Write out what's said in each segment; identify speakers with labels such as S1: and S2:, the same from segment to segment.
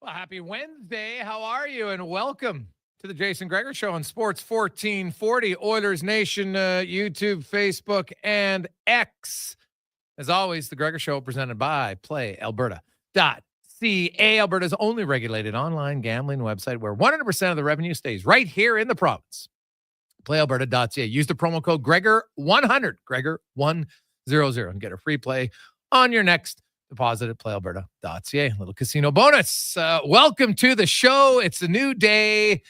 S1: Well, happy Wednesday. How are you? And welcome to the Jason Gregor Show on Sports 1440, Oilers Nation, YouTube, Facebook, and X. As always, the Gregor Show presented by PlayAlberta.ca, Alberta's only regulated online gambling website where 100% of the revenue stays right here in the province. PlayAlberta.ca. Use the promo code Gregor100, Gregor100, and get a free play on your next deposit at PlayAlberta.ca. Little casino bonus. Welcome to the show. It's a new day,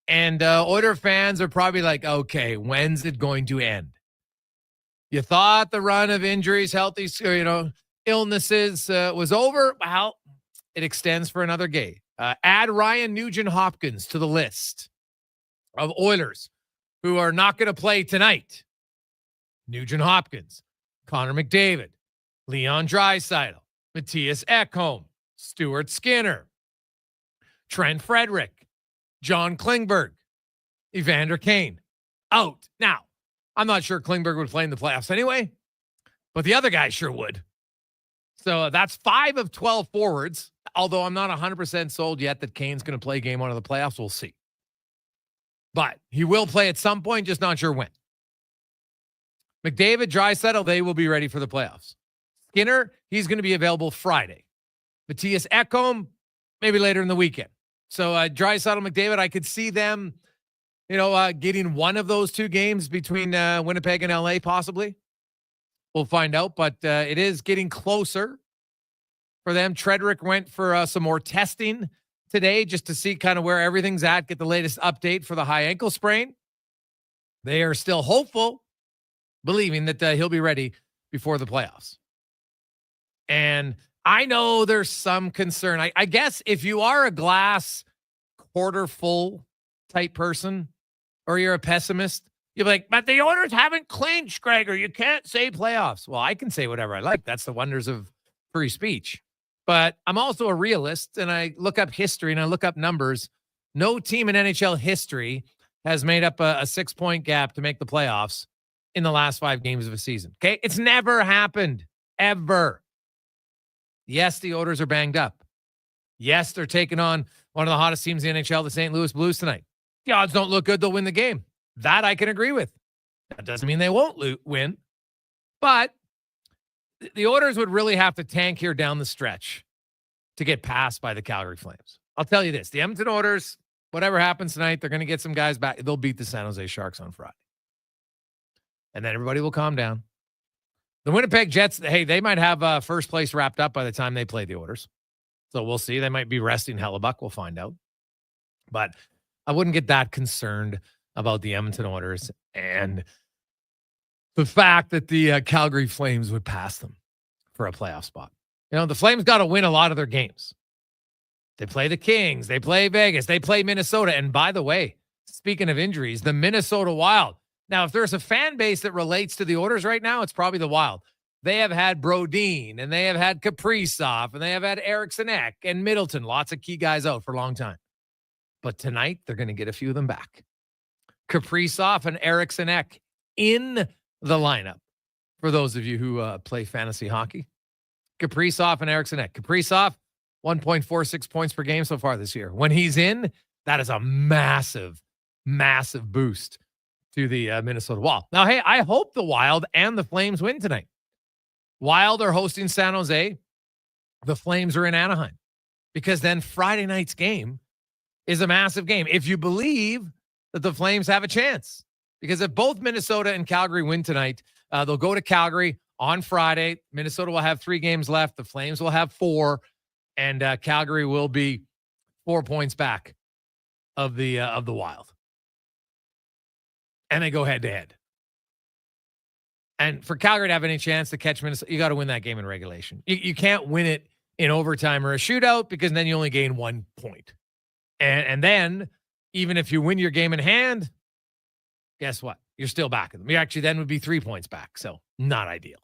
S1: and Oiler fans are probably like, okay, when's it going to end? You thought the run of injuries, healthy, illnesses was over. Well, it extends for another game. Add Ryan Nugent-Hopkins to the list of Oilers who are not going to play tonight. Nugent-Hopkins, Connor McDavid, Leon Draisaitl, Matthias Ekholm, Stuart Skinner, Trent Frederick, John Klingberg, Evander Kane, out. Now, I'm not sure Klingberg would play in the playoffs anyway, but the other guy sure would. So that's 5 of 12 forwards, although I'm not 100% sold yet that Kane's going to play game one of the playoffs. We'll see. But he will play at some point, just not sure when. McDavid, Draisaitl, they will be ready for the playoffs. Skinner, he's going to be available Friday. Matthias Ekholm, maybe later in the weekend. So Draisaitl, McDavid, I could see them, getting one of those two games between Winnipeg and LA, possibly. We'll find out, but it is getting closer for them. Frederick went for some more testing today just to see kind of where everything's at, get the latest update for the high ankle sprain. They are still hopeful, believing that he'll be ready before the playoffs. And I know there's some concern. I guess if you are a glass quarter full type person or you're a pessimist, you're like, but the Oilers haven't clinched, Gregor. You can't say playoffs. Well, I can say whatever I like. That's the wonders of free speech. But I'm also a realist, and I look up history and I look up numbers. No team in NHL history has made up a 6-point gap to make the playoffs in the last 5 games of a season. Okay? It's never happened, ever. Yes, the Oilers are banged up. Yes, they're taking on one of the hottest teams in the NHL, the St. Louis Blues, tonight. The odds don't look good. They'll win the game. That I can agree with. That doesn't mean they won't win. But the Oilers would really have to tank here down the stretch to get passed by the Calgary Flames. I'll tell you this. The Edmonton Oilers, whatever happens tonight, they're going to get some guys back. They'll beat the San Jose Sharks on Friday. And then everybody will calm down. The Winnipeg Jets, hey, they might have first place wrapped up by the time they play the Oilers. So we'll see. They might be resting Hellebuck. We'll find out. But I wouldn't get that concerned about the Edmonton Oilers and the fact that the Calgary Flames would pass them for a playoff spot. The Flames got to win a lot of their games. They play the Kings. They play Vegas. They play Minnesota. And by the way, speaking of injuries, the Minnesota Wild. Now, if there's a fan base that relates to the Oilers right now, it's probably the Wild. They have had Brodin, and they have had Kaprizov, and they have had Eriksson Ek and Middleton. Lots of key guys out for a long time. But tonight, they're going to get a few of them back. Kaprizov and Eriksson Ek in the lineup for those of you who play fantasy hockey. Kaprizov and Eriksson Ek. Kaprizov, 1.46 points per game so far this year. When he's in, that is a massive, massive boost to the Minnesota Wild. Now, hey, I hope the Wild and the Flames win tonight. Wild are hosting San Jose. The Flames are in Anaheim. Because then Friday night's game is a massive game. If you believe that the Flames have a chance. Because if both Minnesota and Calgary win tonight, they'll go to Calgary on Friday. Minnesota will have 3 games left. The Flames will have 4. And Calgary will be 4 points back of the Wild. And they go head-to-head. And for Calgary to have any chance to catch Minnesota, you got to win that game in regulation. You can't win it in overtime or a shootout because then you only gain 1 point. And then, even if you win your game in hand, guess what? You're still back in them. You actually then would be 3 points back. So, not ideal.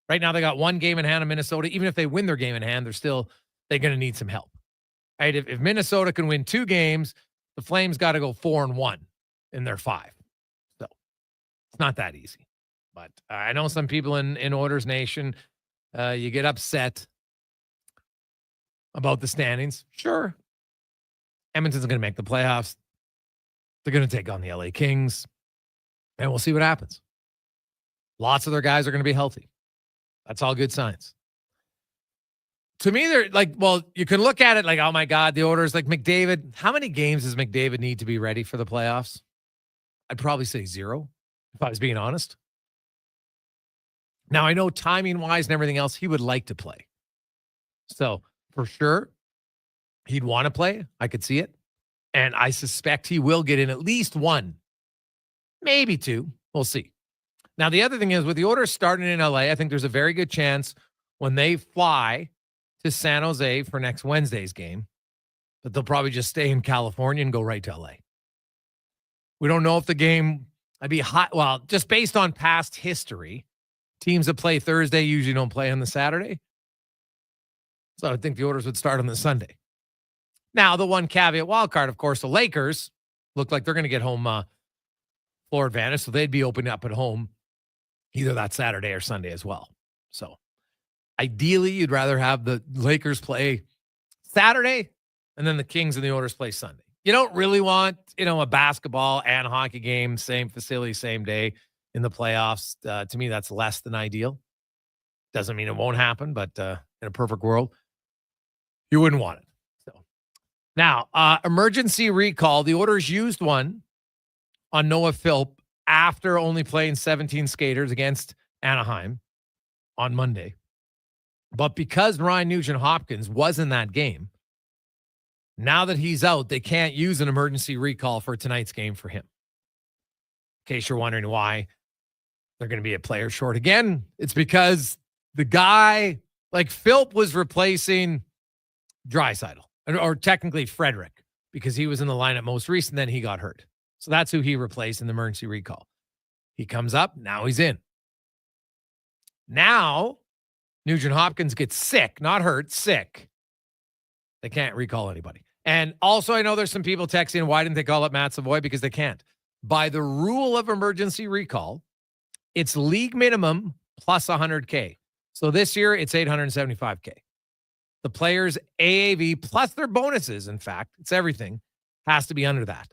S1: Right now, they got 1 game in hand in Minnesota. Even if they win their game in hand, they're going to need some help. Right? If Minnesota can win 2 games, the Flames got to go 4-1 in their 5. So, it's not that easy. But I know some people in Oilers Nation, you get upset about the standings. Sure. Edmonton's going to make the playoffs. They're going to take on the LA Kings, and we'll see what happens. Lots of their guys are going to be healthy. That's all good signs. To me, they're like, well, you can look at it like, oh my God, the Oilers, like McDavid. How many games does McDavid need to be ready for the playoffs? I'd probably say 0, if I was being honest. Now, I know timing-wise and everything else, he would like to play. So, for sure, he'd want to play. I could see it. And I suspect he will get in at least 1, maybe 2. We'll see. Now, the other thing is, with the Oilers starting in LA, I think there's a very good chance when they fly to San Jose for next Wednesday's game that they'll probably just stay in California and go right to LA. We don't know if the game would be hot. Well, just based on past history, teams that play Thursday usually don't play on the Saturday. So I think the Oilers would start on the Sunday. Now, the one caveat wild card, of course, the Lakers look like they're going to get home floor advantage, so they'd be opening up at home either that Saturday or Sunday as well. So ideally, you'd rather have the Lakers play Saturday and then the Kings and the Oilers play Sunday. You don't really want, a basketball and hockey game, same facility, same day in the playoffs. To me, that's less than ideal. Doesn't mean it won't happen, but in a perfect world, you wouldn't want it. So now, emergency recall. The Oilers used one on Noah Philp after only playing 17 skaters against Anaheim on Monday. But because Ryan Nugent-Hopkins was in that game, now that he's out, they can't use an emergency recall for tonight's game for him. In case you're wondering why they're going to be a player short again, it's because the guy, like Philp, was replacing Draisaitl, or technically Frederick, because he was in the lineup most recent, then he got hurt. So that's who he replaced in the emergency recall. He comes up, now he's in. Now, Nugent-Hopkins gets sick, not hurt, sick. They can't recall anybody. And also, I know there's some people texting, why didn't they call up Matt Savoy? Because they can't. By the rule of emergency recall, it's league minimum plus 100K. So this year, it's 875K. The players' AAV plus their bonuses, in fact, it's everything, has to be under that.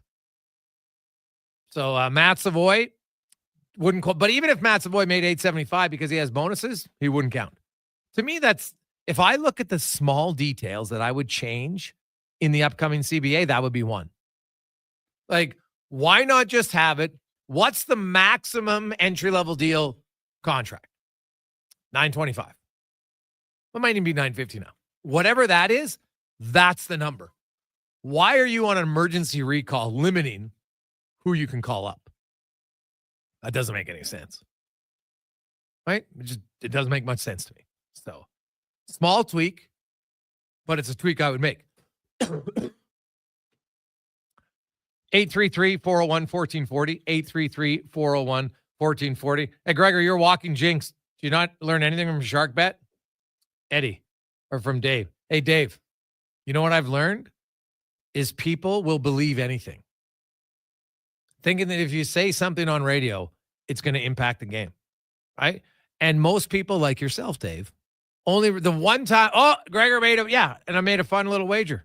S1: So Matt Savoy wouldn't call, but even if Matt Savoy made 875 because he has bonuses, he wouldn't count. To me, that's, if I look at the small details that I would change in the upcoming CBA, that would be one. Like, why not just have it? What's the maximum entry-level deal contract? $925. It might even be $950 now. Whatever that is, that's the number. Why are you on an emergency recall limiting who you can call up? That doesn't make any sense. Right? It doesn't make much sense to me. So, small tweak, but it's a tweak I would make. 833-401-1440, 833-401-1440. Hey, Gregor, you're walking jinx. Do you not learn anything from Shark Bet? Eddie, or from Dave. Hey, Dave, you know what I've learned? Is people will believe anything. Thinking that if you say something on radio, it's going to impact the game, right? And most people like yourself, Dave, only the one time, Gregor made and I made a fun little wager.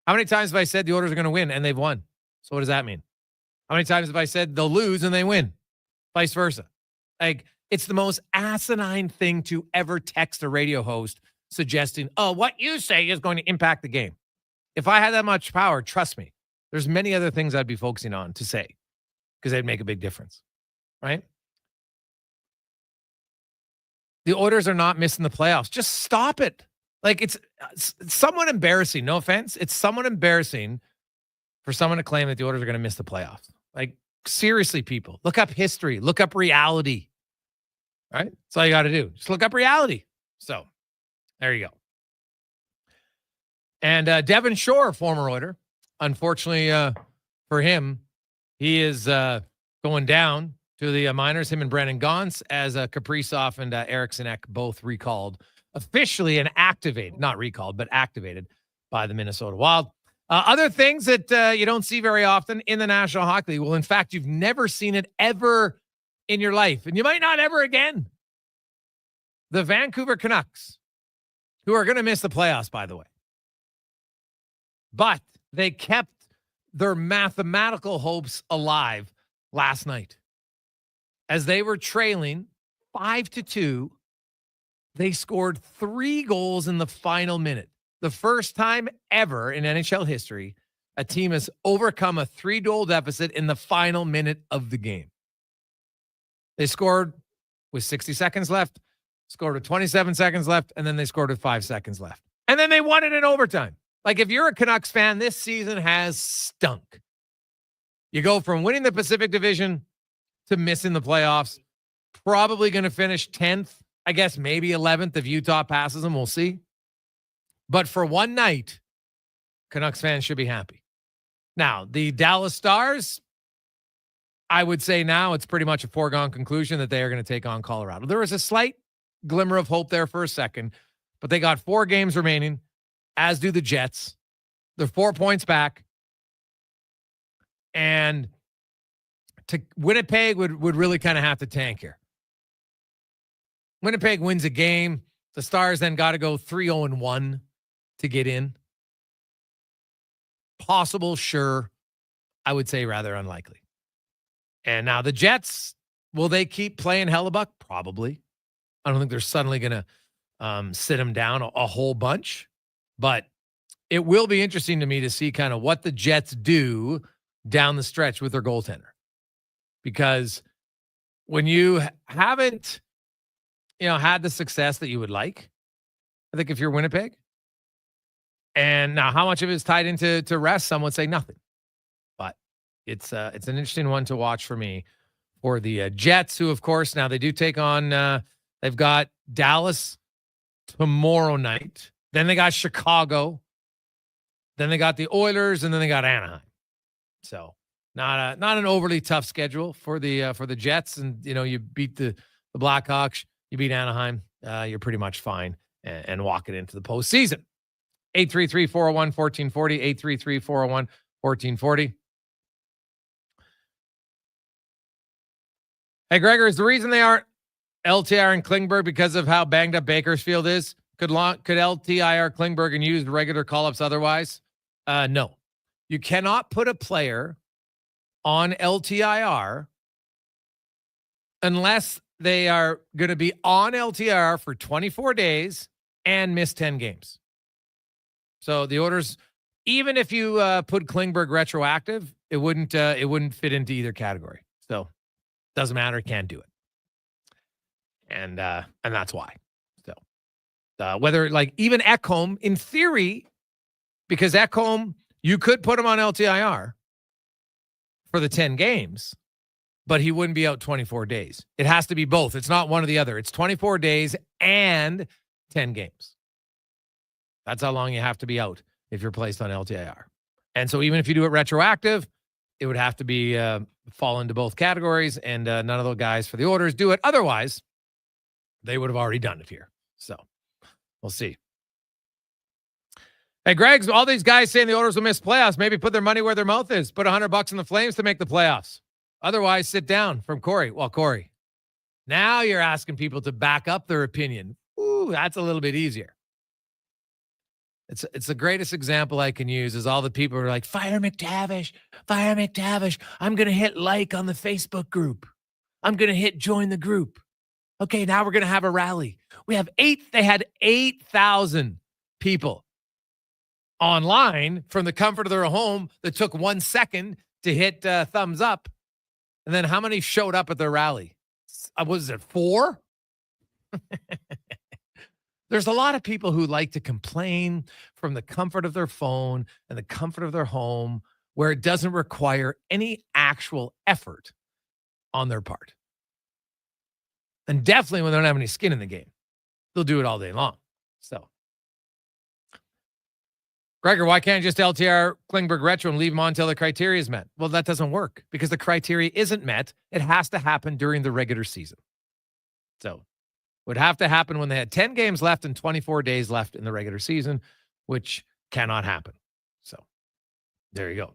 S1: How many times have I said the Oilers are going to win and they've won? So what does that mean? How many times have I said they'll lose and they win? Vice versa. Like, it's the most asinine thing to ever text a radio host suggesting, what you say is going to impact the game. If I had that much power, trust me, there's many other things I'd be focusing on to say because they'd make a big difference, right? The Oilers are not missing the playoffs. Just stop it. Like, it's somewhat embarrassing. No offense. It's somewhat embarrassing for someone to claim that the Oilers are going to miss the playoffs. Like, seriously, people, look up history. Look up reality. Right? That's all you got to do. Just look up reality. So, there you go. And Devin Shore, former Oiler, unfortunately for him, he is going down to the minors, him and Brandon Gaunce, as Kaprizov and Eriksson Ek both recalled officially and activated, not recalled, but activated by the Minnesota Wild. Other things that you don't see very often in the National Hockey League. Well, in fact, you've never seen it ever in your life, and you might not ever again. The Vancouver Canucks, who are going to miss the playoffs, by the way. But they kept their mathematical hopes alive last night. As they were trailing 5-2, they scored 3 goals in the final minute. The first time ever in NHL history, a team has overcome a 3-goal deficit in the final minute of the game. They scored with 60 seconds left, scored with 27 seconds left, and then they scored with 5 seconds left. And then they won it in overtime. Like, if you're a Canucks fan, this season has stunk. You go from winning the Pacific Division to missing the playoffs, probably going to finish 10th, I guess maybe 11th if Utah passes them. We'll see. But for one night, Canucks fans should be happy. Now, the Dallas Stars, I would say now it's pretty much a foregone conclusion that they are going to take on Colorado. There was a slight glimmer of hope there for a second, but they got 4 games remaining, as do the Jets. They're 4 points back. And Winnipeg would really kind of have to tank here. Winnipeg wins a game. The Stars then got to go 3-0-1 to get in. Possible, sure. I would say rather unlikely. And now the Jets, will they keep playing Hellebuck? Probably. I don't think they're suddenly going to sit him down a whole bunch. But it will be interesting to me to see kind of what the Jets do down the stretch with their goaltender. Because when you haven't, had the success that you would like, I think if you're Winnipeg, and now how much of it is tied into rest, some would say nothing. But it's an interesting one to watch for me. For the Jets, who, of course, now they do take on, they've got Dallas tomorrow night. Then they got Chicago. Then they got the Oilers, and then they got Anaheim. So not an overly tough schedule for the Jets. And you beat the Blackhawks, you beat Anaheim, you're pretty much fine and walking into the postseason. 833-401-1440, 833-401-1440. Hey, Gregor, is the reason they aren't LTIR and Klingberg because of how banged up Bakersfield is? Could LTIR Klingberg and use regular call-ups otherwise? No. You cannot put a player on LTIR unless they are going to be on LTIR for 24 days and miss 10 games. So the orders, even if you put Klingberg retroactive, it wouldn't fit into either category. So doesn't matter, can't do it. And that's why. So whether like even Ekholm, in theory, because Ekholm, you could put him on LTIR for the 10 games, but he wouldn't be out 24 days. It has to be both. It's not one or the other. It's 24 days and 10 games. That's how long you have to be out if you're placed on LTIR. And so even if you do it retroactive, it would have to be fall into both categories, and none of those guys for the orders do it. Otherwise, they would have already done it here. So we'll see. Hey, Greg's, all these guys saying the Oilers will miss playoffs. Maybe put their money where their mouth is. Put $100 in the Flames to make the playoffs. Otherwise, sit down. From Corey. Well, Corey, now you're asking people to back up their opinion. Ooh, that's a little bit easier. It's the greatest example I can use is all the people who are like, fire McTavish. I'm going to hit like on the Facebook group. I'm going to hit join the group. Okay, now we're going to have a rally. They had 8,000 people online from the comfort of their home that took 1 second to hit thumbs up. And then how many showed up at their rally? Was it 4? There's a lot of people who like to complain from the comfort of their phone and the comfort of their home where it doesn't require any actual effort on their part. And definitely when they don't have any skin in the game, they'll do it all day long. So, Gregor, why can't you just LTR Klingberg retro and leave him on until the criteria is met? Well, that doesn't work because the criteria isn't met. It has to happen during the regular season. So, it would have to happen when they had 10 games left and 24 days left in the regular season, which cannot happen. So, there you go.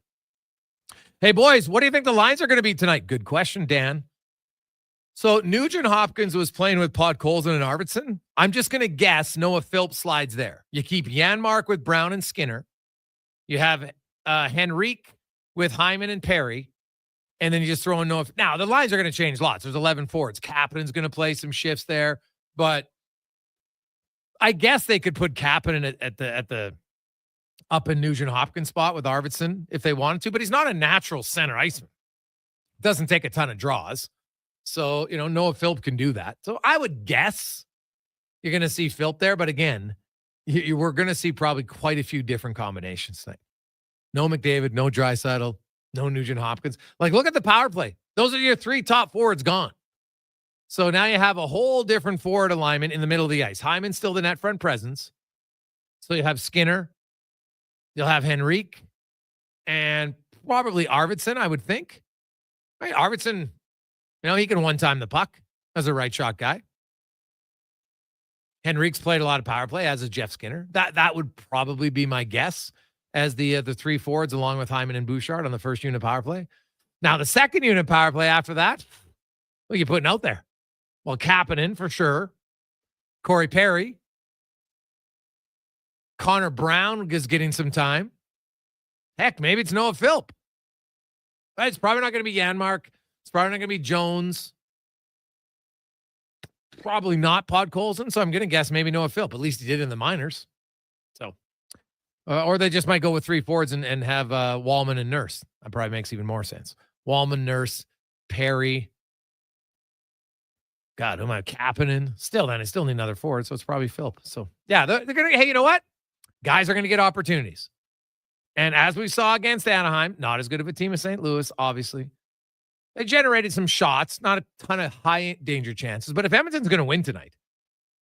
S1: Hey, boys, what do you think the lines are going to be tonight? Good question, Dan. So, Nugent Hopkins was playing with Podkolzin and Arvidsson. I'm just going to guess Noah Phillips slides there. You keep Janmark with Brown and Skinner. You have Henrique with Hyman and Perry, and then you just throw in Noah. Now, the lines are going to change lots. There's 11 forwards. Kapanen's going to play some shifts there, but I guess they could put Kapanen at the up in Nugent Hopkins spot with Arvidsson if they wanted to, but he's not a natural center iceman. Doesn't take a ton of draws. So, Noah Philp can do that. So I would guess you're going to see Philp there, but again, we're going to see probably quite a few different combinations tonight. No McDavid, no Draisaitl, no Nugent Hopkins. Like, look at the power play. Those are your 3 top forwards gone. So now you have a whole different forward alignment in the middle of the ice. Hyman's still the net front presence. So you have Skinner. You'll have Henrique. And probably Arvidsson, I would think. Right? Arvidsson, he can one-time the puck as a right shot guy. Henrique's played a lot of power play, as is Jeff Skinner. That would probably be my guess as the 3 forwards along with Hyman and Bouchard on the first unit power play. Now, the second unit power play after that, what are you putting out there? Well, Kapanen for sure. Corey Perry. Connor Brown is getting some time. Heck, maybe it's Noah Philp. It's probably not going to be Janmark. It's probably not going to be Jones. Probably not Podkolzin, so I'm going to guess maybe Noah Philp. At least he did in the minors. So, or they just might go with 3 forwards and have Wallman and Nurse. That probably makes even more sense. Wallman, Nurse, Perry. God, who am I? Kapanen. Still, then I still need another forward, so it's probably Philp. So, yeah, they're going to, hey, you know what? Guys are going to get opportunities. And as we saw against Anaheim, not as good of a team as St. Louis, obviously. They generated some shots, not a ton of high danger chances. But if Edmonton's going to win tonight,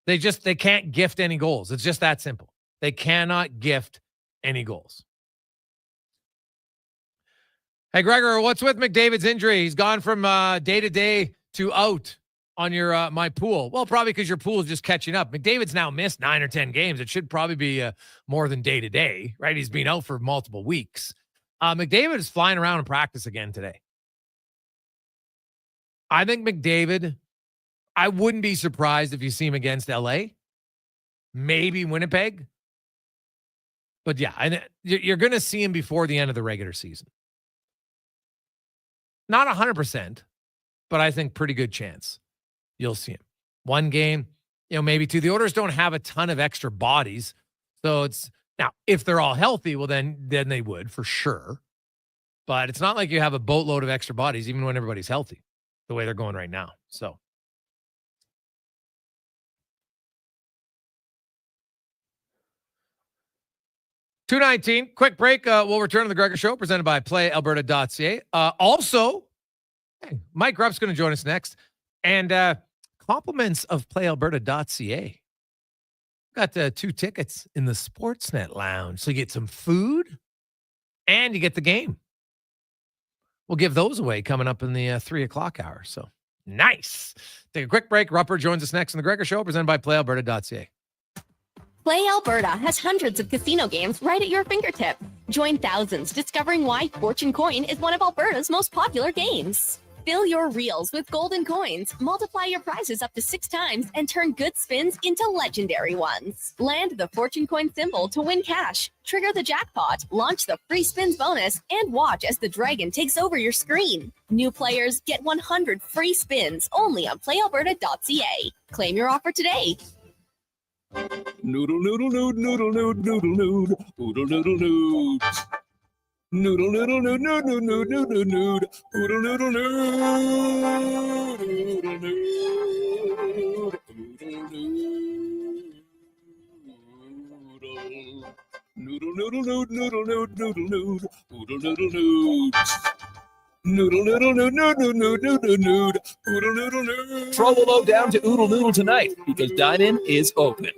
S1: they can't gift any goals. It's just that simple. They cannot gift any goals. Hey, Gregor, what's with McDavid's injury? He's gone from day to day to out on your my pool. Well, probably because your pool is just catching up. McDavid's now missed 9 or 10 games. It should probably be more than day to day, right? He's been out for multiple weeks. McDavid is flying around in practice again today. I think McDavid, I wouldn't be surprised if you see him against LA, maybe Winnipeg. But yeah, you're going to see him before the end of the regular season. Not 100%, but I think pretty good chance you'll see him. 1 game, maybe 2. The Oilers don't have a ton of extra bodies. So now, if they're all healthy, well, then they would for sure. But it's not like you have a boatload of extra bodies, even when everybody's healthy, the way they're going right now. So. $2.19, quick break. We'll return to the Gregor Show, presented by PlayAlberta.ca. Also, Mike Rupp's going to join us next. And compliments of PlayAlberta.ca. Got 2 tickets in the Sportsnet Lounge. So you get some food and you get the game. We'll give those away coming up in the 3 o'clock hour. So nice. Take a quick break. Rupper joins us next on the Gregor Show, presented by PlayAlberta.ca.
S2: Play Alberta has hundreds of casino games right at your fingertip. Join thousands discovering why Fortune Coin is one of Alberta's most popular games. Fill your reels with golden coins, multiply your prizes up to 6 times, and turn good spins into legendary ones. Land the Fortune Coin symbol to win cash, trigger the jackpot, launch the free spins bonus, and watch as the dragon takes over your screen. New players get 100 free spins only on PlayAlberta.ca. Claim your offer today.
S3: Noodle, noodle, nood, noodle, nood, noodle, nood, oodle, noodle, nood. Noodle, noodle, nood, nood, nood, nood, nood, nood, oodle, noodle, nood, oodle, nood, noodle, noodle, nood, noodle, nood, noodle, nood, oodle, noodle, nood. Noodle, noodle, nood, nood, nood, nood, nood, nood, oodle, noodle, nood.
S4: Throw the load down to Oodle Noodle tonight because dine-in is open.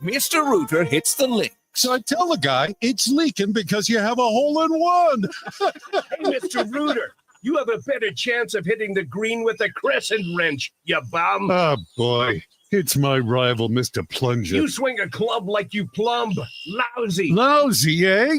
S4: Mr. Rooter hits the link.
S5: So I tell the guy it's leaking because you have a hole in one.
S6: Hey, Mr. Rooter, you have a better chance of hitting the green with a crescent wrench, you bum.
S5: Oh, boy. It's my rival, Mr. Plunger.
S6: You swing a club like you plumb. Lousy.
S5: Lousy, eh?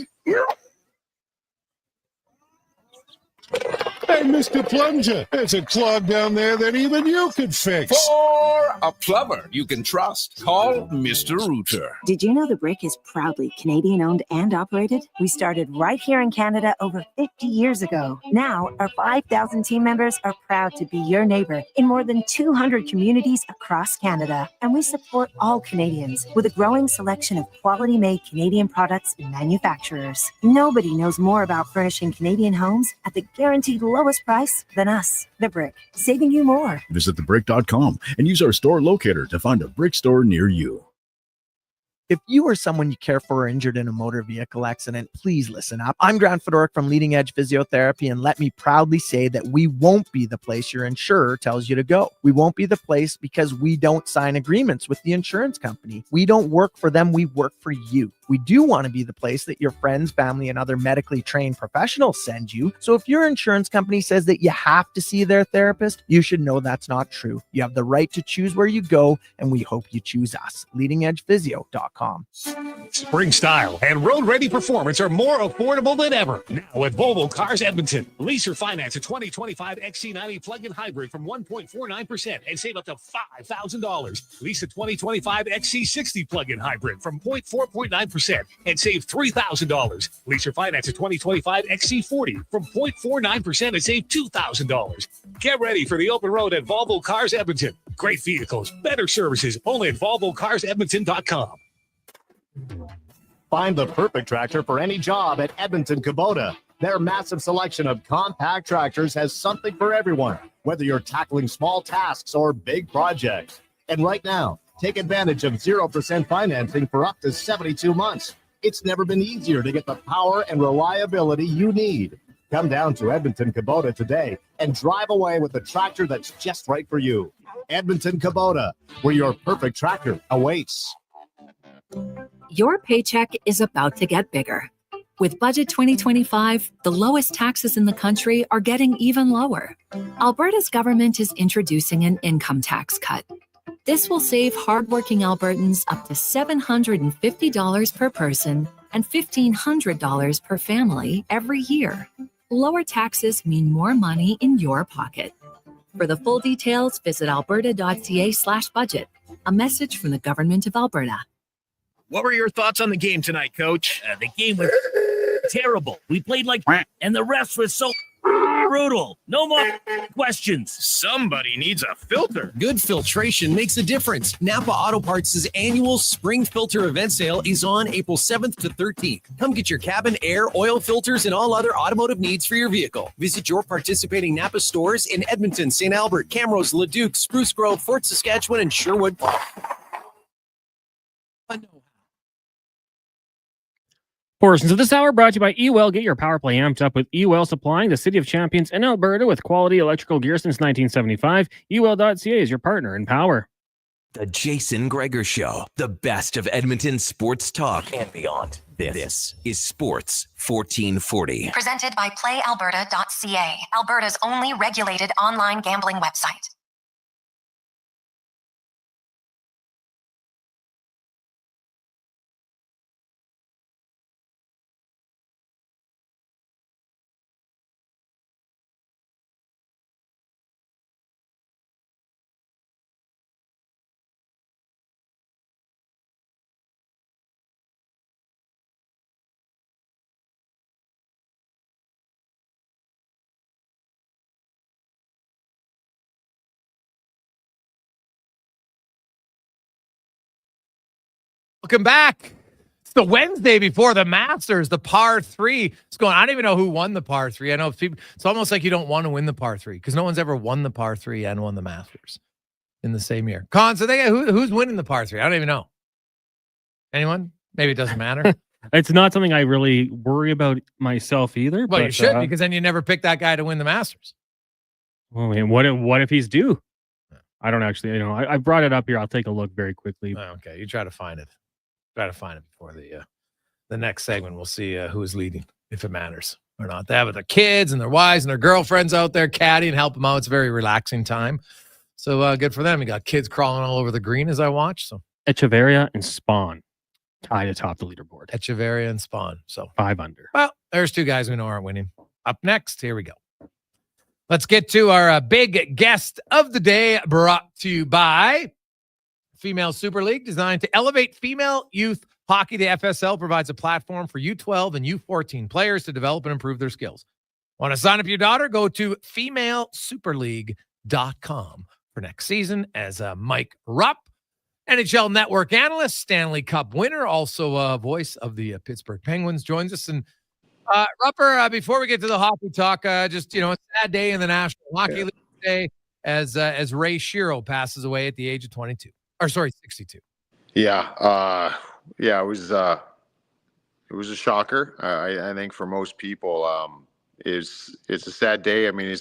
S5: Hey, Mr. Plunger, there's a clog down there that even you could fix.
S3: For a plumber you can trust, call Mr. Rooter.
S7: Did you know The Brick is proudly Canadian-owned and operated? We started right here in Canada over 50 years ago. Now, our 5,000 team members are proud to be your neighbor in more than 200 communities across Canada. And we support all Canadians with a growing selection of quality-made Canadian products and manufacturers. Nobody knows more about furnishing Canadian homes at the guaranteed lowest price than us. The Brick, saving you more.
S8: Visit thebrick.com and use our store locator to find a Brick store near you.
S9: If you or someone you care for are injured in a motor vehicle accident, please listen up. I'm Grant Fedoruk from Leading Edge Physiotherapy, and let me proudly say that we won't be the place your insurer tells you to go. We won't be the place because we don't sign agreements with the insurance company. We don't work for them, we work for you. We do want to be the place that your friends, family, and other medically trained professionals send you. So if your insurance company says that you have to see their therapist, you should know that's not true. You have the right to choose where you go, and we hope you choose us. LeadingEdgePhysio.com.
S10: Spring style and road-ready performance are more affordable than ever. Now at Volvo Cars Edmonton. Lease or finance a 2025 XC90 plug-in hybrid from 1.49% and save up to $5,000. Lease a 2025 XC60 plug-in hybrid from 4.9% and save $3,000. Lease or finance a 2025 XC40 from 0.49% and save $2,000. Get ready for the open road at Volvo Cars Edmonton. Great vehicles, better services, only at VolvoCarsEdmonton.com.
S11: Find the perfect tractor for any job at Edmonton Kubota. Their massive selection of compact tractors has something for everyone, whether you're tackling small tasks or big projects. And right now, take advantage of 0% financing for up to 72 months. It's never been easier to get the power and reliability you need. Come down to Edmonton Kubota today and drive away with the tractor that's just right for you. Edmonton Kubota, where your perfect tractor awaits.
S12: Your paycheck is about to get bigger. With Budget 2025, the lowest taxes in the country are getting even lower. Alberta's government is introducing an income tax cut. This will save hardworking Albertans up to $750 per person and $1,500 per family every year. Lower taxes mean more money in your pocket. For the full details, visit alberta.ca/budget. A message from the Government of Alberta.
S4: What were your thoughts on the game tonight, Coach?
S13: The game was terrible. We played like and the rest was so brutal. No more questions.
S3: Somebody needs a filter.
S14: Good filtration makes a difference. Napa Auto Parts' annual spring filter event sale is on April 7th to 13th. Come get your cabin, air, oil filters, and all other automotive needs for your vehicle. Visit your participating Napa stores in Edmonton, St. Albert, Camrose, Leduc, Spruce Grove, Fort Saskatchewan, and Sherwood.
S15: Portions of this hour brought to you by eWell. Get your power play amped up with eWell, supplying the city of champions in Alberta with quality electrical gear since 1975. eWell.ca is your partner in power.
S16: The Jason Gregor Show, the best of Edmonton sports talk and beyond. This is Sports 1440.
S17: Presented by PlayAlberta.ca, Alberta's only regulated online gambling website.
S1: Welcome back. It's the Wednesday before the Masters, the par 3. It's going. I don't even know who won the par 3. I know people, it's almost like you don't want to win the par 3 because no one's ever won the par 3 and won the Masters in the same year. Con, so who's winning the par 3? I don't even know. Anyone? Maybe it doesn't matter.
S15: It's not something I really worry about myself either.
S1: Well,
S15: but
S1: you should because then you never pick that guy to win the Masters.
S15: Well, and what if he's due? I don't actually. I brought it up here. I'll take a look very quickly.
S1: Oh, okay, you try to find it. Try to find it before the next segment. We'll see who's leading, if it matters or not. They have their kids and their wives and their girlfriends out there caddy and help them out. It's a very relaxing time. So good for them. You got kids crawling all over the green as I watch. So
S15: Echeverria and Spawn tied atop the leaderboard.
S1: Echeverria and Spawn. So
S15: 5 under.
S1: Well, there's two guys we know aren't winning. Up next, here we go. Let's get to our big guest of the day, brought to you by Female Super League, designed to elevate female youth hockey. The FSL provides a platform for U12 and U14 players to develop and improve their skills. Want to sign up your daughter? Go to femalesuperleague.com for next season. As Mike Rupp, NHL Network analyst, Stanley Cup winner, also a voice of the Pittsburgh Penguins, joins us. And Rupper, before we get to the hockey talk, just, a sad day in the National Hockey League today as Ray Shero passes away at the age of 62.
S18: Yeah. It was a shocker. I think for most people, it's a sad day. I mean,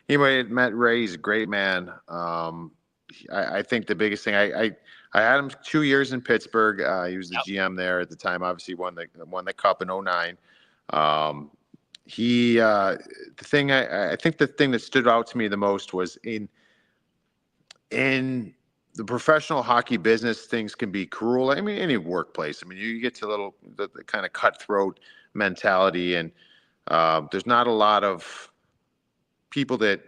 S18: he might have met Ray. He's a great man. I think the biggest thing, I had him 2 years in Pittsburgh. He was the GM there at the time. Obviously won the cup in 2009. I think the thing that stood out to me the most was in the professional hockey business, things can be cruel. I mean, any workplace. I mean, you get to the kind of cutthroat mentality, and there's not a lot of people that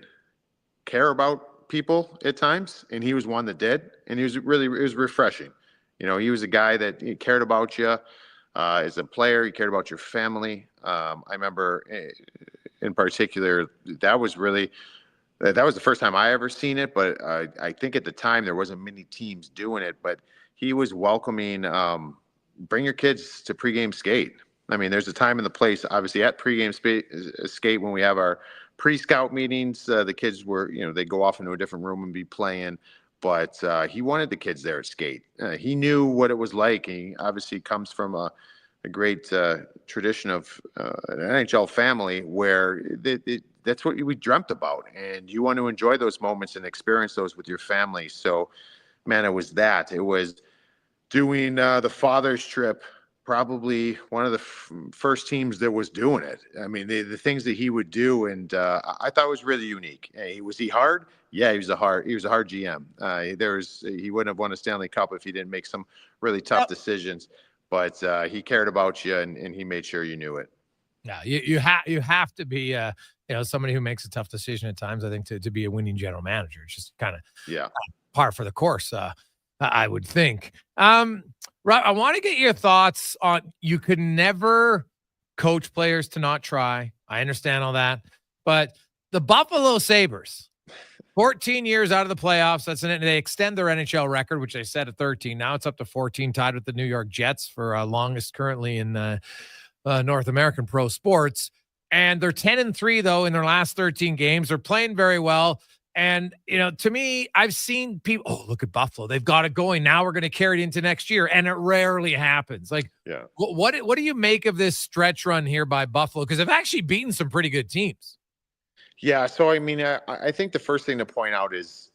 S18: care about people at times, and he was one that did, and it was refreshing. He was a guy that he cared about you as a player. He cared about your family. I remember in particular, that was the first time I ever seen it, but I think at the time there wasn't many teams doing it, but he was welcoming, bring your kids to pregame skate. I mean, there's a time and the place, obviously, at pregame skate when we have our pre-scout meetings. The kids were, they go off into a different room and be playing, but he wanted the kids there at skate. He knew what it was like. He obviously comes from a great tradition of an NHL family where that's what we dreamt about, and you want to enjoy those moments and experience those with your family. So, man, it was doing the father's trip, probably one of the first teams that was doing it. I mean, the things that he would do, and I thought it was really unique. Was he hard? Yeah, he was a hard GM. He wouldn't have won a Stanley Cup if he didn't make some really tough decisions, but he cared about you, and he made sure you knew it.
S1: Yeah, you have to be somebody who makes a tough decision at times, I think, to be a winning general manager. It's just kind of par for the course, I would think. Rob, I want to get your thoughts on, you could never coach players to not try. I understand all that, but the Buffalo Sabres, 14 years out of the playoffs. They extend their NHL record, which they set at 13. Now it's up to 14, tied with the New York Jets for longest currently in North American pro sports. And they're 10-3 though in their last 13 games. They're playing very well. And, to me, I've seen people, look at Buffalo. They've got it going. Now we're going to carry it into next year. And it rarely happens. What do you make of this stretch run here by Buffalo? Because they've actually beaten some pretty good teams.
S18: Yeah. So, I mean, I think the first thing to point out is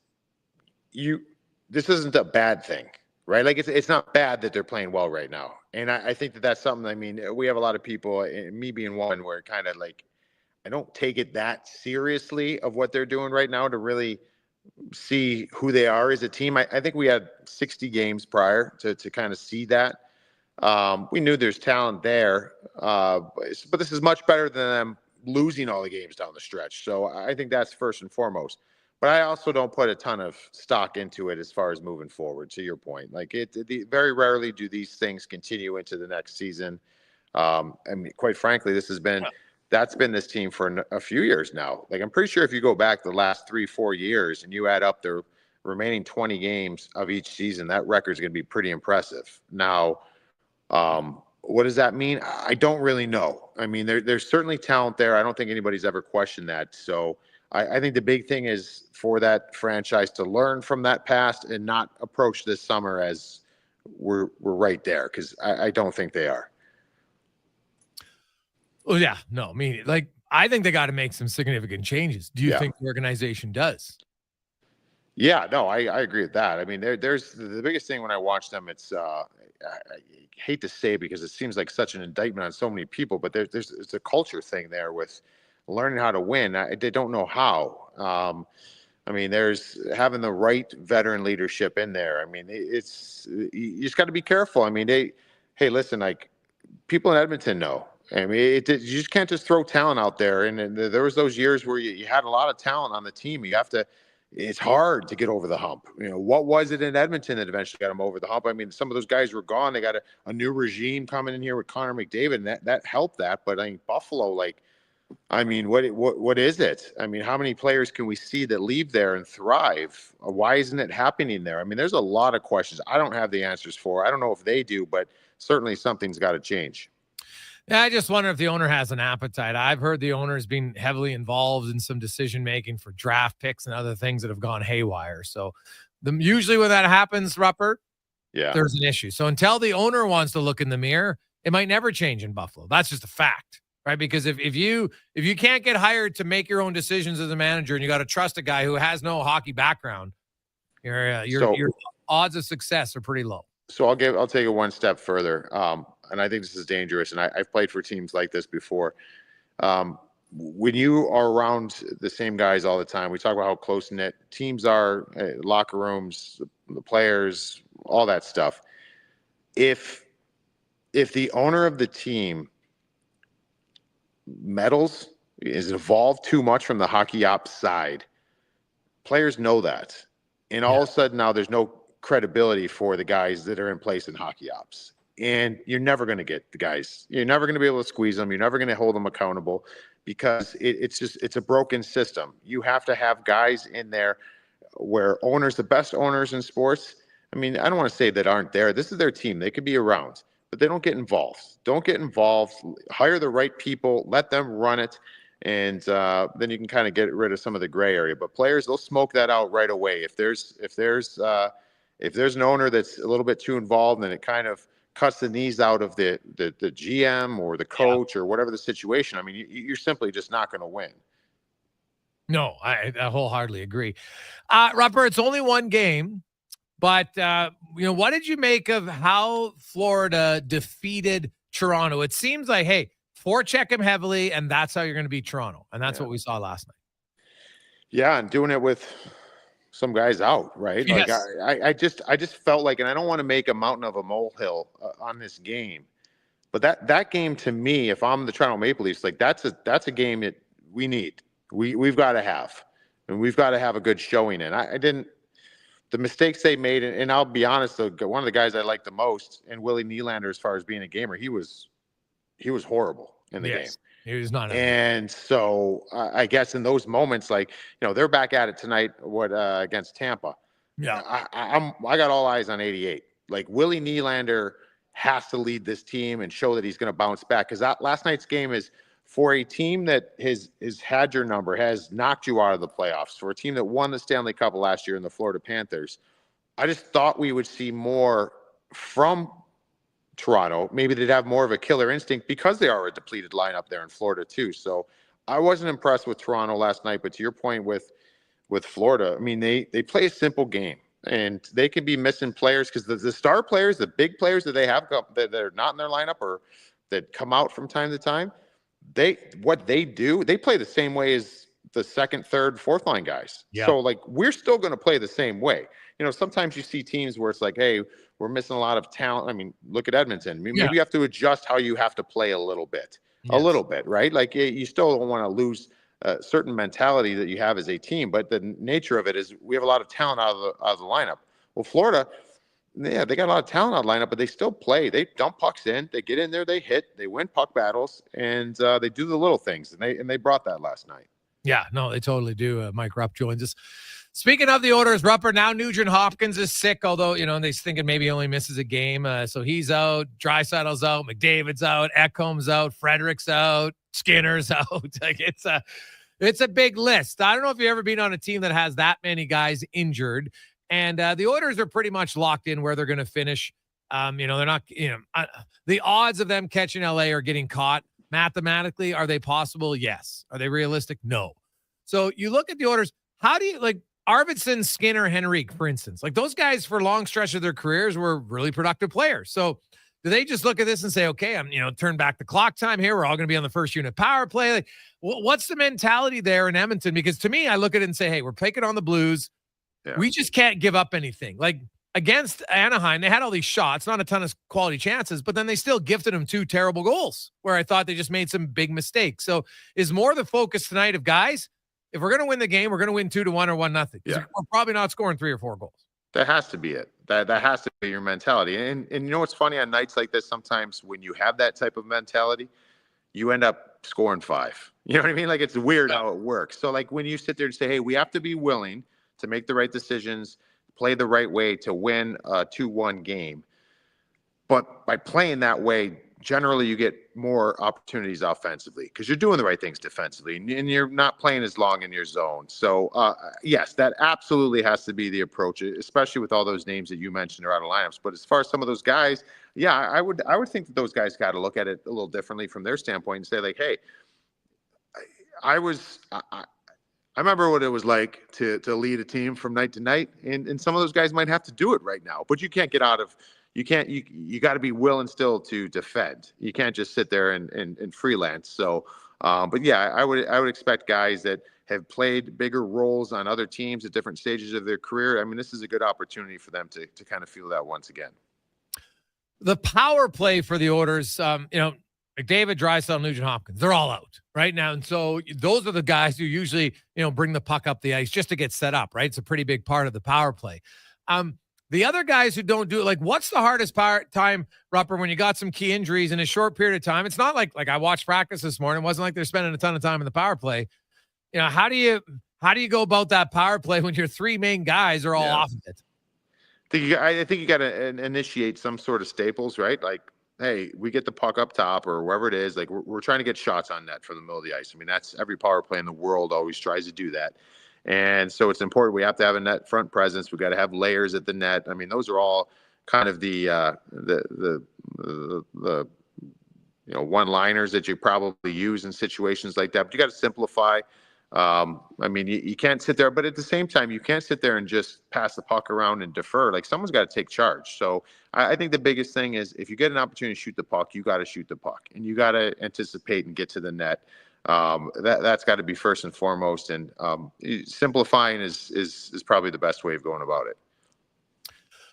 S18: this isn't a bad thing, right? Like, it's not bad that they're playing well right now. And I think that's something, I mean, we have a lot of people, me being one, where kind of like, I don't take it that seriously of what they're doing right now to really see who they are as a team. I think we had 60 games prior to kind of see that. We knew there's talent there, but this is much better than them losing all the games down the stretch. So I think that's first and foremost. But I also don't put a ton of stock into it as far as moving forward, to your point. Like, very rarely do these things continue into the next season. I mean, quite frankly, that's been this team for a few years now. Like, I'm pretty sure if you go back the last 3-4 years and you add up their remaining 20 games of each season, that record is going to be pretty impressive. Now, what does that mean? I don't really know. I mean, there's certainly talent there. I don't think anybody's ever questioned that. So I think the big thing is for that franchise to learn from that past and not approach this summer as we're right there, because I don't think they are.
S1: Oh, yeah. No, I think they got to make some significant changes. Do you think the organization does?
S18: Yeah, no, I agree with that. I mean, there's the biggest thing when I watch them, it's I hate to say it because it seems like such an indictment on so many people, but it's a culture thing there with learning how to win. They don't know how. I mean, there's having the right veteran leadership in there. I mean, you just got to be careful. I mean, hey, listen, like, people in Edmonton know. I mean, you just can't just throw talent out there. And there was those years where you had a lot of talent on the team. It's hard to get over the hump. What was it in Edmonton that eventually got them over the hump? I mean, some of those guys were gone. They got a new regime coming in here with Connor McDavid, and that helped that. But I mean, Buffalo, what is it? I mean, how many players can we see that leave there and thrive? Why isn't it happening there? I mean, there's a lot of questions I don't have the answers for. I don't know if they do, but certainly something's got to change.
S1: Yeah, I just wonder if the owner has an appetite. I've heard the owner's been heavily involved in some decision-making for draft picks and other things that have gone haywire. So usually when that happens, Ruppert, there's an issue. So until the owner wants to look in the mirror, it might never change in Buffalo. That's just a fact, right? Because if you can't get hired to make your own decisions as a manager and you got to trust a guy who has no hockey background, your odds of success are pretty low.
S18: So I'll take it one step further. And I think this is dangerous. And I've played for teams like this before. When you are around the same guys all the time, we talk about how close-knit teams are, locker rooms, the players, all that stuff. If the owner of the team meddles, is involved too much from the hockey ops side, players know that. And all of a sudden now there's no credibility for the guys that are in place in hockey ops. And you're never going to get the guys. You're never going to be able to squeeze them. You're never going to hold them accountable because it's a broken system. You have to have guys in there where the best owners in sports, I mean, I don't want to say that aren't there. This is their team. They could be around, but they don't get involved. Don't get involved. Hire the right people. Let them run it. And then you can kind of get rid of some of the gray area. But players, they'll smoke that out right away. If there's an owner that's a little bit too involved, then it kind of cuts the knees out of the GM or the coach or whatever the situation. I mean, you're simply just not going to win.
S1: No, I wholeheartedly agree. Ruppert, it's only one game, but what did you make of how Florida defeated Toronto? It seems like, hey, forecheck him heavily, and that's how you're going to beat Toronto, and that's what we saw last night. Yeah,
S18: and doing it with some guys out, right?
S1: Yes.
S18: Like I just felt like, and I don't want to make a mountain of a molehill on this game, but that game to me, if I'm the Toronto Maple Leafs, like that's a game that we need. We've got to have, and we've got to have a good showing. And the mistakes they made, and I'll be honest, though, one of the guys I like the most, and Willie Nylander, as far as being a gamer, he was horrible in the game.
S1: He was not.
S18: And so I guess in those moments, like, they're back at it tonight against Tampa.
S1: Yeah.
S18: I got all eyes on 88. Like, Willie Nylander has to lead this team and show that he's going to bounce back. Because last night's game is for a team that has had your number, has knocked you out of the playoffs, for a team that won the Stanley Cup last year in the Florida Panthers. I just thought we would see more from Toronto. Maybe they'd have more of a killer instinct because they are a depleted lineup there in Florida too. So I wasn't impressed with Toronto last night, but to your point with Florida, I mean, they play a simple game and they can be missing players because the star players, the big players that they have that are not in their lineup or that come out from time to time, they play the same way as the second, third, fourth line guys.
S1: Yeah.
S18: So like, we're still going to play the same way. Sometimes you see teams where it's like, hey, we're missing a lot of talent. I mean, look at Edmonton. Maybe you have to adjust how you have to play a little bit, right? Like, you still don't want to lose a certain mentality that you have as a team, but the nature of it is we have a lot of talent out of the lineup. Well, Florida, they got a lot of talent out of the lineup, but they still play. They dump pucks in, they get in there, they hit, they win puck battles, and they do the little things, and they brought that last night.
S1: Yeah, no, they totally do. Mike Rupp joins us. Speaking of the orders, Rupper, now Nugent Hopkins is sick, although, they're thinking maybe he only misses a game. So he's out, Draisaitl's out, McDavid's out, Ekholm's out, Frederick's out, Skinner's out. Like, it's a big list. I don't know if you've ever been on a team that has that many guys injured. And the orders are pretty much locked in where they're going to finish. They're not, the odds of them catching LA or getting caught mathematically, are they possible? Yes. Are they realistic? No. So you look at the orders. How do you, like, Arvidsson, Skinner, Henrique, for instance, like, those guys for a long stretch of their careers were really productive players. So do they just look at this and say, okay, I'm, turn back the clock time here. We're all going to be on the first unit power play. Like, what's the mentality there in Edmonton? Because to me, I look at it and say, hey, we're taking on the Blues. Yeah. We just can't give up anything. Like, against Anaheim, they had all these shots, not a ton of quality chances, but then they still gifted him 2 terrible goals where I thought they just made some big mistakes. So is more the focus tonight of guys, if we're going to win the game, we're going to win 2-1 or 1-0.
S18: Yeah.
S1: We're probably not scoring 3 or 4 goals.
S18: That has to be it. That has to be your mentality. And you know what's funny on nights like this, sometimes when you have that type of mentality, you end up scoring 5. You know what I mean? Like, it's weird how it works. So like when you sit there and say, hey, we have to be willing to make the right decisions, play the right way to win a 2-1 game. But by playing that way, generally you get more opportunities offensively because you're doing the right things defensively and you're not playing as long in your zone. So yes, that absolutely has to be the approach, especially with all those names that you mentioned are out of lineups. But as far as some of those guys, yeah, I would think that those guys got to look at it a little differently from their standpoint and say like, hey, I remember what it was like to lead a team from night to night, and some of those guys might have to do it right now. But you can't get out of you got to be willing still to defend. You can't just sit there and freelance. So, but yeah, I would expect guys that have played bigger roles on other teams at different stages of their career. I mean, this is a good opportunity for them to kind of feel that once again.
S1: The power play for the Oilers, McDavid, Draisaitl, Nugent-Hopkins, they're all out right now. And so those are the guys who usually, bring the puck up the ice just to get set up, right? It's a pretty big part of the power play. The other guys who don't do it, like, what's the hardest time, Rupper, when you got some key injuries in a short period of time? It's not like I watched practice this morning. It wasn't like they're spending a ton of time in the power play. How do you go about that power play when your 3 main guys are all off of it?
S18: I think you got to initiate some sort of staples, right? Like, hey, we get the puck up top or wherever it is. Like, we're trying to get shots on net from the middle of the ice. I mean, that's every power play in the world always tries to do that. And so it's important. We have to have a net front presence. We got to have layers at the net. I mean, those are all kind of the one-liners that you probably use in situations like that. But you got to simplify. I mean, you can't sit there, but at the same time, you can't sit there and just pass the puck around and defer. Like, someone's got to take charge. So I think the biggest thing is if you get an opportunity to shoot the puck, you got to shoot the puck, and you got to anticipate and get to the net. That's got to be first and foremost, and simplifying is probably the best way of going about it.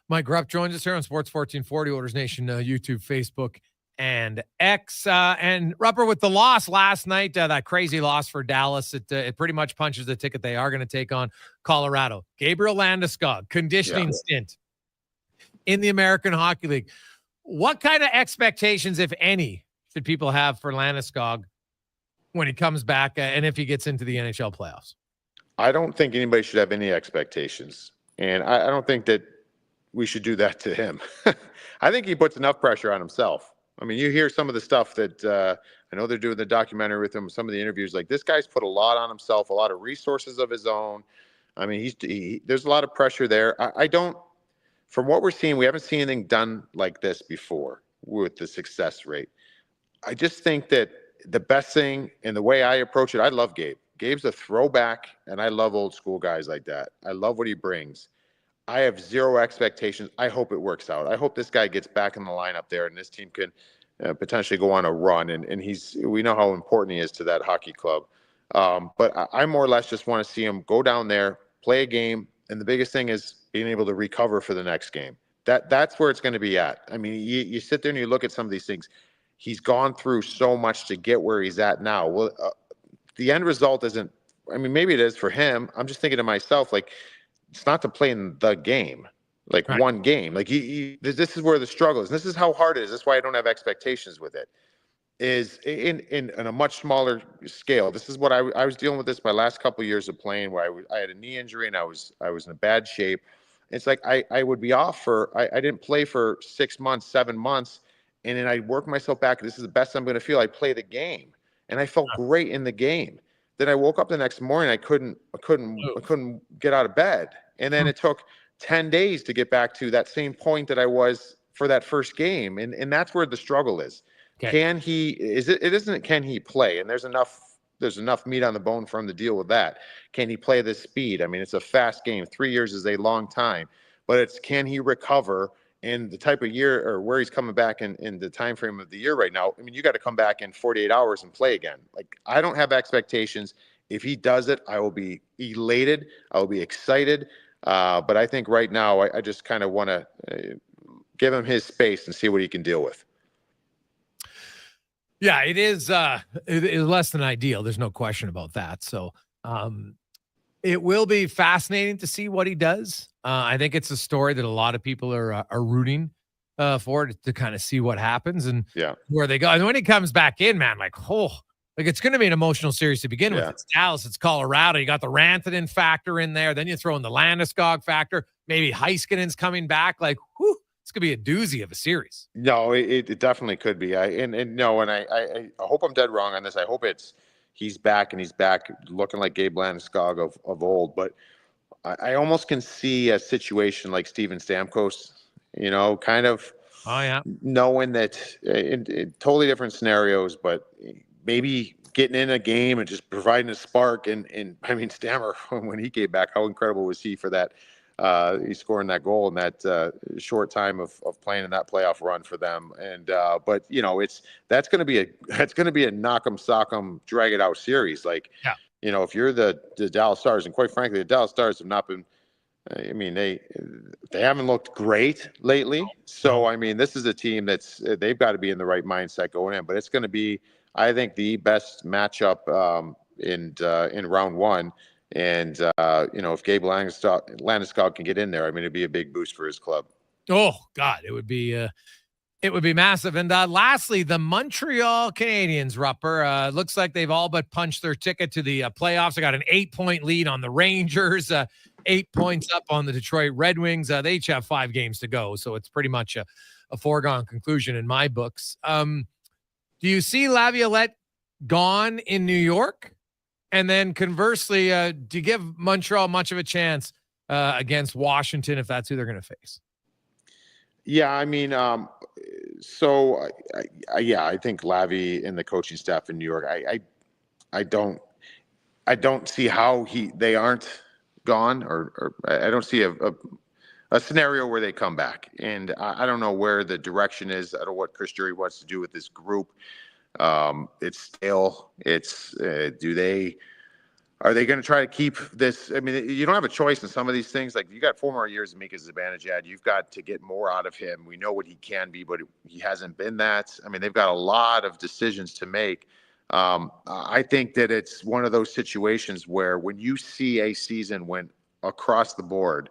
S1: Mike Rupp joins us here on Sports 1440, Oilers Nation, YouTube, Facebook, and X. And Rupper, with the loss last night, that crazy loss for Dallas, it pretty much punches the ticket they are going to take on Colorado. Gabriel Landeskog, conditioning stint in the American Hockey League. What kind of expectations, if any, should people have for Landeskog when he comes back and if he gets into the NHL playoffs?
S18: I don't think anybody should have any expectations. And I don't think that we should do that to him. I think he puts enough pressure on himself. I mean, you hear some of the stuff that I know they're doing the documentary with him, some of the interviews, like, this guy's put a lot on himself, a lot of resources of his own. I mean, there's a lot of pressure there. I don't, from what we're seeing, we haven't seen anything done like this before with the success rate. I just think that the best thing, and the way I approach it, I love Gabe. Gabe's a throwback, and I love old school guys like that. I love what he brings. I have zero expectations. I hope it works out. I hope this guy gets back in the lineup there, and this team can potentially go on a run. And we know how important he is to that hockey club. But I more or less just want to see him go down there, play a game, and the biggest thing is being able to recover for the next game. That's where it's going to be at. I mean, you sit there and you look at some of these things. He's gone through so much to get where he's at now. Well, the end result isn't, I mean, maybe it is for him. I'm just thinking to myself, like, it's not to play in the game, like one game. Like, this is where the struggle is. This is how hard it is. That's why I don't have expectations with it. Is in a much smaller scale. This is what I was dealing with this my last couple of years of playing, where I had a knee injury and I was in a bad shape. It's like I would be off I didn't play for 6 months, 7 months. And then I work myself back. This is the best I'm going to feel. I play the game, and I felt great in the game. Then I woke up the next morning. I couldn't get out of bed, and then it took 10 days to get back to that same point that I was for that first game. And that's where the struggle is. Okay. Can he play? And there's enough meat on the bone for him to deal with that. Can he play this speed? I mean, it's a fast game. 3 years is a long time, but it's, can he recover? And the type of year, or where he's coming back in the time frame of the year right now, I mean, you got to come back in 48 hours and play again. Like, I don't have expectations. If he does it, I will be elated. I will be excited. But I think right now I just kind of want to give him his space and see what he can deal with.
S1: Yeah, it is less than ideal. There's no question about that. So it will be fascinating to see what he does. I think it's a story that a lot of people are rooting for to kind of see what happens and where they go. And when he comes back in, man, like it's going to be an emotional series to begin with. It's Dallas, it's Colorado. You got the Rantanen factor in there. Then you throw in the Landeskog factor. Maybe Heiskanen's coming back. Like, whew, it's going to be a doozy of a series.
S18: No, it definitely could be. I hope I'm dead wrong on this. I hope he's back looking like Gabe Landeskog of old. But I almost can see a situation like Steven Stamkos, kind of knowing that in totally different scenarios, but maybe getting in a game and just providing a spark. And I mean, Stammer, when he came back, how incredible was he for that? He's scoring that goal in that short time of playing in that playoff run for them. And but that's going to be a knock 'em, sock 'em, drag it out series. Like, if you're the Dallas Stars, and quite frankly, the Dallas Stars have not been. I mean, they haven't looked great lately. So I mean, this is a team they've got to be in the right mindset going in. But it's going to be, I think, the best matchup in round one. And if Gabe Landeskog can get in there, I mean, it'd be a big boost for his club.
S1: Oh God, it would be massive. And lastly, the Montreal Canadiens, Rupper, looks like they've all but punched their ticket to the playoffs. They got an 8-point lead on the Rangers, 8 points up on the Detroit Red Wings. They each have 5 games to go, so it's pretty much a foregone conclusion in my books. Do you see Laviolette gone in New York? And then conversely, do you give Montreal much of a chance against Washington if that's who they're going to face?
S18: Yeah, I mean, I think Lavi and the coaching staff in New York, I don't see how they aren't gone, or I don't see a scenario where they come back. And I don't know where the direction is. I don't know what Chris Drury wants to do with this group. It's stale. Are they going to try to keep this? I mean, you don't have a choice in some of these things. Like, you got 4 more years of Mika Zibanejad. You've got to get more out of him. We know what he can be, but he hasn't been that. I mean, they've got a lot of decisions to make. I think that it's one of those situations where when you see a season when across the board,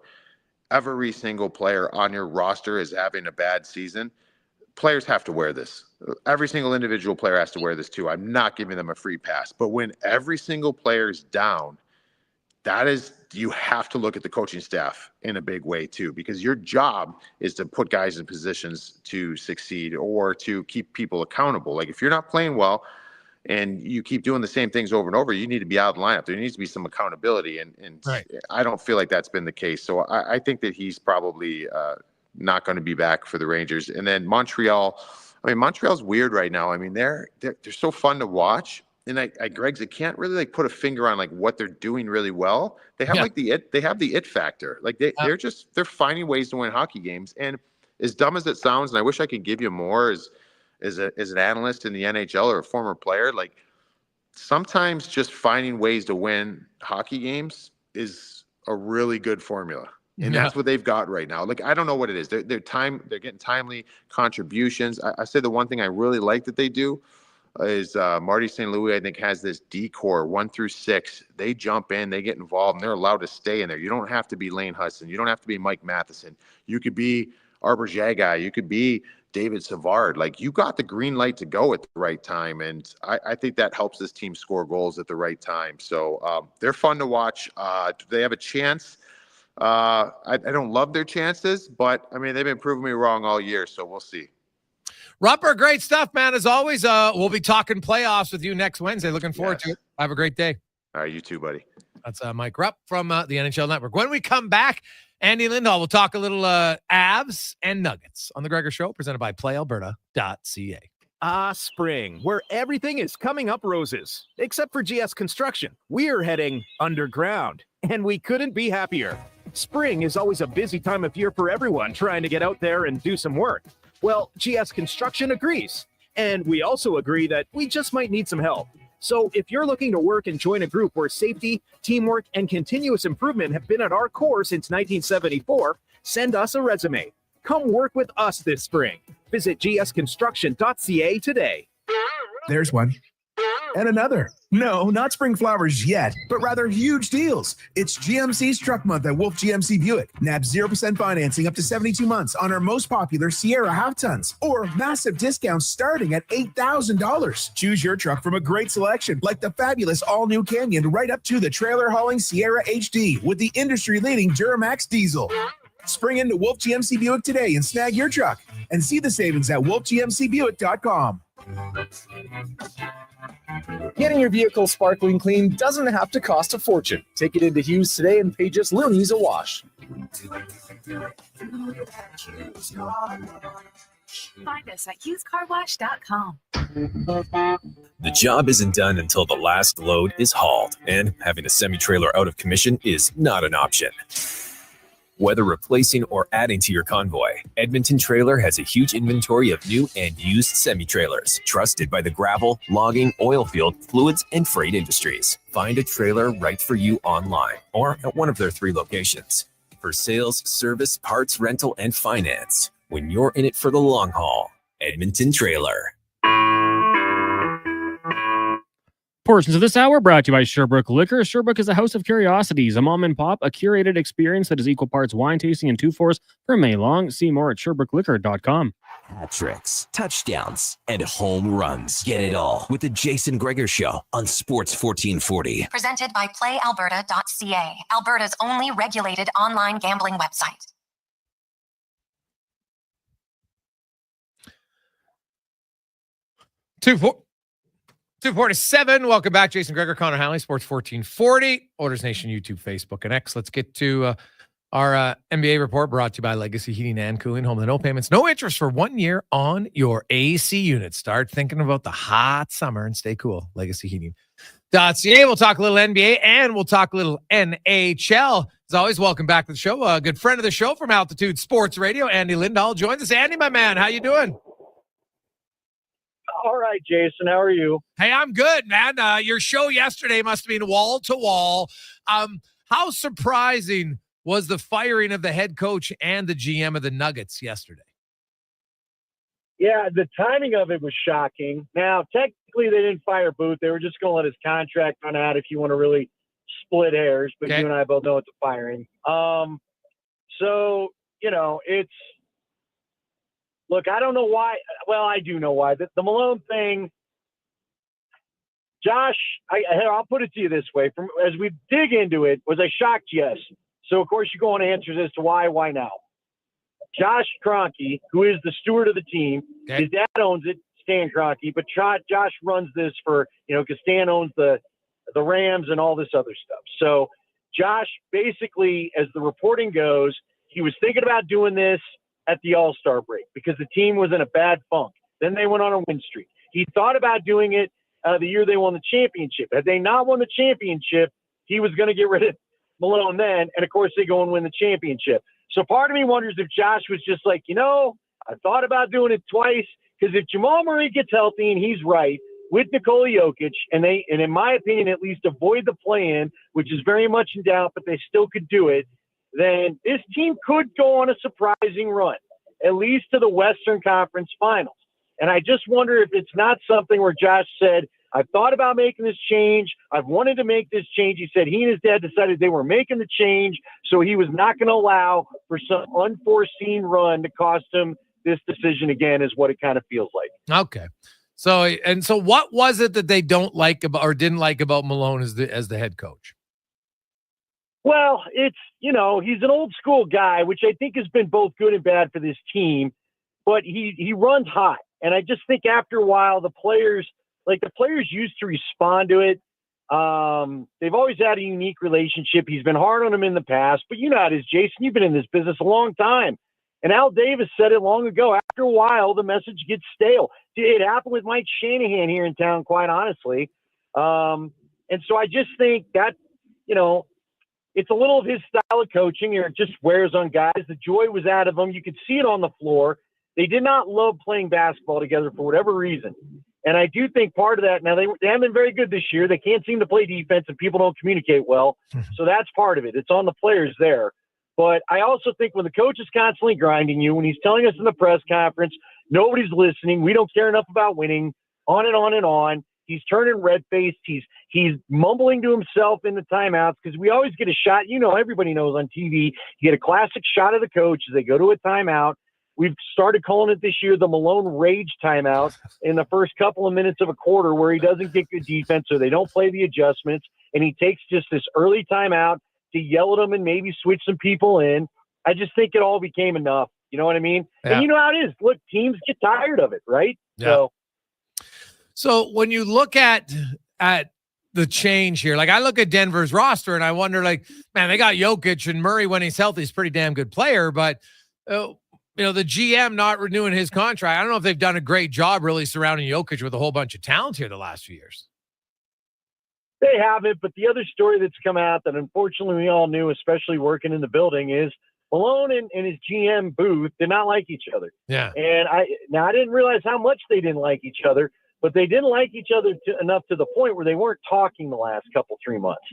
S18: every single player on your roster is having a bad season, players have to wear this. Every single individual player has to wear this too. I'm not giving them a free pass. But when every single player is down, you have to look at the coaching staff in a big way too, because your job is to put guys in positions to succeed or to keep people accountable. Like, if you're not playing well and you keep doing the same things over and over, you need to be out of the lineup. There needs to be some accountability. And right. I don't feel like that's been the case. So I think that he's probably not going to be back for the Rangers. And then Montreal, I mean, Montreal's weird right now. I mean, they're so fun to watch. And I can't really put a finger on what they're doing really well. They have they have the it factor. Like they're finding ways to win hockey games. And as dumb as it sounds, and I wish I could give you more as an analyst in the NHL or a former player, like, sometimes just finding ways to win hockey games is a really good formula. And that's what they've got right now. Like, I don't know what it is. They're getting timely contributions. I say the one thing I really like that they do is Marty St. Louis, I think, has this D-core 1 through 6. They jump in, they get involved, and they're allowed to stay in there. You don't have to be Lane Hudson. You don't have to be Mike Matheson. You could be Arbor Jagai. You could be David Savard. Like, you got the green light to go at the right time. And I think that helps this team score goals at the right time. So they're fun to watch. Do they have a chance? I don't love their chances, but I mean, they've been proving me wrong all year, so we'll see.
S1: Rupper, great stuff, man. As always, we'll be talking playoffs with you next Wednesday. Looking forward to it. Have a great day.
S18: All right, you too, buddy.
S1: That's Mike Rupp from the NHL Network. When we come back, Andy Lindall will talk a little Avs and Nuggets on the Gregor Show, presented by PlayAlberta.ca.
S19: Spring, where everything is coming up roses, except for GS Construction. We're heading underground, and we couldn't be happier. Spring is always a busy time of year for everyone trying to get out there and do some work. Well, GS Construction agrees. And we also agree that we just might need some help. So if you're looking to work and join a group where safety, teamwork, and continuous improvement have been at our core since 1974, send us a resume. Come work with us this spring. Visit gsconstruction.ca today.
S20: There's one. And another. No, not spring flowers yet, but rather huge deals. It's GMC's Truck Month at Wolf GMC Buick. Nab 0% financing up to 72 months on our most popular Sierra half-tons, or massive discounts starting at $8,000. Choose your truck from a great selection, like the fabulous all-new Canyon, right up to the trailer-hauling Sierra HD with the industry-leading Duramax diesel. Spring into Wolf GMC Buick today and snag your truck. And see the savings at wolfgmcbuick.com.
S14: Getting your vehicle sparkling clean doesn't have to cost a fortune. Take it into Hughes today and pay just loonies a wash.
S21: Find us at hughescarwash.com.
S22: The job isn't done until the last load is hauled, and having a semi-trailer out of commission is not an option. Whether replacing or adding to your convoy, Edmonton Trailer has a huge inventory of new and used semi-trailers, trusted by the gravel, logging, oil field, fluids, and freight industries. Find a trailer right for you online or at one of their 3 locations. For sales, service, parts, rental, and finance, when you're in it for the long haul, Edmonton Trailer.
S15: Portions of this hour brought to you by Sherbrooke Liquor. Sherbrooke is a house of curiosities, a mom and pop, a curated experience that is equal parts wine tasting and 2-4s for May long. See more at SherbrookeLiquor.com.
S16: Hat tricks, touchdowns, and home runs. Get it all with the Jason Gregor Show on Sports 1440.
S17: Presented by PlayAlberta.ca, Alberta's only regulated online gambling website.
S1: Two 247. Welcome back. Jason Gregor, Connor Halley, Sports 1440, Oilers Nation, YouTube, Facebook, and X. Let's get to our NBA report brought to you by Legacy Heating and Cooling. Home with no payments, no interest for 1 year on your AC unit. Start thinking about the hot summer and stay cool. Legacy Heating.ca. We'll talk a little NBA and we'll talk a little NHL. As always, welcome back to the show. A good friend of the show from Altitude Sports Radio, Andy Lindahl, joins us. Andy, my man, how you doing?
S23: All right, Jason, how are you?
S1: Hey, I'm good, man. Your show yesterday must have been wall to wall. How surprising was the firing of the head coach and the GM of the Nuggets yesterday?
S23: Yeah, the timing of it was shocking. Now, technically, they didn't fire Booth. They were just going to let his contract run out if you want to really split hairs. But You and I both know it's a firing. So, it's – look, I don't know why. Well, I do know why. The Malone thing, Josh, I'll put it to you this way. As we dig into it, was I shocked? Yes. So, of course, you go on answers as to why now. Josh Kroenke, who is the steward of the team, his dad owns it, Stan Kroenke, but Josh runs this for, because Stan owns the Rams and all this other stuff. So, Josh, basically, as the reporting goes, he was thinking about doing this at the All-Star break because the team was in a bad funk. Then they went on a win streak. He thought about doing it the year they won the championship. Had they not won the championship, he was going to get rid of Malone then, and of course they go and win the championship. So part of me wonders if Josh was just like, I thought about doing it twice because if Jamal Murray gets healthy and he's right with Nikola Jokic, and in my opinion at least avoid the play-in, which is very much in doubt, but they still could do it, then this team could go on a surprising run, at least to the Western Conference Finals. And I just wonder if it's not something where Josh said, I've thought about making this change. I've wanted to make this change. He said he and his dad decided they were making the change, so he was not going to allow for some unforeseen run to cost him this decision again, is what it kind of feels like.
S1: Okay. So what was it that they don't like about or didn't like about Malone as the head coach?
S23: Well, it's, he's an old school guy, which I think has been both good and bad for this team, but he runs hot. And I just think after a while, the players used to respond to it. They've always had a unique relationship. He's been hard on them in the past, but you know how it is, Jason. You've been in this business a long time. And Al Davis said it long ago. After a while, the message gets stale. It happened with Mike Shanahan here in town, quite honestly. And so I just think that, it's a little of his style of coaching, or it just wears on guys. The joy was out of them. You could see it on the floor. They did not love playing basketball together for whatever reason. And I do think part of that, now they haven't been very good this year. They can't seem to play defense and people don't communicate well. So that's part of it. It's on the players there. But I also think when the coach is constantly grinding you, when he's telling us in the press conference, nobody's listening, we don't care enough about winning, on and on and on. He's turning red-faced. He's mumbling to himself in the timeouts because we always get a shot. Everybody knows on TV, you get a classic shot of the coach as they go to a timeout. We've started calling it this year the Malone rage timeout in the first couple of minutes of a quarter where he doesn't get good defense or they don't play the adjustments, and he takes just this early timeout to yell at them and maybe switch some people in. I just think it all became enough. You know what I mean? Yeah. And you know how it is. Look, teams get tired of it, right?
S1: Yeah. So when you look at the change here, like I look at Denver's roster and I wonder, like, man, they got Jokic and Murray when he's healthy. He's a pretty damn good player, but the GM not renewing his contract. I don't know if they've done a great job really surrounding Jokic with a whole bunch of talent here the last few years.
S23: They haven't, but the other story that's come out that unfortunately we all knew, especially working in the building, is Malone and his GM Booth did not like each other.
S1: Yeah.
S23: And I didn't realize how much they didn't like each other, but they didn't like each other enough to the point where they weren't talking the last 3 months.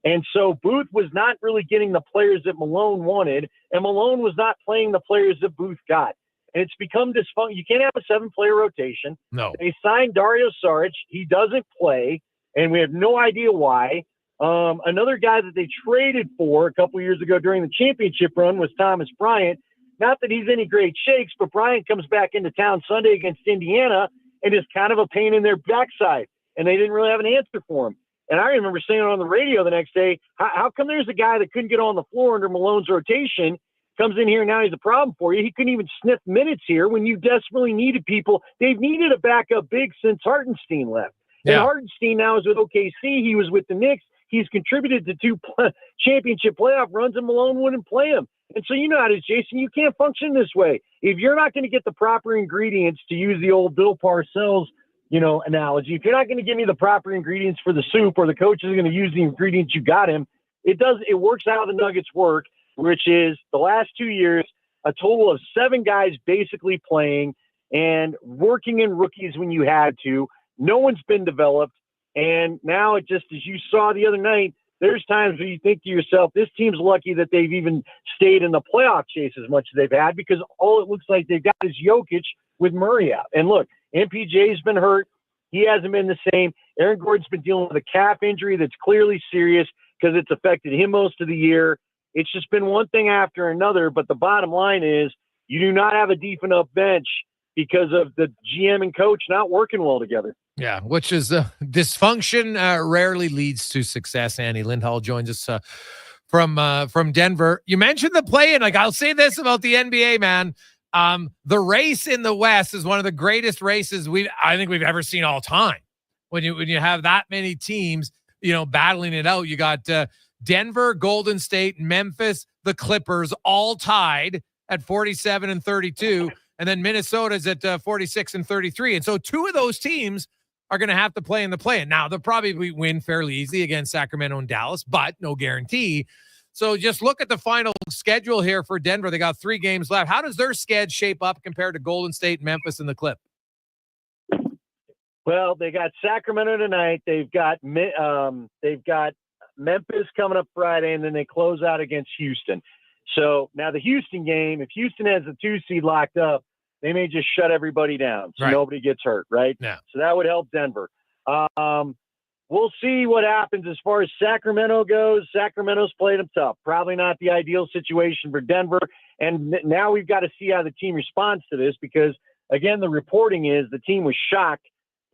S23: And so Booth was not really getting the players that Malone wanted, and Malone was not playing the players that Booth got. And it's become dysfunctional. You can't have a 7-player rotation.
S1: No.
S23: They signed Dario Saric. He doesn't play, and we have no idea why. Another guy that they traded for a couple years ago during the championship run was Thomas Bryant. Not that he's any great shakes, but Bryant comes back into town Sunday against Indiana and is kind of a pain in their backside, and they didn't really have an answer for him. And I remember saying on the radio the next day, how come there's a guy that couldn't get on the floor under Malone's rotation, comes in here and now he's a problem for you? He couldn't even sniff minutes here when you desperately needed people. They've needed a backup big since Hartenstein left. Yeah. And Hartenstein now is with OKC. He was with the Knicks. He's contributed to 2 championship playoff runs, and Malone wouldn't play him. And so you know how it is, Jason. You can't function this way. If you're not going to get the proper ingredients, to use the old Bill Parcells analogy, if you're not going to give me the proper ingredients for the soup, or the coach is going to use the ingredients you got him, it works how the Nuggets work, which is the last 2 years, a total of 7 guys basically playing and working in rookies when you had to. No one's been developed. And now it just, as you saw the other night, there's times where you think to yourself, this team's lucky that they've even stayed in the playoff chase as much as they've had, because all it looks like they've got is Jokic with Murray out. And look, MPJ's been hurt. He hasn't been the same. Aaron Gordon's been dealing with a calf injury that's clearly serious because it's affected him most of the year. It's just been one thing after another. But the bottom line is you do not have a deep enough bench because of the GM and coach not working well together.
S1: Yeah, which is dysfunction rarely leads to success. Annie Lindhall joins us from Denver. You mentioned the play-in. Like, I'll say this about the NBA, man. The race in the West is one of the greatest races I think we've ever seen all time. When you have that many teams, battling it out, you got Denver, Golden State, Memphis, the Clippers, all tied at 47 and 32, and then Minnesota's at 46 and 33. And so 2 of those teams are going to have to play in the play-in. Now, they'll probably win fairly easy against Sacramento and Dallas, but no guarantee. So just look at the final schedule here for Denver. They got 3 games left. How does their schedule shape up compared to Golden State, Memphis, and the Clip?
S23: Well, they got Sacramento tonight. They've got Memphis coming up Friday, and then they close out against Houston. So now the Houston game, if Houston has the 2 seed locked up, they may just shut everybody down so nobody gets hurt, right?
S1: Yeah.
S23: So that would help Denver. We'll see what happens as far as Sacramento goes. Sacramento's played them tough. Probably not the ideal situation for Denver. And now we've got to see how the team responds to this because, again, the reporting is the team was shocked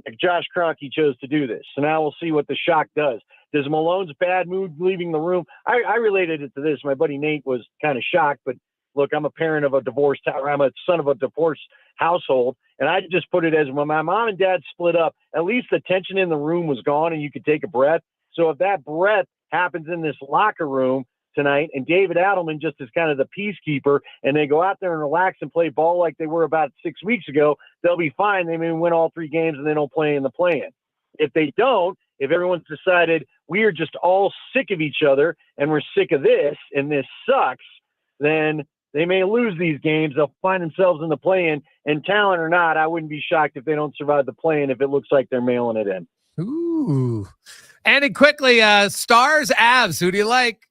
S23: that Josh Kroenke chose to do this. So now we'll see what the shock does. Does Malone's bad mood leaving the room? I related it to this. My buddy Nate was kind of shocked, but look, I'm a parent of a divorced, I'm a son of a divorced household, and I just put it as when my mom and dad split up, at least the tension in the room was gone and you could take a breath. So if that breath happens in this locker room tonight and David Adelman just is kind of the peacekeeper and they go out there and relax and play ball like they were about 6 weeks ago, they'll be fine. They may win all 3 games and they don't play in the play-in. If they don't, if everyone's decided we are just all sick of each other and we're sick of this and this sucks, then They may lose these games. They'll find themselves in the play-in, and talent or not, I wouldn't be shocked if they don't survive the play-in if it looks like they're mailing it in.
S1: Ooh. And quickly, Stars, Avs, who do you like?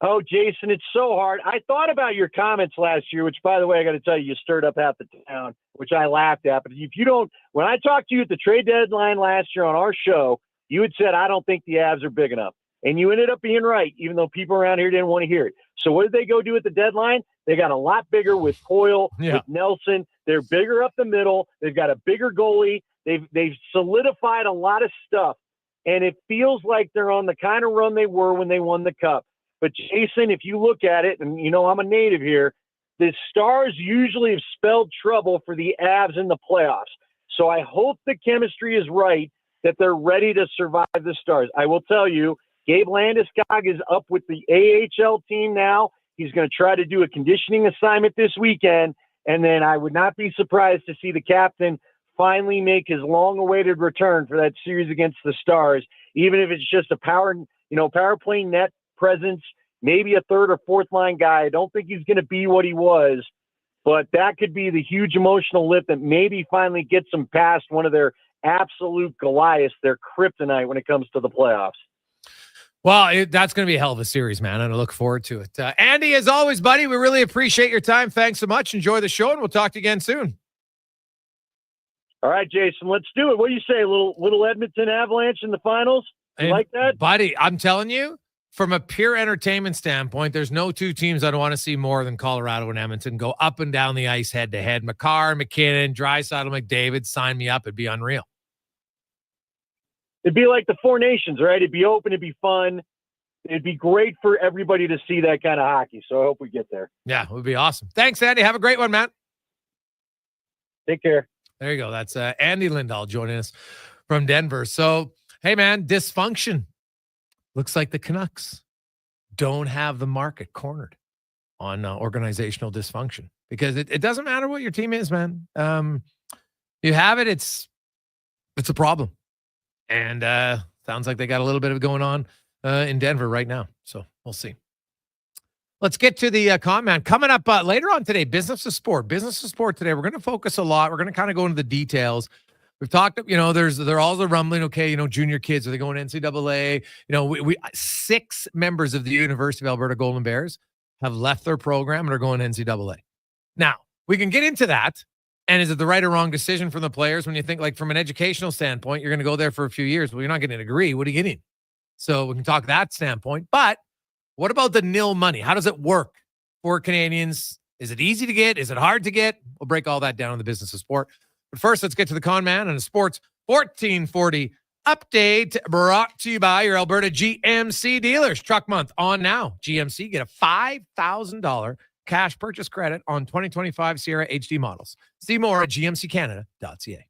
S23: Oh, Jason, it's so hard. I thought about your comments last year, which, by the way, I got to tell you stirred up half the town, which I laughed at. But if you don't, when I talked to you at the trade deadline last year on our show, you had said, I don't think the Avs are big enough. And you ended up being right, even though people around here didn't want to hear it. So what did they go do at the deadline? They got a lot bigger with Coyle, with Nelson. They're bigger up the middle. They've got a bigger goalie. They've solidified a lot of stuff. And it feels like they're on the kind of run they were when they won the Cup. But, Jason, if you look at it, and you know I'm a native here, the Stars usually have spelled trouble for the Avs in the playoffs. So I hope the chemistry is right, that they're ready to survive the Stars. I will tell you, Gabe Landeskog is up with the AHL team now. He's going to try to do a conditioning assignment this weekend, and then I would not be surprised to see the captain finally make his long-awaited return for that series against the Stars, even if it's just a power play net presence, maybe a third or fourth line guy. I don't think he's going to be what he was, but that could be the huge emotional lift that maybe finally gets them past one of their absolute Goliaths, their kryptonite when it comes to the playoffs.
S1: Well, that's going to be a hell of a series, man, and I look forward to it. Andy, as always, buddy, we really appreciate your time. Thanks so much. Enjoy the show, and we'll talk to you again soon.
S23: All right, Jason, let's do it. What do you say, little Edmonton Avalanche in the finals? You like that?
S1: Buddy, I'm telling you, from a pure entertainment standpoint, there's no two teams I'd want to see more than Colorado and Edmonton go up and down the ice head-to-head. McCarr, McKinnon, Draisaitl, McDavid, sign me up. It'd be unreal.
S23: It'd be like the Four Nations, right? It'd be open. It'd be fun. It'd be great for everybody to see that kind of hockey. So I hope we get there.
S1: Yeah, it would be awesome. Thanks, Andy. Have a great one, man.
S23: Take care.
S1: There you go. That's Andy Lindahl joining us from Denver. So, hey, man, dysfunction. Looks like the Canucks don't have the market cornered on organizational dysfunction because it doesn't matter what your team is, man. You have it. It's a problem. And sounds like they got a little bit of going on in Denver right now. So we'll see. Let's get to the comment. Coming up later on today, business of sport. Business of sport today. We're going to focus a lot. We're going to kind of go into the details. We've talked, they're all the rumbling. Okay, junior kids, are they going to NCAA? We 6 members of the University of Alberta Golden Bears have left their program and are going to NCAA. Now, we can get into that. And is it the right or wrong decision from the players when you think, like, from an educational standpoint, you're going to go there for a few years? Well, you're not getting a degree. What are you getting? So we can talk that standpoint. But what about the nil money? How does it work for Canadians? Is it easy to get? Is it hard to get? We'll break all that down in the business of sport. But first, let's get to the con man and a sports 1440 update brought to you by your Alberta GMC dealers. Truck month on now. GMC, get a $5,000 cash purchase credit on 2025 Sierra HD models. See more at gmccanada.ca.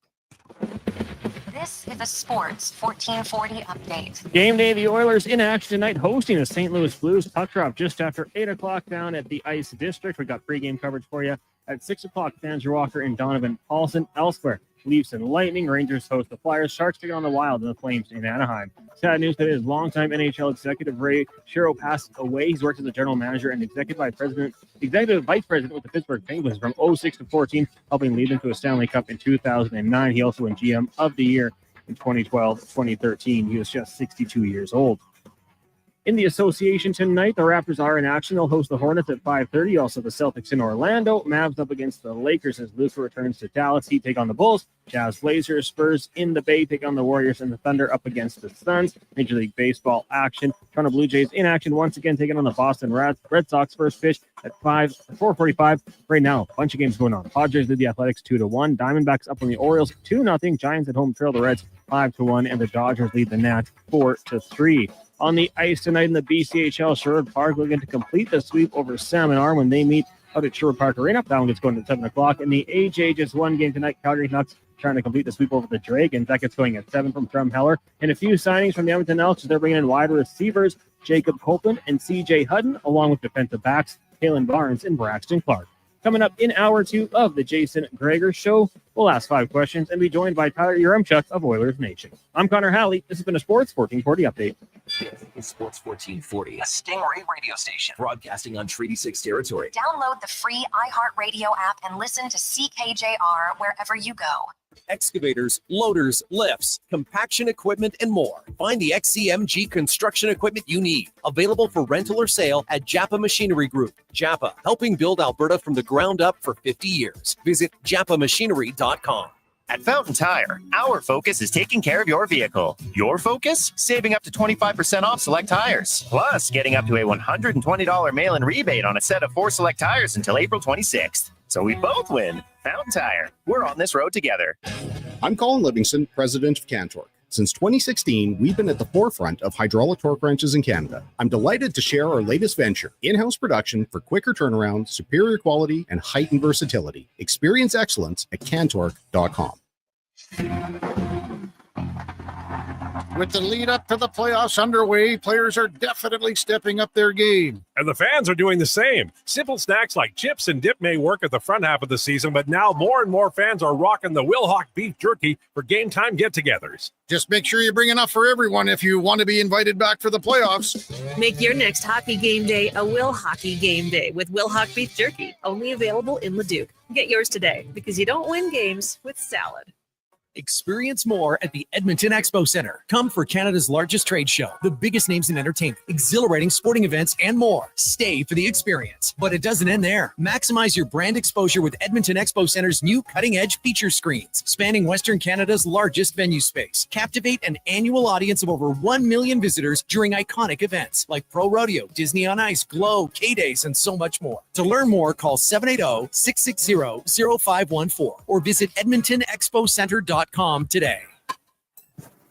S17: This is a Sports 1440 update.
S15: Game day, the Oilers in action tonight, hosting the St. Louis Blues. Puck drop just after 8 o'clock down at the Ice District. We got pregame coverage for you at 6 o'clock. Andrew Walker and Donovan Paulson. Elsewhere, Leafs and Lightning. Rangers host the Flyers. Sharks taking on the Wild and the Flames in Anaheim. Sad news today is longtime NHL executive Ray Shero passed away. He's worked as a general manager and executive vice president with the Pittsburgh Penguins from 06 to 14, helping lead them to a Stanley Cup in 2009. He also won GM of the Year in 2012-2013. He was just 62 years old. In the association tonight, the Raptors are in action. They'll host the Hornets at 5:30. Also, the Celtics in Orlando. Mavs up against the Lakers as Luka returns to Dallas. Heat take on the Bulls. Jazz, Blazers, Spurs in the Bay take on the Warriors, and the Thunder up against the Suns. Major League Baseball action. Toronto Blue Jays in action once again, taking on the Boston Red Sox. First pitch at 4:45. Right now, a bunch of games going on. Padres lead the Athletics 2-1. Diamondbacks up on the Orioles 2-0. Giants at home trail the Reds 5-1, and the Dodgers lead the Nats 4-3. On the ice tonight in the BCHL, Sherwood Park looking to complete the sweep over Salmon Arm when they meet out at Sherwood Park Arena. That one gets going at 7 o'clock. In the AJ, just one game tonight. Calgary Canucks trying to complete the sweep over the Dragons. That gets going at 7 from Heller. And a few signings from the Edmonton Elks as they're bringing in wide receivers Jacob Copeland and CJ Hudden, along with defensive backs Kalen Barnes and Braxton Clark. Coming up in hour 2 of the Jason Gregor Show, we'll ask 5 questions and be joined by Tyler Yaremchuk of Oilers Nation. I'm Connor Halley. This has been a Sports 1440 update.
S16: It's Sports 1440, a Stingray radio station broadcasting on Treaty 6 territory.
S17: Download the free iHeartRadio app and listen to CKJR wherever you go.
S14: Excavators, loaders, lifts, compaction equipment, and more. Find the XCMG construction equipment you need. Available for rental or sale at Japa Machinery Group. Japa, helping build Alberta from the ground up for 50 years. Visit japamachinery.com.
S2: At Fountain Tire, our focus is taking care of your vehicle. Your focus? Saving up to 25% off select tires. Plus, getting up to a $120 mail-in rebate on a set of 4 select tires until April 26th. So we both win. Fountain Tire. We're on this road together.
S5: I'm Colin Livingston, president of Cantork. Since 2016, we've been at the forefront of hydraulic torque wrenches in Canada. I'm delighted to share our latest venture, in-house production for quicker turnaround, superior quality, and heightened versatility. Experience excellence at cantork.com.
S6: With the lead up to the playoffs underway, players are definitely stepping up their game.
S24: And the fans are doing the same. Simple snacks like chips and dip may work at the front half of the season, but now more and more fans are rocking the Wilhauk beef jerky for game time get-togethers.
S6: Just make sure you bring enough for everyone if you want to be invited back for the playoffs.
S25: Make your next hockey game day a Will Hockey game day with Wilhauk beef jerky, only available in Leduc. Get yours today, because you don't win games with salad.
S14: Experience more at the Edmonton Expo Center. Come for Canada's largest trade show, the biggest names in entertainment, exhilarating sporting events, and more. Stay for the experience. But it doesn't end there. Maximize your brand exposure with Edmonton Expo Center's new cutting-edge feature screens, spanning Western Canada's largest venue space. Captivate an annual audience of over 1 million visitors during iconic events like Pro Rodeo, Disney on Ice, Glow, K-Days, and so much more. To learn more, call 780-660-0514 or visit edmontonexpocenter.com today.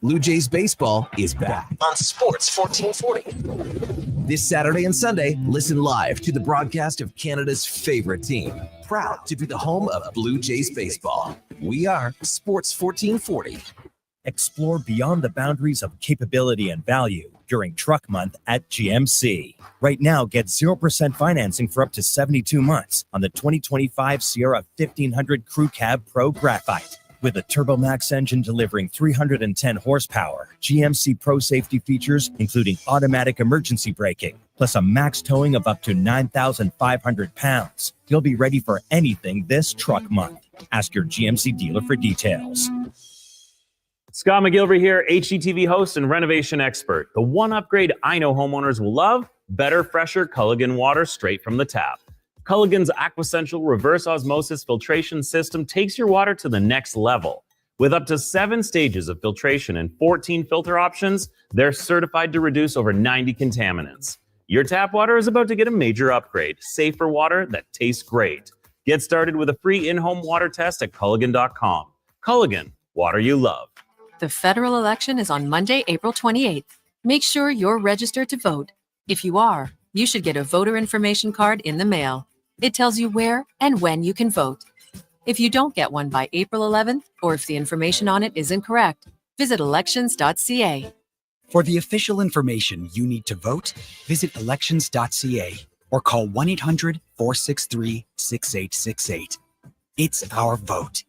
S16: Blue Jays baseball is back on Sports 1440. This Saturday and Sunday, listen live to the broadcast of Canada's favorite team. Proud to be the home of Blue Jays baseball. We are Sports 1440.
S26: Explore beyond the boundaries of capability and value during Truck Month at GMC. Right now, get 0% financing for up to 72 months on the 2025 Sierra 1500 Crew Cab Pro Graphite. With a TurboMax engine delivering 310 horsepower, GMC Pro safety features, including automatic emergency braking, plus a max towing of up to 9,500 pounds. You'll be ready for anything this truck month. Ask your GMC dealer for details.
S27: Scott McGilvery here, HGTV host and renovation expert. The one upgrade I know homeowners will love: better, fresher Culligan water straight from the tap. Culligan's Aquasential reverse osmosis filtration system takes your water to the next level. With up to 7 stages of filtration and 14 filter options, they're certified to reduce over 90 contaminants. Your tap water is about to get a major upgrade. Safer water that tastes great. Get started with a free in-home water test at Culligan.com. Culligan, water you love.
S28: The federal election is on Monday, April 28th. Make sure you're registered to vote. If you are, you should get a voter information card in the mail. It tells you where and when you can vote. If you don't get one by April 11th, or if the information on it is incorrect, visit elections.ca.
S29: For the official information you need to vote, visit elections.ca or call 1-800-463-6868. It's our vote.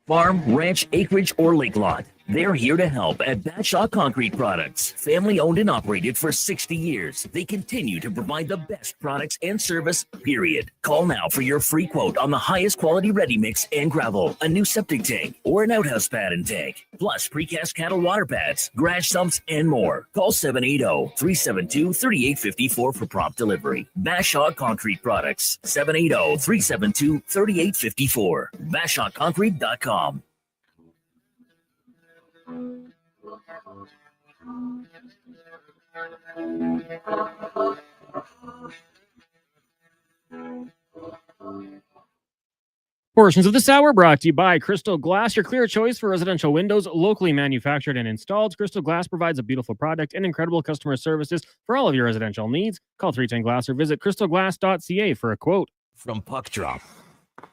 S13: Farm, ranch, acreage, or lake lot. They're here to help at Bashaw Concrete Products. Family owned and operated for 60 years. They continue to provide the best products and service, period. Call now for your free quote on the highest quality ready mix and gravel, a new septic tank, or an outhouse pad and tank, plus precast cattle water pads, garage sumps, and more. Call 780-372-3854 for prompt delivery. Bashaw Concrete Products, 780-372-3854. BashawConcrete.com.
S15: Portions of this hour brought to you by Crystal Glass, your clear choice for residential windows, locally manufactured and installed. Crystal Glass provides a beautiful product and incredible customer services for all of your residential needs. Call 310 Glass or visit crystalglass.ca for a quote.
S16: From puck drop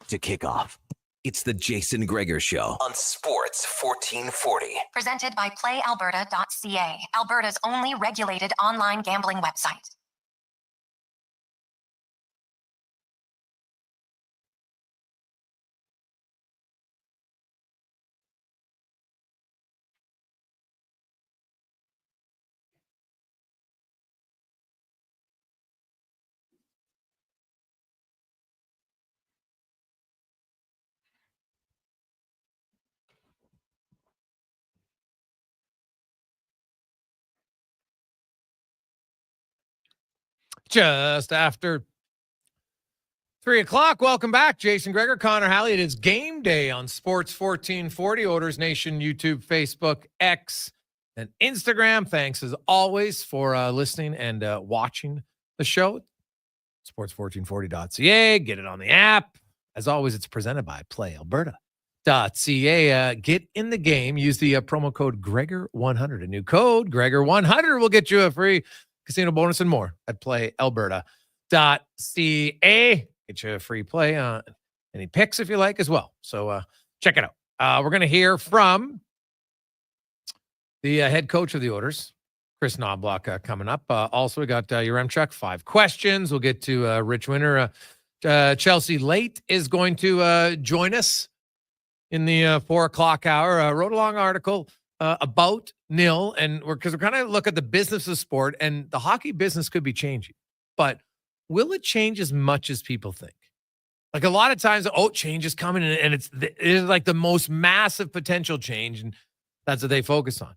S16: to kickoff, it's the Jason Gregor Show on Sports 1440.
S17: Presented by PlayAlberta.ca, Alberta's only regulated online gambling website.
S1: just after 3 o'clock. Welcome back. Jason Gregor, Connor Halley. It is game day on Sports 1440, Oilers Nation, YouTube, Facebook, X, and Instagram. Thanks as always for listening and watching the show. Sports1440.ca. Get it on the app. As always, it's presented by PlayAlberta.ca. Get in the game. Use the promo code Gregor100. A new code, Gregor100, will get you a free casino bonus and more at PlayAlberta.ca. Get you a free play on any picks if you like as well. So check it out. We're going to hear from the head coach of the Oilers, Chris Knobloch, coming up. Also, we got Yaremchuk, 5 questions. We'll get to Rich Winter. Chelsea Late is going to join us in the 4 o'clock hour. Wrote a long article about nil, and we're kind of look at the business of sport, and the hockey business could be changing. But will it change as much as people think? Like a lot of times, change is coming, and it is like the most massive potential change, and that's what they focus on.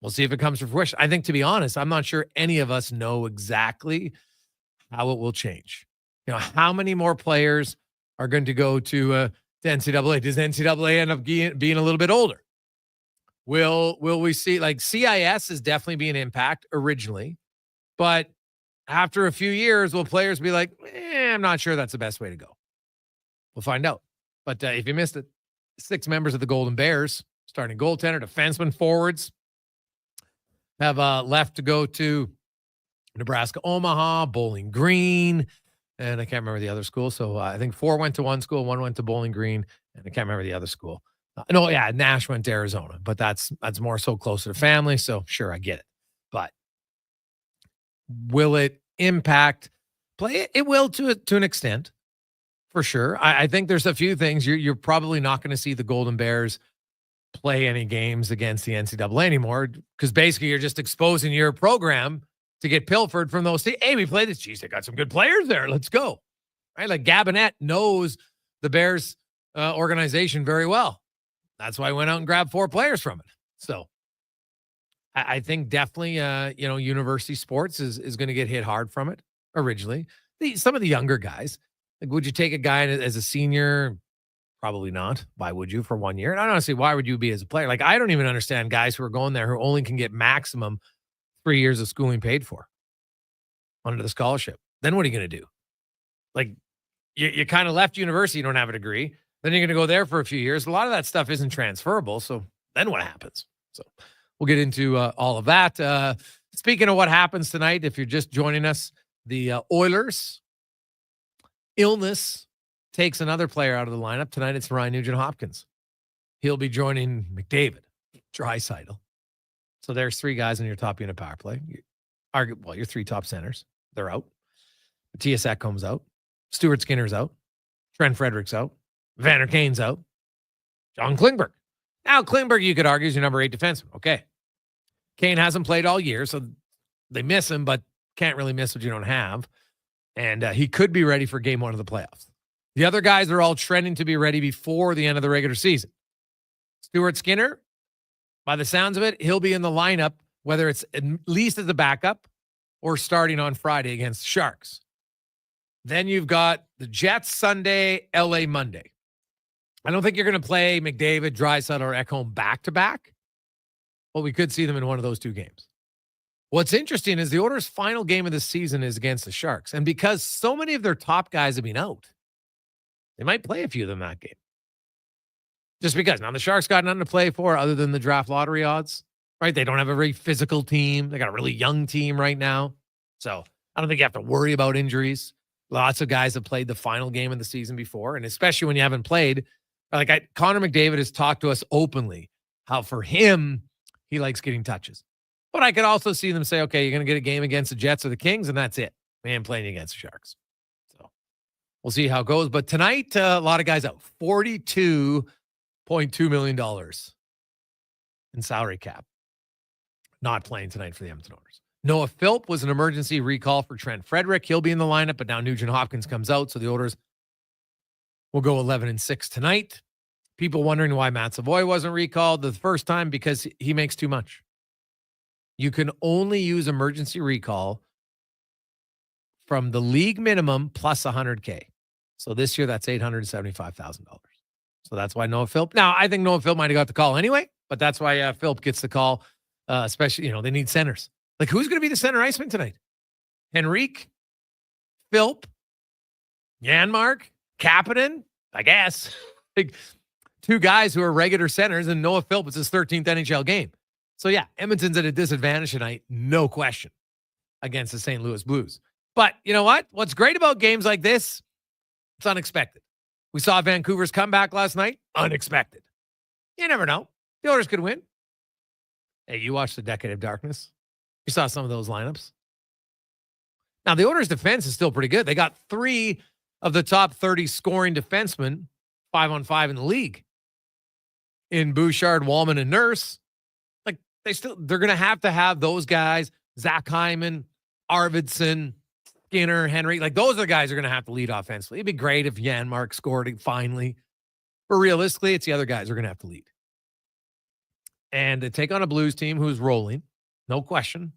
S1: We'll see if it comes to fruition. I think, to be honest, I'm not sure any of us know exactly how it will change. How many more players are going to go to the NCAA? Does NCAA end up being a little bit older? Will we see, like, CIS is definitely being an impact originally, but after a few years, will players be like, I'm not sure that's the best way to go? We'll find out. But if you missed it, 6 members of the Golden Bears, starting goaltender, defenseman, forwards, have left to go to Nebraska, Omaha, Bowling Green, and I can't remember the other school. So I think 4 went to one school, 1 went to Bowling Green, and I can't remember the other school. Nash went to Arizona, but that's more so closer to family. So sure, I get it. But will it impact play? It will to an extent, for sure. I think there's a few things. You're probably not going to see the Golden Bears play any games against the NCAA anymore, because basically you're just exposing your program to get pilfered from those. Hey, we played this. Geez, they got some good players there. Let's go. Right? Like Gabinet knows the Bears organization very well. That's why I went out and grabbed 4 players from it. So I think definitely, university sports is going to get hit hard from it originally. Some of the younger guys, like, would you take a guy as a senior? Probably not. Why would you for 1 year? And honestly, why would you be as a player? Like, I don't even understand guys who are going there who only can get maximum 3 years of schooling paid for under the scholarship. Then what are you going to do? Like, you kind of left university, you don't have a degree. Then you're going to go there for a few years. A lot of that stuff isn't transferable. So then what happens? So we'll get into all of that. Speaking of what happens tonight, if you're just joining us, the Oilers illness takes another player out of the lineup. Tonight it's Ryan Nugent-Hopkins. He'll be joining McDavid, Draisaitl. So there's 3 guys in your top unit power play. Your 3 top centers, they're out. Matthias Ekholm's out. Stuart Skinner's out. Trent Frederick's out. Vander Kane's out. John Klingberg. Now, Klingberg, you could argue, is your number 8 defenseman. Okay. Kane hasn't played all year, so they miss him, but can't really miss what you don't have. And he could be ready for game 1 of the playoffs. The other guys are all trending to be ready before the end of the regular season. Stuart Skinner, by the sounds of it, he'll be in the lineup, whether it's at least as a backup or starting on Friday against the Sharks. Then you've got the Jets Sunday, LA Monday. I don't think you're going to play McDavid, Draisaitl, or Ekholm back-to-back, but we could see them in one of those 2 games. What's interesting is the Oilers' final game of the season is against the Sharks, and because so many of their top guys have been out, they might play a few of them that game. Just because. Now, the Sharks got nothing to play for other than the draft lottery odds, right? They don't have a very physical team. They got a really young team right now. So I don't think you have to worry about injuries. Lots of guys have played the final game of the season before, and especially when you haven't played. Connor McDavid has talked to us openly how for him, he likes getting touches. But I could also see them say, okay, you're going to get a game against the Jets or the Kings, and that's it. Man, playing against the Sharks. So we'll see how it goes. But tonight, a lot of guys out. $42.2 million in salary cap. Not playing tonight for the Edmonton Oilers. Noah Philp was an emergency recall for Trent Frederick. He'll be in the lineup, but now Nugent-Hopkins comes out, so the Oilers will go 11-6 tonight. People wondering why Matt Savoy wasn't recalled the first time, because he makes too much. You can only use emergency recall from the league minimum plus $100K. So this year, that's $875,000. So that's why Noah Philp. Now, I think Noah Philp might have got the call anyway, but that's why Philp gets the call, especially, they need centers. Like, who's going to be the center iceman tonight? Henrique, Philp, Janmark, Kapanen, I guess. Like, two guys who are regular centers, and Noah Philp is his 13th NHL game. So, yeah, Edmonton's at a disadvantage tonight, no question, against the St. Louis Blues. But you know what? What's great about games like this, it's unexpected. We saw Vancouver's comeback last night. Unexpected. You never know. The Oilers could win. Hey, you watched the Decade of Darkness. You saw some of those lineups. Now, the Oilers' defense is still pretty good. They got 3 of the top 30 scoring defensemen, 5-on-5 in the league. In Bouchard, Wallman, and Nurse. Like, they're going to have those guys, Zach Hyman, Arvidsson, Skinner, Henry. Like, those are the guys who are going to have to lead offensively. It'd be great if Janmark scored finally. But realistically, it's the other guys who are going to have to lead. And to take on a Blues team who's rolling, no question.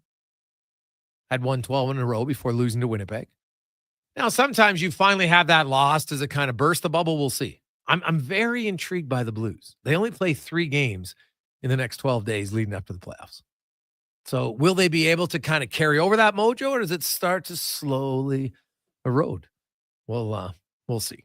S1: Had won 12 in a row before losing to Winnipeg. Now, sometimes you finally have that loss. Does it kind of burst the bubble? We'll see. I'm very intrigued by the Blues. They only play 3 games in the next 12 days leading up to the playoffs. So will they be able to kind of carry over that mojo, or does it start to slowly erode? We'll see.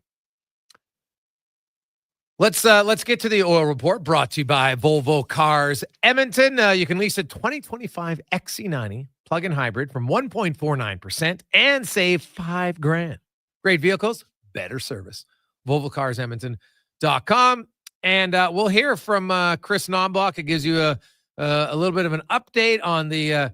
S1: Let's get to the oil report, brought to you by Volvo Cars Edmonton. You can lease a 2025 XC90 plug-in hybrid from 1.49% and save $5,000. Great vehicles, better service. VolvoCarsEdmonton.com. And we'll hear from Chris Nombach. It gives you a little bit of an update on the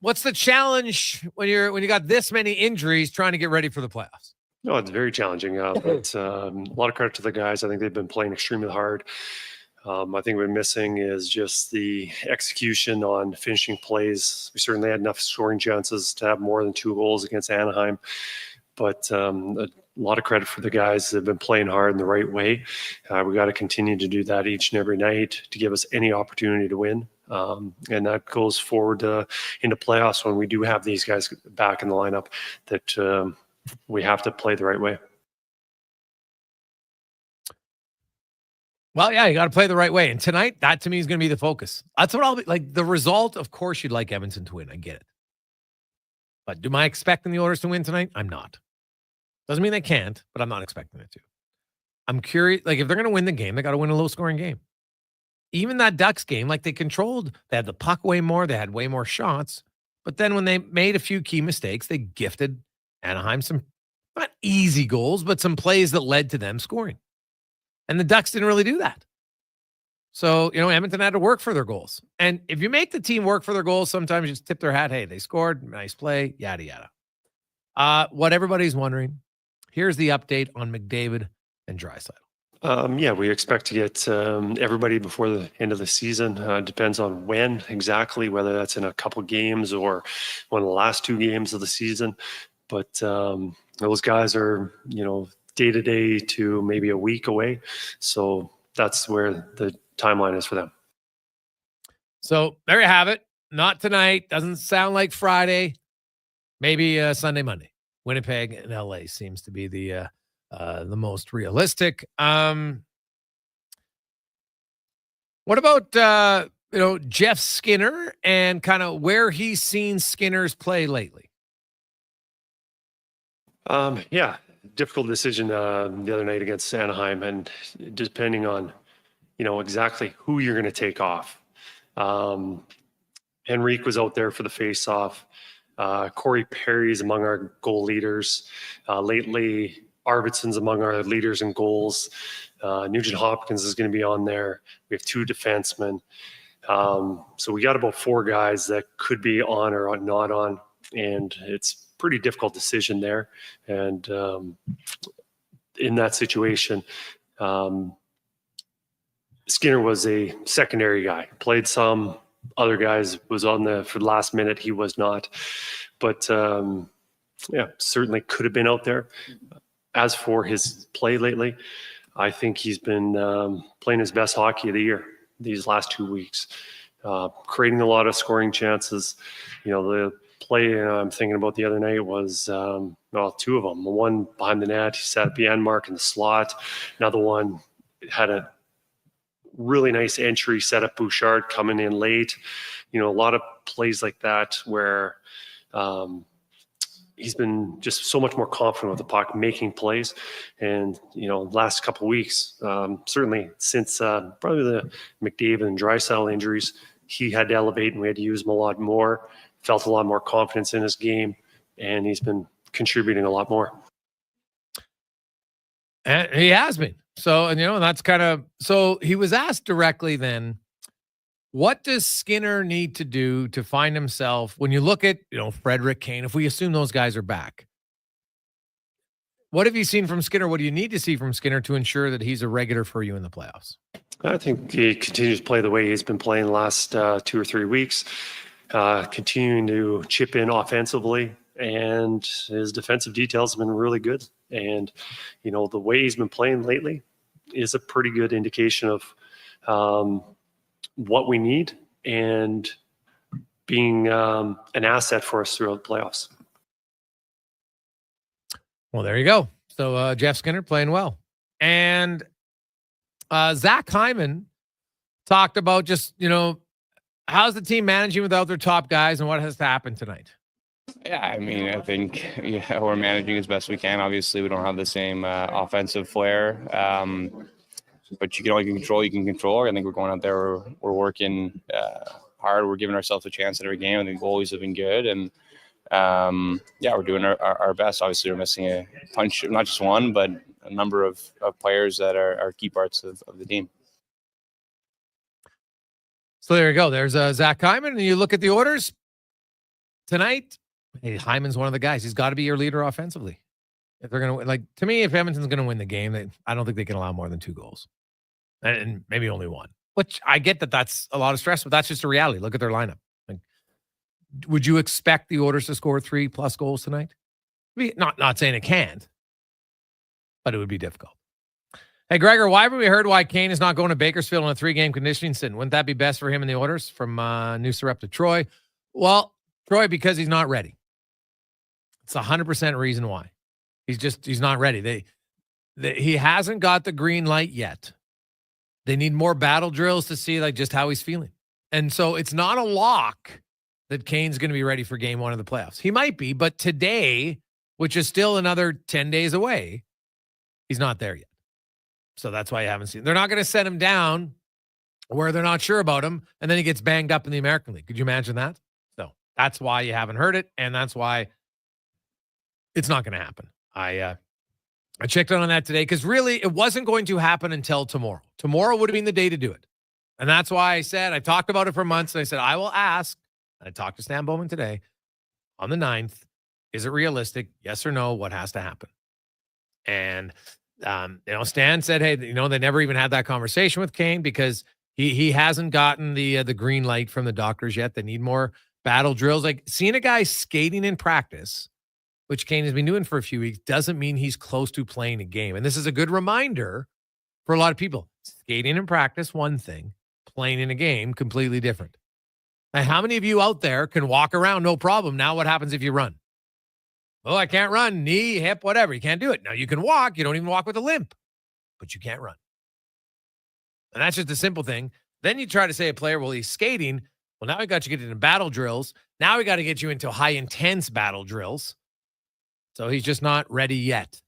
S1: what's the challenge when you got this many injuries trying to get ready for the playoffs?
S3: No, it's very challenging. But a lot of credit to the guys. I think they've been playing extremely hard. I think we're missing is just the execution on finishing plays. We certainly had enough scoring chances to have more than 2 goals against Anaheim, but a lot of credit for the guys that have been playing hard in the right way. We got to continue to do that each and every night to give us any opportunity to win. And that goes forward into playoffs when we do have these guys back in the lineup, that we have to play the right way.
S1: Well, yeah, you got to play the right way. And tonight, that to me is going to be the focus. That's what I'll be like. The result, of course, you'd like Edmonton to win. I get it. But am I expecting the Oilers to win tonight? I'm not. Doesn't mean they can't, but I'm not expecting it to. I'm curious. Like, if they're going to win the game, they got to win a low-scoring game. Even that Ducks game, like, they had the puck way more. They had way more shots. But then when they made a few key mistakes, they gifted Anaheim some, not easy goals, but some plays that led to them scoring. And the Ducks didn't really do that. So, Edmonton had to work for their goals. And if you make the team work for their goals, sometimes you just tip their hat. Hey, they scored, nice play, yada, yada. What everybody's wondering, here's the update on McDavid and Draisaitl.
S3: We expect to get everybody before the end of the season. Depends on when exactly, whether that's in a couple games or one of the last 2 games of the season. But those guys are, day-to-day to maybe a week away. So that's where the timeline is for them.
S1: So there you have it. Not tonight. Doesn't sound like Friday. Maybe Sunday, Monday. Winnipeg and LA seems to be the most realistic. What about Jeff Skinner and kind of where he's seen Skinner's play lately?
S3: Difficult decision the other night against Anaheim, and depending on exactly who you're going to take off. Henrique was out there for the face-off. Corey Perry's among our goal leaders. Lately, Arvidsson's among our leaders in goals. Nugent Hopkins is going to be on there. We have 2 defensemen. So we got about 4 guys that could be on or not on, and it's pretty difficult decision there. And in that situation, Skinner was a secondary guy. Played some, other guys was on for the last minute. He was not. But certainly could have been out there. As for his play lately, I think he's been playing his best hockey of the year these last 2 weeks. creating a lot of scoring chances. The play I'm thinking about the other night was, two of them. One behind the net, he sat at the end mark in the slot. Another one had a really nice entry, set up Bouchard coming in late. A lot of plays like that where he's been just so much more confident with the puck, making plays. And, last couple of weeks, certainly since probably the McDavid and Draisaitl injuries, he had to elevate and we had to use him a lot more, felt a lot more confidence in his game, and he's been contributing a lot more.
S1: And he has been. So, and that's kind of, so he was asked directly then, what does Skinner need to do to find himself when you look at, Frederick, Kane, if we assume those guys are back? What have you seen from Skinner? What do you need to see from Skinner to ensure that he's a regular for you in the playoffs?
S3: I think he continues to play the way he's been playing the last 2 or 3 weeks, continuing to chip in offensively, and his defensive details have been really good. And, the way he's been playing lately is a pretty good indication of what we need and being an asset for us throughout the playoffs.
S1: Well, there you go. So Jeff Skinner playing well. And Zach Hyman talked about just, how's the team managing without their top guys and what has to happen tonight?
S4: Yeah, I think we're managing as best we can. Obviously, we don't have the same offensive flair, but you can only control. You can control. I think we're going out there. We're working hard. We're giving ourselves a chance at every game. I think goalies have been good, and we're doing our best. Obviously, we're missing a punch, not just one, but a number of players that are key parts of the team.
S1: So there you go. There's Zach Hyman, and you look at the orders tonight. Hey, Hyman's one of the guys. He's got to be your leader offensively. If they're going to to me, if Edmonton's going to win the game, I don't think they can allow more than 2 goals, and maybe only 1. Which I get that's a lot of stress, but that's just a reality. Look at their lineup. Would you expect the Oilers to score 3+ goals tonight? Not saying it can't, but it would be difficult. Hey, Gregor, why haven't we heard why Kane is not going to Bakersfield on a 3-game conditioning stint? Wouldn't that be best for him in the Oilers from Noosa Rupp to Troy? Well, Troy, because he's not ready. It's 100% reason why. He's not ready. He hasn't got the green light yet. They need more battle drills to see just how he's feeling. And so it's not a lock that Kane's going to be ready for game 1 of the playoffs. He might be, but today, which is still another 10 days away, he's not there yet. So that's why you haven't seen. They're not going to send him down where they're not sure about him, and then he gets banged up in the American League. Could you imagine that? So that's why you haven't heard it, and that's why it's not going to happen. I checked on that today because really it wasn't going to happen until tomorrow. Tomorrow would have been the day to do it. And that's why I talked about it for months, and I said, I will ask. I talked to Stan Bowman today on the 9th. Is it realistic? Yes or no? What has to happen? And, Stan said, hey, they never even had that conversation with Kane because he hasn't gotten the green light from the doctors yet. They need more battle drills. Like seeing a guy skating in practice, which Kane has been doing for a few weeks, doesn't mean he's close to playing a game. And this is a good reminder for a lot of people. Skating in practice, one thing. Playing in a game, completely different. Now, how many of you out there can walk around no problem? Now what happens if you run? Oh, I can't run. Knee, hip, whatever. You can't do it. Now you can walk. You don't even walk with a limp. But you can't run. And that's just a simple thing. Then you try to say a player, well, he's skating. Well, now we got you to get into battle drills. Now we got to get you into high intense battle drills. So he's just not ready yet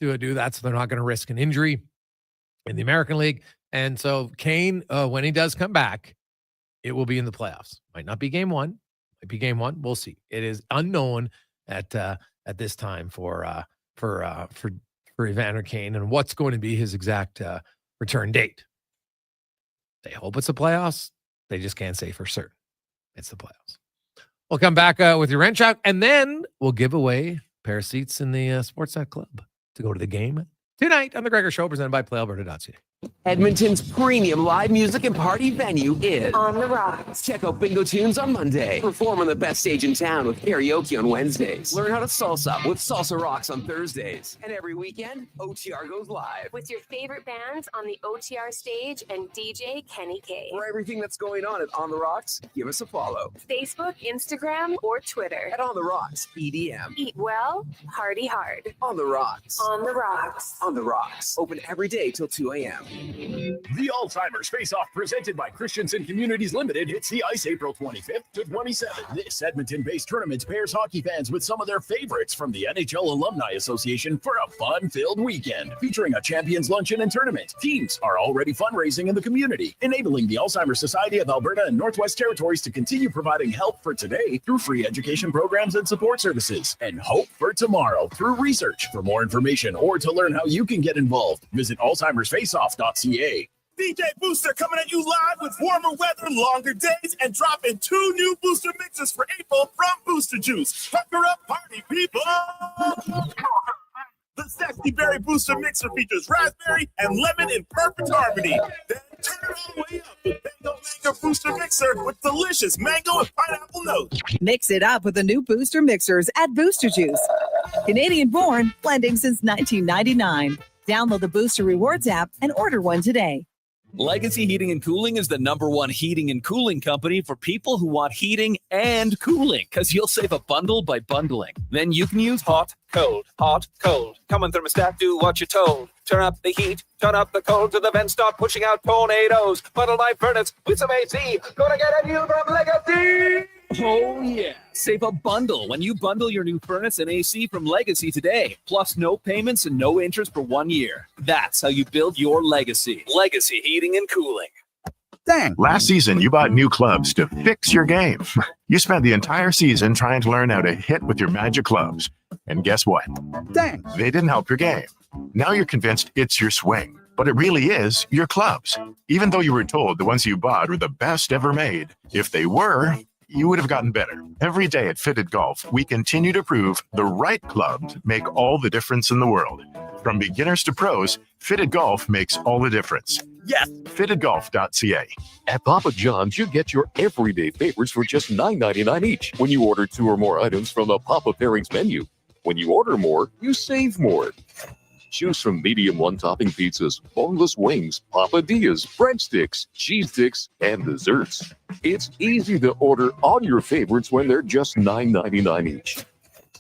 S1: to do that. So they're not going to risk an injury in the American League. And so Kane, when he does come back, it will be in the playoffs. Might not be game 1. Might be game 1. We'll see. It is unknown at this time for Evander Kane and what's going to be his exact return date. They hope it's the playoffs. They just can't say for certain it's the playoffs. We'll come back with Yaremchuk, and then we'll give away a pair of seats in the Sportsnet Club to go to the game tonight on the Gregor Show, presented by PlayAlberta.ca.
S7: Edmonton's premium live music and party venue is
S21: On the Rocks.
S7: Check out Bingo Tunes on Monday. Perform on the best stage in town with karaoke on Wednesdays. Learn how to salsa with Salsa Rocks on Thursdays. And every weekend, OTR goes live.
S21: With your favorite bands on the OTR stage and DJ Kenny K.
S7: For everything that's going on at On the Rocks, give us a follow.
S21: Facebook, Instagram, or Twitter.
S7: At On the Rocks, EDM.
S21: Eat well, party hard.
S7: On the Rocks.
S21: On the Rocks.
S7: On the Rocks. Open every day till 2 a.m.
S8: The Alzheimer's Face-Off presented by Christensen Communities Limited hits the ice April 25th to 27th. This Edmonton-based tournament pairs hockey fans with some of their favorites from the NHL Alumni Association for a fun-filled weekend featuring a champions luncheon and tournament. Teams are already fundraising in the community, enabling the Alzheimer's Society of Alberta and Northwest Territories to continue providing help for today through free education programs and support services, and hope for tomorrow through research. For more information or to learn how you can get involved, visit alzheimersfaceoff.ca.
S9: DJ Booster coming at you live with warmer weather, longer days, and dropping 2 new booster mixes for April from Booster Juice. Pucker up, party people! The Sexy Berry Booster Mixer features raspberry and lemon in perfect harmony. Then turn it all the way up with Mango Booster Mixer with delicious mango and pineapple notes.
S10: Mix it up with the new Booster Mixers at Booster Juice. Canadian born, blending since 1999. Download the Booster Rewards app and order one today.
S11: Legacy Heating and Cooling is the #1 heating and cooling company for people who want heating and cooling, because you'll save a bundle by bundling. Then you can use hot, cold, hot, cold. Come on, thermostat, do what you're told. Turn up the heat, turn up the cold, to the vents start pushing out tornadoes. Bundle my furnace with some AC. Gonna get a new from Legacy! Oh yeah! Save a bundle when you bundle your new furnace and AC from Legacy today. Plus no payments and no interest for 1 year. That's how you build your legacy. Legacy Heating and Cooling.
S12: Dang. Last season, you bought new clubs to fix your game. You spent the entire season trying to learn how to hit with your magic clubs. And guess what? Dang. They didn't help your game. Now you're convinced it's your swing. But it really is your clubs. Even though you were told the ones you bought were the best ever made, if they were, you would have gotten better. Every day at Fitted Golf, we continue to prove the right clubs make all the difference in the world. From beginners to pros, Fitted Golf makes all the difference. Yes! FittedGolf.ca.
S18: At Papa John's, you get your everyday favorites for just $9.99 each when you order 2 or more items from the Papa Pairings menu. When you order more, you save more. Choose from medium one-topping pizzas, boneless wings, papadillas, breadsticks, cheese sticks, and desserts. It's easy to order all your favorites when they're just $9.99 each.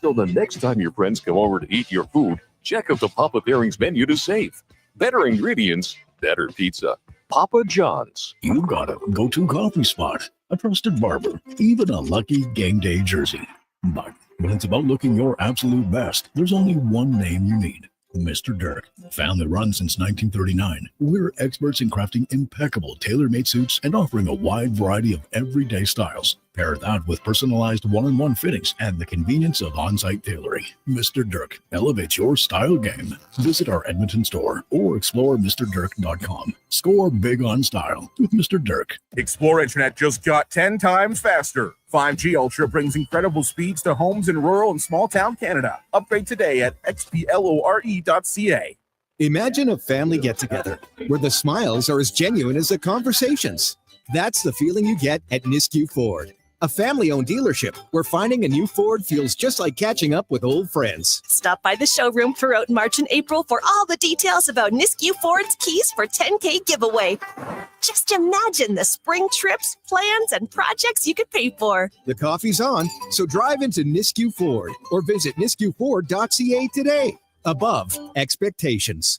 S18: So the next time your friends come over to eat your food, check out the Papa Pairings menu to save. Better ingredients, better pizza. Papa John's.
S19: You got a go-to coffee spot, a trusted barber, even a lucky game day jersey. But when it's about looking your absolute best, there's only one name you need. Mr. Dirk. Family run since 1939, we're experts in crafting impeccable tailor-made suits and offering a wide variety of everyday styles. Pair that with personalized one-on-one fittings and the convenience of on-site tailoring. Mr. Dirk elevates your style game. Visit our Edmonton store or explore MrDirk.com. Score big on style with Mr. Dirk.
S20: Explore Internet just got 10 times faster. 5G Ultra brings incredible speeds to homes in rural and small town Canada. Upgrade today at xplore.ca.
S30: Imagine a family get-together where the smiles are as genuine as the conversations. That's the feeling you get at Nisku Ford, a family-owned dealership where finding a new Ford feels just like catching up with old friends.
S25: Stop by the showroom throughout March and April for all the details about Nisku Ford's Keys for 10K giveaway. Just imagine the spring trips, plans, and projects you could pay for.
S30: The coffee's on, so drive into Nisku Ford or visit niskuford.ca today. Above expectations.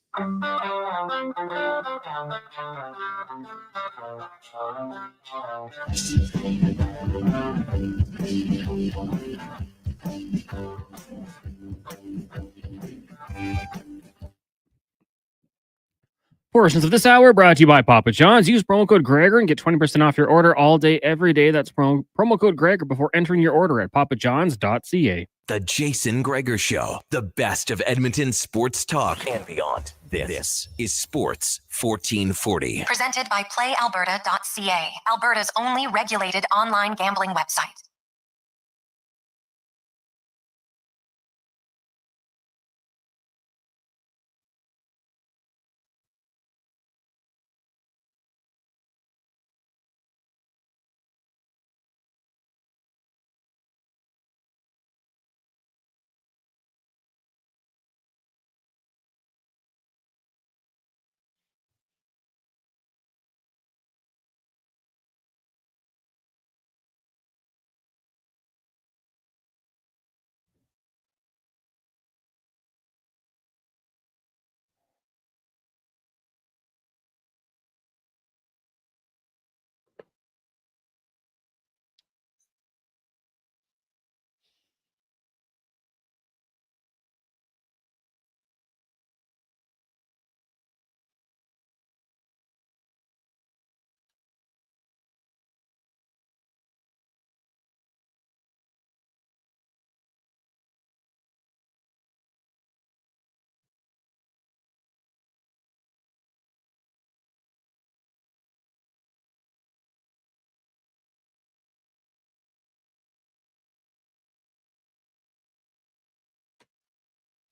S15: Portions of this hour brought to you by Papa John's. Use promo code Gregor and get 20% off your order all day, every day. That's promo code Gregor before entering your order at papajohns.ca.
S16: The Jason Gregor Show, the best of Edmonton sports talk and beyond. This is Sports 1440.
S17: Presented by PlayAlberta.ca, Alberta's only regulated online gambling website.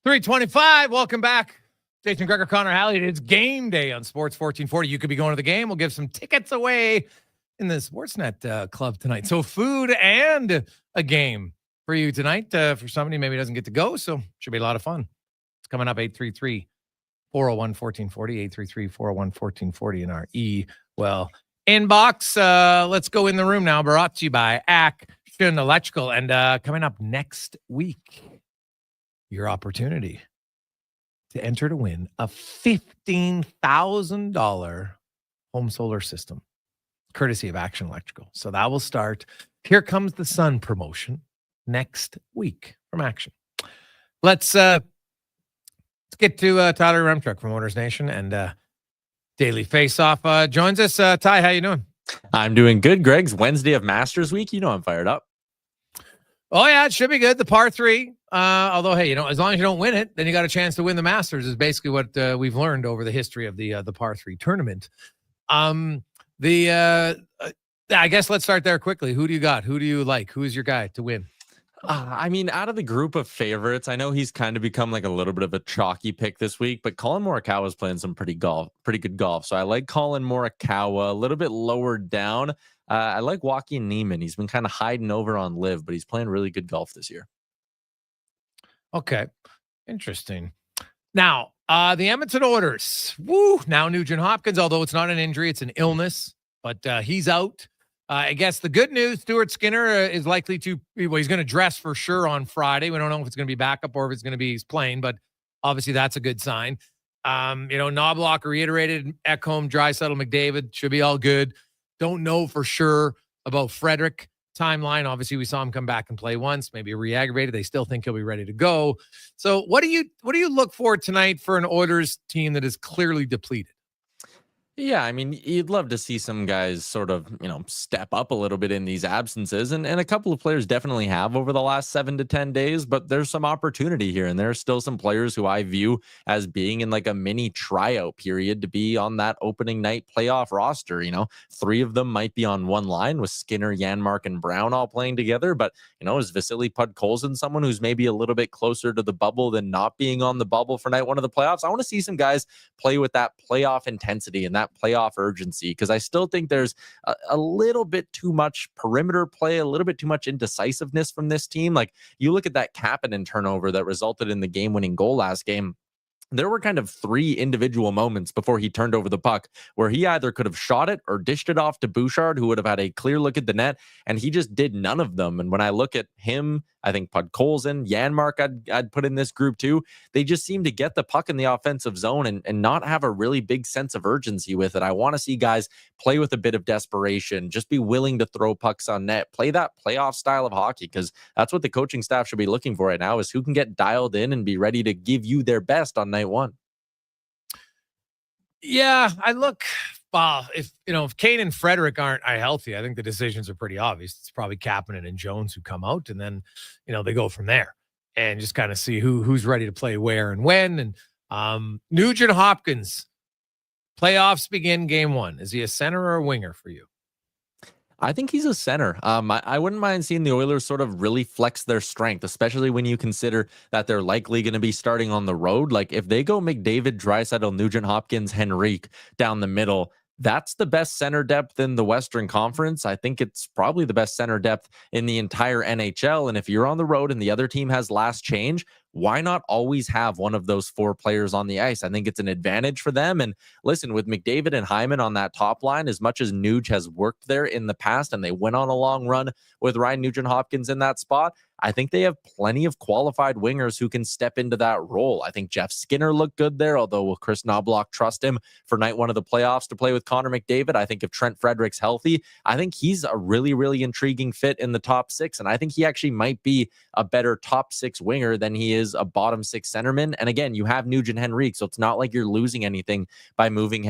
S1: 325. Welcome back. Jason Gregor, Connor Halley. It's game day on Sports 1440. You could be going to the game. We'll give some tickets away in the Sportsnet club tonight. So food and a game for you tonight. For somebody maybe doesn't get to go, so should be a lot of fun. It's coming up 833-401-1440, 833-401-1440 in our inbox. Let's go in the room now. Brought to you by Action Electrical. And coming up next week, your opportunity to enter to win a $15,000 home solar system, courtesy of Action Electrical. So that will start Here Comes the Sun promotion next week from Action. Let's get to Tyler Yaremchuk from Owners Nation and Daily Faceoff joins us. Ty, how you doing?
S2: I'm doing good, Greg's Wednesday of Masters Week. You know I'm fired up.
S1: Oh, yeah, it should be good. The par 3. Although, hey, as long as you don't win it, then you got a chance to win the Masters is basically what we've learned over the history of the par 3 tournament. I guess let's start there quickly. Who do you got? Who do you like? Who's your guy to win?
S2: I mean, out of the group of favorites, I know he's kind of become like a little bit of a chalky pick this week, but Colin Morikawa is playing some pretty good golf. So I like Colin Morikawa, a little bit lower down. I like Joaquin Niemann. He's been kind of hiding over on live, but he's playing really good golf this year.
S1: Okay. Interesting. Now, the Edmonton Oilers. Now Nugent Hopkins, although it's not an injury, it's an illness, but he's out. I guess the good news, Stuart Skinner is likely to, he's going to dress for sure on Friday. We don't know if it's going to be backup or if it's going to be he's playing, but obviously that's a good sign. Knobloch reiterated, Ekholm, Draisaitl, McDavid should be all good. Don't know for sure about Frederick timeline. Obviously, we saw him come back and play once, maybe re-aggravated. They still think he'll be ready to go. So what do you look for tonight for an Oilers team that is clearly depleted?
S2: Yeah, I mean, you'd love to see some guys sort of, step up a little bit in these absences. And a couple of players definitely have over the last 7 to 10 days, but there's some opportunity here. And there are still some players who I view as being in like a mini tryout period to be on that opening night playoff roster. 3 of them might be on one line with Skinner, Janmark, and Brown all playing together. But, is Vasily Podkolzin someone who's maybe a little bit closer to the bubble than not being on the bubble for night one of the playoffs? I want to see some guys play with that playoff intensity and that playoff urgency, because I still think there's a little bit too much perimeter play, a little bit too much indecisiveness from this team. Like, you look at that Kapanen turnover that resulted in the game-winning goal last game. There were kind of 3 individual moments before he turned over the puck where he either could have shot it or dished it off to Bouchard, who would have had a clear look at the net, and he just did none of them. And when I look at him, I think Podkolzin, Janmark, I'd put in this group too. They just seem to get the puck in the offensive zone and not have a really big sense of urgency with it. I want to see guys play with a bit of desperation, just be willing to throw pucks on net, play that playoff style of hockey, because that's what the coaching staff should be looking for right now, is who can get dialed in and be ready to give you their best on night one.
S1: Yeah, if Kane and Frederick aren't healthy, I think the decisions are pretty obvious. It's probably Kapanen and Jones who come out, and then, they go from there and just kind of see who's ready to play where and when. And Nugent Hopkins, playoffs begin game 1. Is he a center or a winger for you?
S2: I think he's a center. I wouldn't mind seeing the Oilers sort of really flex their strength, especially when you consider that they're likely going to be starting on the road. Like, if they go McDavid, Draisaitl, Nugent Hopkins, Henrique down the middle, that's the best center depth in the Western Conference. I think it's probably the best center depth in the entire NHL. And if you're on the road and the other team has last change, why not always have one of those 4 players on the ice? I think it's an advantage for them. And listen, with McDavid and Hyman on that top line, as much as Nuge has worked there in the past and they went on a long run with Ryan Nugent-Hopkins in that spot, I think they have plenty of qualified wingers who can step into that role. I think Jeff Skinner looked good there, although will Chris Knobloch trust him for night one of the playoffs to play with Connor McDavid? I think if Trent Frederick's healthy, I think he's a really, really intriguing fit in the top 6. And I think he actually might be a better top 6 winger than he is a bottom 6 centerman. And again, you have Nugent Henrique, so it's not like you're losing anything by moving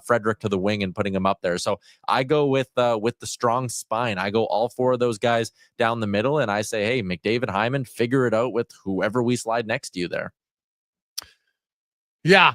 S2: Frederick to the wing and putting him up there. So I go with the strong spine. I go all 4 of those guys down the middle, and I say, hey, McDavid, Hyman, figure it out with whoever we slide next to you there.
S1: Yeah.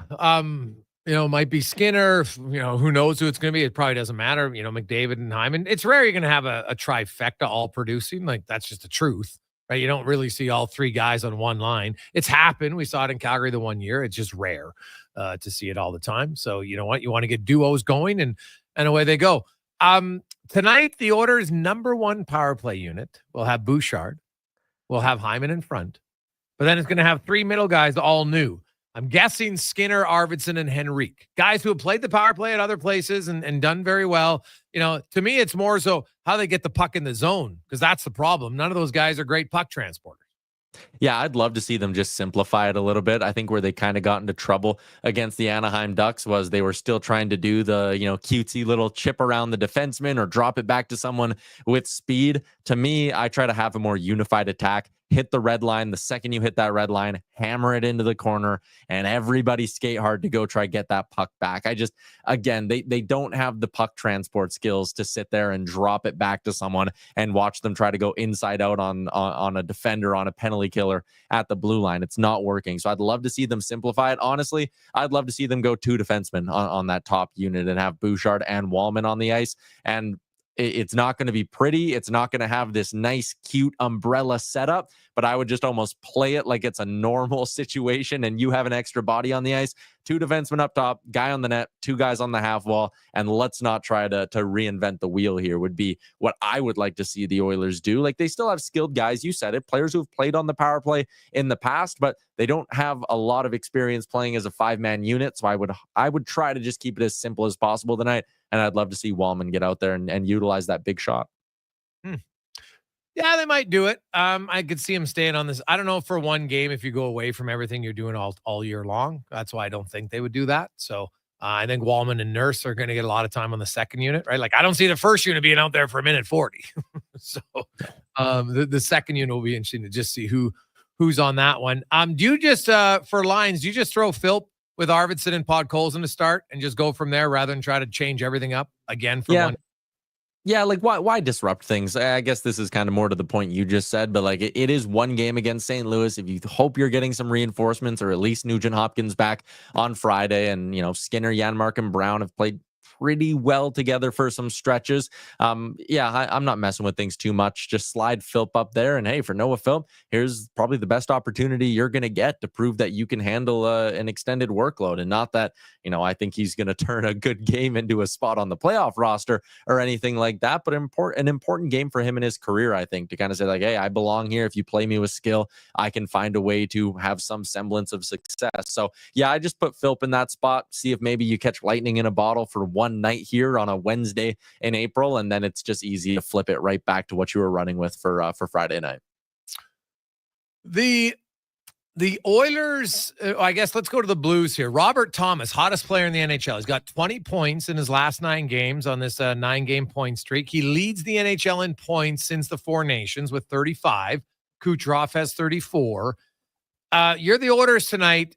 S1: Might be Skinner, who knows who it's going to be. It probably doesn't matter. McDavid and Hyman. It's rare you're going to have a trifecta all producing. Like, that's just the truth. right? You don't really see all three guys on one line. It's happened. We saw it in Calgary the one year. It's just rare to see it all the time. So you know what? You want to get duos going, and away they go. Tonight, the Oilers' number one power play unit will have Bouchard. We'll have Hyman in front. But then it's going to have three middle guys, all new. I'm guessing Skinner, Arvidsson, and Henrique. Guys who have played the power play at other places and done very well. You know, to me, it's more so how they get the puck in the zone, because that's the problem. None of those guys are great puck transporters.
S2: Yeah, I'd love to see them just simplify it a little bit. I think where they kind of got into trouble against the Anaheim Ducks was they were still trying to do the, cutesy little chip around the defenseman or drop it back to someone with speed. To me, I try to have a more unified attack. Hit the red line. The second you hit that red line, hammer it into the corner, and everybody skate hard to go try get that puck back. They don't have the puck transport skills to sit there and drop it back to someone and watch them try to go inside out on a defender, on a penalty killer at the blue line. It's not working. So I'd love to see them simplify it. Honestly, I'd love to see them go two defensemen on that top unit and have Bouchard and Wallman on the ice. And it's not going to be pretty. It's not going to have this nice, cute umbrella setup, but I would just almost play it like it's a normal situation and you have an extra body on the ice, two defensemen up top, guy on the net, two guys on the half wall, and let's not try to reinvent the wheel here would be what I would like to see the Oilers do. Like, they still have skilled guys, you said it, players who have played on the power play in the past, but they don't have a lot of experience playing as a five-man unit, so I would try to just keep it as simple as possible tonight. And I'd love to see Wallman get out there and utilize that big shot.
S1: Yeah, they might do it. I could see him staying on this. I don't know, for one game, if you go away from everything you're doing all year long. That's why I don't think they would do that. So I think Wallman and Nurse are going to get a lot of time on the second unit, right? Like, I don't see the first unit being out there for a minute 40. So the second unit will be interesting to just see who's on that one. Do you just, for lines, do you just throw Phil with Arvidsson and Podkolzin to start and just go from there rather than try to change everything up again for one?
S2: Yeah, like why disrupt things? I guess this is kind of more to the point you just said, but like it is one game against St. Louis. If you hope you're getting some reinforcements or at least Nugent Hopkins back on Friday, and Skinner, Janmark, and Brown have played pretty well together for some stretches. I'm not messing with things too much. Just slide Philp up there, and hey, for Noah Philp, here's probably the best opportunity you're going to get to prove that you can handle an extended workload, and not that I think he's going to turn a good game into a spot on the playoff roster or anything like that. But an important game for him in his career, I think, to kind of say like, hey, I belong here. If you play me with skill, I can find a way to have some semblance of success. So yeah, I just put Philp in that spot. See if maybe you catch lightning in a bottle for one night here on a Wednesday in April, and then it's just easy to flip it right back to what you were running with for Friday night.
S1: The Oilers, I guess let's go to the Blues here. Robert Thomas, hottest player in the NHL. He's got 20 points in his last 9 games on this 9-game point streak. He leads the NHL in points since the Four Nations with 35. Kucherov has 34. You're the Oilers tonight.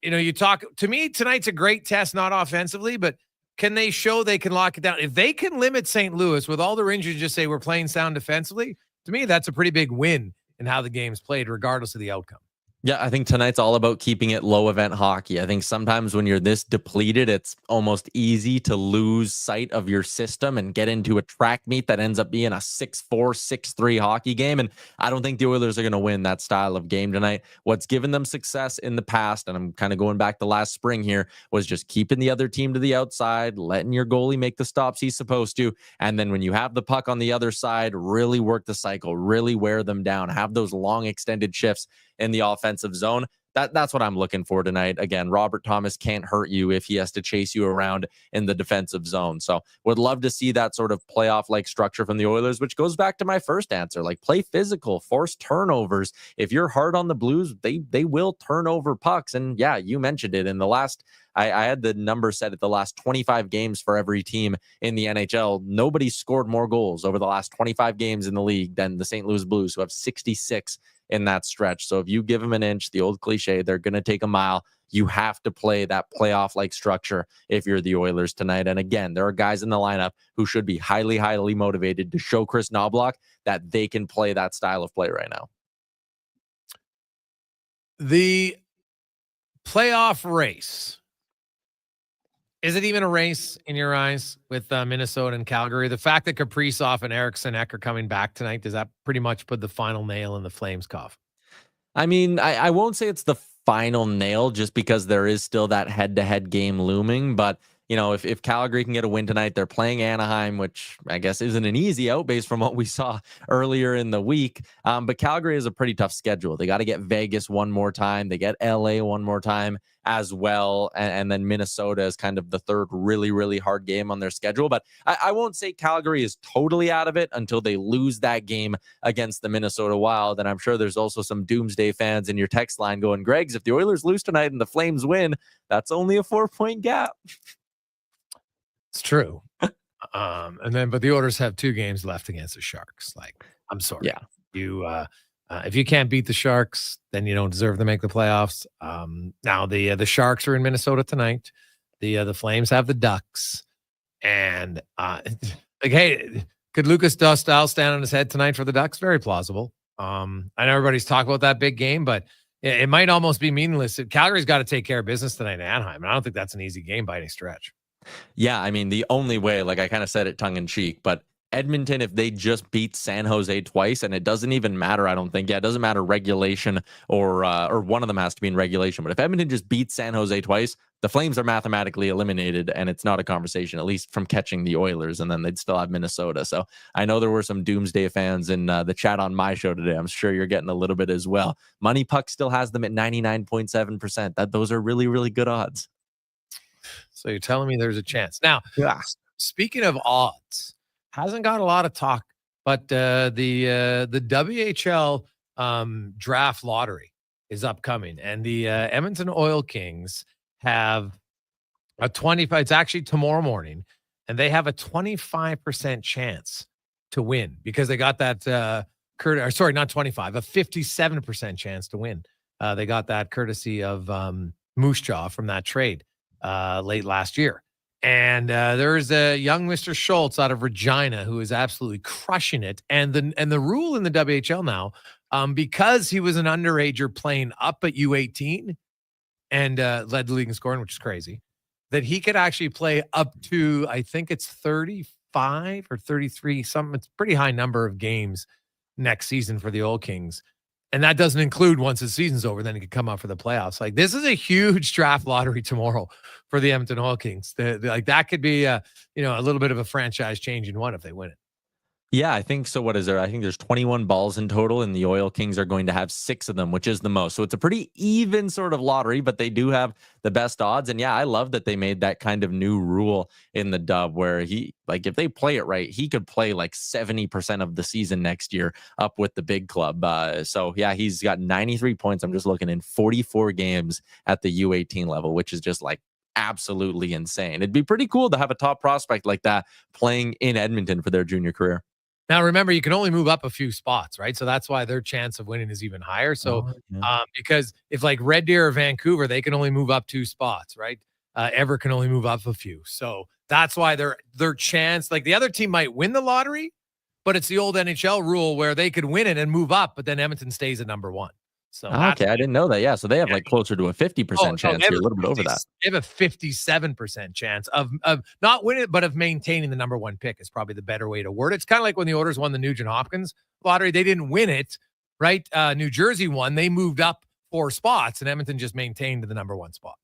S1: You talk to me, tonight's a great test, not offensively, but can they show they can lock it down? If they can limit St. Louis with all their injuries, just say we're playing sound defensively, to me, that's a pretty big win in how the game's played, regardless of the outcome.
S2: Yeah, I think tonight's all about keeping it low event hockey. I think sometimes when you're this depleted, it's almost easy to lose sight of your system and get into a track meet that ends up being a 6-4, 6-3 hockey game. And I don't think the Oilers are going to win that style of game tonight. What's given them success in the past, and I'm kind of going back to last spring here, was just keeping the other team to the outside, letting your goalie make the stops he's supposed to. And then when you have the puck on the other side, really work the cycle, really wear them down, have those long extended shifts in the offensive zone. That's what I'm looking for tonight. Again, Robert Thomas can't hurt you if he has to chase you around in the defensive zone. So would love to see that sort of playoff-like structure from the Oilers, which goes back to my first answer. Like, play physical, force turnovers. If you're hard on the Blues, they will turn over pucks. And yeah, you mentioned it in the last, I had the number set at the last 25 games for every team in the NHL. Nobody scored more goals over the last 25 games in the league than the St. Louis Blues, who have 66 in that stretch. So if you give them an inch, the old cliche, they're going to take a mile. You have to play that playoff-like structure if you're the Oilers tonight. And again, there are guys in the lineup who should be highly, highly motivated to show Chris Knobloch that they can play that style of play right now.
S1: The playoff race. Is it even a race in your eyes with Minnesota and Calgary? The fact that Kaprizov and Eriksson Ek are coming back tonight, does that pretty much put the final nail in the Flames' coffin?
S2: I mean, I won't say it's the final nail just because there is still that head-to-head game looming. But, you know, if Calgary can get a win tonight, they're playing Anaheim, which I guess isn't an easy out based from what we saw earlier in the week. But Calgary is a pretty tough schedule. They got to get Vegas one more time. They get LA one more time as well. And then Minnesota is kind of the third really, really hard game on their schedule. But I won't say Calgary is totally out of it until they lose that game against the Minnesota Wild. And I'm sure there's also some doomsday fans in your text line going, Greg's, if the Oilers lose tonight and the Flames win, that's only a 4-point gap.
S1: It's true. But the Oilers have 2 games left against the Sharks. Like, I'm sorry.
S2: Yeah.
S1: You, if you can't beat the Sharks, then you don't deserve to make the playoffs. Now the Sharks are in Minnesota tonight. The Flames have the Ducks, and like, hey, could Lucas Dostal stand on his head tonight for the Ducks? Very plausible. I know everybody's talking about that big game, but it might almost be meaningless. Calgary's got to take care of business tonight in Anaheim, and I don't think that's an easy game by any stretch.
S2: Yeah, I mean, the only way, like I kind of said it tongue in cheek, but Edmonton, if they just beat San Jose twice, and it doesn't even matter, I don't think. Yeah, it doesn't matter regulation or one of them has to be in regulation. But if Edmonton just beats San Jose twice, the Flames are mathematically eliminated, and it's not a conversation, at least from catching the Oilers, and then they'd still have Minnesota. So I know there were some doomsday fans in the chat on my show today. I'm sure you're getting a little bit as well. Money Puck still has them at 99.7%. Those are really, really good odds.
S1: So you're telling me there's a chance. Now, speaking of odds, hasn't got a lot of talk, but the WHL draft lottery is upcoming, and the Edmonton Oil Kings have a 25. It's actually tomorrow morning, and they have a 25% chance to win because they got that. Not 25, a 57% chance to win. They got that courtesy of Moose Jaw from that trade late last year. And there's a young Mr. Schultz out of Regina who is absolutely crushing it. And the rule in the WHL now, because he was an underager playing up at U18 and led the league in scoring, which is crazy, that he could actually play up to, I think it's 35 or 33, something. It's a pretty high number of games next season for the Oil Kings. And that doesn't include once the season's over, then he could come out for the playoffs. Like, this is a huge draft lottery tomorrow for the Edmonton Oil Kings. Like, that could be a little bit of a franchise changing one if they win it.
S2: Yeah, I think so. What is there? I think there's 21 balls in total, and the Oil Kings are going to have 6 of them, which is the most. So it's a pretty even sort of lottery, but they do have the best odds. And yeah, I love that they made that kind of new rule in the dub where if they play it right, he could play like 70% of the season next year up with the big club. So yeah, he's got 93 points. I'm just looking in 44 games at the U18 level, which is just like absolutely insane. It'd be pretty cool to have a top prospect like that playing in Edmonton for their junior career.
S1: Now, remember, you can only move up a few spots, right? So that's why their chance of winning is even higher. So because if like Red Deer or Vancouver, they can only move up 2 spots, right? Everett can only move up a few. So that's why their chance, like the other team might win the lottery, but it's the old NHL rule where they could win it and move up, but then Edmonton stays at number 1. So
S2: okay, I didn't know that. Yeah, so they have like closer to a 50% chance here, a little bit over that.
S1: They have a 57% chance of not winning it, but of maintaining the number 1 pick is probably the better way to word it. It's kind of like when the Oilers won the Nugent Hopkins lottery. They didn't win it, right? New Jersey won. They moved up 4 spots, and Edmonton just maintained the number 1 spot.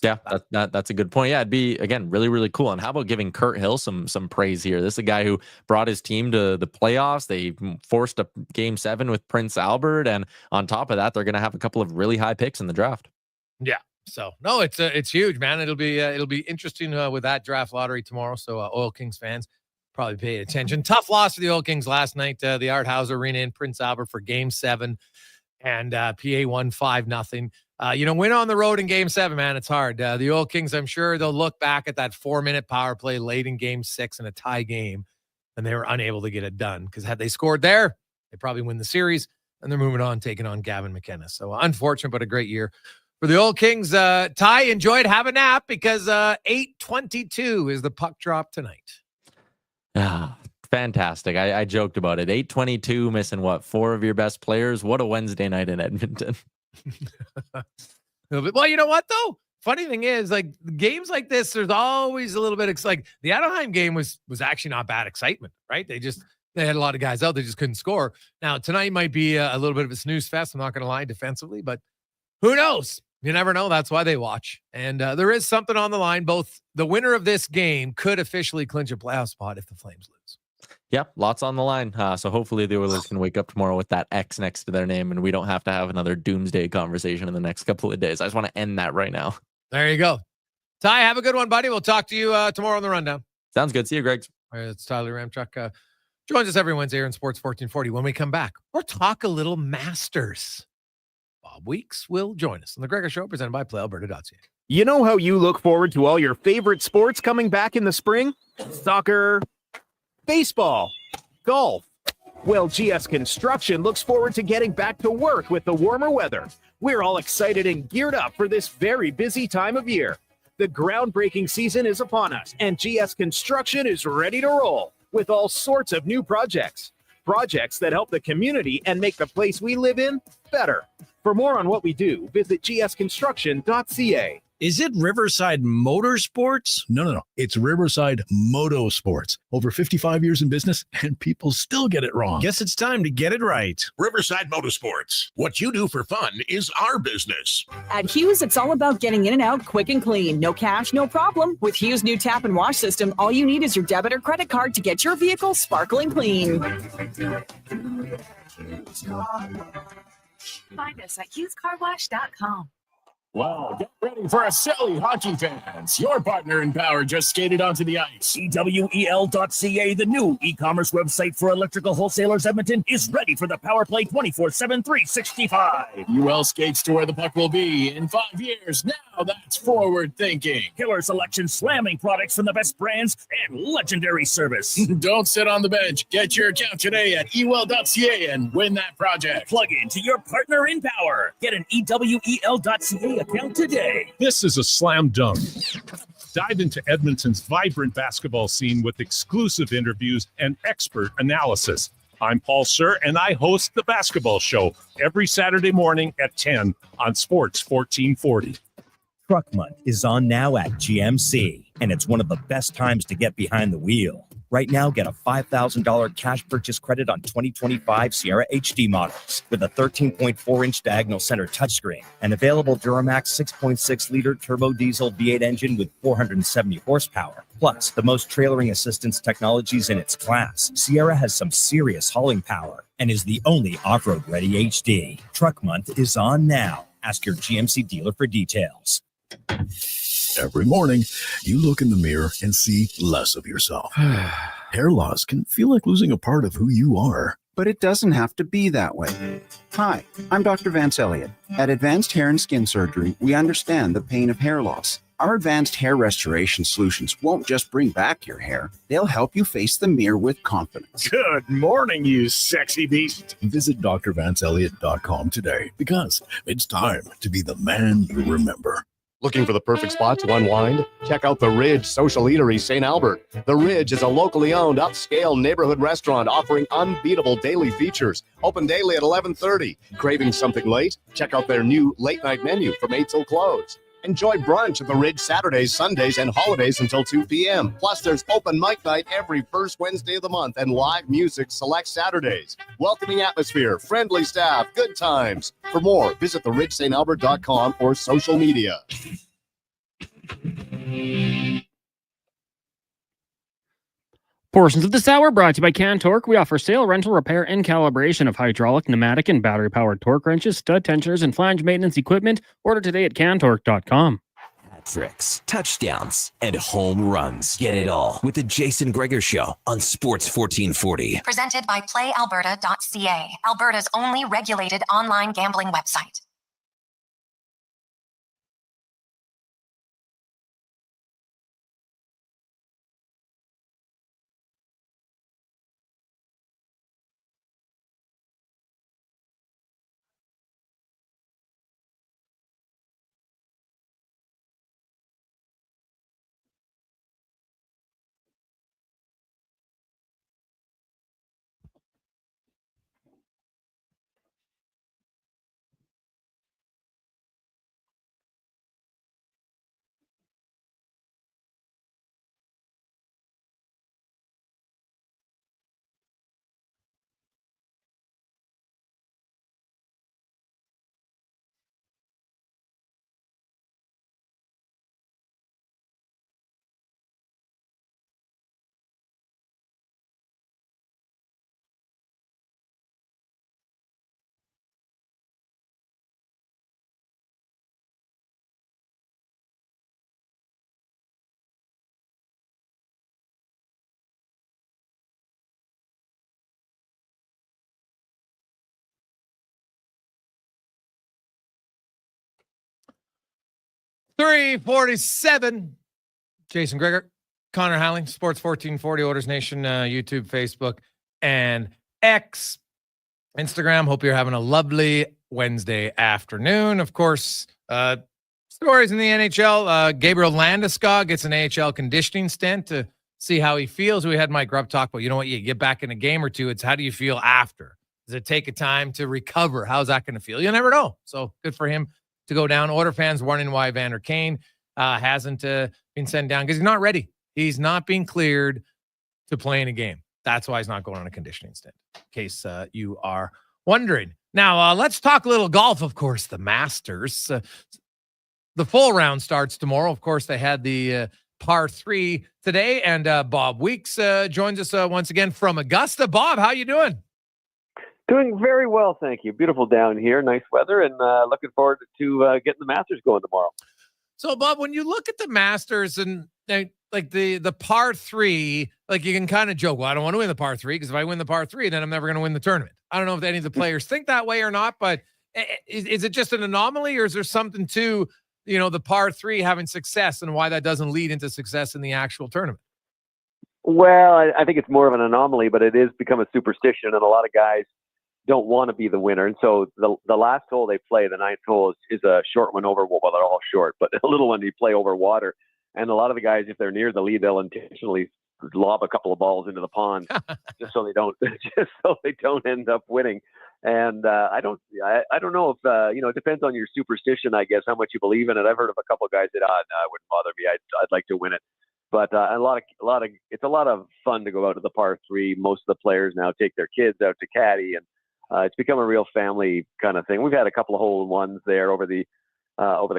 S2: Yeah, that's a good point. Yeah, it'd be, again, really, really cool. And how about giving Kurt Hill some praise here? This is a guy who brought his team to the playoffs. They forced a Game 7 with Prince Albert. And on top of that, they're going to have a couple of really high picks in the draft.
S1: Yeah. So, no, it's huge, man. It'll be interesting with that draft lottery tomorrow. So, Oil Kings fans probably pay attention. Tough loss for the Oil Kings last night. The Art House Arena in Prince Albert for Game 7. And PA won 5-0. Win on the road in Game 7, man. It's hard. The Oil Kings, I'm sure they'll look back at that 4-minute power play late in Game 6 in a tie game, and they were unable to get it done. Because had they scored there, they probably win the series, and they're moving on, taking on Gavin McInnes. So unfortunate, but a great year for the Oil Kings. Ty, enjoyed, have a nap because 8:22 is the puck drop tonight.
S2: Fantastic. I joked about it. 8:22, missing what, 4 of your best players? What a Wednesday night in Edmonton.
S1: Well, you know what, though? funny thing is, like games like this, there's always a little bit of like the Anaheim game was actually not bad excitement, right? They had a lot of guys out, they just couldn't score. Now tonight might be a little bit of a snooze fest. I'm not going to lie defensively, but who knows? You never know. That's why they watch. And there is something on the line. Both the winner of this game could officially clinch a playoff spot if the Flames lose.
S2: Yeah, lots on the line. So hopefully the Oilers can wake up tomorrow with that X next to their name, and we don't have to have another doomsday conversation in the next couple of days. I just want to end that right now.
S1: There you go. Ty, have a good one, buddy. We'll talk to you tomorrow on the Rundown.
S2: Sounds good. See you, Greg.
S1: All right, it's Tyler Yaremchuk. Joins us every Wednesday here in Sports 1440. When we come back, we'll talk a little Masters. Bob Weeks will join us on the Gregor Show, presented by PlayAlberta.ca.
S5: You know how you look forward to all your favorite sports coming back in the spring? Soccer, baseball, golf. Well, GS Construction looks forward to getting back to work with the warmer weather. We're all excited and geared up for this very busy time of year. The groundbreaking season is upon us, and GS Construction is ready to roll with all sorts of new projects. Projects that help the community and make the place we live in better. For more on what we do, visit gsconstruction.ca.
S19: Is it Riverside Motorsports? No. It's Riverside Motorsports. Over 55 years in business, and people still get it wrong. Guess it's time to get it right.
S9: Riverside Motorsports. What you do for fun is our business.
S10: At Hughes, it's all about getting in and out quick and clean. No cash, no problem. With Hughes' new tap and wash system, all you need is your debit or credit card to get your vehicle sparkling clean.
S21: Find us at hughescarwash.com.
S8: Wow, get ready for a silly hockey fans. Your partner in power just skated onto the ice.
S13: EWEL.ca, the new e-commerce website for electrical wholesalers Edmonton, is ready for the power play 24/7, 365.
S8: UL skates to where the puck will be in 5 years. Now that's forward thinking.
S13: Killer selection, slamming products from the best brands, and legendary service.
S8: Don't sit on the bench. Get your account today at ewell.ca and win that project.
S13: Plug into your partner in power. Get an EWEL.ca account today.
S6: This is a slam dunk. Dive into Edmonton's vibrant basketball scene with exclusive interviews and expert analysis. I'm Paul Sir, and I host The Basketball Show every Saturday morning at 10 on Sports 1440.
S14: Truck Month is on now at GMC, and it's one of the best times to get behind the wheel. Right now, get a $5,000 cash purchase credit on 2025 Sierra HD models with a 13.4-inch diagonal center touchscreen, an available Duramax 6.6-liter turbo diesel V8 engine with 470 horsepower, plus the most trailering assistance technologies in its class. Sierra has some serious hauling power and is the only off-road ready HD. Truck Month is on now. Ask your GMC dealer for details.
S19: Every morning, you look in the mirror and see less of yourself. Hair loss can feel like losing a part of who you are.
S22: But it doesn't have to be that way. Hi, I'm Dr. Vance Elliott. At Advanced Hair and Skin Surgery, we understand the pain of hair loss. Our advanced hair restoration solutions won't just bring back your hair, they'll help you face the mirror with confidence.
S19: Good morning, you sexy beast. Visit drvanceelliott.com today because it's time to be the man you remember.
S23: Looking for the perfect spot to unwind? Check out The Ridge Social Eatery St. Albert. The Ridge is a locally owned, upscale neighborhood restaurant offering unbeatable daily features. Open daily at 11:30. Craving something late? Check out their new late-night menu from 8 till close. Enjoy brunch at The Ridge Saturdays, Sundays, and holidays until 2 p.m. Plus, there's open mic night every first Wednesday of the month and live music select Saturdays. Welcoming atmosphere, friendly staff, good times. For more, visit theridgestantalbert.com or social media.
S15: Portions of this hour brought to you by Cantork. We offer sale, rental, repair, and calibration of hydraulic, pneumatic, and battery-powered torque wrenches, stud tensioners, and flange maintenance equipment. Order today at Cantork.com.
S7: Tricks, touchdowns, and home runs. Get it all with the Jason Gregor Show on Sports 1440.
S17: Presented by PlayAlberta.ca, Alberta's only regulated online gambling website.
S1: 347. Jason Gregor, Connor Halley, Sports 1440, Orders Nation, YouTube, Facebook, and X, Instagram. Hope you're having a lovely Wednesday afternoon. Of course, stories in the NHL. Gabriel Landeskog gets an AHL conditioning stint to see how he feels. We had Mike Rupp talk about, you know what, you get back in a game or two. It's how do you feel after? Does it take a time to recover? How's that going to feel? You never know. So good for him to go down. Order fans wondering why Vander Kane hasn't been sent down because he's not ready. He's not being cleared to play in a game. That's why he's not going on a conditioning stint, in case you are wondering. Now, let's talk a little golf, of course, the Masters. The full round starts tomorrow. Of course, they had the par 3 today, and Bob Weeks joins us once again from Augusta. Bob, how you doing?
S3: Doing very well, thank you. Beautiful down here, nice weather, and looking forward to getting the Masters going tomorrow.
S1: So, Bob, when you look at the Masters and like the par 3, like you can kind of joke, well, I don't want to win the par 3 because if I win the par 3, then I'm never going to win the tournament. I don't know if any of the players think that way or not, but is it just an anomaly or is there something to, the par 3 having success and why that doesn't lead into success in the actual tournament?
S3: Well, I think it's more of an anomaly, but it is become a superstition, and a lot of guys don't want to be the winner. And so the last hole they play, the 9th hole, is a short one over, well, they're all short, but a little one you play over water. And a lot of the guys, if they're near the lead, they'll intentionally lob a couple of balls into the pond just so they don't end up winning. And I don't know if it depends on your superstition, I guess, how much you believe in it. I've heard of a couple of guys that it wouldn't bother me. I'd like to win it. But it's a lot of fun to go out to the par 3. Most of the players now take their kids out to caddy, and it's become a real family kind of thing. We've had a couple of hole-in-ones there over the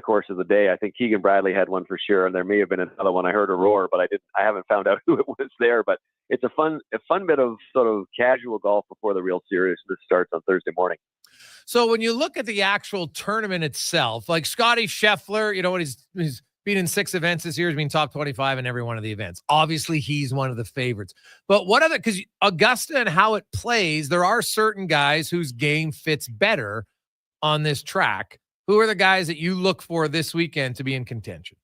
S3: course of the day. I think Keegan Bradley had one for sure, and there may have been another one. I heard a roar, but I haven't found out who it was there. But it's a fun bit of sort of casual golf before the real seriousness starts on Thursday morning.
S1: So when you look at the actual tournament itself, like Scotty Scheffler, he's been in 6 events this year. He's been top 25 in every one of the events. Obviously, he's one of the favorites. But because Augusta and how it plays, there are certain guys whose game fits better on this track. Who are the guys that you look for this weekend to be in contention?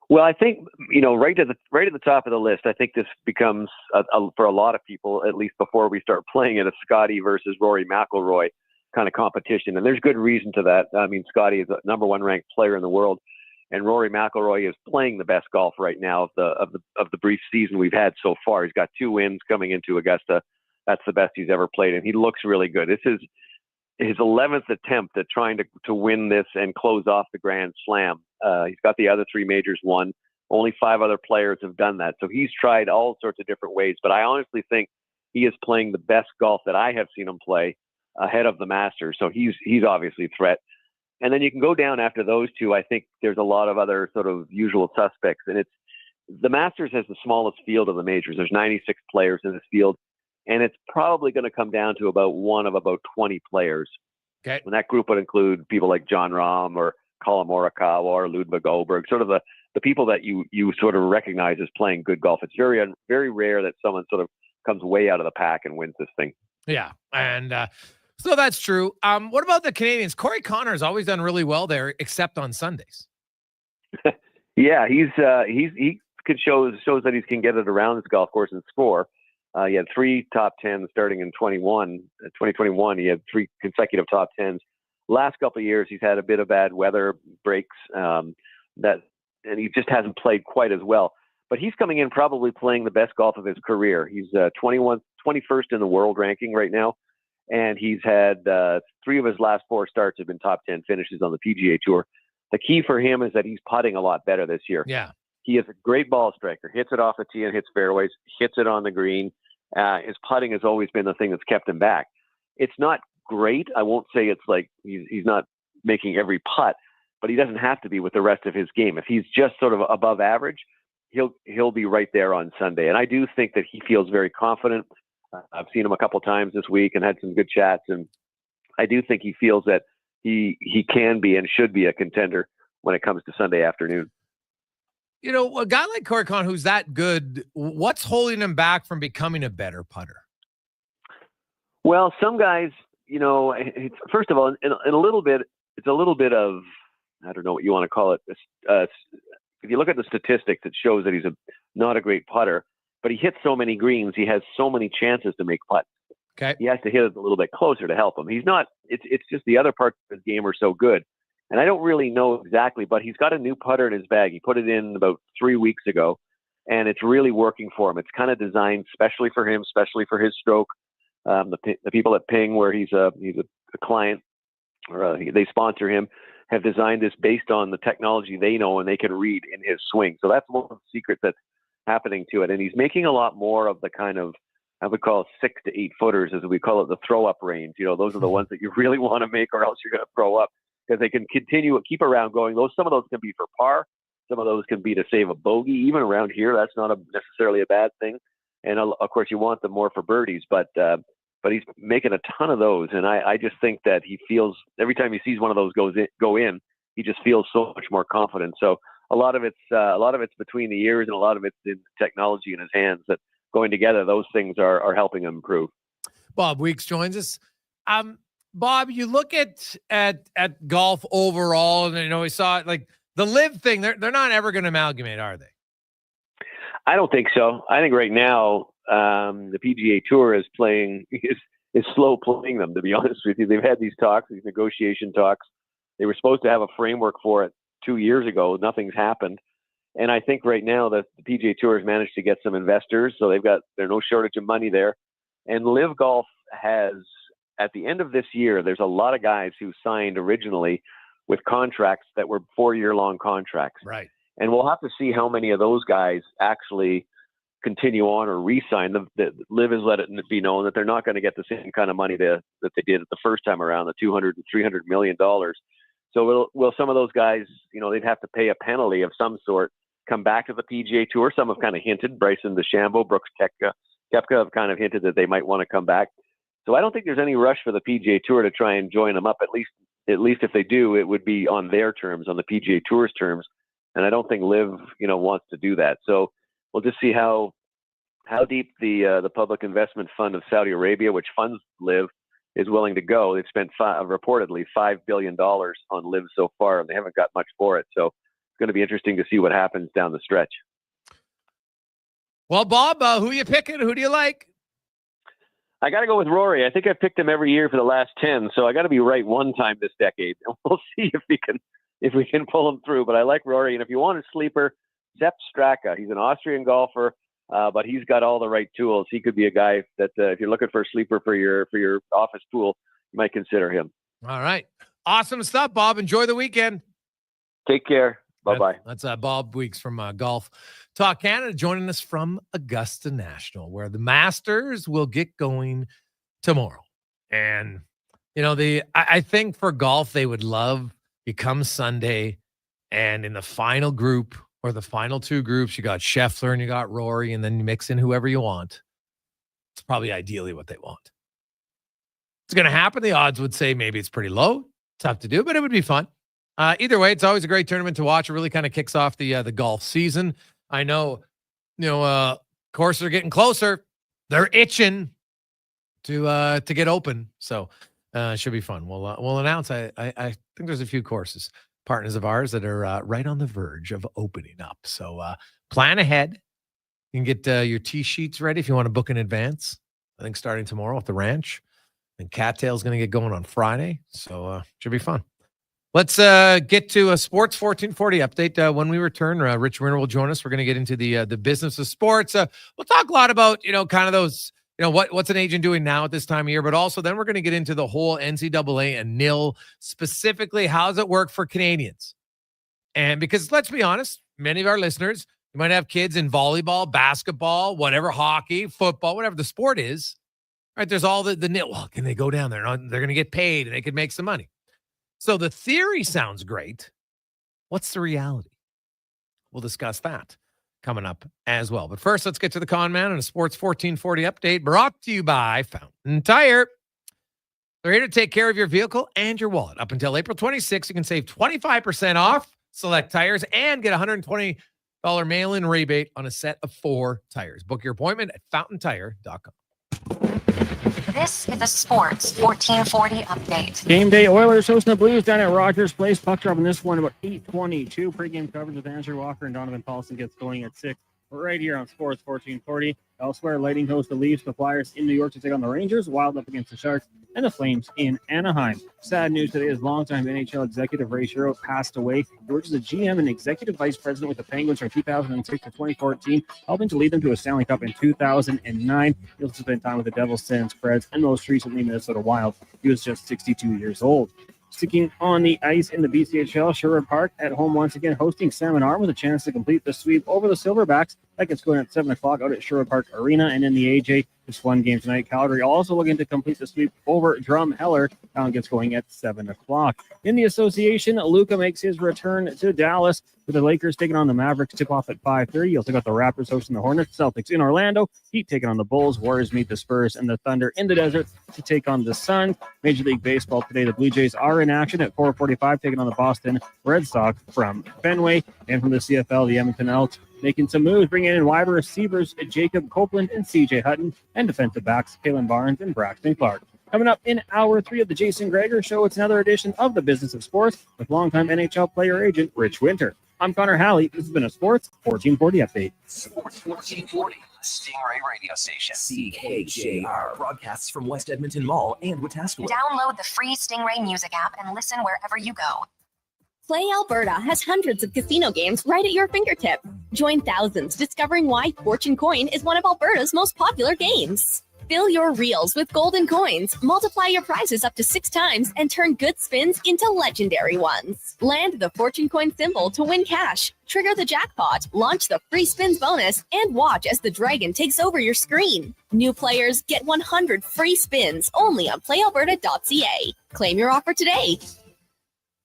S3: Well, I think, right at the top of the list, I think this becomes, for a lot of people, at least before we start playing it, a Scotty versus Rory McIlroy kind of competition. And there's good reason to that. I mean, Scotty is the number 1 ranked player in the world, and Rory McIlroy is playing the best golf right now of the brief season we've had so far. He's got 2 wins coming into Augusta. That's the best he's ever played, and he looks really good. This is his 11th attempt at trying to win this and close off the Grand Slam. He's got the other 3 majors won. Only 5 other players have done that. So he's tried all sorts of different ways, but I honestly think he is playing the best golf that I have seen him play ahead of the Masters. So he's obviously a threat. And then you can go down after those 2. I think there's a lot of other sort of usual suspects, and the Masters has the smallest field of the majors. There's 96 players in this field. And it's probably going to come down to about 20 players.
S1: Okay.
S3: And that group would include people like John Rahm or Colin Morikawa or Ludwig Goldberg, sort of the people that you sort of recognize as playing good golf. It's very, very rare that someone sort of comes way out of the pack and wins this thing.
S1: Yeah. And so that's true. What about the Canadians? Corey Connor has always done really well there, except on Sundays.
S3: Yeah, he shows that he can get it around this golf course and score. He had 3 top 10s starting in 2021. He had 3 consecutive top 10s. Last couple of years, he's had a bit of bad weather breaks and he just hasn't played quite as well. But he's coming in probably playing the best golf of his career. He's 21st in the world ranking right now, and he's had 3 of his last 4 starts have been top 10 finishes on the PGA Tour. The key for him is that he's putting a lot better this year.
S1: Yeah.
S3: He is a great ball striker, hits it off the tee and hits fairways, hits it on the green. His putting has always been the thing that's kept him back. It's not great. I won't say it's like he's not making every putt, but he doesn't have to be with the rest of his game. If he's just sort of above average, he'll be right there on Sunday. And I do think that he feels very confident. I've seen him a couple times this week and had some good chats, and I do think he feels that he can be and should be a contender when it comes to Sunday afternoon.
S1: A guy like Corey Connor who's that good, what's holding him back from becoming a better putter?
S3: Well, some guys, first of all, in a little bit, it's a little bit of I don't know what you want to call it. If you look at the statistics, it shows that he's not a great putter, but he hits so many greens. He has so many chances to make putts.
S1: Okay.
S3: He has to hit it a little bit closer to help him. He's not, it's just the other parts of his game are so good. And I don't really know exactly, but he's got a new putter in his bag. He put it in about 3 weeks ago, and it's really working for him. It's kind of designed especially for him, especially for his stroke. The people at Ping, where he's a client, or they sponsor him, have designed this based on the technology they know and they can read in his swing. So that's one of the secrets that's happening to it. And he's making a lot more of the kind of, I would call 6 to 8 footers, as we call it, the throw up range. Those are the ones that you really want to make, or else you're going to throw up, because they can keep around going. Some of those can be for par. Some of those can be to save a bogey. Even around here, that's not necessarily a bad thing. And of course, you want them more for birdies, but he's making a ton of those. And I just think that he feels, every time he sees one of those go in, he just feels so much more confident. So a lot of it's between the ears, and a lot of it's in technology in his hands that going together. Those things are helping him improve.
S1: Bob Weeks joins us. Bob, you look at golf overall, and we saw it, like the live thing. They're not ever going to amalgamate, are they?
S3: I don't think so. I think right now the PGA Tour is slow playing them. To be honest with you, they've had these negotiation talks. They were supposed to have a framework for it 2 years ago. Nothing's happened, and I think right now that the PGA Tour has managed to get some investors, so there's no shortage of money there. And Live Golf has, at the end of this year, there's a lot of guys who signed originally with contracts that were 4-year-long contracts.
S1: Right.
S3: And we'll have to see how many of those guys actually continue on or re-sign. The Live has let it be known that they're not going to get the same kind of money that they did the first time around, the $200 to $300 million. So will some of those guys, they'd have to pay a penalty of some sort, come back to the PGA Tour? Some have kind of hinted. Bryson DeChambeau, Brooks Koepka have kind of hinted that they might want to come back. So I don't think there's any rush for the PGA Tour to try and join them up. At least if they do, it would be on their terms, on the PGA Tour's terms. And I don't think Liv, wants to do that. So we'll just see how deep the Public Investment Fund of Saudi Arabia, which funds Liv, is willing to go. They've spent reportedly $5 billion on Liv so far, and they haven't got much for it. So it's going to be interesting to see what happens down the stretch.
S1: Well, Bob, who are you picking? Who do you like?
S3: I got to go with Rory. I think I've picked him every year for the last 10, so I got to be right one time this decade. And we'll see if we can pull him through. But I like Rory, and if you want a sleeper, Sepp Straka. He's an Austrian golfer, but he's got all the right tools. He could be a guy that if you're looking for a sleeper for your office pool, you might consider him.
S1: All right, awesome stuff, Bob. Enjoy the weekend.
S3: Take care. Bye-bye.
S1: That's Bob Weeks from Golf Talk Canada joining us from Augusta National, where the Masters will get going tomorrow. And, I think for golf, they would love you come Sunday, and in the final group or the final two groups, you got Scheffler and you got Rory, and then you mix in whoever you want. It's probably ideally what they want. It's going to happen. The odds would say maybe it's pretty low. Tough to do, but it would be fun. Either way, it's always a great tournament to watch. It really kind of kicks off the golf season. I know, courses are getting closer. They're itching to get open, so it should be fun. We'll announce. I think there's a few courses, partners of ours, that are right on the verge of opening up. So plan ahead. You can get your tee sheets ready if you want to book in advance. I think starting tomorrow at the ranch, and Cattail's going to get going on Friday, so should be fun. Let's get to a Sports 1440 update. When we return, Rich Winter will join us. We're going to get into the business of sports. We'll talk a lot about, kind of those, what's an agent doing now at this time of year, but also then we're going to get into the whole NCAA and NIL, specifically how does it work for Canadians? And because let's be honest, many of our listeners, you might have kids in volleyball, basketball, whatever, hockey, football, whatever the sport is, right? There's all the NIL. Well, can they go down there? They're going to get paid and they could make some money. So the theory sounds great. What's the reality? We'll discuss that coming up as well. But first, let's get to the con man and a Sports 1440 update brought to you by Fountain Tire. They're here to take care of your vehicle and your wallet. Up until April 26th, you can save 25% off select tires and get $120 mail-in rebate on a set of 4 tires. Book your appointment at fountaintire.com.
S17: This is a Sports 1440 update.
S15: Game day, Oilers hosting the Blues down at Rogers Place. Puck drop in this one about 8:22. Pregame coverage with Andrew Walker and Donovan Paulson gets going at 6. We're right here on Sports 1440. Elsewhere, Lightning host the Leafs, the Flyers in New York to take on the Rangers, Wild up against the Sharks, and the Flames in Anaheim. Sad news today is longtime NHL executive Ray Shero passed away. He worked as a GM and executive vice president with the Penguins from 2006 to 2014, helping to lead them to a Stanley Cup in 2009. He also spent time with the Devils, Sens, Preds, and most recently Minnesota Wild. He was just 62 years old. Sticking on the ice in the BCHL, Sherwood Park at home once again, hosting Salmon Arm with a chance to complete the sweep over the Silverbacks. That gets going at 7 o'clock out at Sherwood Park Arena. And in the AJ, just one game tonight. Calgary also looking to complete the sweep over Drumheller. That one gets going at 7 o'clock. In the association, Luka makes his return to Dallas with the Lakers taking on the Mavericks. Tip off at 5:30. You'll take out the Raptors hosting the Hornets. Celtics in Orlando. Heat taking on the Bulls. Warriors meet the Spurs and the Thunder in the desert to take on the Suns. Major League Baseball today, the Blue Jays are in action at 4:45, taking on the Boston Red Sox from Fenway. And from the CFL, the Edmonton Elks making some moves, bringing in wide receivers Jacob Copeland and CJ Hutton, and defensive backs Kalen Barnes and Braxton Clark. Coming up in hour 3 of the Jason Gregor Show, it's another edition of the Business of Sports with longtime NHL player agent Rich Winter. I'm Connor Halley. This has been a Sports 1440 update.
S16: Sports 1440, Stingray Radio Station. CKJR broadcasts from West Edmonton Mall and Wetaskiwin.
S17: Download the free Stingray music app and listen wherever you go.
S25: Play Alberta has hundreds of casino games right at your fingertip. Join thousands discovering why Fortune Coin is one of Alberta's most popular games. Fill your reels with golden coins, multiply your prizes up to 6 times, and turn good spins into legendary ones. Land the Fortune Coin symbol to win cash, trigger the jackpot, launch the free spins bonus, and watch as the dragon takes over your screen. New players get 100 free spins only on playalberta.ca. Claim your offer today.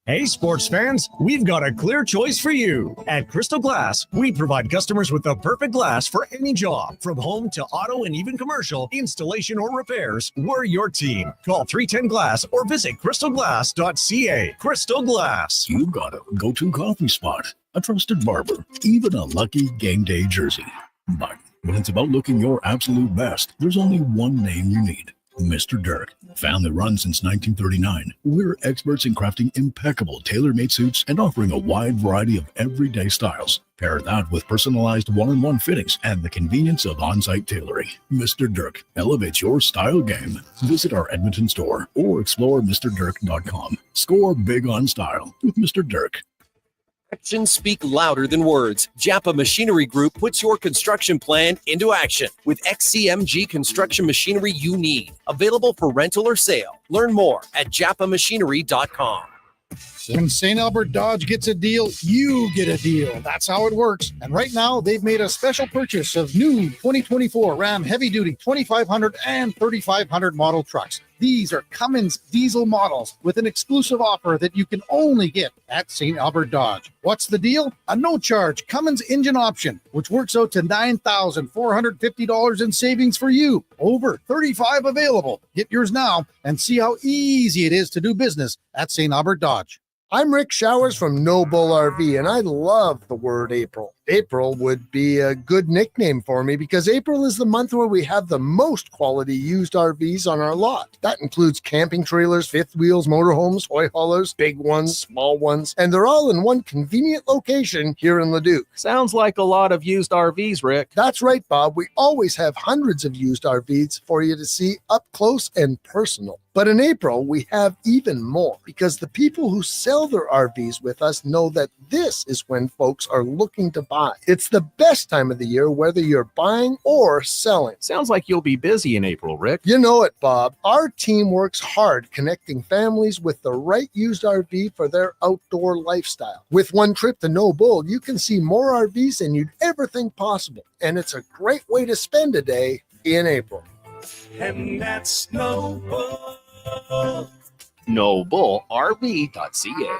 S4: Hey, sports fans, we've got a clear choice for you. At Crystal Glass, we provide customers with the perfect glass for any job. From home to auto and even commercial, installation or repairs, we're your team. Call 310 Glass or visit crystalglass.ca. Crystal Glass.
S19: You've got a go-to coffee spot, a trusted barber, even a lucky game day jersey. But when it's about looking your absolute best, there's only one name you need. Mr. Dirk. Family run since 1939. We're experts in crafting impeccable tailor-made suits and offering a wide variety of everyday styles. Pair that with personalized one-on-one fittings and the convenience of on-site tailoring. Mr. Dirk elevates your style game. Visit our Edmonton store or explore MrDirk.com. Score big on style with Mr. Dirk.
S11: Actions speak louder than words. Japa Machinery Group puts your construction plan into action with XCMG construction machinery you need. Available for rental or sale. Learn more at japamachinery.com.
S12: When St. Albert Dodge gets a deal, you get a deal. That's how it works. And right now, they've made a special purchase of new 2024 Ram Heavy Duty 2500 and 3500 model trucks. These are Cummins diesel models with an exclusive offer that you can only get at St. Albert Dodge. What's the deal? A no-charge Cummins engine option, which works out to $9,450 in savings for you. Over 35 available. Get yours now and see how easy it is to do business at St. Albert Dodge.
S18: I'm Rick Showers from No Bull RV, and I love the word April. April would be a good nickname for me because April is the month where we have the most quality used RVs on our lot. That includes camping trailers, fifth wheels, motorhomes, toy haulers, big ones, small ones, and they're all in one convenient location here in Leduc.
S20: Sounds like a lot of used RVs, Rick.
S18: That's right, Bob. We always have hundreds of used RVs for you to see up close and personal. But in April, we have even more because the people who sell their RVs with us know that this is when folks are looking to buy. It's the best time of the year, whether you're buying or selling.
S20: Sounds like you'll be busy in April, Rick.
S18: You know it, Bob. Our team works hard connecting families with the right used RV for their outdoor lifestyle. With one trip to No Bull, you can see more RVs than you'd ever think possible. And it's a great way to spend a day in April.
S9: And that's No Bull.
S20: NoBullRV.ca.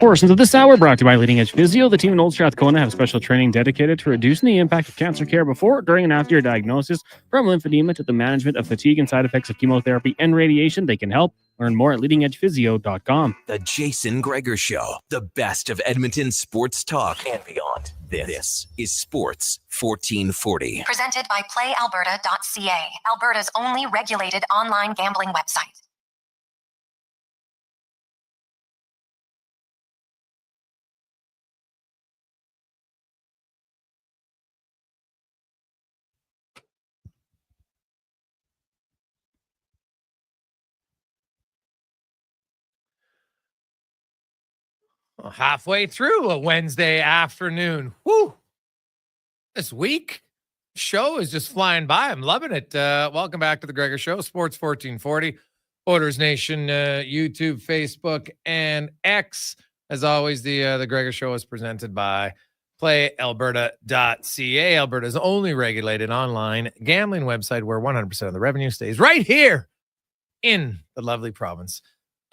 S15: Portions of this hour brought to you by Leading Edge Physio. The team in Old Strathcona have special training dedicated to reducing the impact of cancer care before, during, and after your diagnosis. From lymphedema to the management of fatigue and side effects of chemotherapy and radiation, they can help. Learn more at leadingedgephysio.com.
S16: The Jason Gregor Show, the best of Edmonton sports talk and beyond. This is Sports 1440.
S17: Presented by PlayAlberta.ca, Alberta's only regulated online gambling website.
S1: Halfway through a Wednesday afternoon. Woo! This week show is just flying by. I'm loving it. Welcome back to the Gregor Show, Sports 1440, Oilers Nation, YouTube, Facebook, and X. As always, the Gregor Show is presented by PlayAlberta.ca, Alberta's only regulated online gambling website where 100% of the revenue stays right here in the lovely province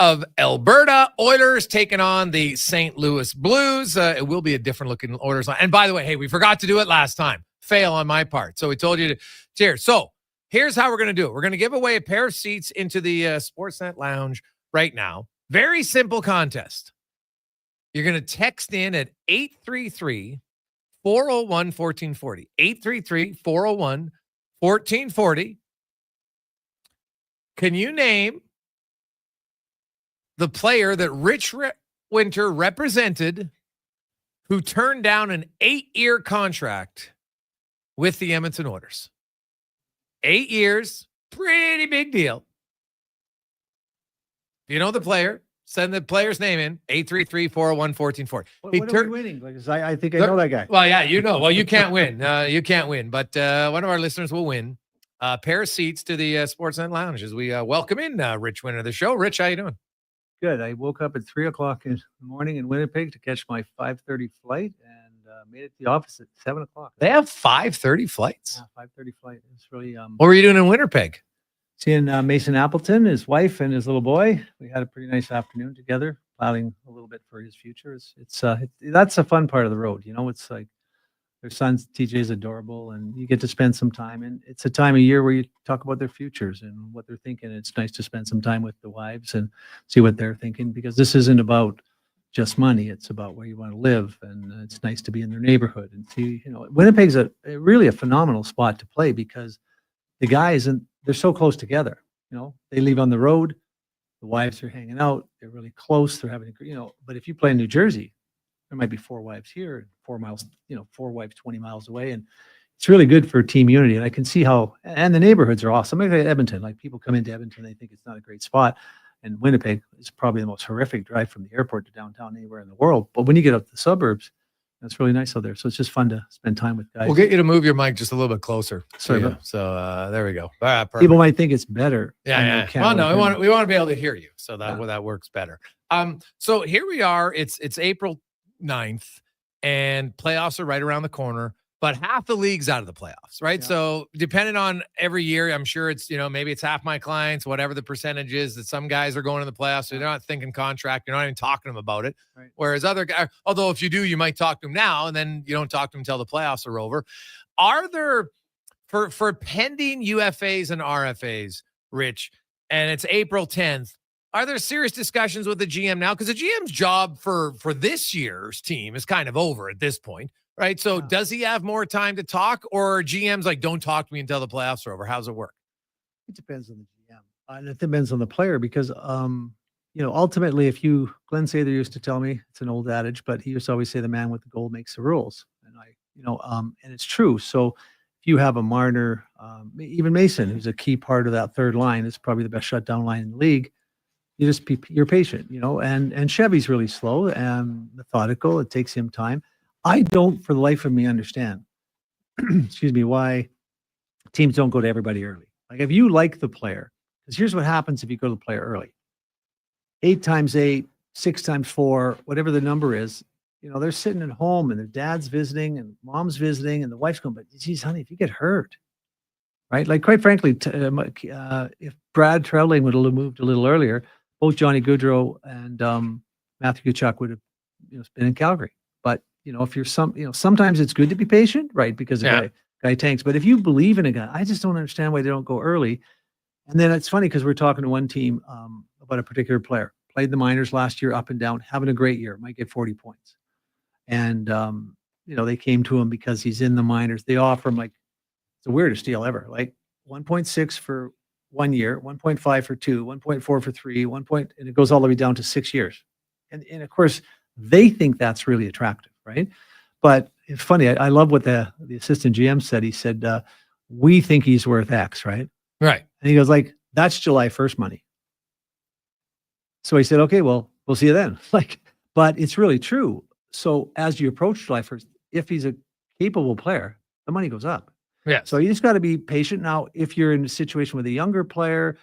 S1: of Alberta. Oilers taking on the St. Louis Blues. It will be a different looking Oilers line. And by the way, hey, we forgot to do it last time. Fail on my part. So we told you to cheers. So here's how we're going to do it. We're going to give away a pair of seats into the Sportsnet Lounge right now. Very simple contest. You're going to text in at 833-401-1440. 833-401-1440. Can you name the player that Rich Winter represented who turned down an 8-year contract with the Edmonton Oilers? 8 years, pretty big deal. If you know the player, send the player's name in, 833-401-1440.
S2: What are we winning? Because I think I know that guy.
S1: Well, yeah, you know. Well, you can't win. You can't win. But one of our listeners will win a pair of seats to the Sportsnet Lounge as we welcome in Rich Winter of the show. Rich, how you doing?
S2: Good. I woke up at 3:00 in the morning in Winnipeg to catch my 5:30 flight and made it to the office at 7:00.
S1: They have 5:30 flights?
S2: Yeah, 5:30 flight. It's really
S1: What were you doing in Winnipeg?
S2: seeing Mason Appleton, his wife, and his little boy. We had a pretty nice afternoon together, plotting a little bit for his future. That's a fun part of the road. You know, it's like their son TJ is adorable, and you get to spend some time. And it's a time of year where you talk about their futures and what they're thinking. It's nice to spend some time with the wives and see what they're thinking, because this isn't about just money. It's about where you want to live, and it's nice to be in their neighborhood and see. You know, Winnipeg's really a phenomenal spot to play because the guys they're so close together. You know, they leave on the road, the wives are hanging out. They're really close. They're having but if you play in New Jersey, there might be 4 wives here, 4 miles, 4 wives 20 miles away. And it's really good for team unity. And I can see how, and the neighborhoods are awesome. Like Edmonton, like people come into Edmonton, they think it's not a great spot. And Winnipeg is probably the most horrific drive from the airport to downtown anywhere in the world. But when you get up to the suburbs, it's really nice out there. So it's just fun to spend time with guys.
S1: We'll get you to move your mic just a little bit closer.
S2: Sorry
S1: Yeah.
S2: about-
S1: So there we go. All right, perfect.
S2: People might think it's better.
S1: Yeah,
S2: on
S1: yeah.
S2: the camera
S1: Well, no,
S2: than-
S1: we want to be able to hear you, so that works better. So here we are. It's April 9th, and playoffs are right around the corner. But half the league's out of the playoffs, right?
S2: Yeah.
S1: So depending on every year, I'm sure it's maybe it's half my clients, whatever the percentage is, that some guys are going to the playoffs. So they're not thinking contract. You're not even talking to them about it.
S2: Right.
S1: Whereas other guys, although if you do, you might talk to them now, and then you don't talk to them until the playoffs are over. Are there for pending UFAs and RFAs, Rich, and it's April 10th, are there serious discussions with the GM now? Because the GM's job for this year's team is kind of over at this point, right? So does he have more time to talk, or GM's like, don't talk to me until the playoffs are over? How's it work?
S2: It depends on the GM. And it depends on the player because, ultimately, Glenn Sather used to tell me, it's an old adage, but he used to always say the man with the goal makes the rules. And and it's true. So if you have a Marner, even Mason, who's a key part of that third line, is probably the best shutdown line in the league. You're patient, and Chevy's really slow and methodical. It takes him time. I don't, for the life of me, understand, why teams don't go to everybody early. Like if you like the player, because here's what happens if you go to the player early. 8 times 8, 6 times 4, whatever the number is, they're sitting at home and their dad's visiting and mom's visiting and the wife's going, but geez, honey, if you get hurt, right? Like quite frankly, if Brad Trelling would have moved a little earlier, both Johnny Gaudreau and Matthew Tkachuk would have it's been in Calgary. But if you're sometimes it's good to be patient, right? Because the guy tanks. But if you believe in a guy, I just don't understand why they don't go early. And then it's funny because we're talking to one team about a particular player. Played the minors last year, up and down, having a great year, might get 40 points. And they came to him because he's in the minors. They offer him, like, it's the weirdest deal ever, like 1.6 for 1 year, 1.5 for 2, 1.4 for 3, and it goes all the way down to 6 years. And of course, they think that's really attractive, right? But it's funny. I love what the assistant GM said. He said, we think he's worth X, right?
S1: Right.
S2: And he goes, like, that's July 1st money. So he said, okay, well, we'll see you then. But it's really true. So as you approach July 1st, if he's a capable player, the money goes up.
S1: Yeah.
S2: So you just got to be patient. Now, if you're in a situation with a younger player,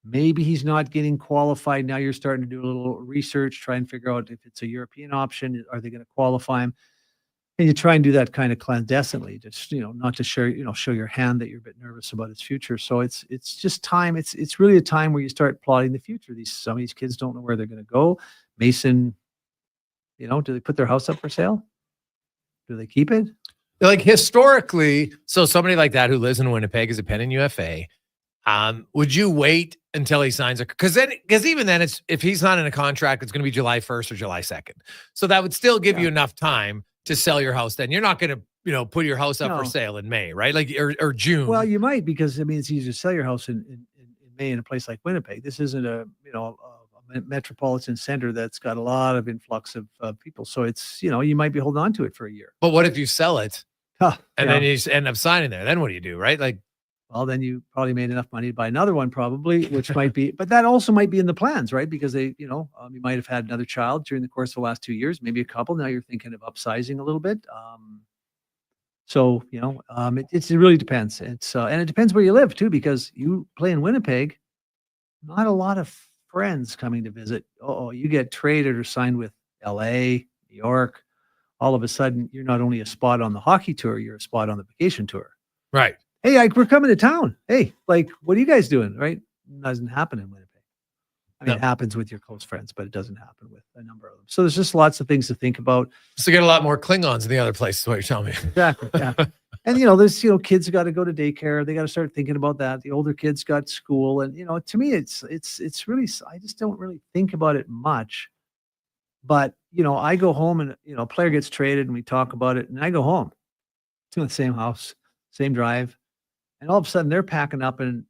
S2: maybe he's not getting qualified. Now you're starting to do a little research, try and figure out if it's a European option, are they going to qualify him? And you try and do that kind of clandestinely, just, not to show your hand that you're a bit nervous about his future. So it's just time. It's really a time where you start plotting the future. Some of these kids don't know where they're going to go. Mason, do they put their house up for sale? Do they keep it?
S1: Like historically, so somebody like that who lives in Winnipeg is a pen in UFA. Would you wait until he signs because even then if he's not in a contract, it's going to be July 1st or July 2nd. So that would still give you enough time to sell your house. Then you're not going to, put your house up for sale in May, right? Like, or June.
S2: Well, you might, because it's easier to sell your house in May in a place like Winnipeg. This isn't a metropolitan center that's got a lot of influx of people. So it's, you might be holding on to it for a year.
S1: But what if you sell it then you just end up signing there? Then what do you do, right? Like,
S2: well, then you probably made enough money to buy another one, probably, which might be, but that also might be in the plans, right? Because they, you might have had another child during the course of the last 2 years, maybe a couple. Now you're thinking of upsizing a little bit. It really depends. It's and it depends where you live too, because you play in Winnipeg, not a lot of friends coming to visit. You get traded or signed with LA, New York. All of a sudden, you're not only a spot on the hockey tour, you're a spot on the vacation tour.
S1: Right.
S2: Hey, we're coming to town. Hey, what are you guys doing? Right? It doesn't happen in Winnipeg. It happens with your close friends, but it doesn't happen with a number of them. So there's just lots of things to think about.
S1: So you get a lot more Klingons in the other place, is what you're telling me.
S2: Exactly. Yeah. And there's kids got to go to daycare. They got to start thinking about that. The older kids got school, and to me, it's really, I just don't really think about it much. But I go home and a player gets traded, and we talk about it, and I go home to the same house, same drive. And all of a sudden they're packing up and,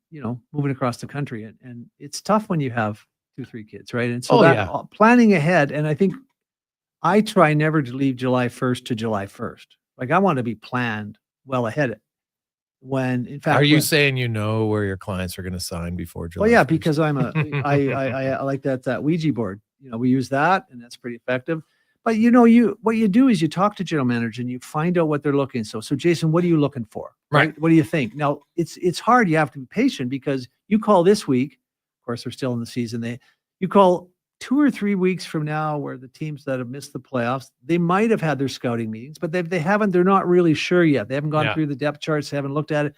S2: moving across the country. And it's tough when you have 2-3 kids, right? And so planning ahead. And I think I try never to leave July 1st to July 1st. Like, I want to be planned well ahead. When, in fact,
S1: are you saying where your clients are going to sign before July?
S2: Well, yeah,
S1: 1st?
S2: because I like that Ouija board. We use that, and that's pretty effective. But what you do is you talk to general manager and you find out what they're looking. So Jason, what are you looking for?
S1: Right.
S2: What do you think? Now it's hard. You have to be patient, because you call this week. Of course, they're still in the season. You call 2 or 3 weeks from now, where the teams that have missed the playoffs, they might have had their scouting meetings, but they haven't. They're not really sure yet. They haven't gone through the depth charts. They haven't looked at it.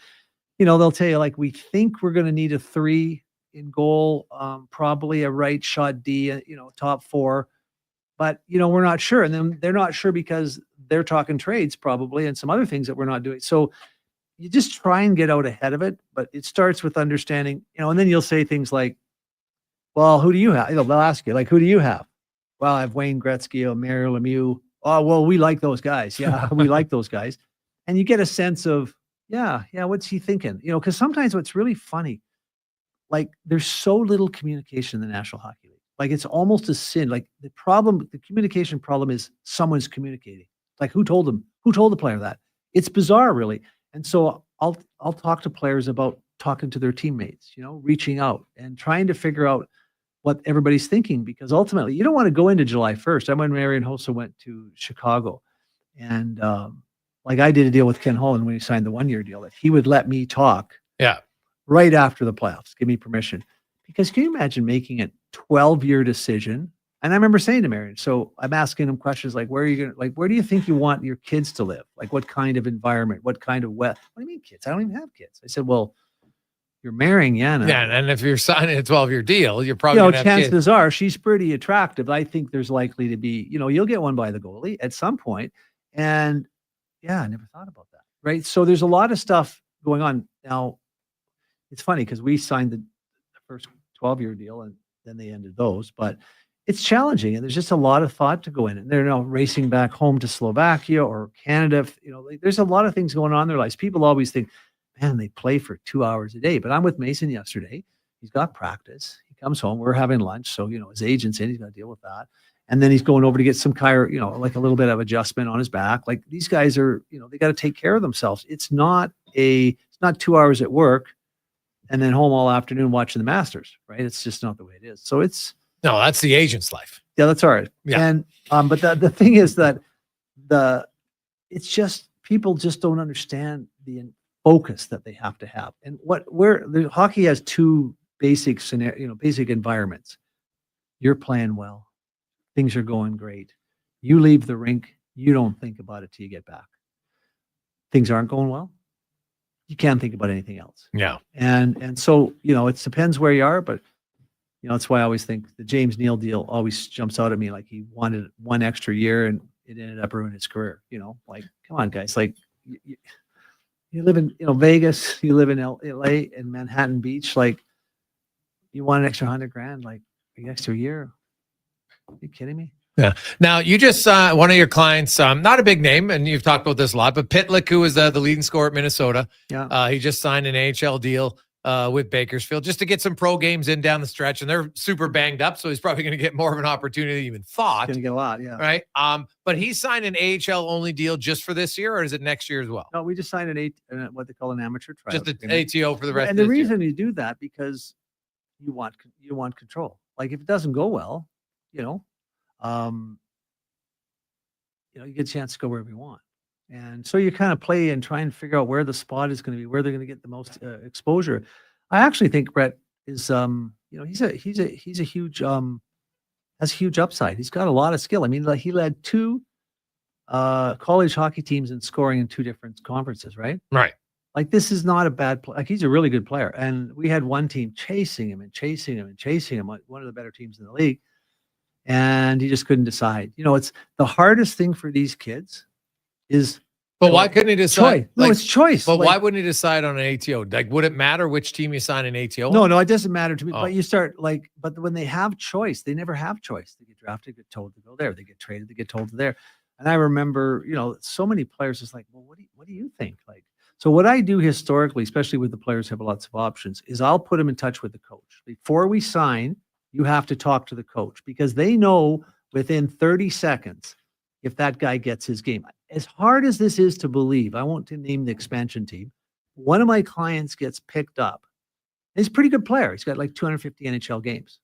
S2: They'll tell you, like, we think we're going to need a 3 in goal, probably a right shot D, top 4. But, we're not sure. And then they're not sure because they're talking trades probably and some other things that we're not doing. So you just try and get out ahead of it. But it starts with understanding, and then you'll say things like, well, who do you have? They'll ask you, like, who do you have? Well, I have Wayne Gretzky or Mario Lemieux. Oh, well, we like those guys. Yeah, we like those guys. And you get a sense of, what's he thinking? Because sometimes what's really funny, like, there's so little communication in the National Hockey League. Like, it's almost a sin. Like, the communication problem is someone's communicating. Like, who told them? Who told the player that? It's bizarre, really. And so I'll talk to players about talking to their teammates, reaching out and trying to figure out what everybody's thinking, because ultimately you don't want to go into July 1st. I when Marian Hossa went to Chicago, and I did a deal with Ken Holland when he signed the 1-year deal, that he would let me talk right after the playoffs, give me permission. Because can you imagine making a 12-year decision? And I remember saying to Marian, so I'm asking him questions like, where do you think you want your kids to live? Like, what kind of environment? What kind of what do you mean kids? I don't even have kids. I said, well, you're marrying Yana.
S1: Yeah, and if you're signing a 12-year deal, you're probably gonna have
S2: chances
S1: kids.
S2: are she's pretty attractive. I think there's likely to be, you'll get one by the goalie at some point. And yeah, I never thought about that. Right. So there's a lot of stuff going on. Now, it's funny because we signed the first 12-year deal and then they ended those, but it's challenging. And there's just a lot of thought to go in. And they're now racing back home to Slovakia or Canada. There's a lot of things going on in their lives. People always think, man, they play for 2 hours a day. But I'm with Mason yesterday. He's got practice. He comes home. We're having lunch. So, his agent's in. He's got to deal with that. And then he's going over to get some like a little bit of adjustment on his back. Like these guys are, they got to take care of themselves. It's not 2 hours at work and then home all afternoon watching the Masters, right? It's just not the way it is. So
S1: no, that's the agent's life.
S2: Yeah, that's all right.
S1: Yeah.
S2: And but the thing is that it's just people just don't understand the focus that they have to have. And the hockey has two basic basic environments. You're playing well. Things are going great. You leave the rink, you don't think about it till you get back. Things aren't going well. You can't think about anything else.
S1: Yeah.
S2: And so, it depends where you are, but that's why I always think the James Neal deal always jumps out at me. Like he wanted one extra year and it ended up ruining his career. Like, come on, guys. Like you live in, Vegas, you live in LA and Manhattan Beach. Like you want an extra $100,000, like the extra year. Are you kidding me?
S1: Yeah. Now, you just one of your clients, not a big name, and you've talked about this a lot, but Pitlick, who is the leading scorer at Minnesota.
S2: Yeah.
S1: He just signed an AHL deal with Bakersfield just to get some pro games in down the stretch, and they're super banged up, so he's probably going to get more of an opportunity than you even thought.
S2: Going to get a lot, yeah.
S1: Right. But he signed an AHL only deal just for this year, or is it next year as well?
S2: No, we just signed what they call an amateur trial.
S1: Just an ATO for the rest.
S2: And
S1: of
S2: the
S1: this
S2: reason
S1: year.
S2: you do that because you want control. Like if it doesn't go well, you get a chance to go wherever you want. And so you kind of play and try and figure out where the spot is going to be, where they're going to get the most exposure. I actually think Brett is, he's a huge, has huge upside. He's got a lot of skill. I mean, he led 2 college hockey teams in scoring in 2 different conferences, right?
S1: Right.
S2: Like this is not a bad play. Like he's a really good player. And we had one team chasing him, one of the better teams in the league. And he just couldn't decide. It's the hardest thing for these kids is.
S1: But why couldn't he decide?
S2: Choice. No, it's choice.
S1: But why wouldn't he decide on an ATO? Like, would it matter which team you sign an ATO?
S2: No, it doesn't matter to me.
S1: Oh.
S2: But you start but when they have choice, they never have choice. They get drafted, get told to go there. They get traded, they get told to there. And I remember, so many players is like, well, what do you think? Like, so what I do historically, especially with the players who have lots of options, is I'll put them in touch with the coach before we sign. You have to talk to the coach because they know within 30 seconds if that guy gets his game. As hard as this is to believe, I won't name the expansion team. One of my clients gets picked up. He's a pretty good player. He's got like 250 NHL games.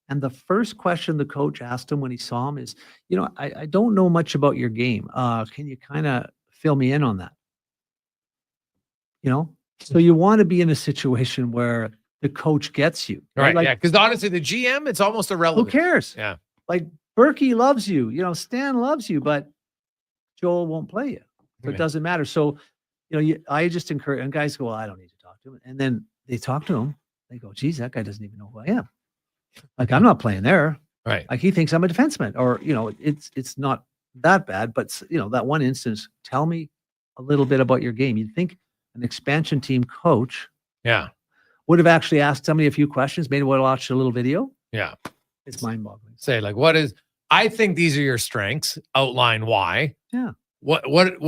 S2: And the first question the coach asked him when he saw him is, I don't know much about your game. Can you kind of fill me in on that? So you want to be in a situation where the coach gets you.
S1: Right.
S2: Like,
S1: yeah. Because honestly, the GM, it's almost irrelevant.
S2: who cares?
S1: Yeah.
S2: Like Berkey loves you, Stan loves you, but Joel won't play you. So it doesn't matter. So, I just encourage, and guys go, well, I don't need to talk to him. And then they talk to him. They go, geez, that guy doesn't even know who I am. Like, I'm not playing there.
S1: Right.
S2: Like he thinks I'm a defenseman or, it's not that bad, but that one instance, tell me a little bit about your game. You'd think an expansion team coach.
S1: Yeah.
S2: Would have actually asked somebody a few questions, maybe would have watched a little video.
S1: Yeah.
S2: It's mind-boggling.
S1: Say like, I think these are your strengths. Outline why.
S2: Yeah.
S1: What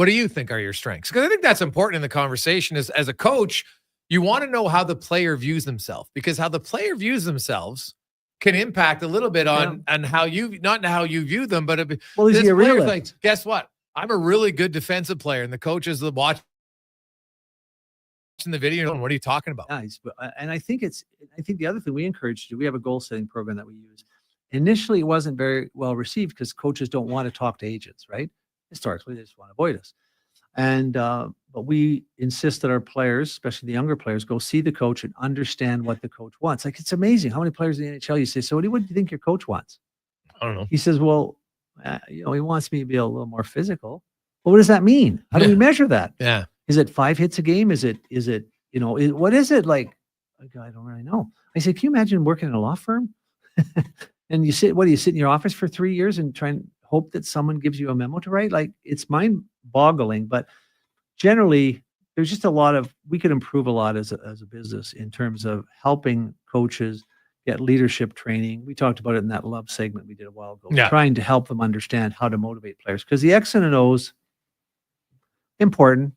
S1: do you think are your strengths? Because I think that's important in the conversation is as a coach, you want to know how the player views themselves because how the player views themselves can impact a little bit on how you, not how you view them, but
S2: is he a realist?
S1: Like, guess what? I'm a really good defensive player. And the coach is watching the video. What are you talking about?
S2: Nice. And I think the other thing we encourage to do, we have a goal setting program that we use. Initially, it wasn't very well received because coaches don't want to talk to agents, right? Historically, they just want to avoid us. And, but we insist that our players, especially the younger players, go see the coach and understand what the coach wants. Like, it's amazing how many players in the NHL you say, so what do you think your coach wants?
S1: I don't know.
S2: He says, well, he wants me to be a little more physical. Well, what does that mean? How do we measure that?
S1: Yeah.
S2: Is it 5 hits a game? Is it, what is it like? I go, I don't really know. I said, can you imagine working in a law firm? And you sit in your office for 3 years and try and hope that someone gives you a memo to write? Like, it's mind boggling, but generally there's just we could improve a lot as a business in terms of helping coaches get leadership training. We talked about it in that love segment we did a while ago, trying to help them understand how to motivate players, because the X and an O's important,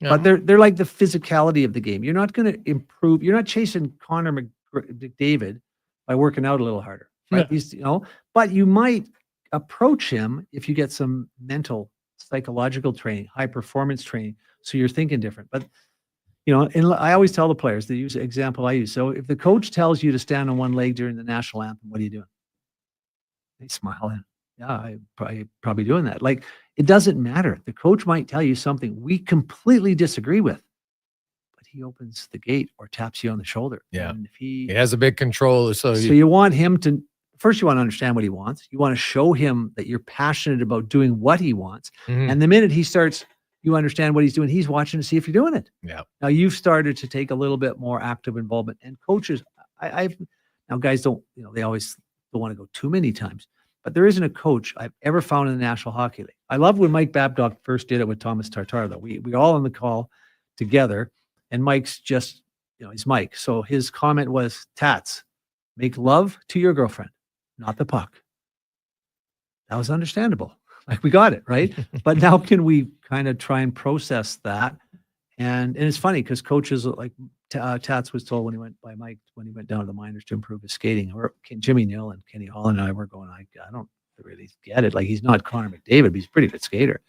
S2: but they're like the physicality of the game. You're not going to improve. You're not chasing Connor McDavid by working out a little harder, right? He's, but you might approach him if you get some mental, psychological training, high performance training, so you're thinking different. But and I always tell the players, the example I use. So if the coach tells you to stand on one leg during the national anthem, what are you doing? They smile and, yeah, I'm probably doing that. Like, it doesn't matter. The coach might tell you something we completely disagree with, but he opens the gate or taps you on the shoulder.
S1: Yeah.
S2: And if
S1: he has a big control. So
S2: you want him to, first you want to understand what he wants. You want to show him that you're passionate about doing what he wants.
S1: Mhm.
S2: And the minute he starts, you understand what he's doing, he's watching to see if you're doing it.
S1: Yeah.
S2: Now you've started to take a little bit more active involvement, and coaches, now guys don't, they always don't want to go too many times, but there isn't a coach I've ever found in the National Hockey League. I love when Mike Babcock first did it with Thomas Tatar, though. We all on the call together, and Mike's just, he's Mike. So his comment was, Tats, make love to your girlfriend, not the puck. That was understandable. Like, we got it, right? But now can we kind of try and process that? And it's funny because coaches like Tats was told when he went down to the minors to improve his skating, or Jimmy Neal and Kenny Holland and I were going, I don't really get it. Like, he's not Connor McDavid, but he's a pretty good skater.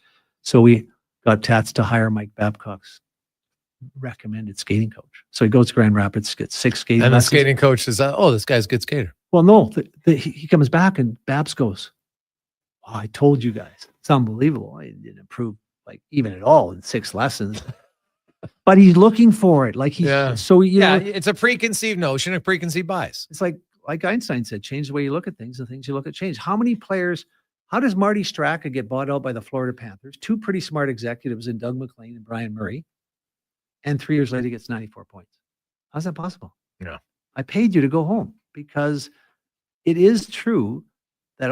S2: So we got Tats to hire Mike Babcock's recommended skating coach. So he goes to Grand Rapids, gets 6 skating
S1: and
S2: lessons.
S1: the skating coach says, oh, this guy's a good skater.
S2: Well, no, he comes back and Babs goes, oh, I told you guys, it's unbelievable. I didn't improve like even at all in 6 lessons, but he's looking for it. Like so
S1: it's a preconceived notion, a preconceived bias.
S2: It's like Einstein said, change the way you look at things, the things you look at change. How does Marty Straka get bought out by the Florida Panthers? 2 pretty smart executives in Doug McLean and Brian Murray. And 3 years later, he gets 94 points. How's that possible?
S1: Yeah.
S2: I paid you to go home, because it is true that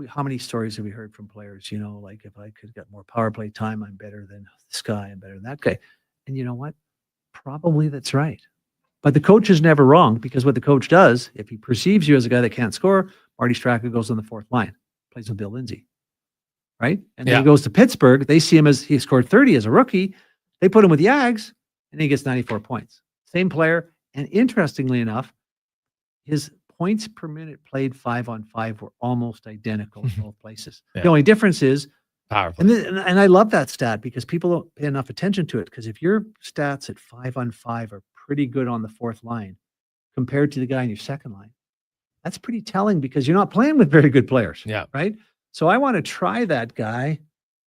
S2: how many stories have we heard from players? Like, if I could get more power play time, I'm better than this guy, I'm better than that guy. And you know what? Probably that's right. But the coach is never wrong, because what the coach does, if he perceives you as a guy that can't score, Marty Straka goes on the 4th line, plays with Bill Lindsay, right? And then he goes to Pittsburgh. They see him as he scored 30 as a rookie. They put him with the Yags, and he gets 94 points. Same player. And interestingly enough, his points per minute played 5-on-5 were almost identical in both places.
S1: Yeah.
S2: The only difference is
S1: powerful.
S2: And I love that stat, because people don't pay enough attention to it. Because if your stats at 5-on-5 are pretty good on the 4th line compared to the guy in your 2nd line, that's pretty telling, because you're not playing with very good players.
S1: Yeah.
S2: Right. So I want to try that guy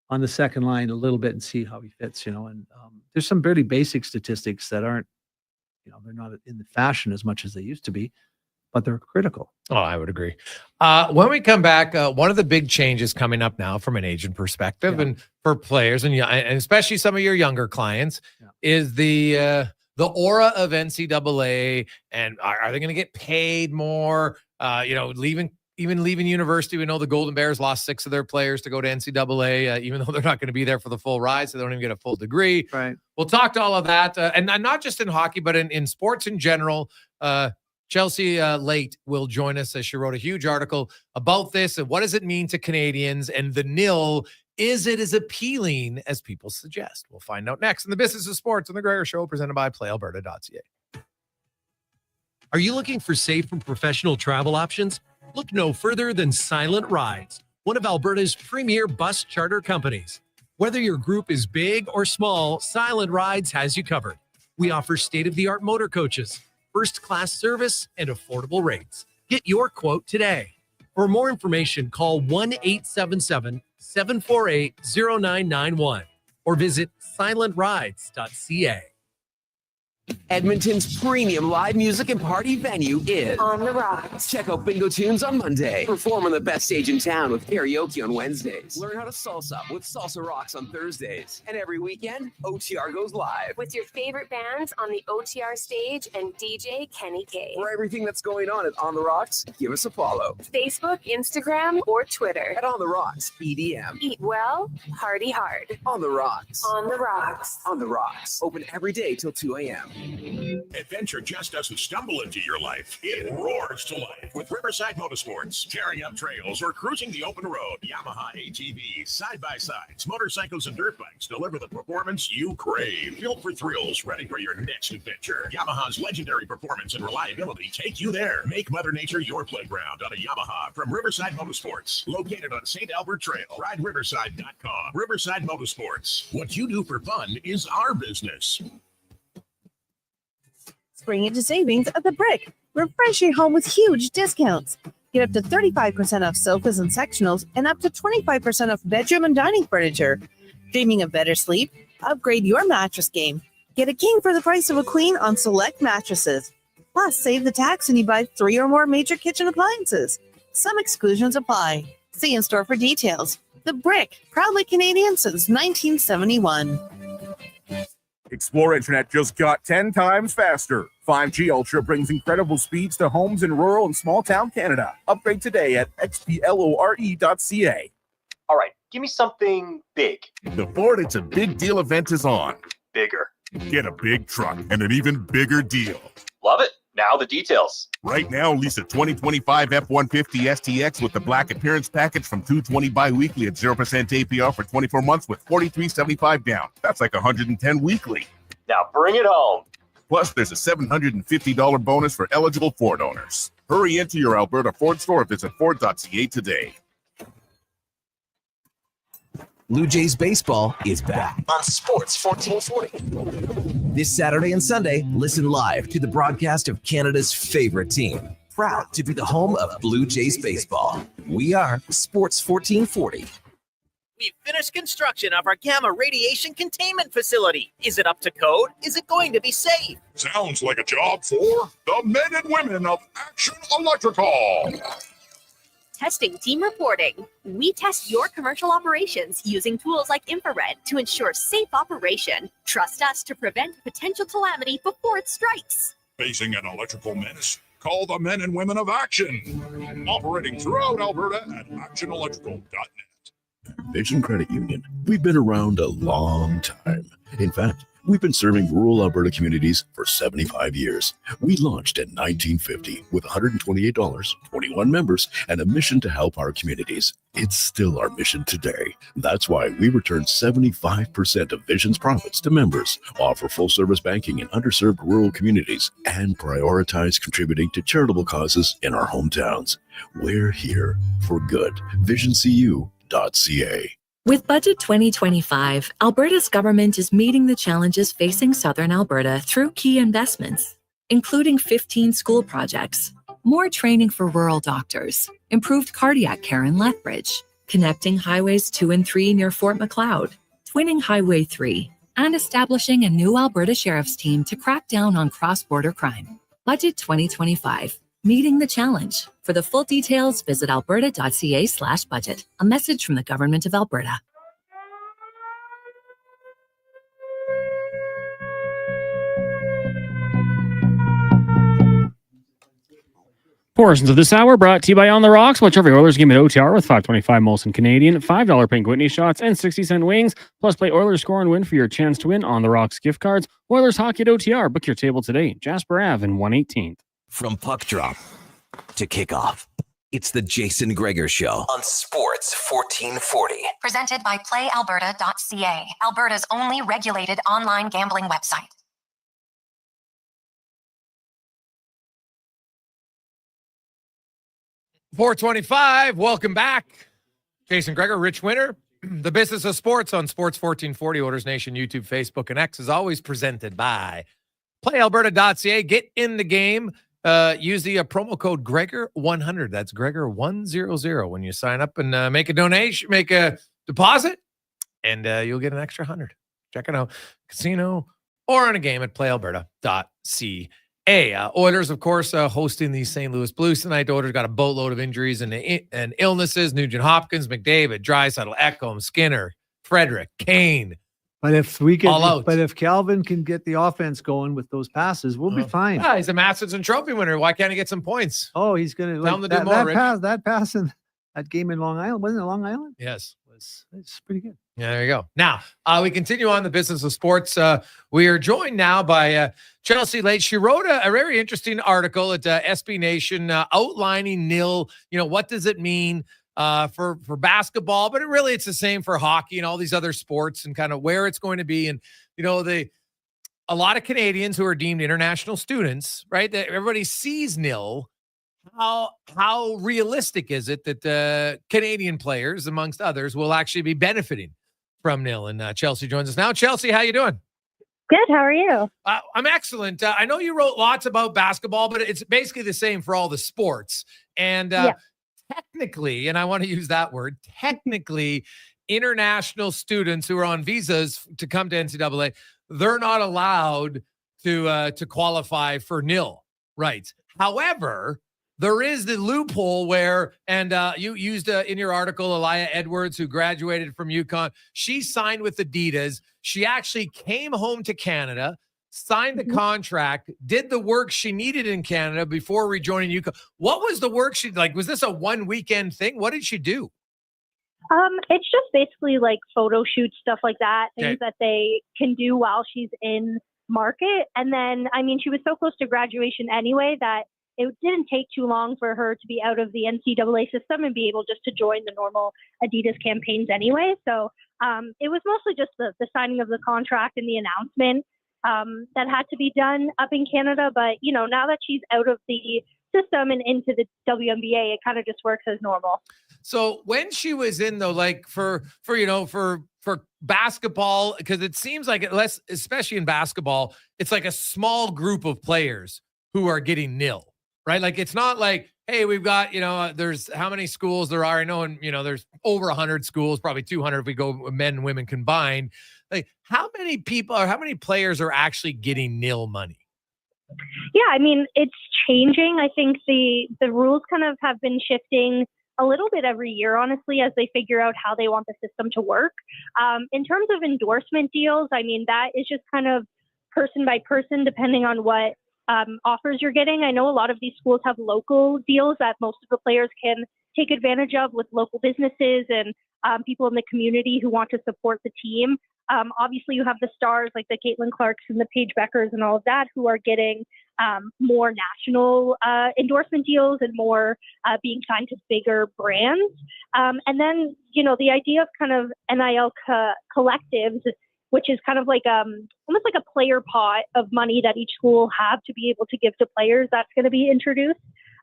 S2: on the 2nd line a little bit and see how he fits, and there's some very basic statistics that aren't, they're not in the fashion as much as they used to be, but they're critical.
S1: Oh, I would agree. When we come back, one of the big changes coming up now from an agent perspective and for players, and especially some of your younger clients, is the aura of NCAA, and are they going to get paid more? Leaving university, we know the Golden Bears lost 6 of their players to go to NCAA, even though they're not going to be there for the full ride, so they don't even get a full degree.
S2: Right.
S1: We'll talk to all of that, and not just in hockey, but in sports in general. Chelsea Late will join us, as she wrote a huge article about this, and what does it mean to Canadians, and the nil, is it as appealing as people suggest? We'll find out next in the Business of Sports on the Gregor Show, presented by PlayAlberta.ca.
S11: Are you looking for safe and professional travel options? Look no further than Silent Rides, one of Alberta's premier bus charter companies. Whether your group is big or small, Silent Rides has you covered. We offer state-of-the-art motor coaches, first-class service, and affordable rates. Get your quote today. For more information, call 1-877-748-0991 or visit silentrides.ca.
S7: Edmonton's premium live music and party venue is
S25: On the Rocks.
S7: Check out Bingo Tunes on Monday. Perform on the best stage in town with karaoke on Wednesdays. Learn how to salsa with Salsa Rocks on Thursdays. And every weekend, OTR goes live.
S25: With your favorite bands on the OTR stage and DJ Kenny K.
S7: For everything that's going on at On the Rocks, give us a follow.
S25: Facebook, Instagram, or Twitter.
S7: At On the Rocks, EDM.
S25: Eat well, party hard.
S7: On the Rocks.
S25: On the Rocks.
S7: On the Rocks. Open every day till 2 a.m.
S6: Adventure just doesn't stumble into your life. It roars to life with Riverside Motorsports. Tearing up trails or cruising the open road. Yamaha ATVs, side-by-sides, motorcycles, and dirt bikes deliver the performance you crave. Built for thrills, ready for your next adventure. Yamaha's legendary performance and reliability take you there. Make Mother Nature your playground on a Yamaha from Riverside Motorsports. Located on St. Albert Trail. RideRiverside.com. Riverside Motorsports. What you do for fun is our business.
S5: Spring into savings at The Brick. Refresh your home with huge discounts. Get up to 35% off sofas and sectionals and up to 25% off bedroom and dining furniture. Dreaming of better sleep? Upgrade your mattress game. Get a king for the price of a queen on select mattresses. Plus, save the tax when you buy 3 or more major kitchen appliances. Some exclusions apply. See in store for details. The Brick, proudly Canadian since 1971.
S8: Explore Internet just got 10 times faster. 5G Ultra brings incredible speeds to homes in rural and small town Canada. Upgrade today at xplore.ca.
S10: All right, give me something big.
S9: The Ford It's a Big Deal event is on.
S10: Bigger.
S9: Get a big truck and an even bigger deal.
S10: Love it. Now the details.
S9: Right now, lease a 2025 F-150 STX with the black appearance package from $220 bi-weekly at 0% APR for 24 months with $43.75 down. That's like $110 weekly.
S10: Now bring it home.
S9: Plus, there's a $750 bonus for eligible Ford owners. Hurry into your Alberta Ford store or visit Ford.ca today.
S16: Blue Jays baseball is back on Sports 1440. This Saturday and Sunday, listen live to the broadcast of Canada's favorite team. Proud to be the home of Blue Jays baseball. We are Sports 1440.
S21: We've finished construction of our gamma radiation containment facility. Is it up to code? Is it going to be safe?
S9: Sounds like a job for the men and women of Action Electrical.
S25: Testing team reporting. We test your commercial operations using tools like infrared to ensure safe operation. Trust us to prevent potential calamity before it strikes.
S9: Facing an electrical menace? Call the men and women of Action. Operating throughout Alberta at actionelectrical.net.
S19: Vision Credit Union. We've been around a long time. In fact, we've been serving rural Alberta communities for 75 years. We launched in 1950 with $128, 21 members, and a mission to help our communities. It's still our mission today. That's why we return 75% of Vision's profits to members, offer full-service banking in underserved rural communities, and prioritize contributing to charitable causes in our hometowns. We're here for good. VisionCU.ca.
S24: With Budget 2025, Alberta's government is meeting the challenges facing Southern Alberta through key investments, including 15 school projects, more training for rural doctors, improved cardiac care in Lethbridge, connecting Highways 2 and 3 near Fort Macleod, twinning Highway 3, and establishing a new Alberta Sheriff's team to crack down on cross-border crime. Budget 2025. Meeting the challenge. For the full details, visit alberta.ca/budget. A message from the Government of Alberta.
S15: Portions of this hour brought to you by On the Rocks. Watch every Oilers game at OTR with $5.25 Molson Canadian, $5 Pink Whitney shots, and 60-cent wings. Plus, play Oilers score and win for your chance to win On the Rocks gift cards. Oilers hockey at OTR. Book your table today. Jasper Ave in 118th.
S16: From puck drop to kickoff, it's the Jason Gregor Show on Sports 1440.
S17: Presented by PlayAlberta.ca, Alberta's only regulated online gambling website.
S1: $425. Welcome back. Jason Gregor, Rich Winter. The Business of Sports on Sports 1440, Oilers Nation, YouTube, Facebook, and X is always presented by PlayAlberta.ca. Get in the game. Use the promo code Gregor100. That's Gregor100 when you sign up and make a donation, make a deposit, and you'll get an extra 100. Check it out. Casino or on a game at playalberta.ca. Oilers, of course, hosting the St. Louis Blues tonight. The Oilers got a boatload of injuries and illnesses. Nugent Hopkins, McDavid, Draisaitl, Ekholm, Skinner, Frederick, Kane.
S2: But if we can,
S1: All out.
S2: but if Calvin can get the offense going with those passes, we'll be fine.
S1: Yeah, he's a Masterson Trophy winner. Why can't he get some points?
S2: Oh, he's going to
S1: Tell him to do more, Rich.
S2: that pass in that game in Long Island. Wasn't it Long Island?
S1: Yes.
S2: It's pretty good.
S1: Yeah, there you go. Now, we continue on the business of sports. We are joined now by Chelsea Late. She wrote a very interesting article at SB Nation outlining nil. What does it mean for basketball? But it's the same for hockey and all these other sports and kind of where it's going to be. And, a lot of Canadians who are deemed international students, right? That everybody sees nil. How realistic is it that Canadian players, amongst others, will actually be benefiting from nil? And Chelsea joins us now. Chelsea, how you doing?
S3: Good. How are you?
S1: I'm excellent. I know you wrote lots about basketball, but it's basically the same for all the sports. And technically, and I want to use that word, technically, international students who are on visas to come to NCAA, they're not allowed to qualify for nil rights. However, there is the loophole where, and you used in your article, Elia Edwards, who graduated from UConn. She signed with Adidas. She actually came home to Canada, signed the contract, did the work she needed in Canada before rejoining UConn. What was the work she like? Was this a one weekend thing? What did she do?
S3: It's just basically like photo shoots, stuff like that, things that they can do while she's in market. And then, she was so close to graduation anyway that it didn't take too long for her to be out of the NCAA system and be able just to join the normal Adidas campaigns anyway. So it was mostly just the signing of the contract and the announcement that had to be done up in Canada. But, now that she's out of the system and into the WNBA, it kind of just works as normal.
S1: So when she was in though, like for basketball, because it seems like especially in basketball, it's like a small group of players who are getting nil. Right? Like, it's not like, hey, we've got, there's how many schools there are. I know, and, there's over 100 schools, probably 200 if we go men and women combined. Like, how many people or how many players are actually getting nil money?
S3: Yeah, it's changing. I think the rules kind of have been shifting a little bit every year, honestly, as they figure out how they want the system to work. In terms of endorsement deals, that is just kind of person by person, depending on what offers you're getting. I know a lot of these schools have local deals that most of the players can take advantage of with local businesses and people in the community who want to support the team. Obviously, you have the stars like the Caitlin Clarks and the Paige Beckers and all of that who are getting more national endorsement deals and more being signed to bigger brands. And then, the idea of kind of NIL collectives, which is kind of like almost like a player pot of money that each school have to be able to give to players. That's going to be introduced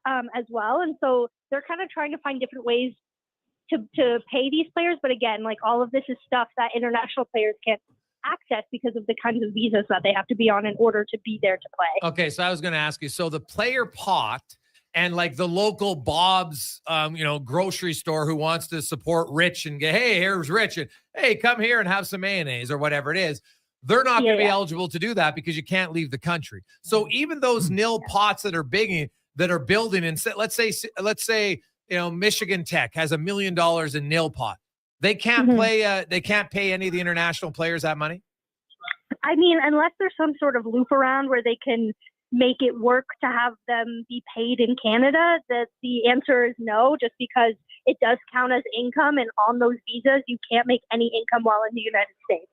S3: as well. And so they're kind of trying to find different ways to pay these players. But again, like all of this is stuff that international players can't access because of the kinds of visas that they have to be on in order to be there to play.
S1: Okay, so I was going to ask you, so the player pot and like the local Bob's, grocery store who wants to support Rich and get, hey, here's Rich, and hey, come here and have some mayonnaise or whatever it is. They're not going to be eligible to do that because you can't leave the country. So even those nil pots that are building, and let's say, Michigan Tech has $1 million in nil pot. They can't play. They can't pay any of the international players that money.
S3: Unless there's some sort of loop around where they can make it work to have them be paid in Canada, the answer is no, just because it does count as income. And on those visas, you can't make any income while in the United States.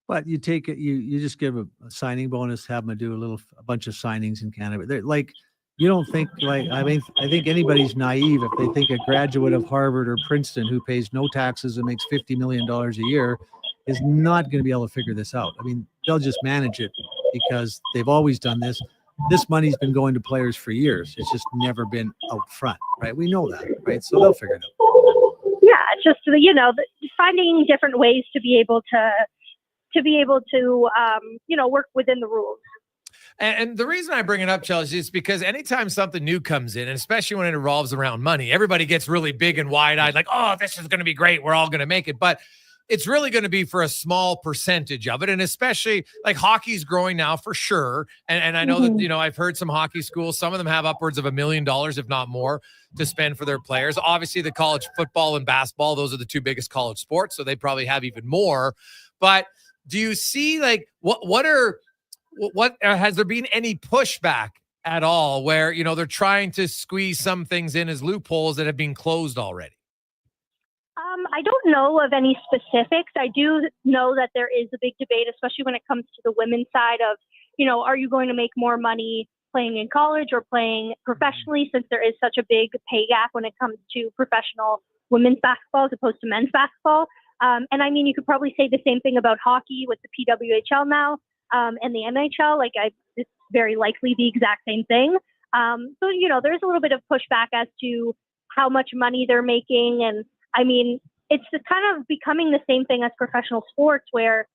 S2: But you take it, you just give a signing bonus, have them do a bunch of signings in Canada. They're like, you don't think I think anybody's naive if they think a graduate of Harvard or Princeton who pays no taxes and makes $50 million a year is not going to be able to figure this out. They'll just manage it because they've always done this. This money's been going to players for years. It's just never been out front, right? We know that, right? So they'll figure it out.
S3: Yeah, it's just finding different ways to be able to work within the rules.
S1: And the reason I bring it up, Chelsea, is because anytime something new comes in, and especially when it revolves around money, everybody gets really big and wide-eyed, like, oh, this is going to be great. We're all going to make it. But it's really going to be for a small percentage of it. And especially like hockey's growing now for sure. And I know that, you know, I've heard some hockey schools, some of them have upwards of $1 million, if not more, to spend for their players. Obviously the college football and basketball, those are the two biggest college sports. So they probably have even more. But do you see like what has there been any pushback at all where, you know, they're trying to squeeze some things in as loopholes that have been closed already?
S3: I don't know of any specifics. I do know that there is a big debate, especially when it comes to the women's side of, you know, are you going to make more money playing in college or playing professionally, since there is such a big pay gap when it comes to professional women's basketball as opposed to men's basketball. And I mean, you could probably say the same thing about hockey with the PWHL now and the NHL. Like, it's very likely the exact same thing. So, you know, there's a little bit of pushback as to how much money they're making. And I mean, it's just kind of becoming the same thing as professional sports, where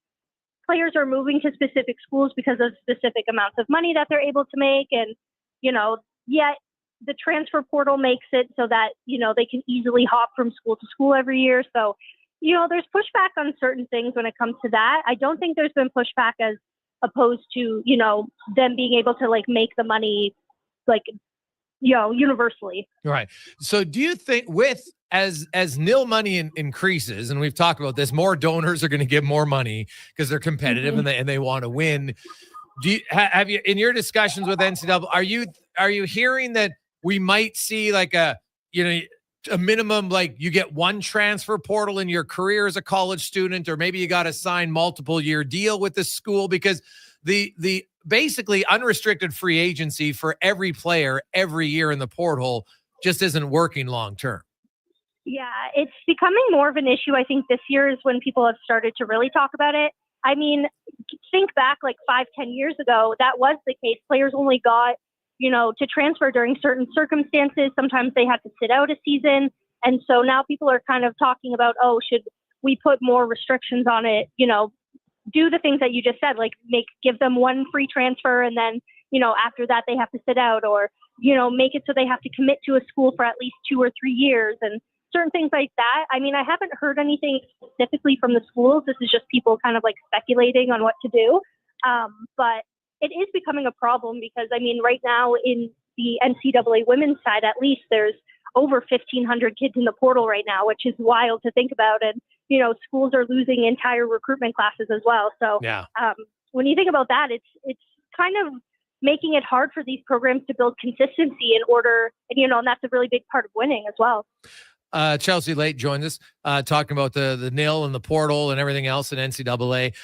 S3: players are moving to specific schools because of specific amounts of money that they're able to make. And, you know, yet the transfer portal makes it so that, you know, they can easily hop from school to school every year. So, you know, there's pushback on certain things when it comes to that. I don't think there's been pushback as opposed to, you know, them being able to like make the money like, you know, universally.
S1: Right. So do you think with as nil money increases, and we've talked about this, more donors are going to give more money because they're competitive and they want to win. Do you have you in your discussions with NCAA? Are you hearing that we might see like a minimum, like you get one transfer portal in your career as a college student, or maybe you got to sign multiple year deal with the school, because the basically unrestricted free agency for every player every year in the portal just isn't working long term.
S3: Yeah, it's becoming more of an issue. I think this year is when people have started to really talk about it. I mean, think back like 5-10 years ago, that was the case. Players only got, you know, to transfer during certain circumstances. Sometimes they had to sit out a season. And so now people are kind of talking about, oh, should we put more restrictions on it? You know, do the things that you just said, like give them one free transfer, and then, you know, after that they have to sit out, or, you know, make it so they have to commit to a school for at least 2 or 3 years and certain things like that. I mean, I haven't heard anything specifically from the schools. This is just people kind of like speculating on what to do. But it is becoming a problem because, I mean, right now in the NCAA women's side, at least there's over 1,500 kids in the portal right now, which is wild to think about. And, you know, schools are losing entire recruitment classes as well. So
S1: yeah.
S3: When you think about that, it's kind of making it hard for these programs to build consistency in order, and, you know, and that's a really big part of winning as well.
S1: Chelsea Late joined us talking about the nil and the portal and everything else in NCAA.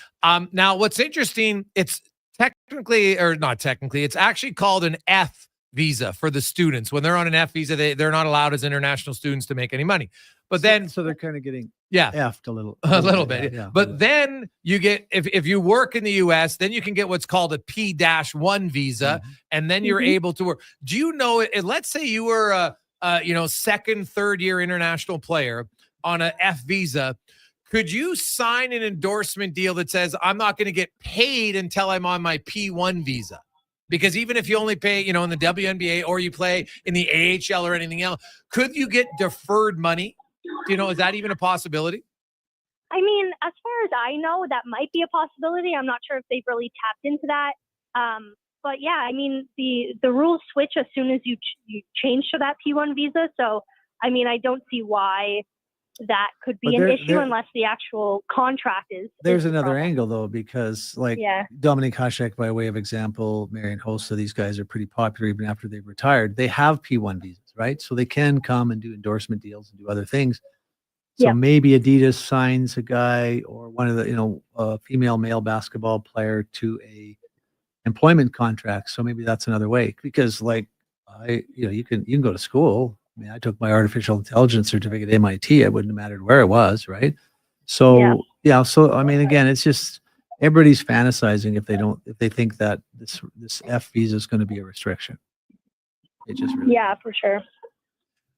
S1: Now, what's interesting, it's it's actually called an F visa for the students. When they're on an F visa, they're not allowed as international students to make any money. But then,
S2: so they're kind of getting
S1: effed
S2: a little
S1: bit.
S2: Yeah.
S1: But then you get, if you work in the US, then you can get what's called a P-1 visa, and then you're able to work. Do you know, let's say you were a second, third year international player on an F visa, could you sign an endorsement deal that says, I'm not going to get paid until I'm on my P1 visa? Because even if you only pay, you know, in the WNBA, or you play in the AHL or anything else, could you get deferred money? Do you know, is that even a possibility?
S3: I mean, as far as I know, that might be a possibility. I'm not sure if they've really tapped into that. But yeah, I mean, the rules switch as soon as you change to that P1 visa. So, I mean, I don't see why that could be an issue unless the actual contract is.
S2: There's another angle though, because like Dominic Hasek, by way of example, Marian Hossa, these guys are pretty popular even after they've retired. They have P1 visas, right? So they can come and do endorsement deals and do other things. So maybe Adidas signs a guy or one of the, a female male basketball player to a employment contract. So maybe that's another way, because like you can go to school. I mean, I took my artificial intelligence certificate at MIT. It wouldn't have mattered where it was, right? So so I mean, again, it's just everybody's fantasizing if they think that this F visa is going to be a restriction. It just really
S3: for sure.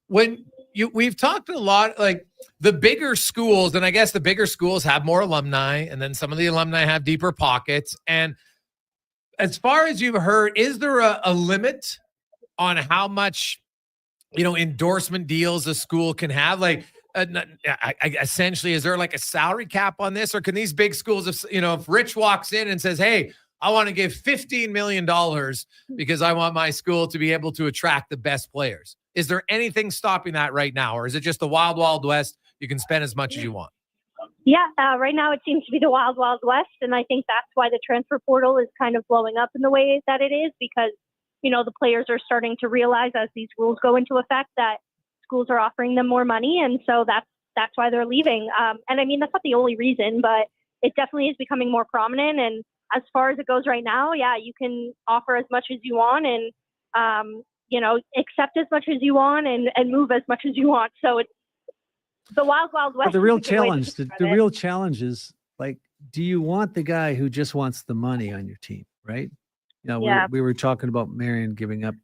S1: When we've talked a lot, like the bigger schools, and I guess the bigger schools have more alumni, and then some of the alumni have deeper pockets. And as far as you've heard, is there a limit on how much, endorsement deals a school can have? Like, essentially, is there like a salary cap on this, or can these big schools, if Rich walks in and says, hey, I want to give $15 million because I want my school to be able to attract the best players. Is there anything stopping that right now? Or is it just the wild, wild west? You can spend as much as you want.
S3: Yeah, right now it seems to be the wild, wild west. And I think that's why the transfer portal is kind of blowing up in the way that it is, because, the players are starting to realize as these rules go into effect that schools are offering them more money. And so that's why they're leaving. And I mean, that's not the only reason, but it definitely is becoming more prominent. And as far as it goes right now, yeah, you can offer as much as you want and, accept as much as you want and move as much as you want. So it's the wild, wild west.
S2: But the real challenge, the real challenge is, like, do you want the guy who just wants the money on your team, right? We were talking about Marion giving up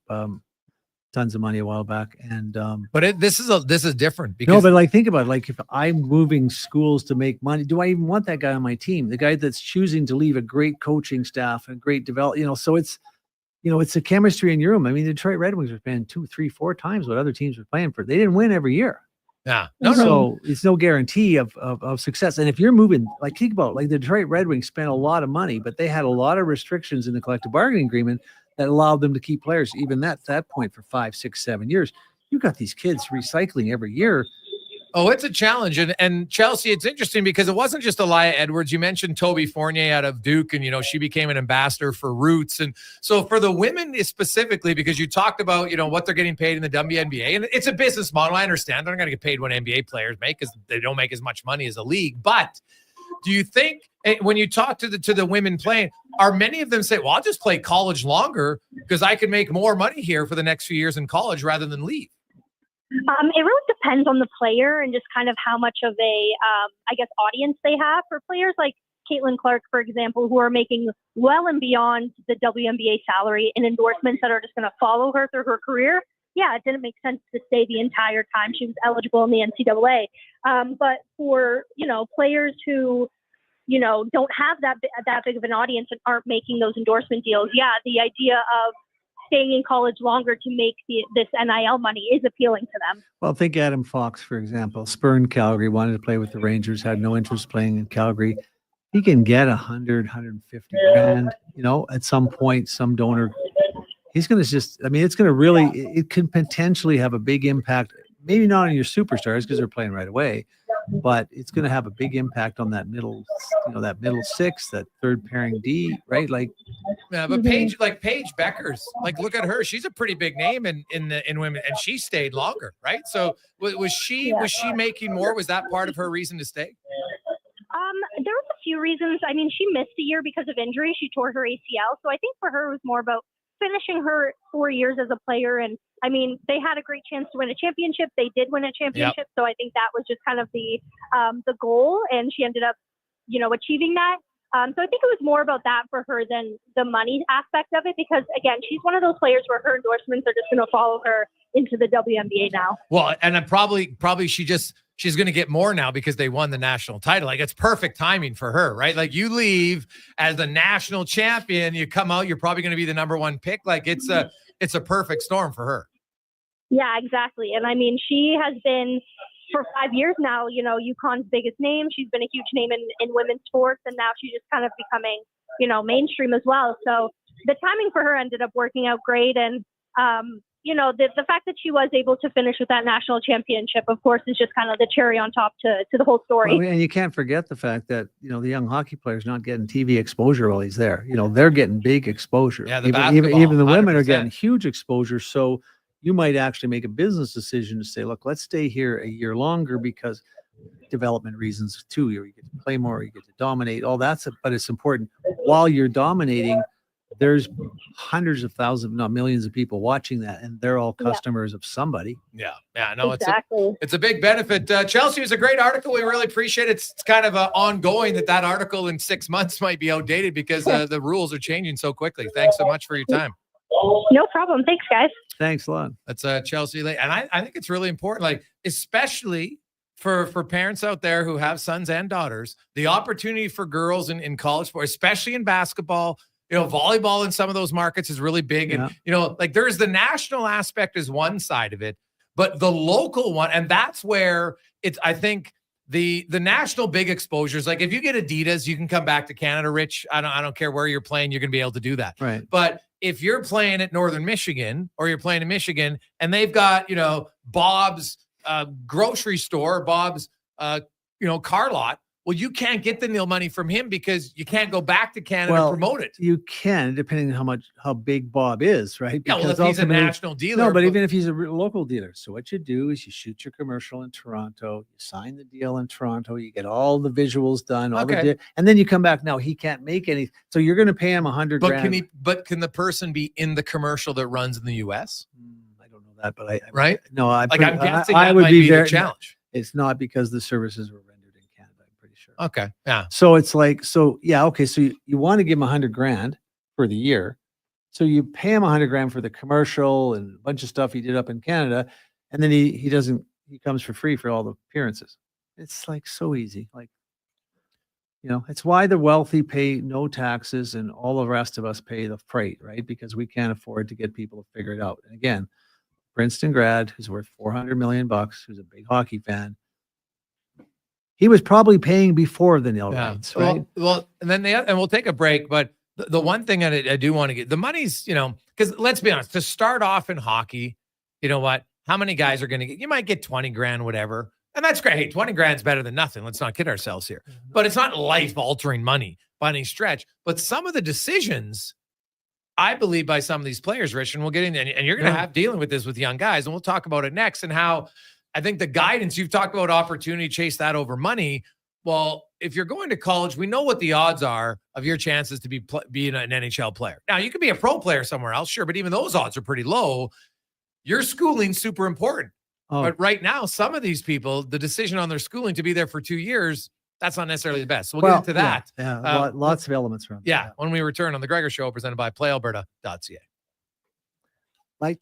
S2: tons of money a while back, and
S1: but this is different because
S2: but think about it. Like, if I'm moving schools to make money, do I even want that guy on my team? The guy that's choosing to leave a great coaching staff and great develop, so it's it's a chemistry in your room. I mean, the Detroit Red Wings were playing 2, 3, 4 times what other teams were playing for. They didn't win every year.
S1: Yeah.
S2: So it's no guarantee of success. And if you're moving, like, think about it, like the Detroit Red Wings spent a lot of money, but they had a lot of restrictions in the collective bargaining agreement that allowed them to keep players even at that point for 5, 6, 7 years. You got these kids recycling every year.
S1: Oh, it's a challenge. And Chelsea, it's interesting because it wasn't just Elia Edwards. You mentioned Toby Fournier out of Duke, and, she became an ambassador for Roots. And so for the women specifically, because you talked about, what they're getting paid in the WNBA, and it's a business model. I understand they're not going to get paid what NBA players make because they don't make as much money as a league. But do you think when you talk to the women playing, are many of them say, well, I'll just play college longer because I can make more money here for the next few years in college rather than leave?
S3: It really depends on the player and just kind of how much of a, audience they have. For players like Caitlin Clark, for example, who are making well and beyond the WNBA salary and endorsements that are just going to follow her through her career, yeah, it didn't make sense to stay the entire time she was eligible in the NCAA. But for, players who, don't have that big of an audience and aren't making those endorsement deals, yeah, the idea of staying in college longer to make this NIL money is appealing to them.
S2: Well, think Adam Fox, for example, spurned Calgary, wanted to play with the Rangers, had no interest playing in Calgary. He can get 100, 150 grand, at some point, some donor. He's going to it's going to really, it can potentially have a big impact, maybe not on your superstars because they're playing right away, but it's going to have a big impact on that middle six, that third pairing D, right? Like,
S1: yeah, but Paige Beckers, look at her. She's a pretty big name in women, and she stayed longer, right? So was she making more? Was that part of her reason to stay?
S3: There was a few reasons. I mean, she missed a year because of injury. She tore her ACL. So I think for her, it was more about finishing her 4 years as a player. And I mean, they had a great chance to win a championship. They did win a championship. Yep. So I think that was just kind of the goal. And she ended up, achieving that. So I think it was more about that for her than the money aspect of it, because again, she's one of those players where her endorsements are just going to follow her into the WNBA now.
S1: Well, and then probably she's going to get more now because they won the national title. Like, it's perfect timing for her, right? Like, you leave as the national champion, you come out, you're probably going to be the number one pick. Like, it's a perfect storm for her.
S3: Yeah, exactly. And I mean, she has been for 5 years now, UConn's biggest name. She's been a huge name in women's sports, and now she's just kind of becoming, mainstream as well. So the timing for her ended up working out great. And, the fact that she was able to finish with that national championship, of course, is just kind of the cherry on top to the whole story.
S2: Well, and you can't forget the fact that, the young hockey player's not getting TV exposure while he's there. They're getting big exposure.
S1: Yeah,
S2: even the women
S1: 100%.
S2: are getting huge exposure. So you might actually make a business decision to say, look, let's stay here a year longer because development reasons too. You get to play more, you get to dominate, all that's, but it's important. While you're dominating, there's hundreds of thousands, if not millions of people watching that, and they're all customers of somebody.
S1: Yeah. No,
S3: exactly.
S1: It's a big benefit. Chelsea, was a great article. We really appreciate it. It's kind of ongoing that article in 6 months might be outdated because the rules are changing so quickly. Thanks so much for your time.
S3: No problem. Thanks, guys.
S2: Thanks a lot.
S1: That's Chelsea Lay. And I think it's really important, especially for parents out there who have sons and daughters, the opportunity for girls in college sports, especially in basketball. Volleyball in some of those markets is really big. And, there's the national aspect is one side of it, But the local one, and that's where it's, I think the national big exposures, like if you get Adidas, you can come back to Canada, Rich. I don't care where you're playing, you're going to be able to do that.
S2: Right.
S1: But if you're playing at Northern Michigan or you're playing in Michigan and they've got, Bob's grocery store, Bob's, car lot, well, you can't get the nil money from him because you can't go back to Canada and promote it.
S2: You can, depending on how big Bob is, right?
S1: Yeah, well, if he's a national dealer.
S2: No, but even if he's a local dealer. So what you do is you shoot your commercial in Toronto, you sign the deal in Toronto, you get all the visuals done, and then you come back. Now he can't make any, so you're going to pay him $100 grand.
S1: Can the person be in the commercial that runs in the US?
S2: I don't know that, but
S1: right?
S2: No,
S1: I'm guessing
S2: I
S1: that
S2: would
S1: might
S2: be
S1: the challenge.
S2: It's not because the services were rendered in Canada, I'm pretty sure.
S1: Okay. Yeah.
S2: So it's like, so you want to give him $100 grand for the year. So you pay him $100 grand for the commercial and a bunch of stuff he did up in Canada. And then he comes for free for all the appearances. It's like so easy. Like, it's why the wealthy pay no taxes and all the rest of us pay the freight, right? Because we can't afford to get people to figure it out. And again, Princeton grad who's worth $400 million, who's a big hockey fan. He was probably paying before the nil rights, right?
S1: Well, and then and we'll take a break. But the one thing I do want to get, the money's, because let's be honest, to start off in hockey, you know what? How many guys are going to get? You might get 20 grand, whatever. And that's great. Hey, 20 grand's better than nothing. Let's not kid ourselves here. But it's not life-altering money by any stretch. But some of the decisions, I believe, by some of these players, Rich, and we'll get into, and you're going to have dealing with this with young guys, and we'll talk about it next, and how I think the guidance, you've talked about opportunity, chase that over money. Well, if you're going to college, we know what the odds are of your chances to being an NHL player. Now, you could be a pro player somewhere else, sure, but even those odds are pretty low. Your schooling's super important. But right now, some of these people, the decision on their schooling to be there for 2 years, that's not necessarily the best. So we'll get into that.
S2: Yeah, lots of elements around.
S1: Yeah, when we return on the Gregor Show, presented by PlayAlberta.ca.
S2: Like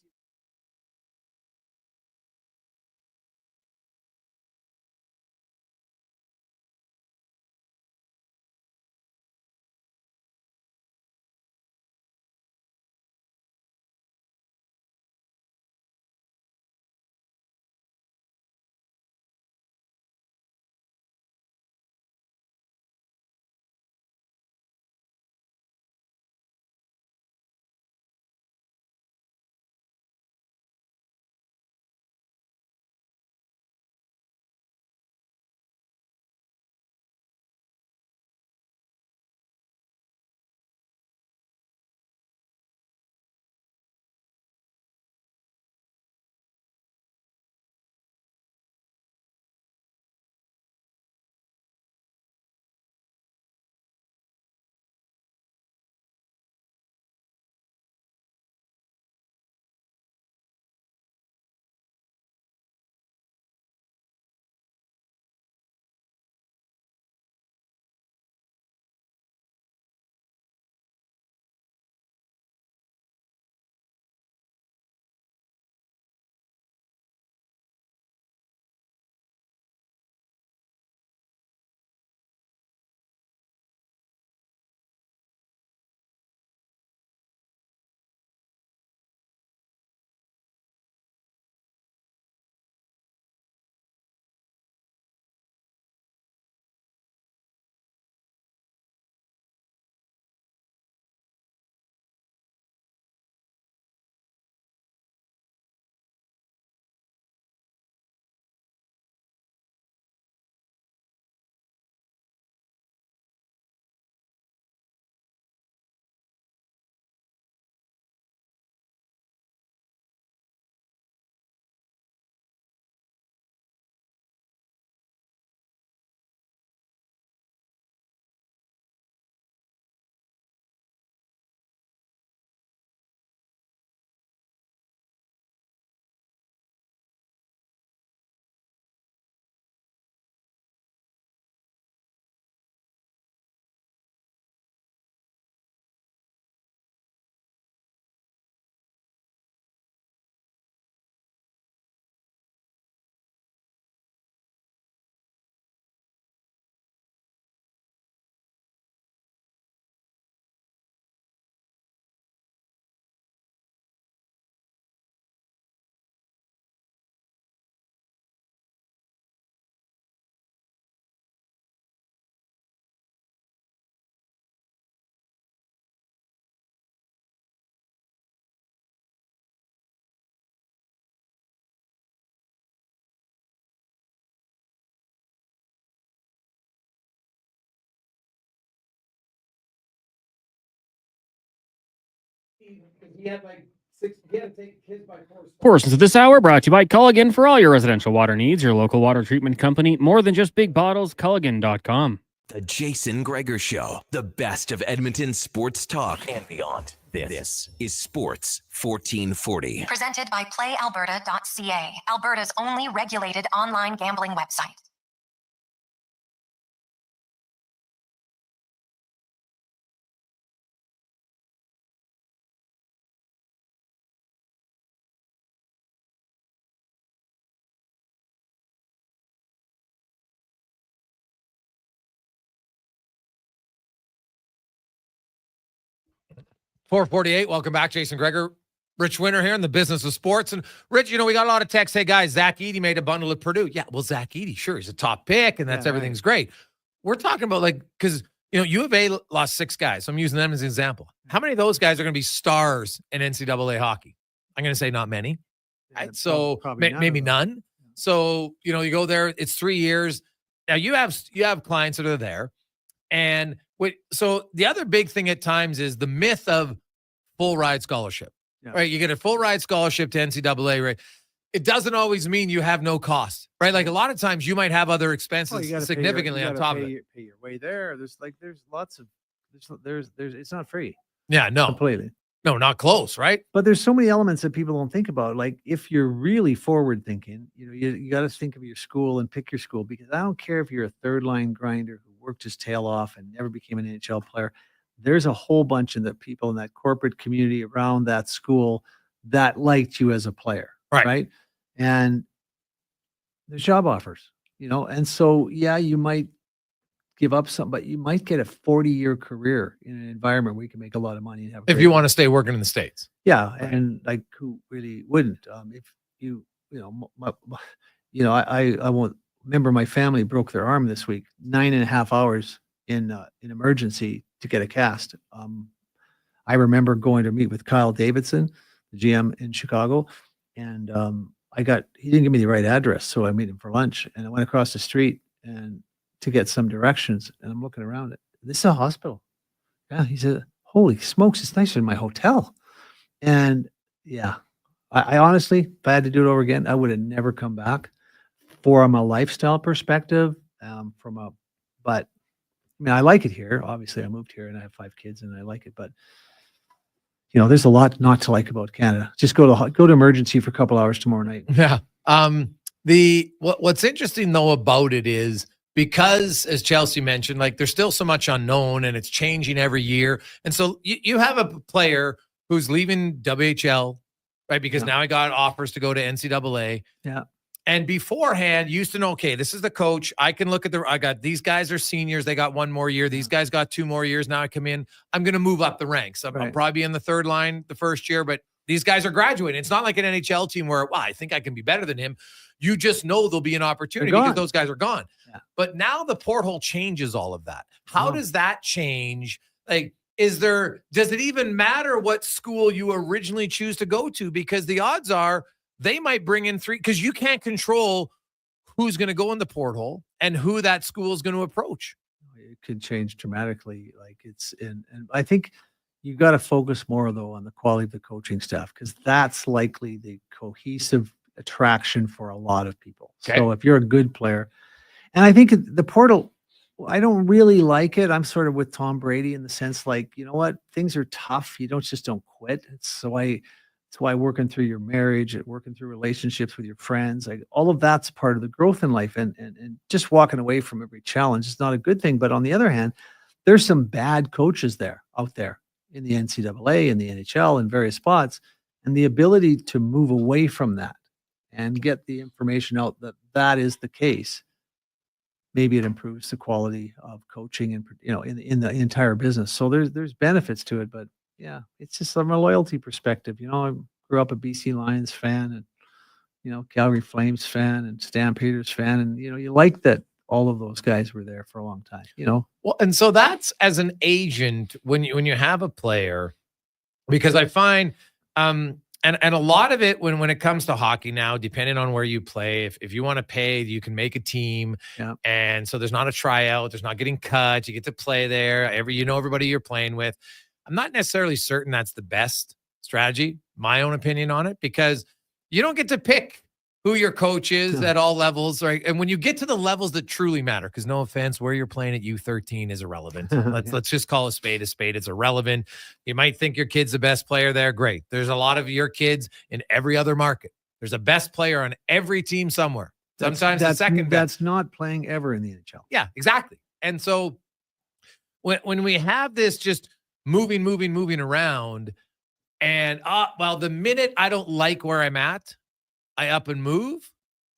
S1: He had like 6. He had to take kids by force.
S15: Portions of this hour brought to you by Culligan for all your residential water needs, your local water treatment company. More than just big bottles, Culligan.com.
S16: The Jason Gregor Show, the best of Edmonton sports talk and beyond. This is Sports 1440.
S17: Presented by PlayAlberta.ca, Alberta's only regulated online gambling website.
S1: .448. Welcome back, Jason Gregor. Rich Winter here in the business of sports. And Rich, we got a lot of texts. Hey, guys, Zach Edey made a bundle at Purdue. Yeah, well, Zach Edey, sure, he's a top pick, and that's everything's great. We're talking about, because, U of A lost 6 guys. So I'm using them as an example. How many of those guys are going to be stars in NCAA hockey? I'm going to say not many. Right? So maybe none. So, you go there, it's 3 years. Now you have clients that are there. And so the other big thing at times is the myth of full ride scholarship, right? You get a full ride scholarship to NCAA, right? It doesn't always mean you have no cost, right? Like a lot of times you might have other expenses significantly on top of it.
S2: Pay your way there. There's lots of, there's it's not free.
S1: Yeah, no.
S2: Completely.
S1: No, not close, right?
S2: But there's so many elements that people don't think about. Like if you're really forward thinking, you got to think of your school and pick your school, because I don't care if you're a third line grinder who worked his tail off and never became an NHL player. There's a whole bunch of the people in that corporate community around that school that liked you as a player. Right. And there's job offers, and so, you might give up some, but you might get a 40-year career in an environment where you can make a lot of money and have
S1: if you want to stay working in the States.
S2: Yeah. Right. And who really wouldn't? If I won't remember, my family broke their arm this week, 9.5 hours in emergency to get a cast. I remember going to meet with Kyle Davidson, the GM in Chicago, and he didn't give me the right address, so I met him for lunch, and I went across the street and to get some directions, and I'm looking around it. This is a hospital. Yeah, he said, "Holy smokes, it's nicer than my hotel." And I honestly, if I had to do it over again, I would have never come back. From a lifestyle perspective, but I like it here. Obviously, I moved here and I have 5 kids, and I like it. But there's a lot not to like about Canada. Just go to emergency for a couple hours tomorrow night.
S1: Yeah. What's interesting though about it is, because as Chelsea mentioned, there's still so much unknown and it's changing every year. And so you have a player who's leaving WHL, right? Because now he got offers to go to NCAA.
S2: Yeah.
S1: And beforehand, you used to know, okay, this is the coach. I can look at I got these guys are seniors. They got 1 more year. These guys got 2 more years. Now I come in, I'm going to move up the ranks. I'm probably in the 3rd line the first year, but these guys are graduating. It's not like an NHL team where, I think I can be better than him. You just know there'll be an opportunity because those guys are gone. Yeah. But now the porthole changes all of that. How does that change? Does it even matter what school you originally choose to go to? Because the odds are they might bring in 3, because you can't control who's going to go in the porthole and who that school is going to approach.
S2: It could change dramatically. And I think you got to focus more though on the quality of the coaching staff, because that's likely the cohesive attraction for a lot of people. Okay. So if you're a good player, and I think the portal, I don't really like it. I'm sort of with Tom Brady in the sense, things are tough. You don't quit. It's why working through your marriage and working through relationships with your friends, all of that's part of the growth in life. And just walking away from every challenge is not a good thing. But on the other hand, there's some bad coaches out there in the NCAA and the NHL and various spots, and the ability to move away from that and get the information out that is the case. Maybe it improves the quality of coaching and in the entire business. So there's benefits to it, but it's just from a loyalty perspective. I grew up a BC Lions fan and Calgary Flames fan and Stampeders fan, and you like that all of those guys were there for a long time.
S1: Well, and so that's as an agent when you have a player, because I find and a lot of it when it comes to hockey now, depending on where you play, if you want to pay, you can make a team.
S2: Yeah.
S1: And so there's not a tryout, there's not getting cut, you get to play there. Everybody you're playing with. I'm not necessarily certain that's the best strategy, my own opinion on it, because you don't get to pick who your coach is at all levels, right? And when you get to the levels that truly matter, because no offense, where you're playing at U13 is irrelevant. Let's just call a spade a spade. It's irrelevant. You might think your kid's the best player there. Great. There's a lot of your kids in every other market. There's a best player on every team somewhere. Sometimes the second best.
S2: That's not playing ever in the NHL.
S1: Yeah, exactly. And so when we have this just moving around, and well, the minute I don't like where I'm at, I up and move.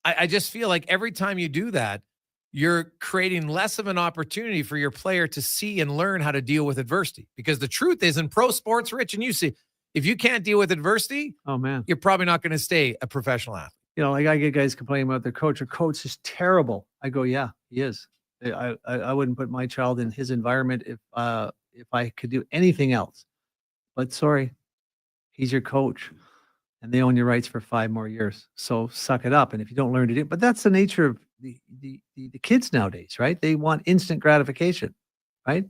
S1: I just feel like every time you do that, you're creating less of an opportunity for your player to see and learn how to deal with adversity. Because the truth is, in pro sports, Rich, and you see, if you can't deal with adversity,
S2: oh man,
S1: you're probably not going to stay a professional athlete.
S2: You know, like I get guys complaining about their coach. Their coach is terrible. I go, yeah, he is. I wouldn't put my child in his environment if I could do anything else. But sorry, he's your coach, and they own your rights for 5 more years. So suck it up. And if you don't learn to do it, but that's the nature of the kids nowadays, right? They want instant gratification, right?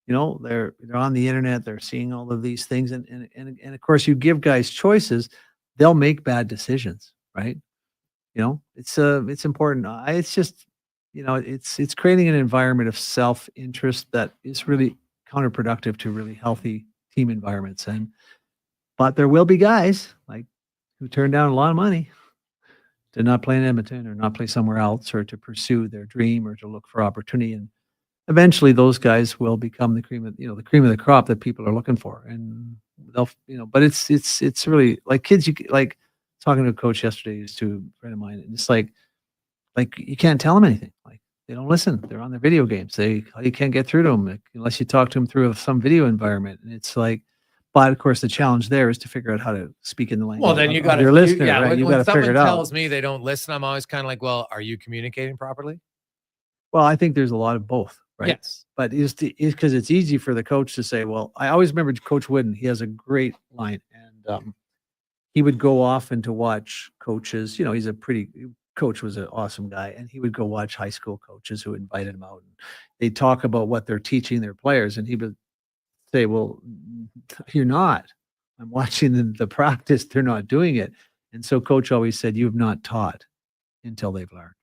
S2: You know, they're on the internet, they're seeing all of these things, and of course, you give guys choices, they'll make bad decisions, right? You know, it's important. It's just, you know, it's creating an environment of self-interest that is really counterproductive to really healthy team environments. But there will be guys like who turn down a lot of money to not play in Edmonton or not play somewhere else, or to pursue their dream, or to look for opportunity. And eventually those guys will become the cream of the crop that people are looking for. And they'll, you know, but it's really like kids, like talking to a coach yesterday, to a friend of mine, and it's like you can't tell them anything. Like, they don't listen. They're on their video games. You can't get through to them unless you talk to them through some video environment. And it's like, but of course the challenge there is to figure out how to speak in the language.
S1: Well, then you got
S2: your listener, right?
S1: When
S2: You got to figure it out.
S1: someone tells me they don't listen, I'm always kind of like, well, are you communicating properly?
S2: Well, I think there's a lot of both, right?
S1: Yes.
S2: But it's because it's easy for the coach to say, well, I always remember Coach Wooden. He has a great line, and he would go off and to watch coaches. You know, Coach was an awesome guy, and he would go watch high school coaches who invited him out, and they'd talk about what they're teaching their players, and he would say, well, you're not. I'm watching the practice. They're not doing it. And so Coach always said, you've not taught until they've learned.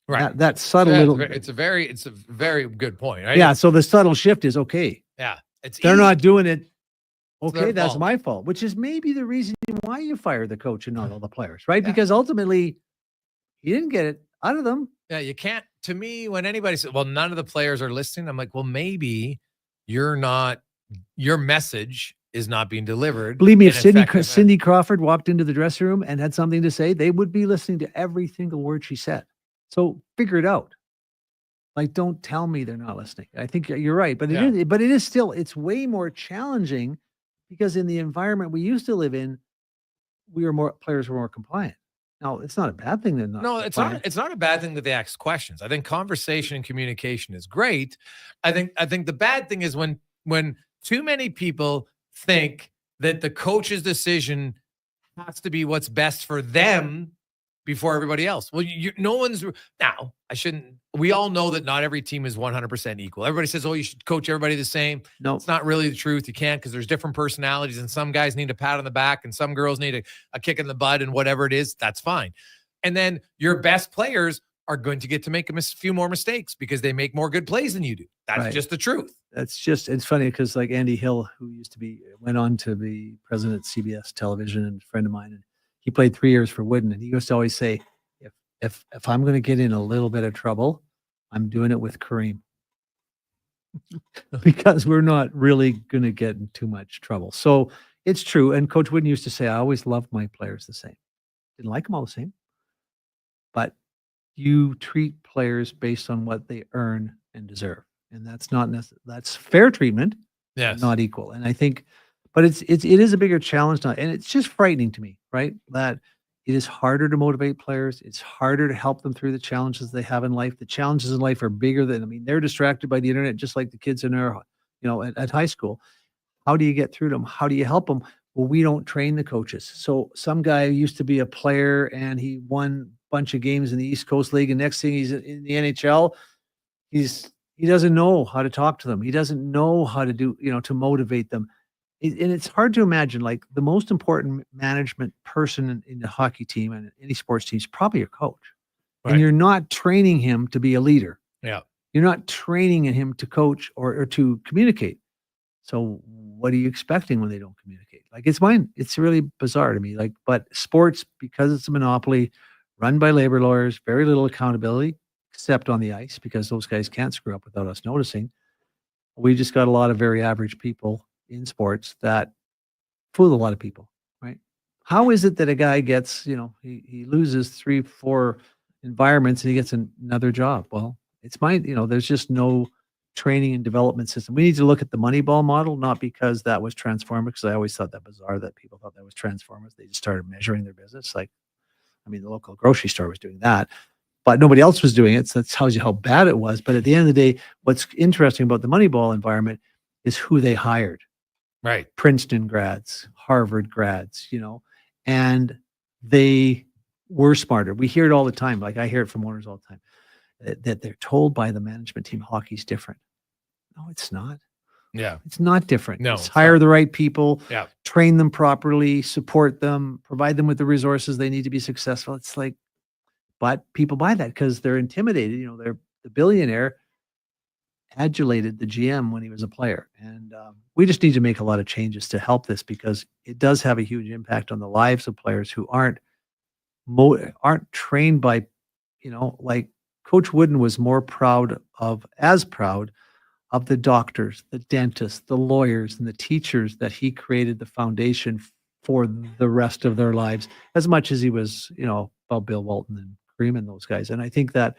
S1: Right.
S2: That subtle little.
S1: It's a very good point. Right?
S2: Yeah. So the subtle shift is okay.
S1: Yeah.
S2: They're not doing it.
S1: It's
S2: Okay,
S1: their
S2: that's
S1: fault.
S2: my fault, which is maybe the reason why you fire the coach and not all the players, right? Because ultimately, he didn't get it out of them.
S1: Yeah, you can't. To me, when anybody says, well, none of the players are listening, I'm like, well, maybe your message is not being delivered.
S2: Believe me, if
S1: in an effective
S2: Cindy Crawford walked into the dressing room and had something to say, they would be listening to every single word she said. So figure it out. Like, don't tell me they're not listening. I think you're right, but it is still, it's way more challenging, because in the environment we used to live in, players were more compliant. Now, it's not a bad thing.
S1: No, it's not. It's not a bad thing that they ask questions. I think conversation and communication is great. I think the bad thing is when too many people think that the coach's decision has to be what's best for them before everybody else. Well, we all know that not every team is 100% equal. Everybody says, oh, you should coach everybody the same.
S2: No,
S1: it's not really the truth. You can't, because there's different personalities, and some guys need a pat on the back and some girls need a kick in the butt, and whatever it is, that's fine. And then your best players are going to get to make a few more mistakes because they make more good plays than you do. That's just the truth.
S2: It's funny because like Andy Hill, who went on to be president at CBS television, and a friend of mine, and he played 3 years for Wooden, and he used to always say, if I'm going to get in a little bit of trouble, I'm doing it with Kareem. Because we're not really going to get in too much trouble. So it's true. And Coach Wooden used to say, I always loved my players the same. Didn't like them all the same. But you treat players based on what they earn and deserve. And that's not necessarily, that's fair treatment, not equal. And I think, but it is a bigger challenge now. And it's just frightening to me, right? That it is harder to motivate players. It's harder to help them through the challenges they have in life. The challenges in life are bigger than, they're distracted by the internet, just like the kids in our, at high school. How do you get through them? How do you help them? Well, we don't train the coaches. So some guy used to be a player and he won a bunch of games in the East Coast League, and next thing he's in the NHL, he's He doesn't know how to talk to them. He doesn't know how to do, to motivate them. And it's hard to imagine, like, the most important management person in the hockey team and any sports team is probably your coach.
S1: Right.
S2: And you're not training him to be a leader.
S1: Yeah.
S2: You're not training him to coach or to communicate. So what are you expecting when they don't communicate? Like, it's really bizarre to me. Like, but sports, because it's a monopoly run by labor lawyers, very little accountability, except on the ice, because those guys can't screw up without us noticing. We just got a lot of very average people in sports that fool a lot of people, right? How is it that a guy gets, he loses 3-4 environments and he gets another job? Well, there's just no training and development system. We need to look at the Moneyball model, not because that was transformative, because I always thought that bizarre that people thought that was transformative. They just started measuring their business. Like, the local grocery store was doing that, but nobody else was doing it. So that tells you how bad it was. But at the end of the day, what's interesting about the Moneyball environment is who they hired.
S1: Right.
S2: Princeton grads, Harvard grads, and they were smarter. We hear it all the time. Like, I hear it from owners all the time that they're told by the management team hockey's different. No, it's not.
S1: Yeah.
S2: It's not different.
S1: No,
S2: It's hire the right people,
S1: Yeah.
S2: train them properly, support them, provide them with the resources they need to be successful. It's like, but people buy that because they're intimidated. They're the billionaire adulated the GM when he was a player. And we just need to make a lot of changes to help this, because it does have a huge impact on the lives of players who aren't trained by, like Coach Wooden was proud of the doctors, the dentists, the lawyers, and the teachers that he created the foundation for the rest of their lives, as much as he was, about Bill Walton and Cream and those guys. And I think that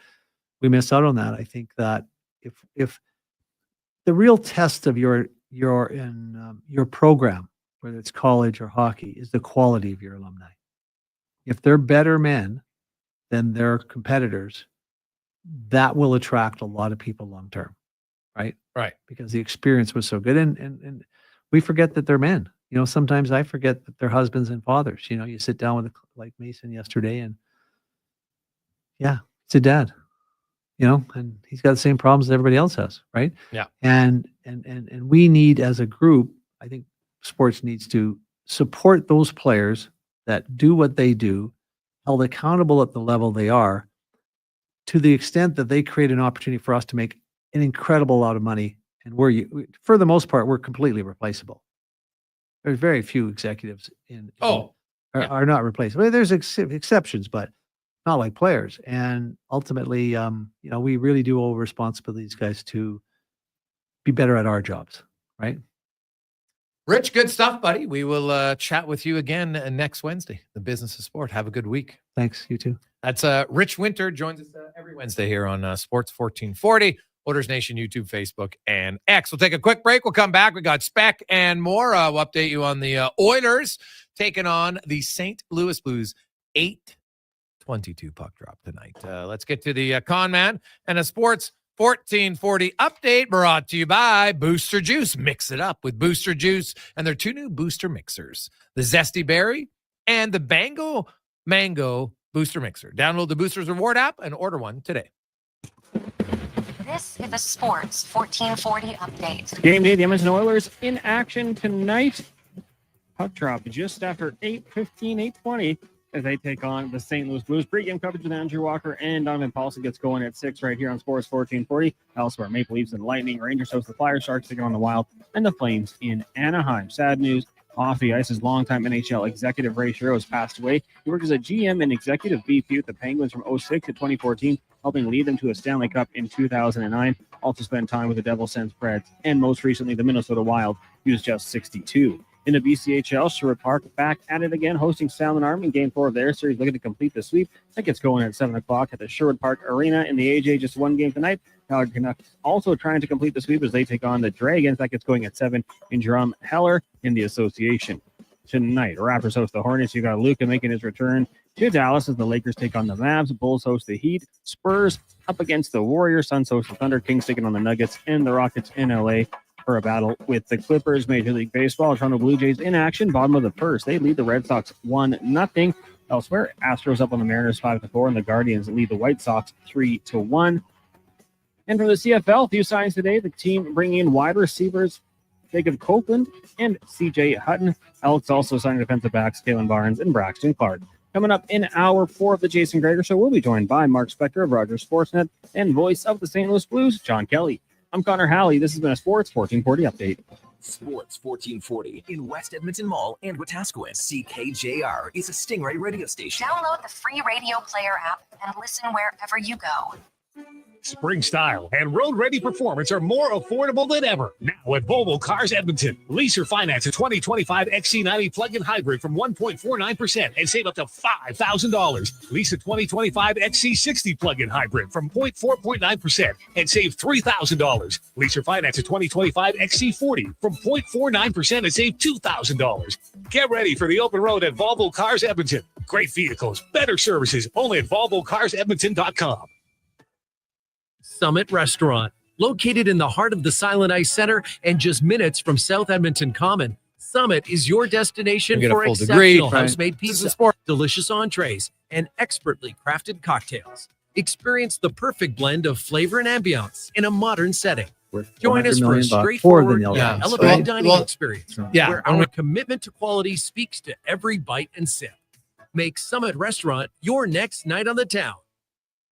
S2: we miss out on that. I think that if the real test of your program, whether it's college or hockey, is the quality of your alumni. If they're better men than their competitors, that will attract a lot of people long term, right?
S1: Right.
S2: Because the experience was so good, and we forget that they're men. Sometimes I forget that they're husbands and fathers. You sit down with like Mason yesterday, and yeah, it's a dad. And he's got the same problems that everybody else has, right?
S1: Yeah.
S2: And we need, as a group, I think sports needs to support those players that do what they do, held accountable at the level they are, to the extent that they create an opportunity for us to make an incredible lot of money. And for the most part, we're completely replaceable. There's very few executives are not replaceable. There's exceptions, but not like players. And ultimately, we really do owe responsibility to these guys to be better at our jobs, right?
S1: Rich, good stuff, buddy. We will chat with you again next Wednesday. The Business of Sport. Have a good week.
S2: Thanks. You too.
S1: That's Rich Winter. Joins us every Wednesday here on Sports 1440, Oilers Nation, YouTube, Facebook, and X. We'll take a quick break. We'll come back. We got Spec and more. We'll update you on the Oilers taking on the St. Louis Blues. 8:22 puck drop tonight. Let's get to the con man and a Sports 1440 update brought to you by Booster Juice. Mix it up with Booster Juice and their two new booster mixers, the Zesty Berry and the Bango Mango Booster Mixer. Download the Boosters Reward app and order one today.
S17: This is a Sports 1440 update.
S15: Game day, the Edmonton Oilers in action tonight. Puck drop just after 8:15, 8:20 as they take on the St. Louis Blues. Pre-game coverage with Andrew Walker and Donovan Paulson gets going at 6 right here on Sports 1440. Elsewhere, Maple Leafs and Lightning. Rangers host the Flyers. Sharks taking on the Wild and the Flames in Anaheim. Sad news. Off the ice, his longtime NHL executive Ray Shero has passed away. He worked as a GM and executive VP with the Penguins from 2006 to 2014, helping lead them to a Stanley Cup in 2009. Also spent time with the Devils, Sens, Preds, and most recently the Minnesota Wild. He was just 62. In the BCHL, Sherwood Park back at it again, hosting Salmon Army in Game 4 of their series, looking to complete the sweep. That gets going at 7 o'clock at the Sherwood Park Arena in the AJ. Just one game tonight. Calgary Canucks also trying to complete the sweep as they take on the Dragons. That gets going at 7 in Jerome Heller in the association. Tonight, Raptors host the Hornets. You got Luka making his return to Dallas as the Lakers take on the Mavs. Bulls host the Heat. Spurs up against the Warriors. Suns host the Thunder. Kings taking on the Nuggets. And the Rockets in LA for a battle with the Clippers. Major League Baseball, Toronto Blue Jays in action, bottom of the first. They lead the Red Sox 1-0. Elsewhere, Astros up on the Mariners 5-4, and the Guardians lead the White Sox 3-1. And for the CFL, a few signs today. The team bringing in wide receivers Jacob Copeland and CJ Hutton. Elks also signing defensive backs Kalen Barnes and Braxton Clark. Coming up in hour 4 of the Jason Gregor Show, we'll be joined by Mark Spector of Rogers Sportsnet and voice of the St. Louis Blues, John Kelly. I'm Connor Halley. This has been a Sports 1440 update.
S16: Sports 1440 in West Edmonton Mall and Wetaskiwin. CKJR is a Stingray radio station.
S17: Download the free radio player app and listen wherever you go.
S6: Spring style and road-ready performance are more affordable than ever. Now at Volvo Cars Edmonton. Lease or finance a 2025 XC90 plug-in hybrid from 1.49% and save up to $5,000. Lease a 2025 XC60 plug-in hybrid from 4.9% and save $3,000. Lease or finance a 2025 XC40 from 0.49% and save $2,000. Get ready for the open road at Volvo Cars Edmonton. Great vehicles, better services, only at VolvoCarsEdmonton.com.
S4: Summit Restaurant, located in the heart of the Silent Ice Center and just minutes from South Edmonton Common. Summit is your destination for exceptional house-made pizza, delicious entrees, and expertly crafted cocktails. Experience the perfect blend of flavor and ambiance in a modern setting. Join us for a straightforward, elevated dining experience where our commitment to quality speaks to every bite and sip. Make Summit Restaurant your next night on the town.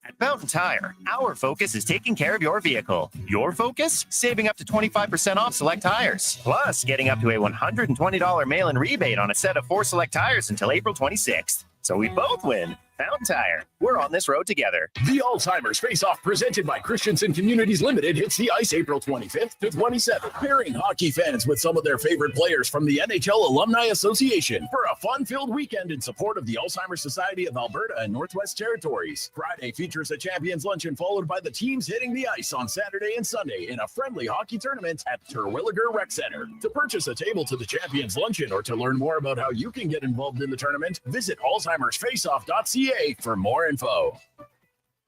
S13: At Fountain Tire, our focus is taking care of your vehicle. Your focus? Saving up to 25% off select tires. Plus, getting up to a $120 mail-in rebate on a set of 4 select tires until April 26th. So we both win. Fountain Tire. We're on this road together.
S14: The Alzheimer's Face-Off presented by Christensen Communities Limited hits the ice April 25th to 27th, pairing hockey fans with some of their favorite players from the NHL Alumni Association for a fun-filled weekend in support of the Alzheimer's Society of Alberta and Northwest Territories. Friday features a champions luncheon followed by the teams hitting the ice on Saturday and Sunday in a friendly hockey tournament at Terwilliger Rec Center. To purchase a table to the champions luncheon or to learn more about how you can get involved in the tournament, visit alzheimersfaceoff.ca for more info.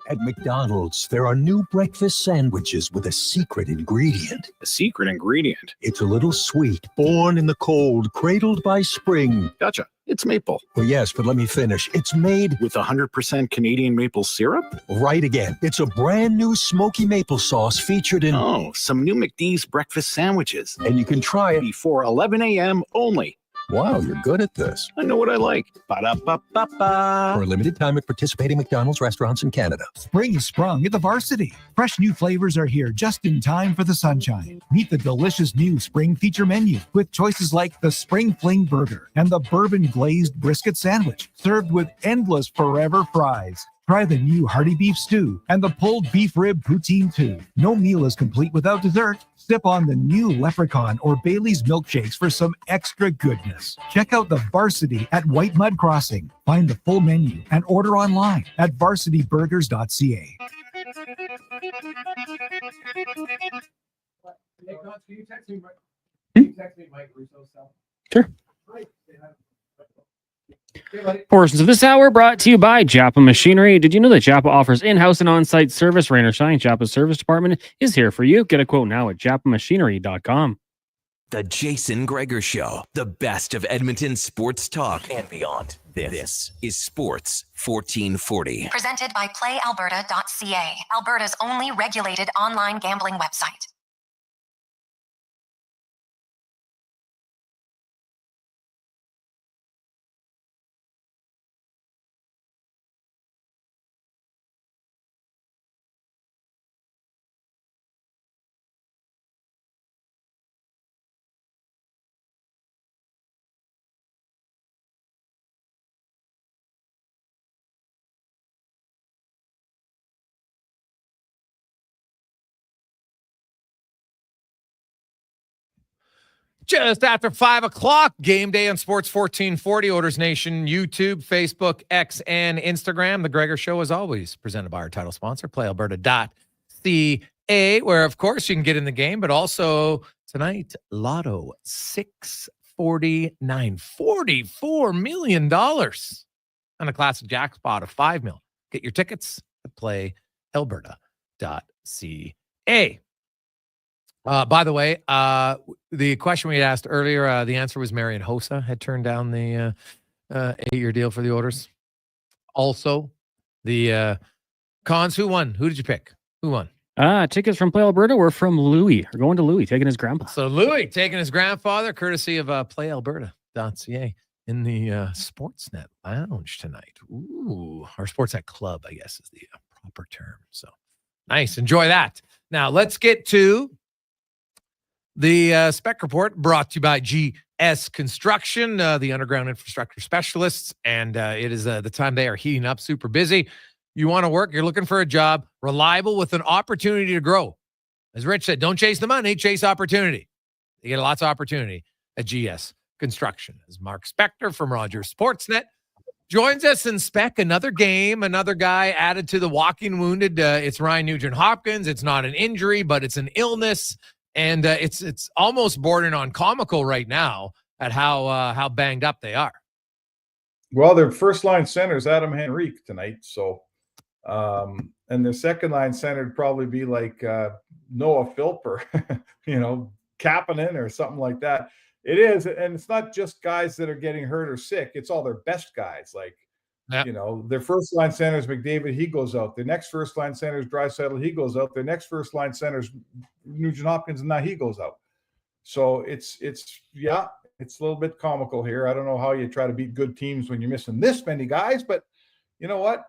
S22: At McDonald's, there are new breakfast sandwiches with a secret ingredient.
S23: A secret ingredient?
S22: It's a little sweet, born in the cold, cradled by spring.
S23: Gotcha. It's maple.
S22: Well, yes, but let me finish. It's made
S23: with 100% Canadian maple syrup?
S22: Right again. It's a brand new smoky maple sauce featured in...
S23: Oh, some new McD's breakfast sandwiches.
S22: And you can try it
S23: before 11 a.m. only.
S22: Wow, you're good at this.
S23: I know what I like. Ba-da-ba-ba-ba.
S22: For a limited time at participating McDonald's restaurants in Canada.
S26: Spring is sprung at the Varsity. Fresh new flavors are here just in time for the sunshine. Meet the delicious new spring feature menu with choices like the Spring Fling Burger and the Bourbon Glazed Brisket Sandwich, served with endless forever fries. Try the new Hearty Beef Stew and the Pulled Beef Rib Poutine too. No meal is complete without dessert. Sip on the new Leprechaun or Bailey's milkshakes for some extra goodness. Check out the Varsity at White Mud Crossing. Find the full menu and order online at varsityburgers.ca.
S15: Sure. Portions of this hour brought to you by Japa Machinery. Did you know that Japa offers in-house and on-site service? Rain or shine, Japa's service department is here for you. Get a quote now at japamachinery.com.
S16: The Jason Gregor Show, the best of Edmonton sports talk and beyond. This is Sports 1440.
S17: Presented by PlayAlberta.ca, Alberta's only regulated online gambling website.
S1: Just after 5 o'clock, game day on Sports 1440, Oilers Nation, YouTube, Facebook, X, and Instagram. The Gregor Show, as always, presented by our title sponsor, PlayAlberta.ca, where, of course, you can get in the game, but also tonight, Lotto 649, $44 million on a classic jackpot of $5 million. Get your tickets at PlayAlberta.ca. By the way, the question we had asked earlier, the answer was Marian Hossa had turned down the 8-year deal for the Oilers. Also, the Cons, who won? Who did you pick? Who won?
S15: Tickets from Play Alberta were from Louis. We're going to Louis, taking his grandpa.
S1: So Louis taking his grandfather, courtesy of playalberta.ca in the Sportsnet Lounge tonight. Ooh, or Sportsnet Club, I guess is the proper term. So nice. Enjoy that. Now let's get to the Spec Report, brought to you by GS Construction, the underground infrastructure specialists. And it is the time they are heating up, super busy. You want to work, you're looking for a job, reliable with an opportunity to grow. As Rich said, don't chase the money, chase opportunity. You get lots of opportunity at GS Construction. As Mark Spector from Rogers Sportsnet joins us in Spec, another game, another guy added to the walking wounded. It's Ryan Nugent-Hopkins. It's not an injury, but it's an illness. And it's almost bordering on comical right now at how banged up they are.
S5: Well, their first line center is Adam Henrique tonight. So, and their second line center would probably be like Noah Philp or, Kapanen or something like that. It is. And it's not just guys that are getting hurt or sick. It's all their best guys. Like, their first line center is McDavid. He goes out. Their next first line center is Draisaitl. He goes out. Their next first line center is Nugent-Hopkins, and now he goes out. So it's a little bit comical here. I don't know how you try to beat good teams when you're missing this many guys, but you know what?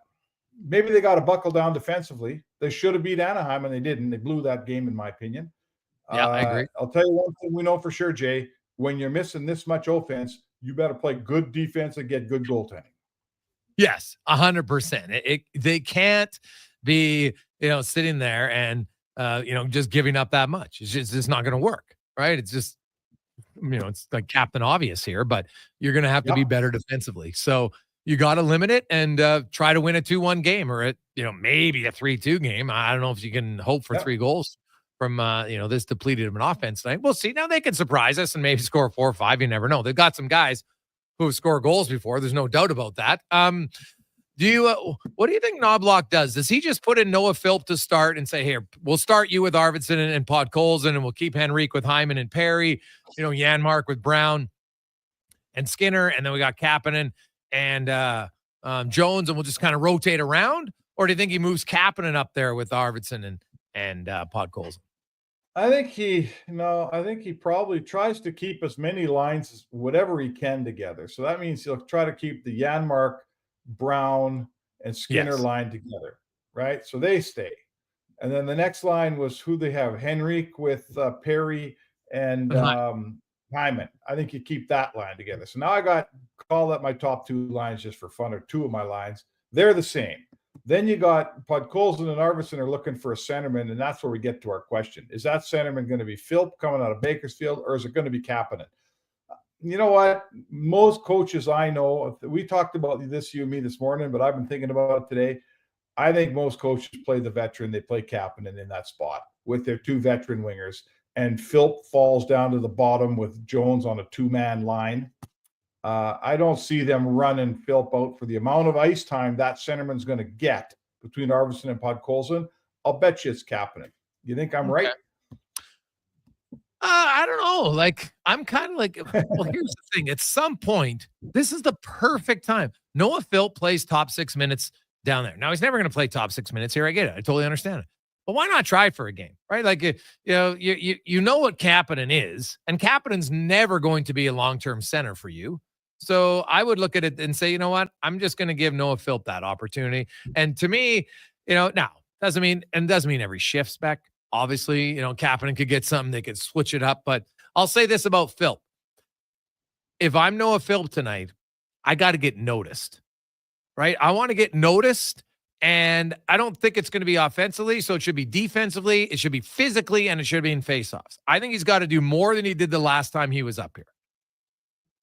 S5: Maybe they got to buckle down defensively. They should have beat Anaheim, and they didn't. They blew that game, in my opinion.
S1: Yeah, I agree.
S5: I'll tell you one thing we know for sure, Jay. When you're missing this much offense, you better play good defense and get good goaltending.
S1: Yes, 100%. They can't be, sitting there and, just giving up that much. It's just not going to work, right? It's just, it's like Captain Obvious here, but you're going to have to be better defensively. So you got to limit it and try to win a 2-1 game or maybe a 3-2 game. I don't know if you can hope for 3 goals from, this depleted of an offense tonight. We'll see. Now they can surprise us and maybe score 4 or 5. You never know. They've got some guys who have scored goals before. There's no doubt about that. What do you think Knobloch does? Does he just put in Noah Philp to start and say, here, we'll start you with Arvidsson and Podkolzin, and we'll keep Henrique with Hyman and Perry, Janmark with Brown and Skinner, and then we got Kapanen and Jones, and we'll just kind of rotate around? Or do you think he moves Kapanen up there with Arvidsson and Podkolzin?
S5: I think he probably tries to keep as many lines as whatever he can together. So that means he'll try to keep the Janmark, Brown, and Skinner line together, right? So they stay. And then the next line was who they have, Henrique with Perry and Hyman. I think you keep that line together. So now I call that my top 2 lines just for fun, or 2 of my lines. They're the same. Then you got Podkolzin and Arvidsson are looking for a centerman, and that's where we get to our question. Is that centerman going to be Philp coming out of Bakersfield, or is it going to be Kapanen? You know what? Most coaches I know, we talked about this, you and me, this morning, but I've been thinking about it today. I think most coaches play the veteran. They play Kapanen in that spot with their 2 veteran wingers, and Philp falls down to the bottom with Jones on a 2-man line. I don't see them running Philp out for the amount of ice time that centerman's going to get between Arvidsson and Podkolzin. I'll bet you it's Kapanen. You think I'm right?
S1: I don't know. Like, I'm kind of like, well, here's the thing. At some point, this is the perfect time. Noah Philp plays top 6 minutes down there. Now, he's never going to play top 6 minutes here. I get it. I totally understand it. But why not try for a game, right? Like, you know what Kapanen is, and Kapanen's never going to be a long-term center for you. So I would look at it and say, you know what? I'm just going to give Noah Philp that opportunity. And to me, now doesn't mean every shift's back. Obviously, Kapanen could get something. They could switch it up. But I'll say this about Philp. If I'm Noah Philp tonight, I got to get noticed, right? I want to get noticed, and I don't think it's going to be offensively. So it should be defensively, it should be physically, and it should be in faceoffs. I think he's got to do more than he did the last time he was up here.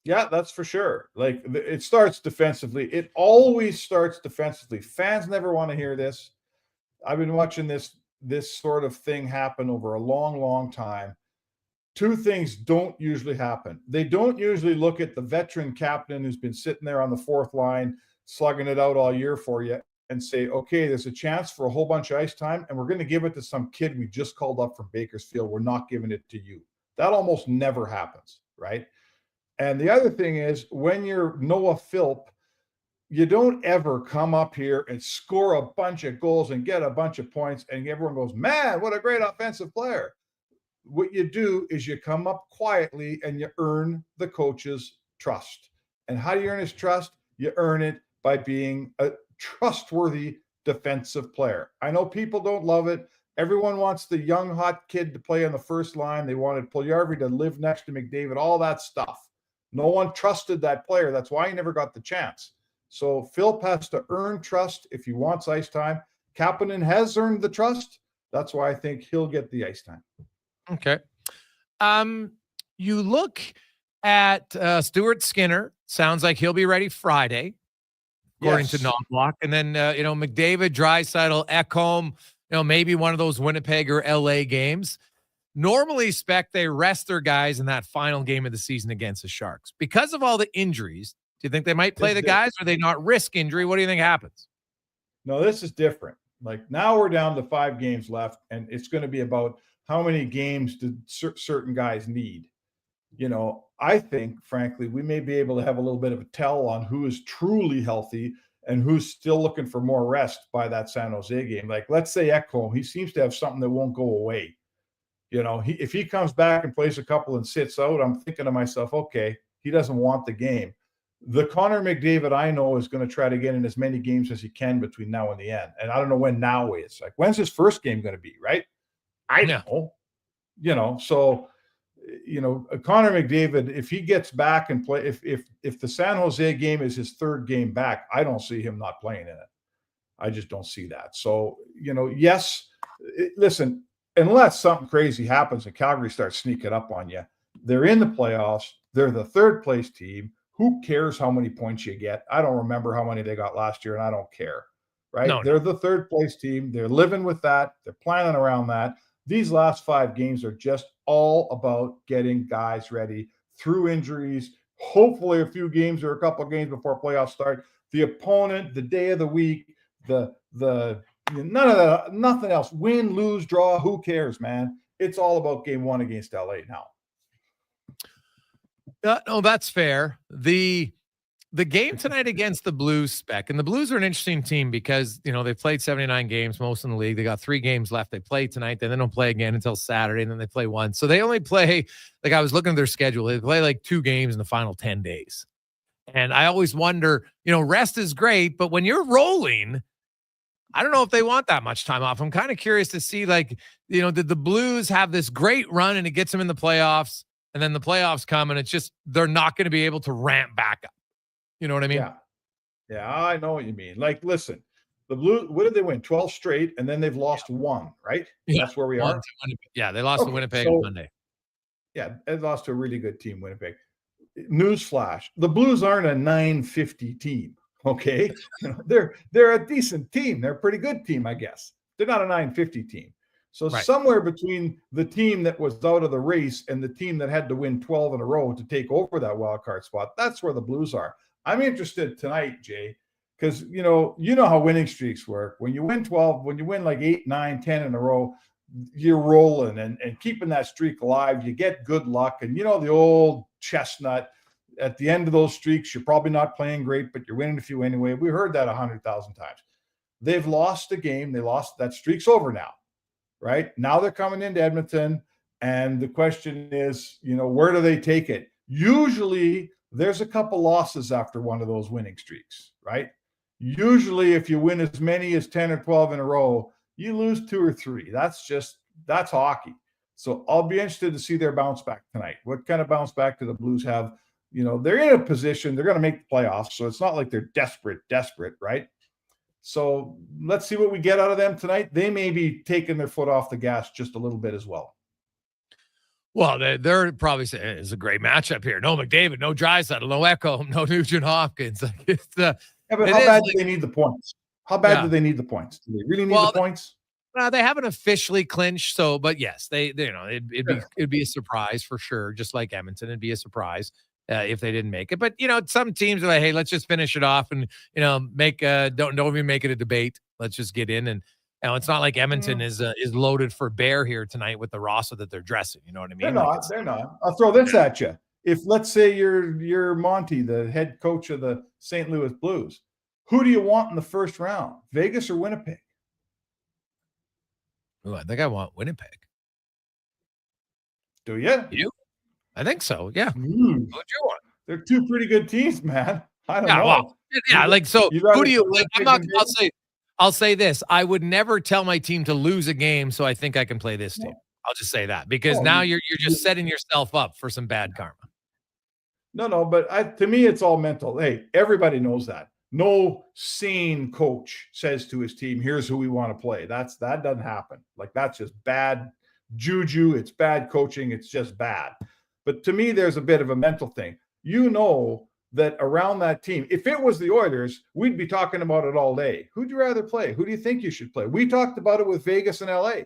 S5: Yeah, that's for sure. Like, it starts defensively. It always starts defensively. Fans never want to hear this. I've been watching this sort of thing happen over a long, long time. 2 things don't usually happen. They don't usually look at the veteran captain who's been sitting there on the 4th line, slugging it out all year for you, and say, okay, there's a chance for a whole bunch of ice time, and we're going to give it to some kid we just called up from Bakersfield. We're not giving it to you. That almost never happens, right? And the other thing is, when you're Noah Philp, you don't ever come up here and score a bunch of goals and get a bunch of points and everyone goes, man, what a great offensive player. What you do is you come up quietly and you earn the coach's trust. And how do you earn his trust? You earn it by being a trustworthy defensive player. I know people don't love it. Everyone wants the young, hot kid to play on the first line. They wanted Puljujarvi to live next to McDavid, all that stuff. No one trusted that player. That's why he never got the chance. So Phil has to earn trust if he wants ice time. Kapanen has earned the trust. That's why I think he'll get the ice time.
S1: Okay. You look at Stuart Skinner. Sounds like he'll be ready Friday, according to non-block. And then, McDavid, Draisaitl, Ekholm, maybe one of those Winnipeg or LA games. Normally, Spec, they rest their guys in that final game of the season against the Sharks. Because of all the injuries, do you think they might play the guys or they not risk injury? What do you think happens?
S5: No, this is different. Like now we're down to 5 games left, and it's going to be about how many games do certain guys need. I think, frankly, we may be able to have a little bit of a tell on who is truly healthy and who's still looking for more rest by that San Jose game. Like, let's say Ekholm, he seems to have something that won't go away. If he comes back and plays a couple and sits out, I'm thinking to myself, okay, he doesn't want the game. The Connor McDavid I know is going to try to get in as many games as he can between now and the end. And I don't know when now is. Like, when's his first game going to be, right? I know. So Connor McDavid, if he gets back and play, if the San Jose game is his 3rd game back, I don't see him not playing in it. I just don't see that. So, yes, listen, unless something crazy happens and Calgary starts sneaking up on you, they're in the playoffs. They're the 3rd place team. Who cares how many points you get? I don't remember how many they got last year, and I don't care, right?
S1: No.
S5: They're the 3rd place team. They're living with that. They're planning around that. These last 5 games are just all about getting guys ready through injuries, hopefully a few games or a couple of games before playoffs start. The opponent, the day of the week, none of that, nothing else. Win, lose, draw, who cares, man? It's all about game 1 against LA now.
S1: No, that's fair. The game tonight against the Blues, Spec, and the Blues are an interesting team because, they've played 79 games, most in the league. They got 3 games left. They play tonight, then they don't play again until Saturday, and then they play one. So they only play, like I was looking at their schedule, they play like 2 games in the final 10 days. And I always wonder, rest is great, but when you're rolling, I don't know if they want that much time off. I'm kind of curious to see, did the Blues have this great run and it gets them in the playoffs, and then the playoffs come and it's just, they're not going to be able to ramp back up. You know what I mean?
S5: Yeah, I know what you mean. Like, listen, the Blues, what did they win? 12 straight, and then they've lost 1, right?
S1: Yeah.
S5: That's where we are.
S1: Yeah, they lost to Winnipeg on Monday.
S5: Yeah, they lost to a really good team, Winnipeg. Newsflash, the Blues aren't a 950 team, okay? They're a decent team. They're a pretty good team, I guess. They're not a 950 team. So somewhere between the team that was out of the race and the team that had to win 12 in a row to take over that wild card spot, that's where the Blues are. I'm interested tonight, Jay, because you know how winning streaks work. When you win 12, when you win like 8, 9, 10 in a row, you're rolling and keeping that streak alive. You get good luck. And the old chestnut, at the end of those streaks, you're probably not playing great, but you're winning a few anyway. We heard that 100,000 times. They've lost a game. They lost. That streak's over now, right? Now they're coming into Edmonton. And the question is, where do they take it? Usually there's a couple losses after one of those winning streaks, right? Usually if you win as many as 10 or 12 in a row, you lose 2 or 3. That's hockey. So I'll be interested to see their bounce back tonight. What kind of bounce back do the Blues have? They're in a position, they're going to make the playoffs. So it's not like they're desperate, right? So let's see what we get out of them tonight. They may be taking their foot off the gas just a little bit as well.
S1: Well, they're probably saying it's a great matchup here. No McDavid, no Draisaitl, no Ekholm, no Nugent Hopkins. But how
S5: bad do they need the points? How bad do they need the points? Do they really need the points?
S1: They haven't officially clinched. So, but yes, it'd be a surprise for sure. Just like Edmonton, it'd be a surprise if they didn't make it. But some teams are like, hey, let's just finish it off and make don't even make it a debate. Let's just get in and. It's not like Edmonton is loaded for bear here tonight with the roster that they're dressing. You know what I mean?
S5: They're not. I'll throw this at you. If let's say you're Monty, the head coach of the St. Louis Blues, Who do you want in the first round, Vegas or Winnipeg?
S1: Ooh, I think I want Winnipeg.
S5: Do you?
S1: You? I think so. Yeah. Who do you want?
S5: They're two pretty good teams, man. I don't know.
S1: Well, yeah. Like, so
S5: You
S1: who
S5: rather
S1: do you?
S5: play
S1: Like,
S5: Winnipeg
S1: I'll say this: I would never tell my team to lose a game, so I think I can play this team. I'll just say that because now you're just setting yourself up for some bad karma.
S5: No, but to me, it's all mental. Hey, everybody knows that. No sane coach says to his team, "Here's who we want to play." That doesn't happen. Like, that's just bad juju. It's bad coaching. It's just bad. But to me, there's a bit of a mental thing. You know that around that team, if it was the Oilers, we'd be talking about it all day. Who'd you rather play? Who do you think you should play? We talked about it with Vegas and LA,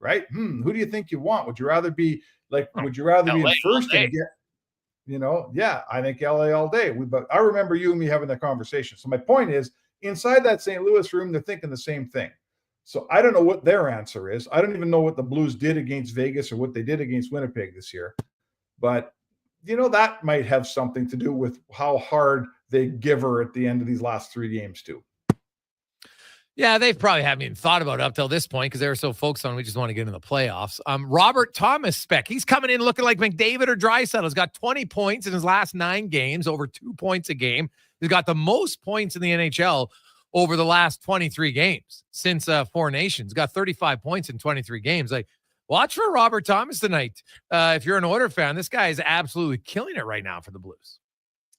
S5: right? Who do you think you want? Would you rather be be in first and get, I think LA all day. But I remember you and me having that conversation. So my point is, inside that St. Louis room, they're thinking the same thing. So I don't know what their answer is. I don't even know what the Blues did against Vegas or what they did against Winnipeg this year. But, that might have something to do with how hard they give her at the end of these last 3 games too.
S1: Yeah, they probably haven't even thought about it up till this point because they were so focused on we just want to get in the playoffs. Robert Thomas spec. He's coming in looking like McDavid or Draisaitl. He's got 20 points in his last 9 games, over 2 points a game. He's got the most points in the NHL over the last 23 games since 4 Nations. Got 35 points in 23 games. Like, watch for Robert Thomas tonight. If you're an Oilers fan, this guy is absolutely killing it right now for the Blues.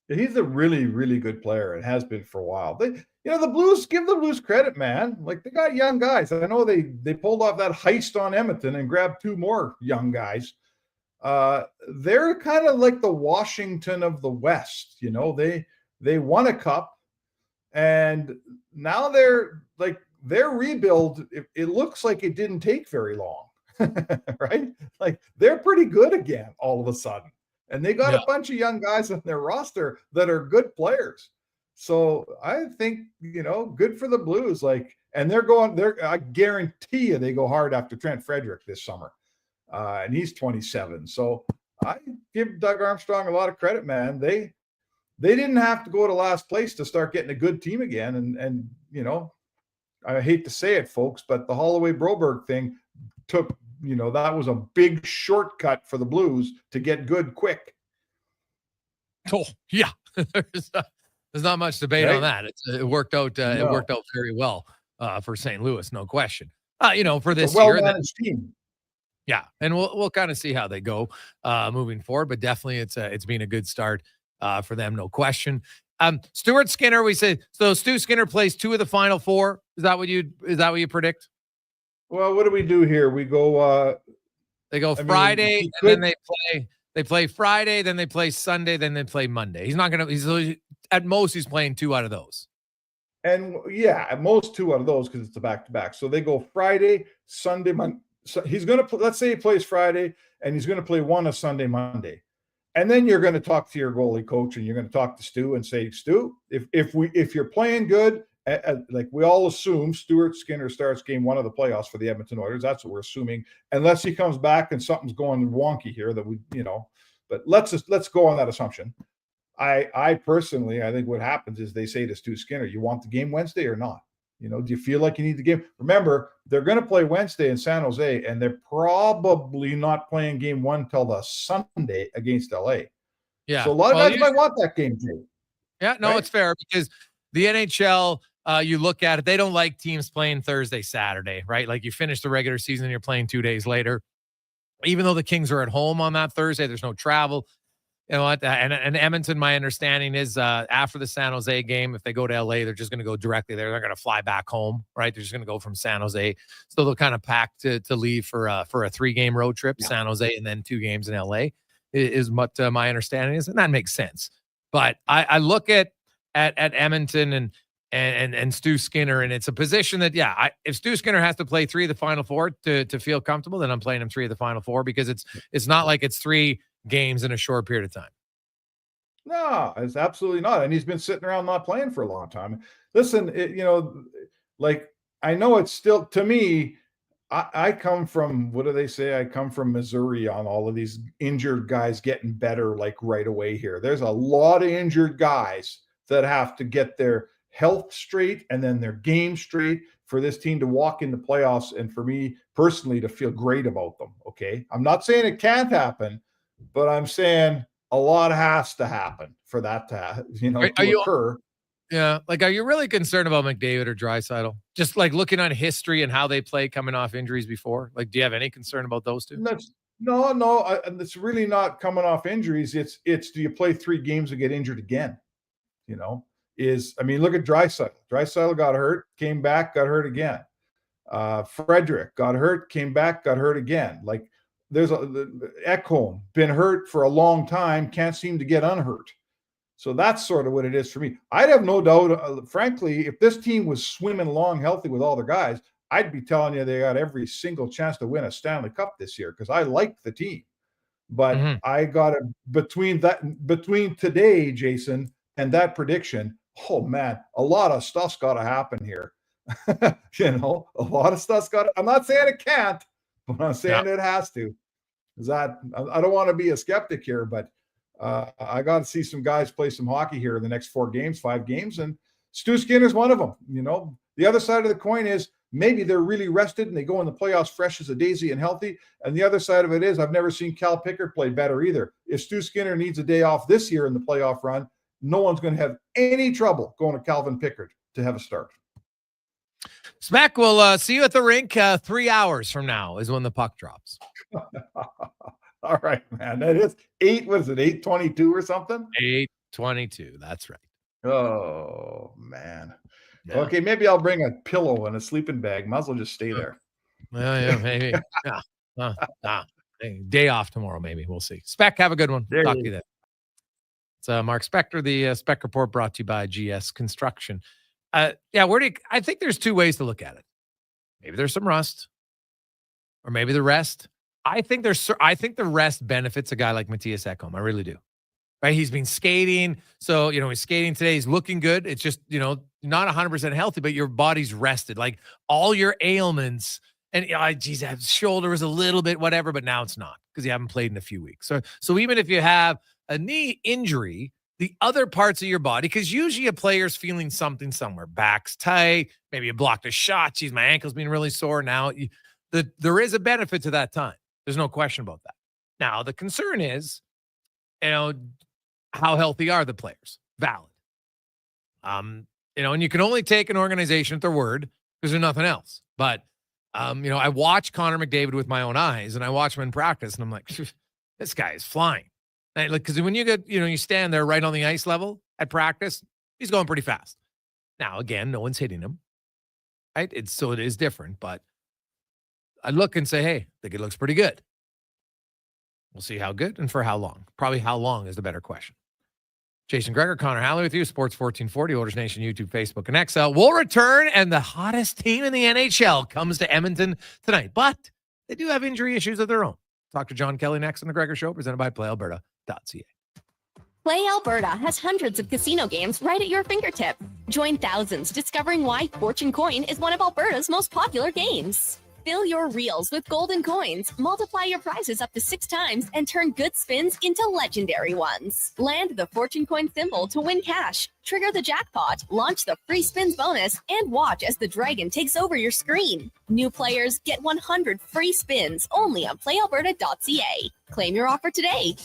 S5: He's a really, really good player and has been for a while. The Blues, give the Blues credit, man. Like, they got young guys. I know they pulled off that heist on Edmonton and grabbed 2 more young guys. They're kind of like the Washington of the West. They won a cup, and now their rebuild. It looks like it didn't take very long, right? Like, they're pretty good again all of a sudden. And they got a bunch of young guys on their roster that are good players. So I think, good for the Blues. And I guarantee you they go hard after Trent Frederick this summer. And he's 27. So I give Doug Armstrong a lot of credit, man. They didn't have to go to last place to start getting a good team again. And I hate to say it, folks, but the Holloway Broberg thing took, that was a big shortcut for the Blues to get good quick.
S1: Oh, yeah. There's not much debate on that. It worked out. It worked out very well for St. Louis, no question. For this year,
S5: team.
S1: Yeah, and we'll kind of see how they go moving forward. But definitely, it's been a good start for them, no question. Stuart Skinner, we say so. Stu Skinner plays 2 of the final 4. Is that what you predict?
S5: Well, what do we do here? We go.
S1: They go Friday, and then they play Friday, then they play Sunday, then they play Monday. He's not gonna. He's at most he's playing 2 out of those.
S5: And at most 2 out of those because it's a back-to-back. So they go Friday, Sunday, Monday. So he's gonna. Let's say he plays Friday, and he's gonna play 1 of Sunday, Monday, and then you're gonna talk to your goalie coach, and you're gonna talk to Stu and say, Stu, if you're playing good. Like we all assume, Stuart Skinner starts game 1 of the playoffs for the Edmonton Oilers. That's what we're assuming, unless he comes back and something's going wonky here that we, But let's go on that assumption. I personally, I think what happens is they say to Stu Skinner, "You want the game Wednesday or not? Do you feel like you need the game?" Remember, they're going to play Wednesday in San Jose, and they're probably not playing game 1 till the Sunday against LA.
S1: Yeah,
S5: so a lot of guys might want that game too.
S1: Yeah, no, It's fair because the NHL. You look at it, they don't like teams playing Thursday, Saturday, right? Like you finish the regular season and you're playing 2 days later. Even though the Kings are at home on that Thursday, there's no travel. You know what? And Edmonton, my understanding is after the San Jose game, if they go to LA, they're just going to go directly there. They're going to fly back home, right? They're just going to go from San Jose. So they'll kind of pack to leave for a 3-game road trip, San Jose, and then 2 games in LA is what my understanding is. And that makes sense. But I look at Edmonton and Stu Skinner, and it's a position that, if Stu Skinner has to play 3 of the final 4 to feel comfortable, then I'm playing him 3 of the final 4 because it's not like it's 3 games in a short period of time.
S5: No, it's absolutely not. And he's been sitting around not playing for a long time. Listen, I know it's still, to me, I come from, what do they say? I come from Missouri on all of these injured guys getting better like right away here. There's a lot of injured guys that have to get their health straight and then their game straight for this team to walk in the playoffs and for me personally to feel great about them. Okay. I'm not saying it can't happen, but I'm saying a lot has to happen for that to, occur.
S1: Yeah. Like, are you really concerned about McDavid or Draisaitl? Just like looking on history and how they play coming off injuries before? Like, do you have any concern about those two?
S5: No. It's really not coming off injuries. It's do you play 3 games and get injured again? Look at Draisaitl. Draisaitl got hurt, came back, got hurt again. Frederick got hurt, came back, got hurt again. Like there's Ekholm been hurt for a long time, can't seem to get unhurt. So that's sort of what it is for me. I'd have no doubt, frankly, if this team was swimming along healthy with all the guys, I'd be telling you they got every single chance to win a Stanley Cup this year because I like the team. But I got it between today, Jason, and that prediction. Oh man, a lot of stuff's got to happen here. A lot of stuff's got to. I'm not saying it can't, but I'm saying it has to. I don't want to be a skeptic here, but I got to see some guys play some hockey here in the next 5 games, and Stu Skinner's one of them. The other side of the coin is maybe they're really rested and they go in the playoffs fresh as a daisy and healthy. And the other side of it is I've never seen Cal Pickard play better either. If Stu Skinner needs a day off this year in the playoff run, no one's going to have any trouble going to Calvin Pickard to have a start.
S1: Smack, we'll see you at the rink 3 hours from now is when the puck drops.
S5: All right, man. That is 8:22 or something?
S1: 8:22. That's right.
S5: Oh, man.
S1: Yeah.
S5: Okay, maybe I'll bring a pillow and a sleeping bag. Might as well just stay there.
S1: Well, yeah, maybe. Day off tomorrow, maybe. We'll see. Spec, have a good one. Talk to you then. It's Mark Spector, the Spec Report brought to you by GS Construction. I think there's 2 ways to look at it. Maybe there's some rust, or maybe the rest. I think the rest benefits a guy like Mattias Ekholm. I really do. Right? He's been skating. So, he's skating today. He's looking good. It's just, not 100% healthy, but your body's rested. Like all your ailments and his shoulder was a little bit whatever, but now it's not because you haven't played in a few weeks. So even if you have a knee injury, the other parts of your body, because usually a player's feeling something somewhere. Back's tight. Maybe you blocked a shot. Geez, my ankle's been really sore. Now there is a benefit to that time. There's no question about that. Now, the concern is, how healthy are the players? Valid. And you can only take an organization at their word because there's nothing else. But, I watch Connor McDavid with my own eyes, and I watch him in practice, and I'm like, this guy is flying. Because when you get, you stand there right on the ice level at practice, he's going pretty fast. Now, again, no one's hitting him, right? It is different, but I look and say, hey, I think it looks pretty good. We'll see how good and for how long. Probably how long is the better question. Jason Gregor, Connor Halley with you, Sports 1440, Oilers Nation, YouTube, Facebook, and XL. We'll return, and the hottest team in the NHL comes to Edmonton tonight. But they do have injury issues of their own. Talk to John Kelly next on The Gregor Show, presented by PlayAlberta.ca.
S25: Play Alberta has hundreds of casino games right at your fingertip. Join thousands discovering why Fortune Coin is one of Alberta's most popular games. Fill your reels with golden coins, multiply your prizes up to 6 times, and turn good spins into legendary ones. Land the Fortune Coin symbol to win cash, trigger the jackpot, launch the free spins bonus, and watch as the dragon takes over your screen. New players get 100 free spins only on playalberta.ca. Claim your offer today.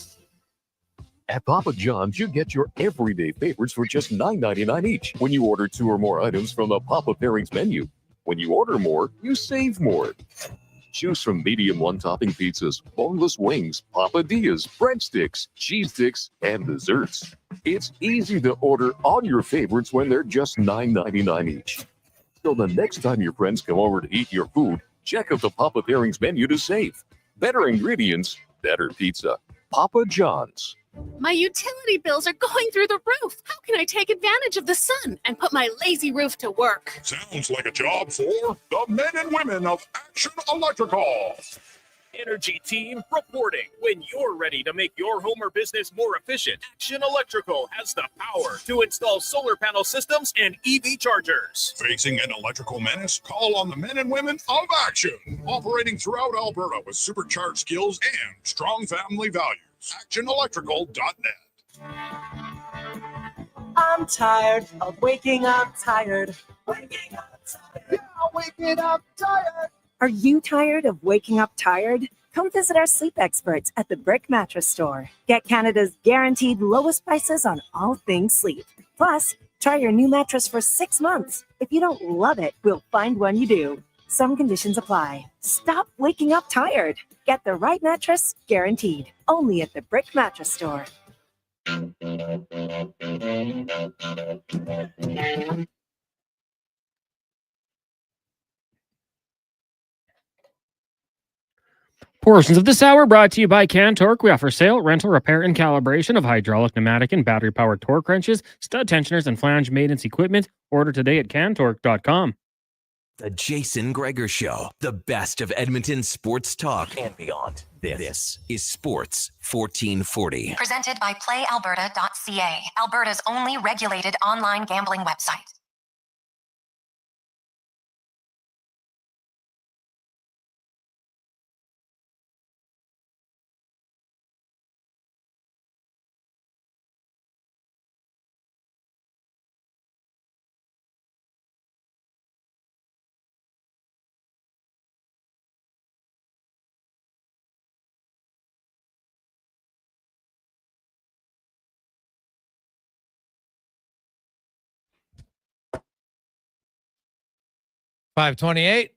S7: At Papa John's, you get your everyday favorites for just $9.99 each when you order 2 or more items from the Papa Pairings menu. When you order more, you save more. Choose from medium one-topping pizzas, boneless wings, papadillas, breadsticks, cheese sticks, and desserts. It's easy to order all your favorites when they're just $9.99 each. So the next time your friends come over to eat your food, check out the Papa Pairings menu to save. Better ingredients, better pizza. Papa John's.
S8: My utility bills are going through the roof. How can I take advantage of the sun and put my lazy roof to work?
S6: Sounds like a job for the men and women of Action Electrical.
S9: Energy team reporting. When you're ready to make your home or business more efficient, Action Electrical has the power to install solar panel systems and EV chargers.
S6: Facing an electrical menace? Call on the men and women of Action. Operating throughout Alberta with supercharged skills and strong family values. ActionElectrical.net.
S10: I'm tired of waking up tired. Waking up tired. Yeah, waking up tired.
S11: Are you tired of waking up tired? Come visit our sleep experts at the Brick Mattress Store. Get Canada's guaranteed lowest prices on all things sleep. Plus, try your new mattress for 6 months. If you don't love it, we'll find one you do. Some conditions apply. Stop waking up tired. Get the right mattress guaranteed. Only at the Brick Mattress Store.
S15: Portions of this hour brought to you by Cantork. We offer sale, rental, repair, and calibration of hydraulic, pneumatic, and battery-powered torque wrenches, stud tensioners, and flange maintenance equipment. Order today at cantork.com.
S16: The Jason Gregor Show, the best of Edmonton sports talk and beyond. This is Sports 1440.
S17: Presented by PlayAlberta.ca, Alberta's only regulated online gambling website.
S1: $5:28.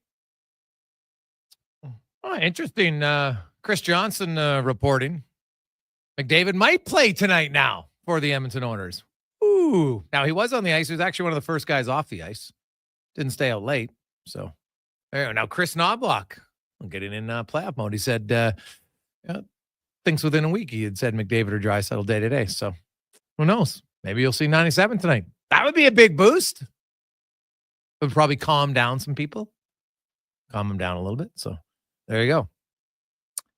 S1: Oh, interesting. Chris Johnson reporting. McDavid might play tonight now for the Edmonton Oilers. Ooh. Now, he was on the ice. He was actually one of the first guys off the ice. Didn't stay out late. So, there you go. Now, Chris Knobloch, getting in playoff mode. He said, thinks within a week he had said McDavid or Draisaitl day to day. So, who knows? Maybe you'll see 97 tonight. That would be a big boost. Would probably calm down some people. Calm them down a little bit. So there you go.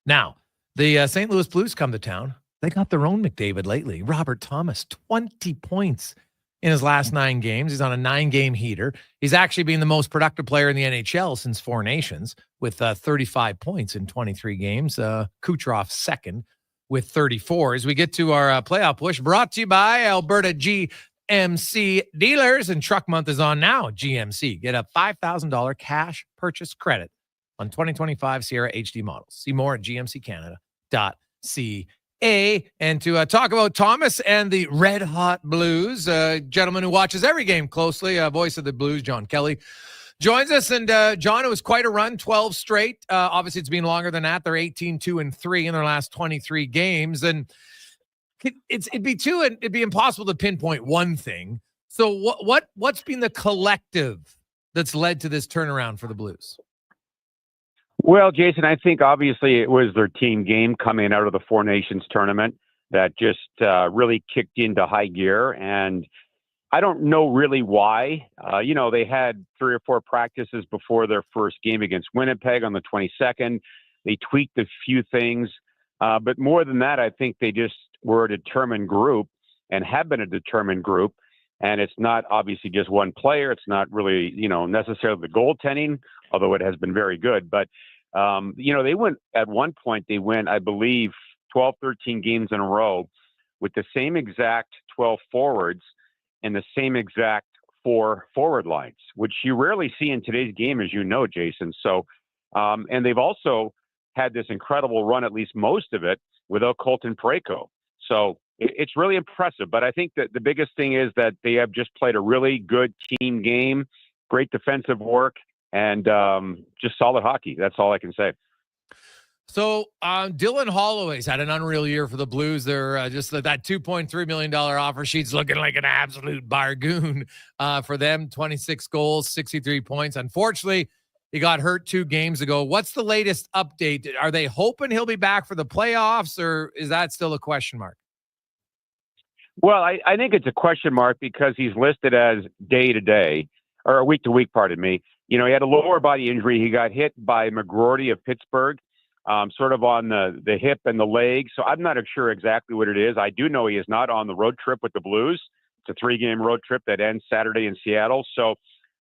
S1: Now, the St. Louis Blues come to town. They got their own McDavid lately. Robert Thomas, 20 points in his last 9 games. He's on a 9-game heater. He's actually been the most productive player in the NHL since Four Nations with 35 points in 23 games. Kucherov second with 34. As we get to our playoff push, brought to you by Alberta GMC dealers, and Truck Month is on now at GMC. Get a $5,000 cash purchase credit on 2025 Sierra HD models. See more at gmccanada.ca. And to talk about Thomas and the Red Hot Blues, a gentleman who watches every game closely, voice of the Blues, John Kelly, joins us. And John, it was quite a run, 12 straight. Obviously, it's been longer than that. They're 18-2-3 in their last 23 games. And it'd be impossible to pinpoint one thing. So what's been the collective that's led to this turnaround for the Blues?
S12: Well, Jason, I think obviously it was their team game coming out of the Four Nations tournament that just really kicked into high gear. And I don't know really why. They had 3 or 4 practices before their first game against Winnipeg on the 22nd. They tweaked a few things. But more than that, I think they just were a determined group and have been a determined group. And it's not obviously just one player. It's not really, necessarily the goaltending, although it has been very good. But, they went at one point, I believe, 12, 13 games in a row with the same exact 12 forwards and the same exact 4 forward lines, which you rarely see in today's game, as you know, Jason. So, and they've also had this incredible run, at least most of it, without Colton Parayko. So it's really impressive. But I think that the biggest thing is that they have just played a really good team game, great defensive work, and just solid hockey. That's all I can say.
S1: So Dylan Holloway's had an unreal year for the Blues. They're just that $2.3 million offer sheet's looking like an absolute bargain for them. 26 goals, 63 points. Unfortunately, he got hurt 2 games ago. What's the latest update? Are they hoping he'll be back for the playoffs, or is that still a question mark?
S12: Well, I think it's a question mark because he's listed as day-to-day, or week-to-week, pardon me. He had a lower body injury. He got hit by McGroarty of Pittsburgh, sort of on the hip and the leg. So I'm not sure exactly what it is. I do know he is not on the road trip with the Blues. It's a 3-game road trip that ends Saturday in Seattle. So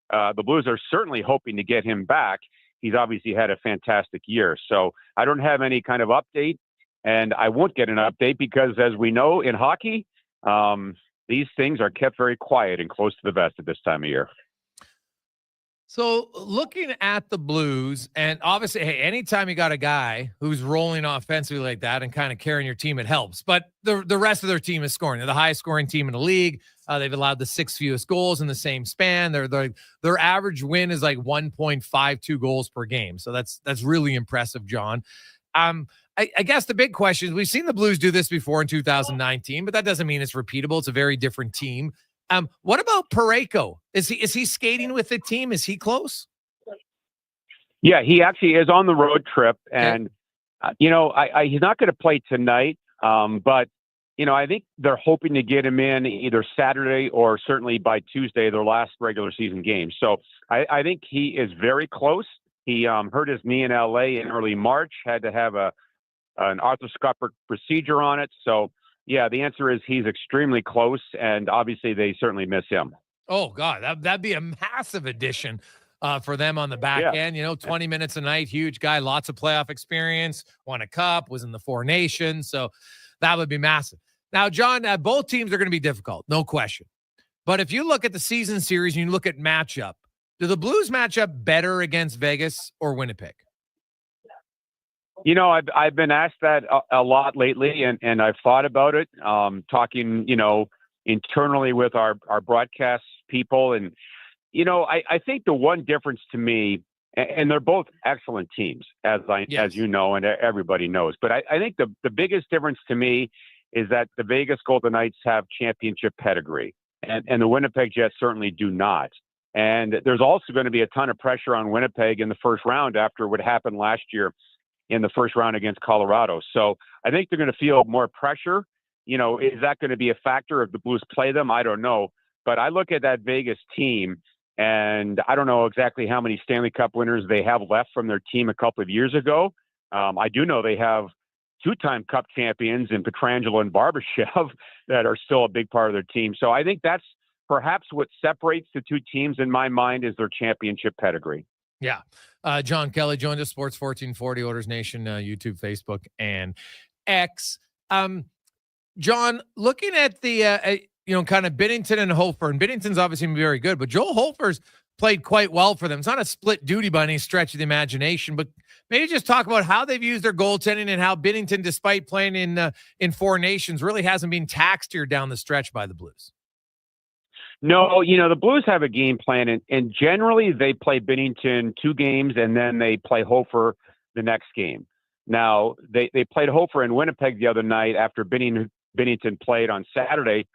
S12: the Blues are certainly hoping to get him back. He's obviously had a fantastic year. So I don't have any kind of update, and I won't get an update because, as we know in hockey, these things are kept very quiet and close to the vest at this time of year.
S1: So looking at the Blues, and obviously, hey, anytime you got a guy who's rolling offensively like that and kind of carrying your team, it helps. But the rest of their team is scoring. They're the highest scoring team in the league. They've allowed the 6th fewest goals in the same span. Their average win is like 1.52 goals per game. So that's really impressive, John. I guess the big question is, we've seen the Blues do this before in 2019, but that doesn't mean it's repeatable. It's a very different team. What about Parayko? Is he skating with the team? Is he close?
S12: Yeah, he actually is on the road trip, and he's not going to play tonight. But I think they're hoping to get him in either Saturday or certainly by Tuesday, their last regular season game. So I think he is very close. He hurt his knee in LA in early March, had to have an arthroscopic procedure on it. So yeah, the answer is he's extremely close, and obviously they certainly miss him.
S1: Oh, God, that'd be a massive addition for them on the back end. 20 minutes a night, huge guy, lots of playoff experience, won a cup, was in the Four Nations. So that would be massive. Now, John, both teams are going to be difficult, no question. But if you look at the season series and you look at matchup, do the Blues match up better against Vegas or Winnipeg?
S12: I've been asked that a lot lately, and I've thought about it, talking, internally with our broadcast people. And, I think the one difference to me, and they're both excellent teams, as you know, and everybody knows. But I think the biggest difference to me is that the Vegas Golden Knights have championship pedigree, and the Winnipeg Jets certainly do not. And there's also going to be a ton of pressure on Winnipeg in the first round after what happened last year in the first round against Colorado. So I think they're going to feel more pressure. Is that going to be a factor if the Blues play them? I don't know. But I look at that Vegas team, and I don't know exactly how many Stanley Cup winners they have left from their team a couple of years ago. I do know they have 2-time Cup champions in Pietrangelo and Barbashev that are still a big part of their team. So I think that's perhaps what separates the two teams in my mind is their championship pedigree.
S1: Yeah. John Kelly joined us, Sports 1440, Oilers Nation, YouTube, Facebook, and X. John, looking at the, kind of Binnington and Hofer, and Binnington's obviously been very good, but Joel Hofer's played quite well for them. It's not a split duty by any stretch of the imagination, but maybe just talk about how they've used their goaltending and how Binnington, despite playing in Four Nations, really hasn't been taxed here down the stretch by the Blues.
S12: No, the Blues have a game plan, and generally they play Binnington 2 games, and then they play Hofer the next game. Now, they played Hofer in Winnipeg the other night after Binnington played on Saturday,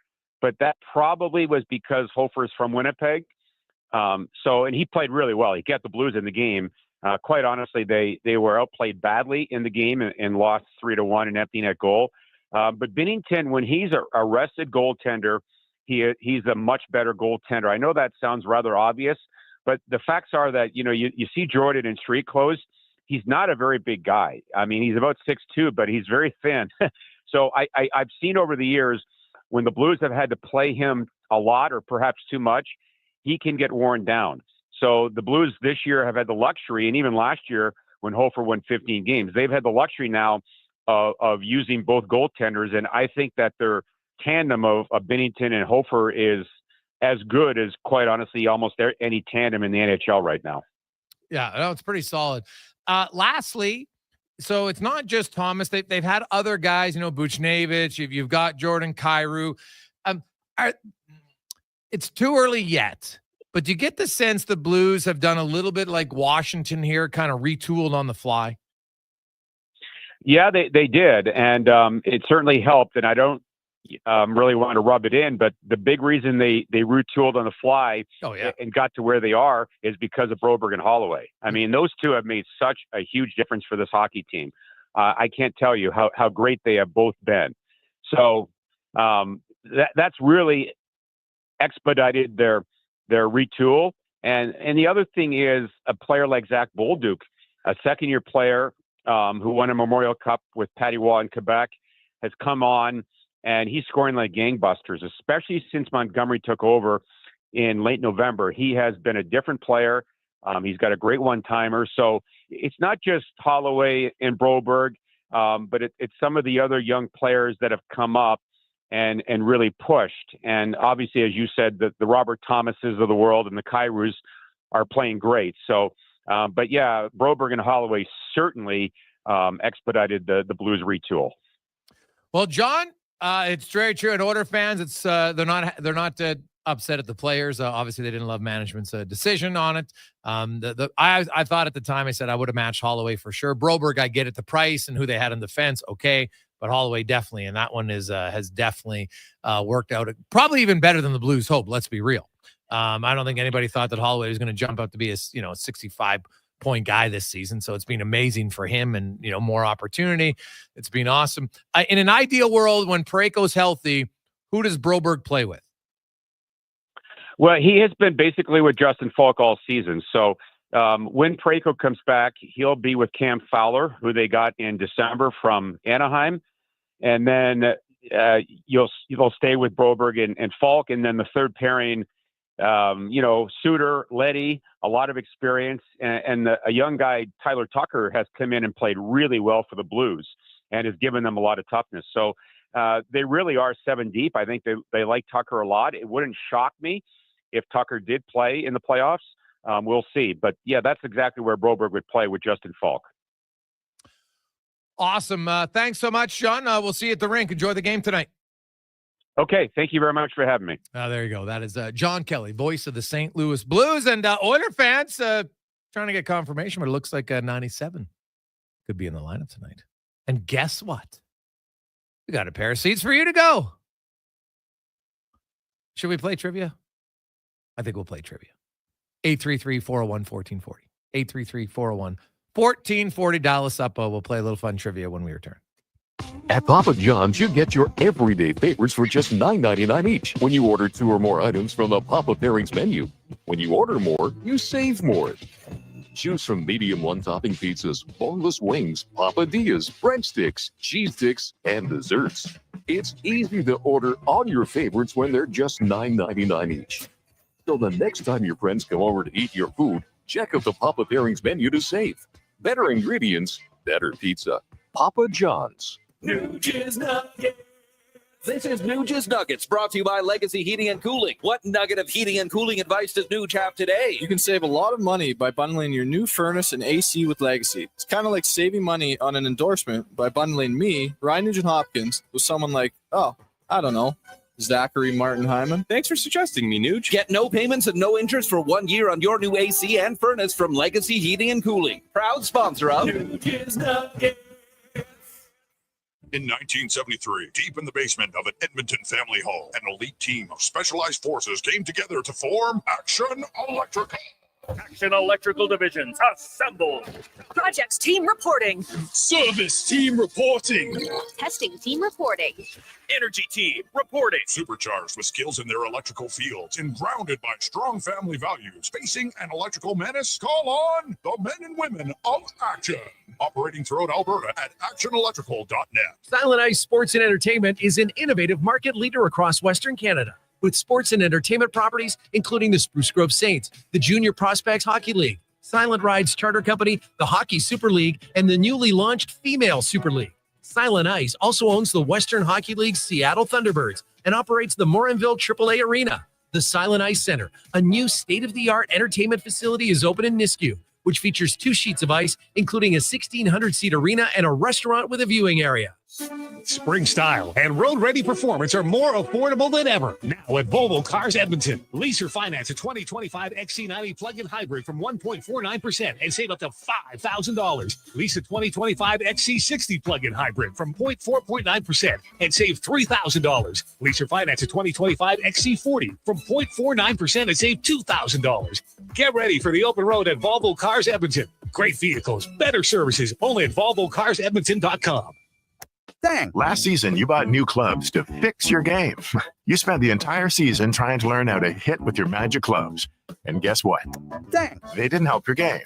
S12: but that probably was because Hofer is from Winnipeg. And he played really well. He kept the Blues in the game. Quite honestly, they were outplayed badly in the game and lost 3-1 and empty net goal. But Binnington, when he's a rested goaltender, he's a much better goaltender. I know that sounds rather obvious, but the facts are that, you see Jordan in street clothes. He's not a very big guy. I mean, he's about 6'2", but he's very thin. So I've seen over the years when the Blues have had to play him a lot or perhaps too much, he can get worn down. So the Blues this year have had the luxury, and even last year when Hofer won 15 games, they've had the luxury now of using both goaltenders. And I think that their tandem of Binnington and Hofer is as good as, quite honestly, almost any tandem in the NHL right now.
S1: Yeah, no, it's pretty solid. Lastly, so it's not just Thomas. They've had other guys, Buchnevich. You've got Jordan Kyrou. It's too early yet, but do you get the sense the Blues have done a little bit like Washington here, kind of retooled on the fly?
S12: Yeah, they did, and it certainly helped. And I don't really want to rub it in, but the big reason they retooled on the fly and got to where they are is because of Broberg and Holloway. I mean, those two have made such a huge difference for this hockey team. I can't tell you how great they have both been. So that's really expedited their retool. And the other thing is a player like Zach Bolduc, a second-year player who won a Memorial Cup with Patty Waugh in Quebec, has come on, and he's scoring like gangbusters, especially since Montgomery took over in late November. He has been a different player. He's got a great one-timer. So it's not just Holloway and Broberg, but it's some of the other young players that have come up. and really pushed. And obviously, as you said, the Robert Thomases of the world and the Kyrus are playing great. So, but yeah, Broberg and Holloway certainly expedited the Blues retool.
S1: Well, John, it's very true. And Oilers fans, it's they're not upset at the players. Obviously, they didn't love management's decision on it. I thought at the time, I said I would have matched Holloway for sure. Broberg, I get it, the price and who they had on the fence, okay, but Holloway definitely, and that one has definitely worked out probably even better than the Blues hoped. Let's be real. I don't think anybody thought that Holloway was going to jump up to be a 65-point guy this season. So it's been amazing for him, and more opportunity. It's been awesome. In an ideal world, when Parayko's healthy, who does Broberg play with?
S12: Well, he has been basically with Justin Falk all season. So when Parayko comes back, he'll be with Cam Fowler, who they got in December from Anaheim. And then you'll stay with Broberg and Falk. And then the third pairing, Suter, Leddy, a lot of experience. And a young guy, Tyler Tucker, has come in and played really well for the Blues and has given them a lot of toughness. So they really are 7 deep. I think they like Tucker a lot. It wouldn't shock me if Tucker did play in the playoffs. We'll see. But, yeah, that's exactly where Broberg would play with Justin Falk.
S1: Awesome. Thanks so much, John. We'll see you at the rink. Enjoy the game tonight.
S12: Okay. Thank you very much for having me.
S1: There you go. That is John Kelly, voice of the St. Louis Blues. And Oilers fans trying to get confirmation, but it looks like 97 could be in the lineup tonight. And guess what? We got a pair of seats for you to go. Should we play trivia? I think we'll play trivia. 833-401-1440. 833-401-1440. Dial us up. We'll play a little fun trivia when we return.
S7: At Papa John's, you get your everyday favorites for just $9.99 each when you order 2 or more items from the Papa Pairings menu. When you order more, you save more. Choose from medium one-topping pizzas, boneless wings, papadillas, breadsticks, cheese sticks, and desserts. It's easy to order all your favorites when they're just $9.99 each. So the next time your friends come over to eat your food, check out the Papa Pairings menu to save. Better ingredients, better pizza. Papa John's.
S3: New Jizz Nuggets. This is New Jizz Nuggets, brought to you by Legacy Heating and Cooling. What nugget of heating and cooling advice does Nuge have today?
S18: You can save a lot of money by bundling your new furnace and AC with Legacy. It's kind of like saving money on an endorsement by bundling me, Ryan Nugent-Hopkins, with someone like, Zachary Martin Hyman.
S3: Thanks for suggesting me, Nuge. Get no payments and no interest for 1 year on your new AC and furnace from Legacy Heating and Cooling. Proud sponsor of New Jizz Nuggets.
S19: In 1973, deep in the basement of an Edmonton family home, an elite team of specialized forces came together to form Action Electrical.
S20: Action Electrical Divisions, assemble!
S21: Projects team reporting.
S19: Service team reporting.
S21: Testing team reporting.
S20: Energy team reporting.
S19: Supercharged with skills in their electrical fields and grounded by strong family values. Facing an electrical menace? Call on the men and women of Action. Operating throughout Alberta at actionelectrical.net.
S4: Silent Ice Sports and Entertainment is an innovative market leader across Western Canada, with sports and entertainment properties including the Spruce Grove Saints, the Junior Prospects Hockey League, Silent Rides Charter Company, the Hockey Super League, and the newly launched Female Super League. Silent Ice also owns the Western Hockey League's Seattle Thunderbirds and operates the Morinville AAA Arena. The Silent Ice Center, a new state-of-the-art entertainment facility, is open in Nisku, which features 2 sheets of ice, including a 1,600-seat arena and a restaurant with a viewing area.
S6: Spring style and road-ready performance are more affordable than ever. Now at Volvo Cars Edmonton. Lease or finance a 2025 XC90 plug-in hybrid from 1.49% and save up to $5,000. Lease a 2025 XC60 plug-in hybrid from 4.9% and save $3,000. Lease or finance a 2025 XC40 from 0.49% and save $2,000. Get ready for the open road at Volvo Cars Edmonton. Great vehicles, better services, only at VolvoCarsEdmonton.com.
S24: Dang. Last season, you bought new clubs to fix your game. You spent the entire season trying to learn how to hit with your magic clubs. And guess what? Dang. They didn't help your game.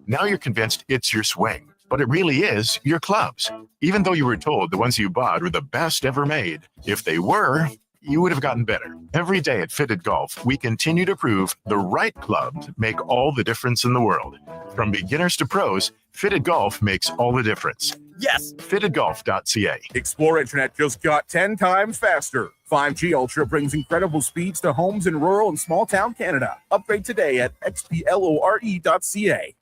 S24: Now you're convinced it's your swing, but it really is your clubs. Even though you were told the ones you bought were the best ever made, if they were, you would have gotten better. Every day at Fitted Golf, we continue to prove the right clubs make all the difference in the world. From beginners to pros, Fitted Golf makes all the difference.
S9: Yes.
S24: Fittedgolf.ca.
S2: Explore Internet just got 10 times faster. 5G Ultra brings incredible speeds to homes in rural and small town Canada. Upgrade today at xplore.ca.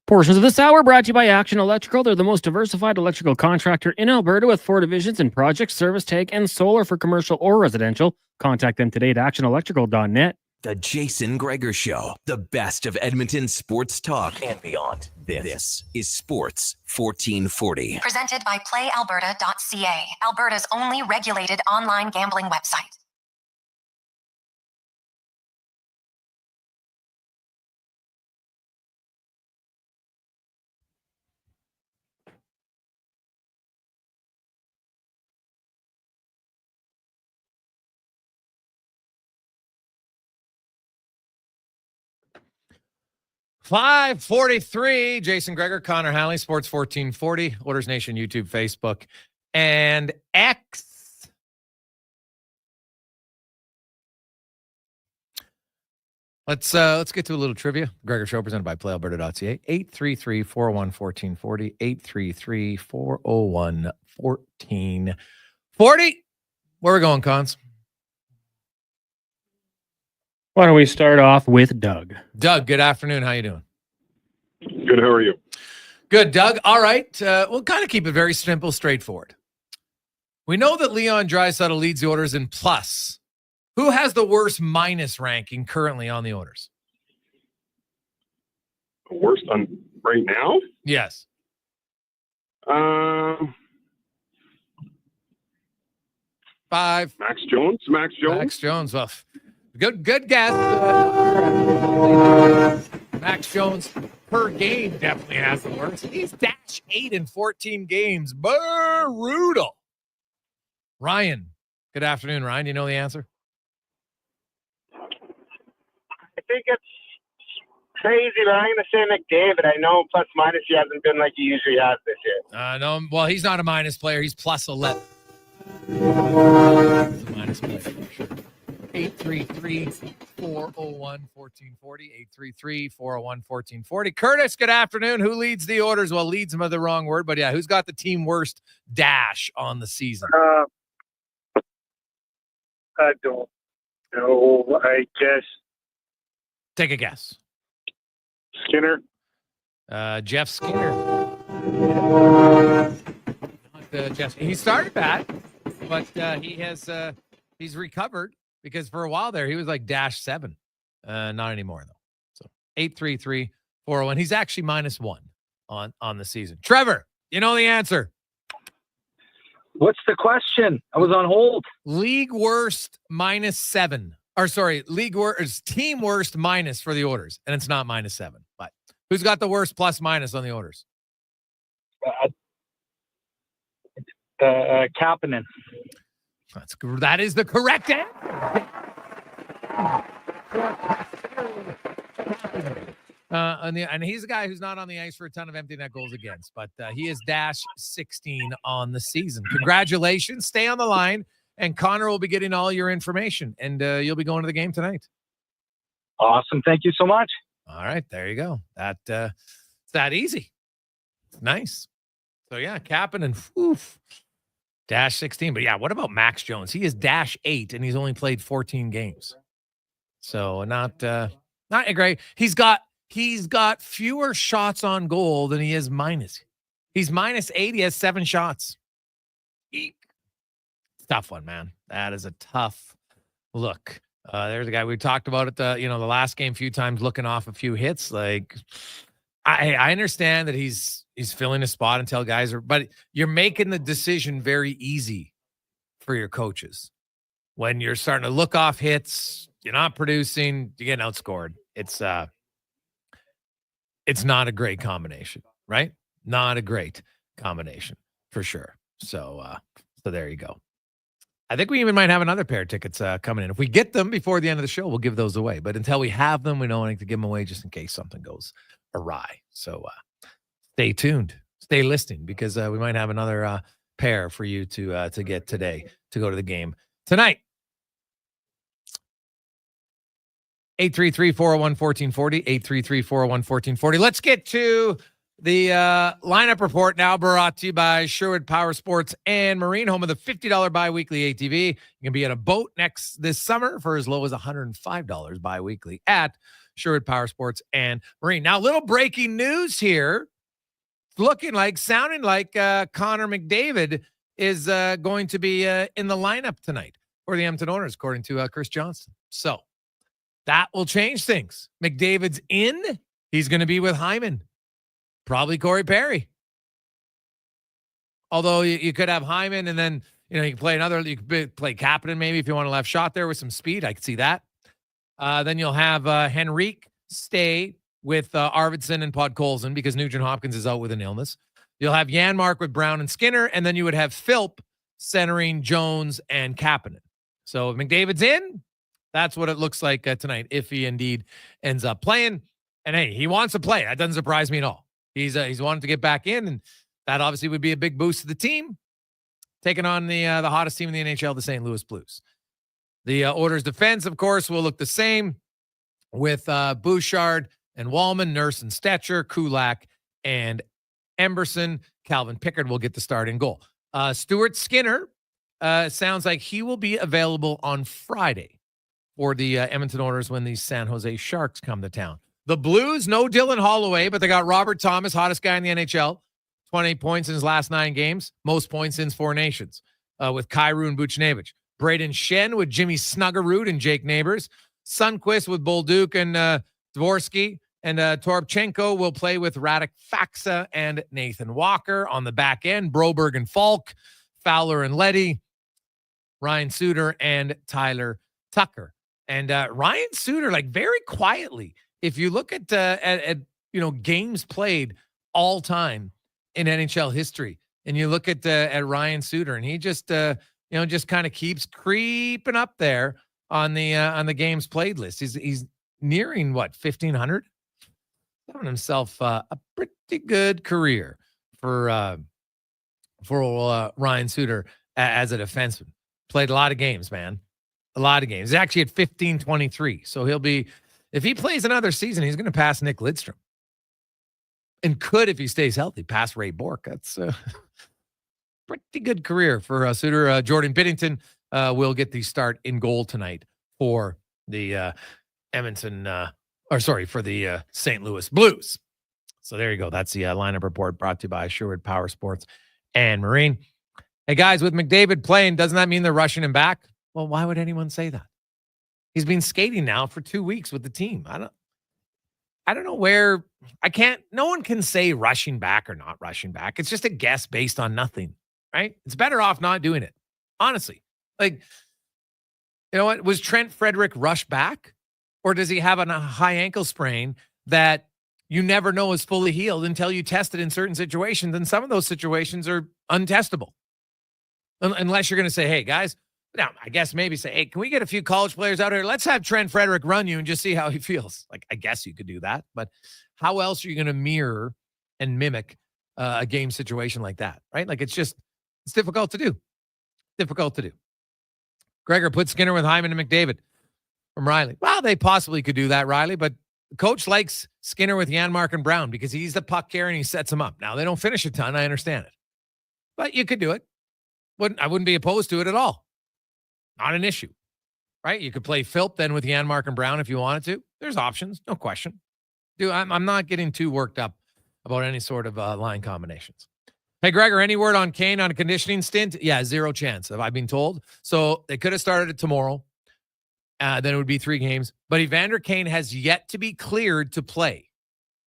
S15: Portions of this hour brought to you by Action Electrical. They're the most diversified electrical contractor in Alberta with 4 divisions in project, service, take, and solar for commercial or residential. Contact them today at actionelectrical.net.
S16: The Jason Gregor Show, the best of Edmonton sports talk and beyond. This is Sports 1440.
S17: Presented by playalberta.ca, Alberta's only regulated online gambling website.
S1: .543, Jason Gregor, Connor Halley, Sports 1440, Oilers Nation, YouTube, Facebook, and X. Let's get to a little trivia. Gregor Show presented by playalberta.ca. 833-401-1440, 833-401-1440. Where are we going, Cons?
S15: Why don't we start off with Doug?
S1: Doug, good afternoon. How you doing?
S13: Good. How are you?
S1: Good, Doug. All right. We'll kind of keep it very simple, straightforward. We know that Leon Draisaitl leads the Oilers in plus. Who has the worst minus ranking currently on the Oilers?
S13: Worst on right now?
S1: Yes.
S13: Max Jones. Max Jones.
S1: Well, good guess. Max Jones per game definitely has the worst. He's -8 in 14 games. Brutal. Ryan. Good afternoon, Ryan. Do you know the answer?
S14: I think it's crazy, but I'm going to say McDavid. I know plus minus he hasn't been like he usually has this year.
S1: No, well, he's not a minus player. He's +11. He's a minus player for sure. 833-401-1440. 833-401-1440. Curtis, good afternoon. Who leads the Oilers? Well, leads them are the wrong word, but yeah, who's got the team worst dash on the season?
S14: I don't know. I guess.
S1: Take a guess.
S14: Skinner.
S1: Jeff Skinner. Jeff. He started bad, but he's recovered because for a while there he was like -7. Not anymore though. So 833-401. He's actually -1 on the season. Trevor, you know the answer.
S14: What's the question? I was on hold.
S1: League worst -7. Or sorry, league worst, team worst minus for the Oilers, and it's not -7. But who's got the worst plus minus on the Oilers?
S14: Kapanen.
S1: That is the correct answer. And he's a guy who's not on the ice for a ton of empty net goals against, but he is -16 on the season. Congratulations. Stay on the line, and Connor will be getting all your information, and you'll be going to the game tonight.
S14: Awesome. Thank you so much.
S1: All right. There you go. It's that easy. It's nice. So, yeah, Kapanen, -16. But, yeah, what about Max Jones? He is -8, and he's only played 14 games. So, not great. He's got fewer shots on goal than he is minus. He's -8. He has 7 shots. Eek. Tough one, man. That is a tough look. There's a guy we talked about at the last game a few times, looking off a few hits. Like, I understand that he's filling a spot until guys are, but you're making the decision very easy for your coaches when you're starting to look off hits. You're not producing. You're getting outscored. It's not a great combination, right? Not a great combination for sure. So there you go. I think we even might have another pair of tickets coming in. If we get them before the end of the show, we'll give those away. But until we have them, we don't want to give them away just in case something goes awry. So stay tuned, stay listening, because we might have another pair for you to get today to go to the game tonight. 833-401-1440, 833-401-1440. Let's get to the lineup report now, brought to you by Sherwood Power Sports and Marine, home of the $50 bi-weekly ATV. You can be on a boat this summer for as low as $105 bi-weekly at Sherwood Power Sports and Marine. Now, little breaking news here. Sounding like Connor McDavid is going to be in the lineup tonight for the Edmonton Oilers, according to Chris Johnston. So that will change things. McDavid's in. He's going to be with Hyman. Probably Corey Perry. Although you could have Hyman and then, you can play you could play Kapanen maybe if you want a left shot there with some speed. I could see that. Then you'll have Henrique stay with Arvidsson and Podkolzin because Nugent Hopkins is out with an illness. You'll have Janmark with Brown and Skinner, and then you would have Philp centering Jones and Kapanen. So if McDavid's in, that's what it looks like tonight if he indeed ends up playing. And hey, he wants to play. That doesn't surprise me at all. He's wanted to get back in, and that obviously would be a big boost to the team, taking on the hottest team in the NHL, the St. Louis Blues. The Oilers' defense, of course, will look the same with Bouchard and Wallman, Nurse and Stetcher, Kulak and Emberson. Calvin Pickard will get the start in goal. Stuart Skinner sounds like he will be available on Friday for the Edmonton Oilers when the San Jose Sharks come to town. The Blues, no Dylan Holloway, but they got Robert Thomas, hottest guy in the NHL, 28 points in his last 9 games, most points in 4 nations, with Kyrou and Buchnevich. Braden Shen with Jimmy Snuggerud and Jake Neighbors. Sundqvist with Bolduc and Dvorsky. And Toropchenko will play with Radek Faksa and Nathan Walker. On the back end, Broberg and Falk, Fowler and Leddy, Ryan Suter and Tyler Tucker. And Ryan Suter, very quietly, if you look at games played all time in NHL history, and you look at Ryan Suter, and he just just kind of keeps creeping up there on the games played list. He's nearing 1,500. Having himself a pretty good career for Ryan Suter as a defenseman. Played a lot of games, man. A lot of games. He's actually at 1523. So he'll be, if he plays another season, he's going to pass Nick Lidstrom. And could, if he stays healthy, pass Ray Bourque. That's a pretty good career for Suter. Jordan Binnington will get the start in goal tonight for the for the St. Louis Blues. So there you go. That's the lineup report brought to you by Sherwood Power Sports and Marine. Hey, guys, with McDavid playing, doesn't that mean they're rushing him back? Well, why would anyone say that? He's been skating now for 2 weeks with the team. I don't know where. No one can say rushing back or not rushing back. It's just a guess based on nothing, right? It's better off not doing it. Honestly. You know what? Was Trent Frederick rushed back? Or does he have a high ankle sprain that you never know is fully healed until you test it in certain situations? And some of those situations are untestable. Unless you're going to say, hey, guys, now I guess maybe say, hey, can we get a few college players out here? Let's have Trent Frederick run you and just see how he feels. I guess you could do that. But how else are you going to mirror and mimic a game situation like that, right? It's difficult to do. Difficult to do. Gregor, put Skinner with Hyman and McDavid. From Riley. Well, they possibly could do that, Riley, but the coach likes Skinner with Janmark and Brown because he's the puck carrier and he sets them up. Now, they don't finish a ton. I understand it. But you could do it. I wouldn't be opposed to it at all. Not an issue, right? You could play Philp then with Janmark and Brown if you wanted to. There's options, no question. Dude, I'm not getting too worked up about any sort of line combinations. Hey, Gregor, any word on Kane on a conditioning stint? Yeah, 0 chance, have I been told. So they could have started it tomorrow. Then it would be 3 games. But Evander Kane has yet to be cleared to play.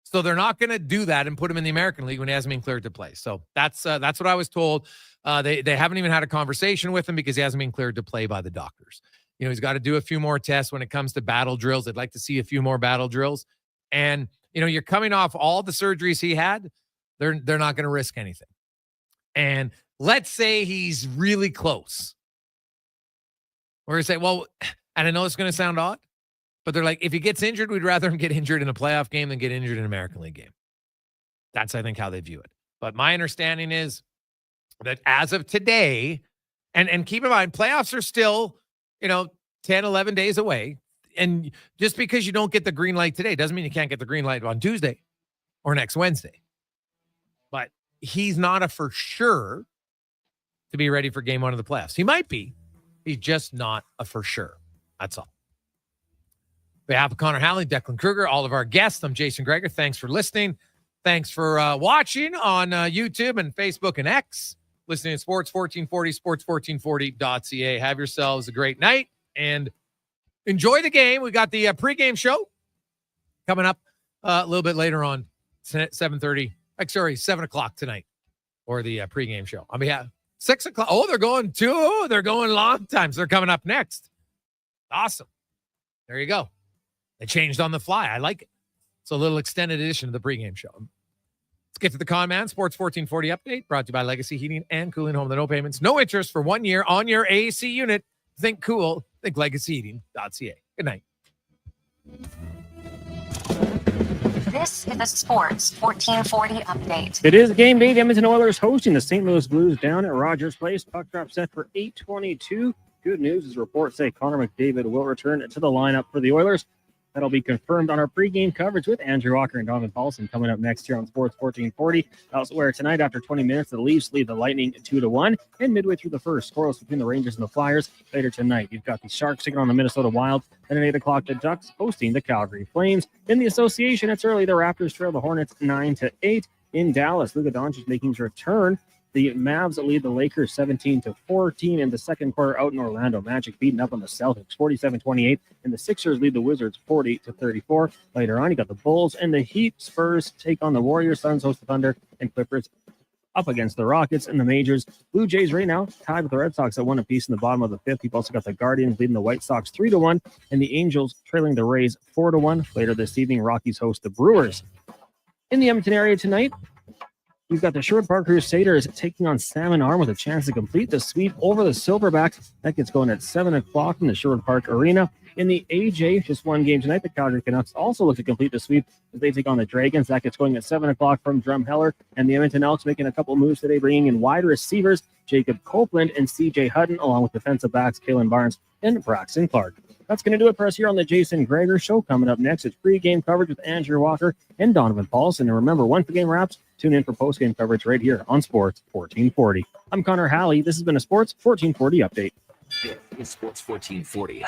S1: So they're not going to do that and put him in the American League when he hasn't been cleared to play. So that's what I was told. They haven't even had a conversation with him because he hasn't been cleared to play by the doctors. He's got to do a few more tests when it comes to battle drills. I'd like to see a few more battle drills. And, you're coming off all the surgeries he had. They're not going to risk anything. And let's say he's really close. We're going to say, well, and I know it's going to sound odd, but they're like, if he gets injured, we'd rather him get injured in a playoff game than get injured in an American League game. That's, I think, how they view it. But my understanding is that as of today, and keep in mind, playoffs are still, 10, 11 days away. And just because you don't get the green light today doesn't mean you can't get the green light on Tuesday or next Wednesday. But he's not a for sure to be ready for game one of the playoffs. He might be. He's just not a for sure. That's all. On behalf of Connor Halley, Declan Kruger, all of our guests, I'm Jason Gregor. Thanks for listening. Thanks for watching on YouTube and Facebook and X. Listening to Sports 1440, sports1440.ca. Have yourselves a great night and enjoy the game. We got the pregame show coming up a little bit later on, 7:30. 7 o'clock tonight, or the pregame show. On behalf 6 o'clock. Oh, they're going long times. They're coming up next. Awesome. There you go. They changed on the fly. I like it. It's a little extended edition of the pregame show. Let's get to the Con Man Sports 1440 update, brought to you by Legacy Heating and Cooling, home with no payments, no interest for 1 year on your AC unit. Think cool. Think legacyheating.ca. Good night.
S17: This is the Sports 1440 update.
S15: It is game day. The Edmonton Oilers hosting the St. Louis Blues down at Rogers Place. Puck drop set for 8:22. Good news is reports say Connor McDavid will return to the lineup for the Oilers. That'll be confirmed on our pregame coverage with Andrew Walker and Donovan Paulson coming up next year on Sports 1440. Elsewhere tonight, after 20 minutes, the Leafs lead the Lightning 2-1. And midway through the first, scoreless between the Rangers and the Flyers. Later tonight, you've got the Sharks taking on the Minnesota Wild. Then at 8 o'clock, the Ducks hosting the Calgary Flames. In the association, it's early. The Raptors trail the Hornets 9-8. In Dallas, Luka Doncic making his return. The Mavs lead the Lakers 17-14 in the second quarter out in Orlando. Magic beating up on the Celtics 47-28, and the Sixers lead the Wizards 40-34. Later on, you got the Bulls and the Heat. Spurs take on the Warriors. Suns host the Thunder, and Clippers up against the Rockets in the majors. Blue Jays right now tied with the Red Sox at 1 apiece in the bottom of the fifth. You've also got the Guardians leading the White Sox 3-1, and the Angels trailing the Rays 4-1. Later this evening, Rockies host the Brewers. In the Edmonton area tonight, we've got the Sherwood Park Crusaders taking on Salmon Arm with a chance to complete the sweep over the Silverbacks. That gets going at 7 o'clock in the Sherwood Park Arena. In the AJ, just one game tonight, the Calgary Canucks also look to complete the sweep as they take on the Dragons. That gets going at 7 o'clock from Drumheller. And the Edmonton Elks making a couple moves today, bringing in wide receivers Jacob Copeland and C.J. Hutton, along with defensive backs Kalen Barnes and Braxton Clark. That's going to do it for us here on the Jason Gregor Show. Coming up next, it's pregame coverage with Andrew Walker and Donovan Paulson. And remember, once the game wraps, tune in for postgame coverage right here on Sports 1440. I'm Connor Halley. This has been a Sports 1440 update.
S16: This is Sports 1440.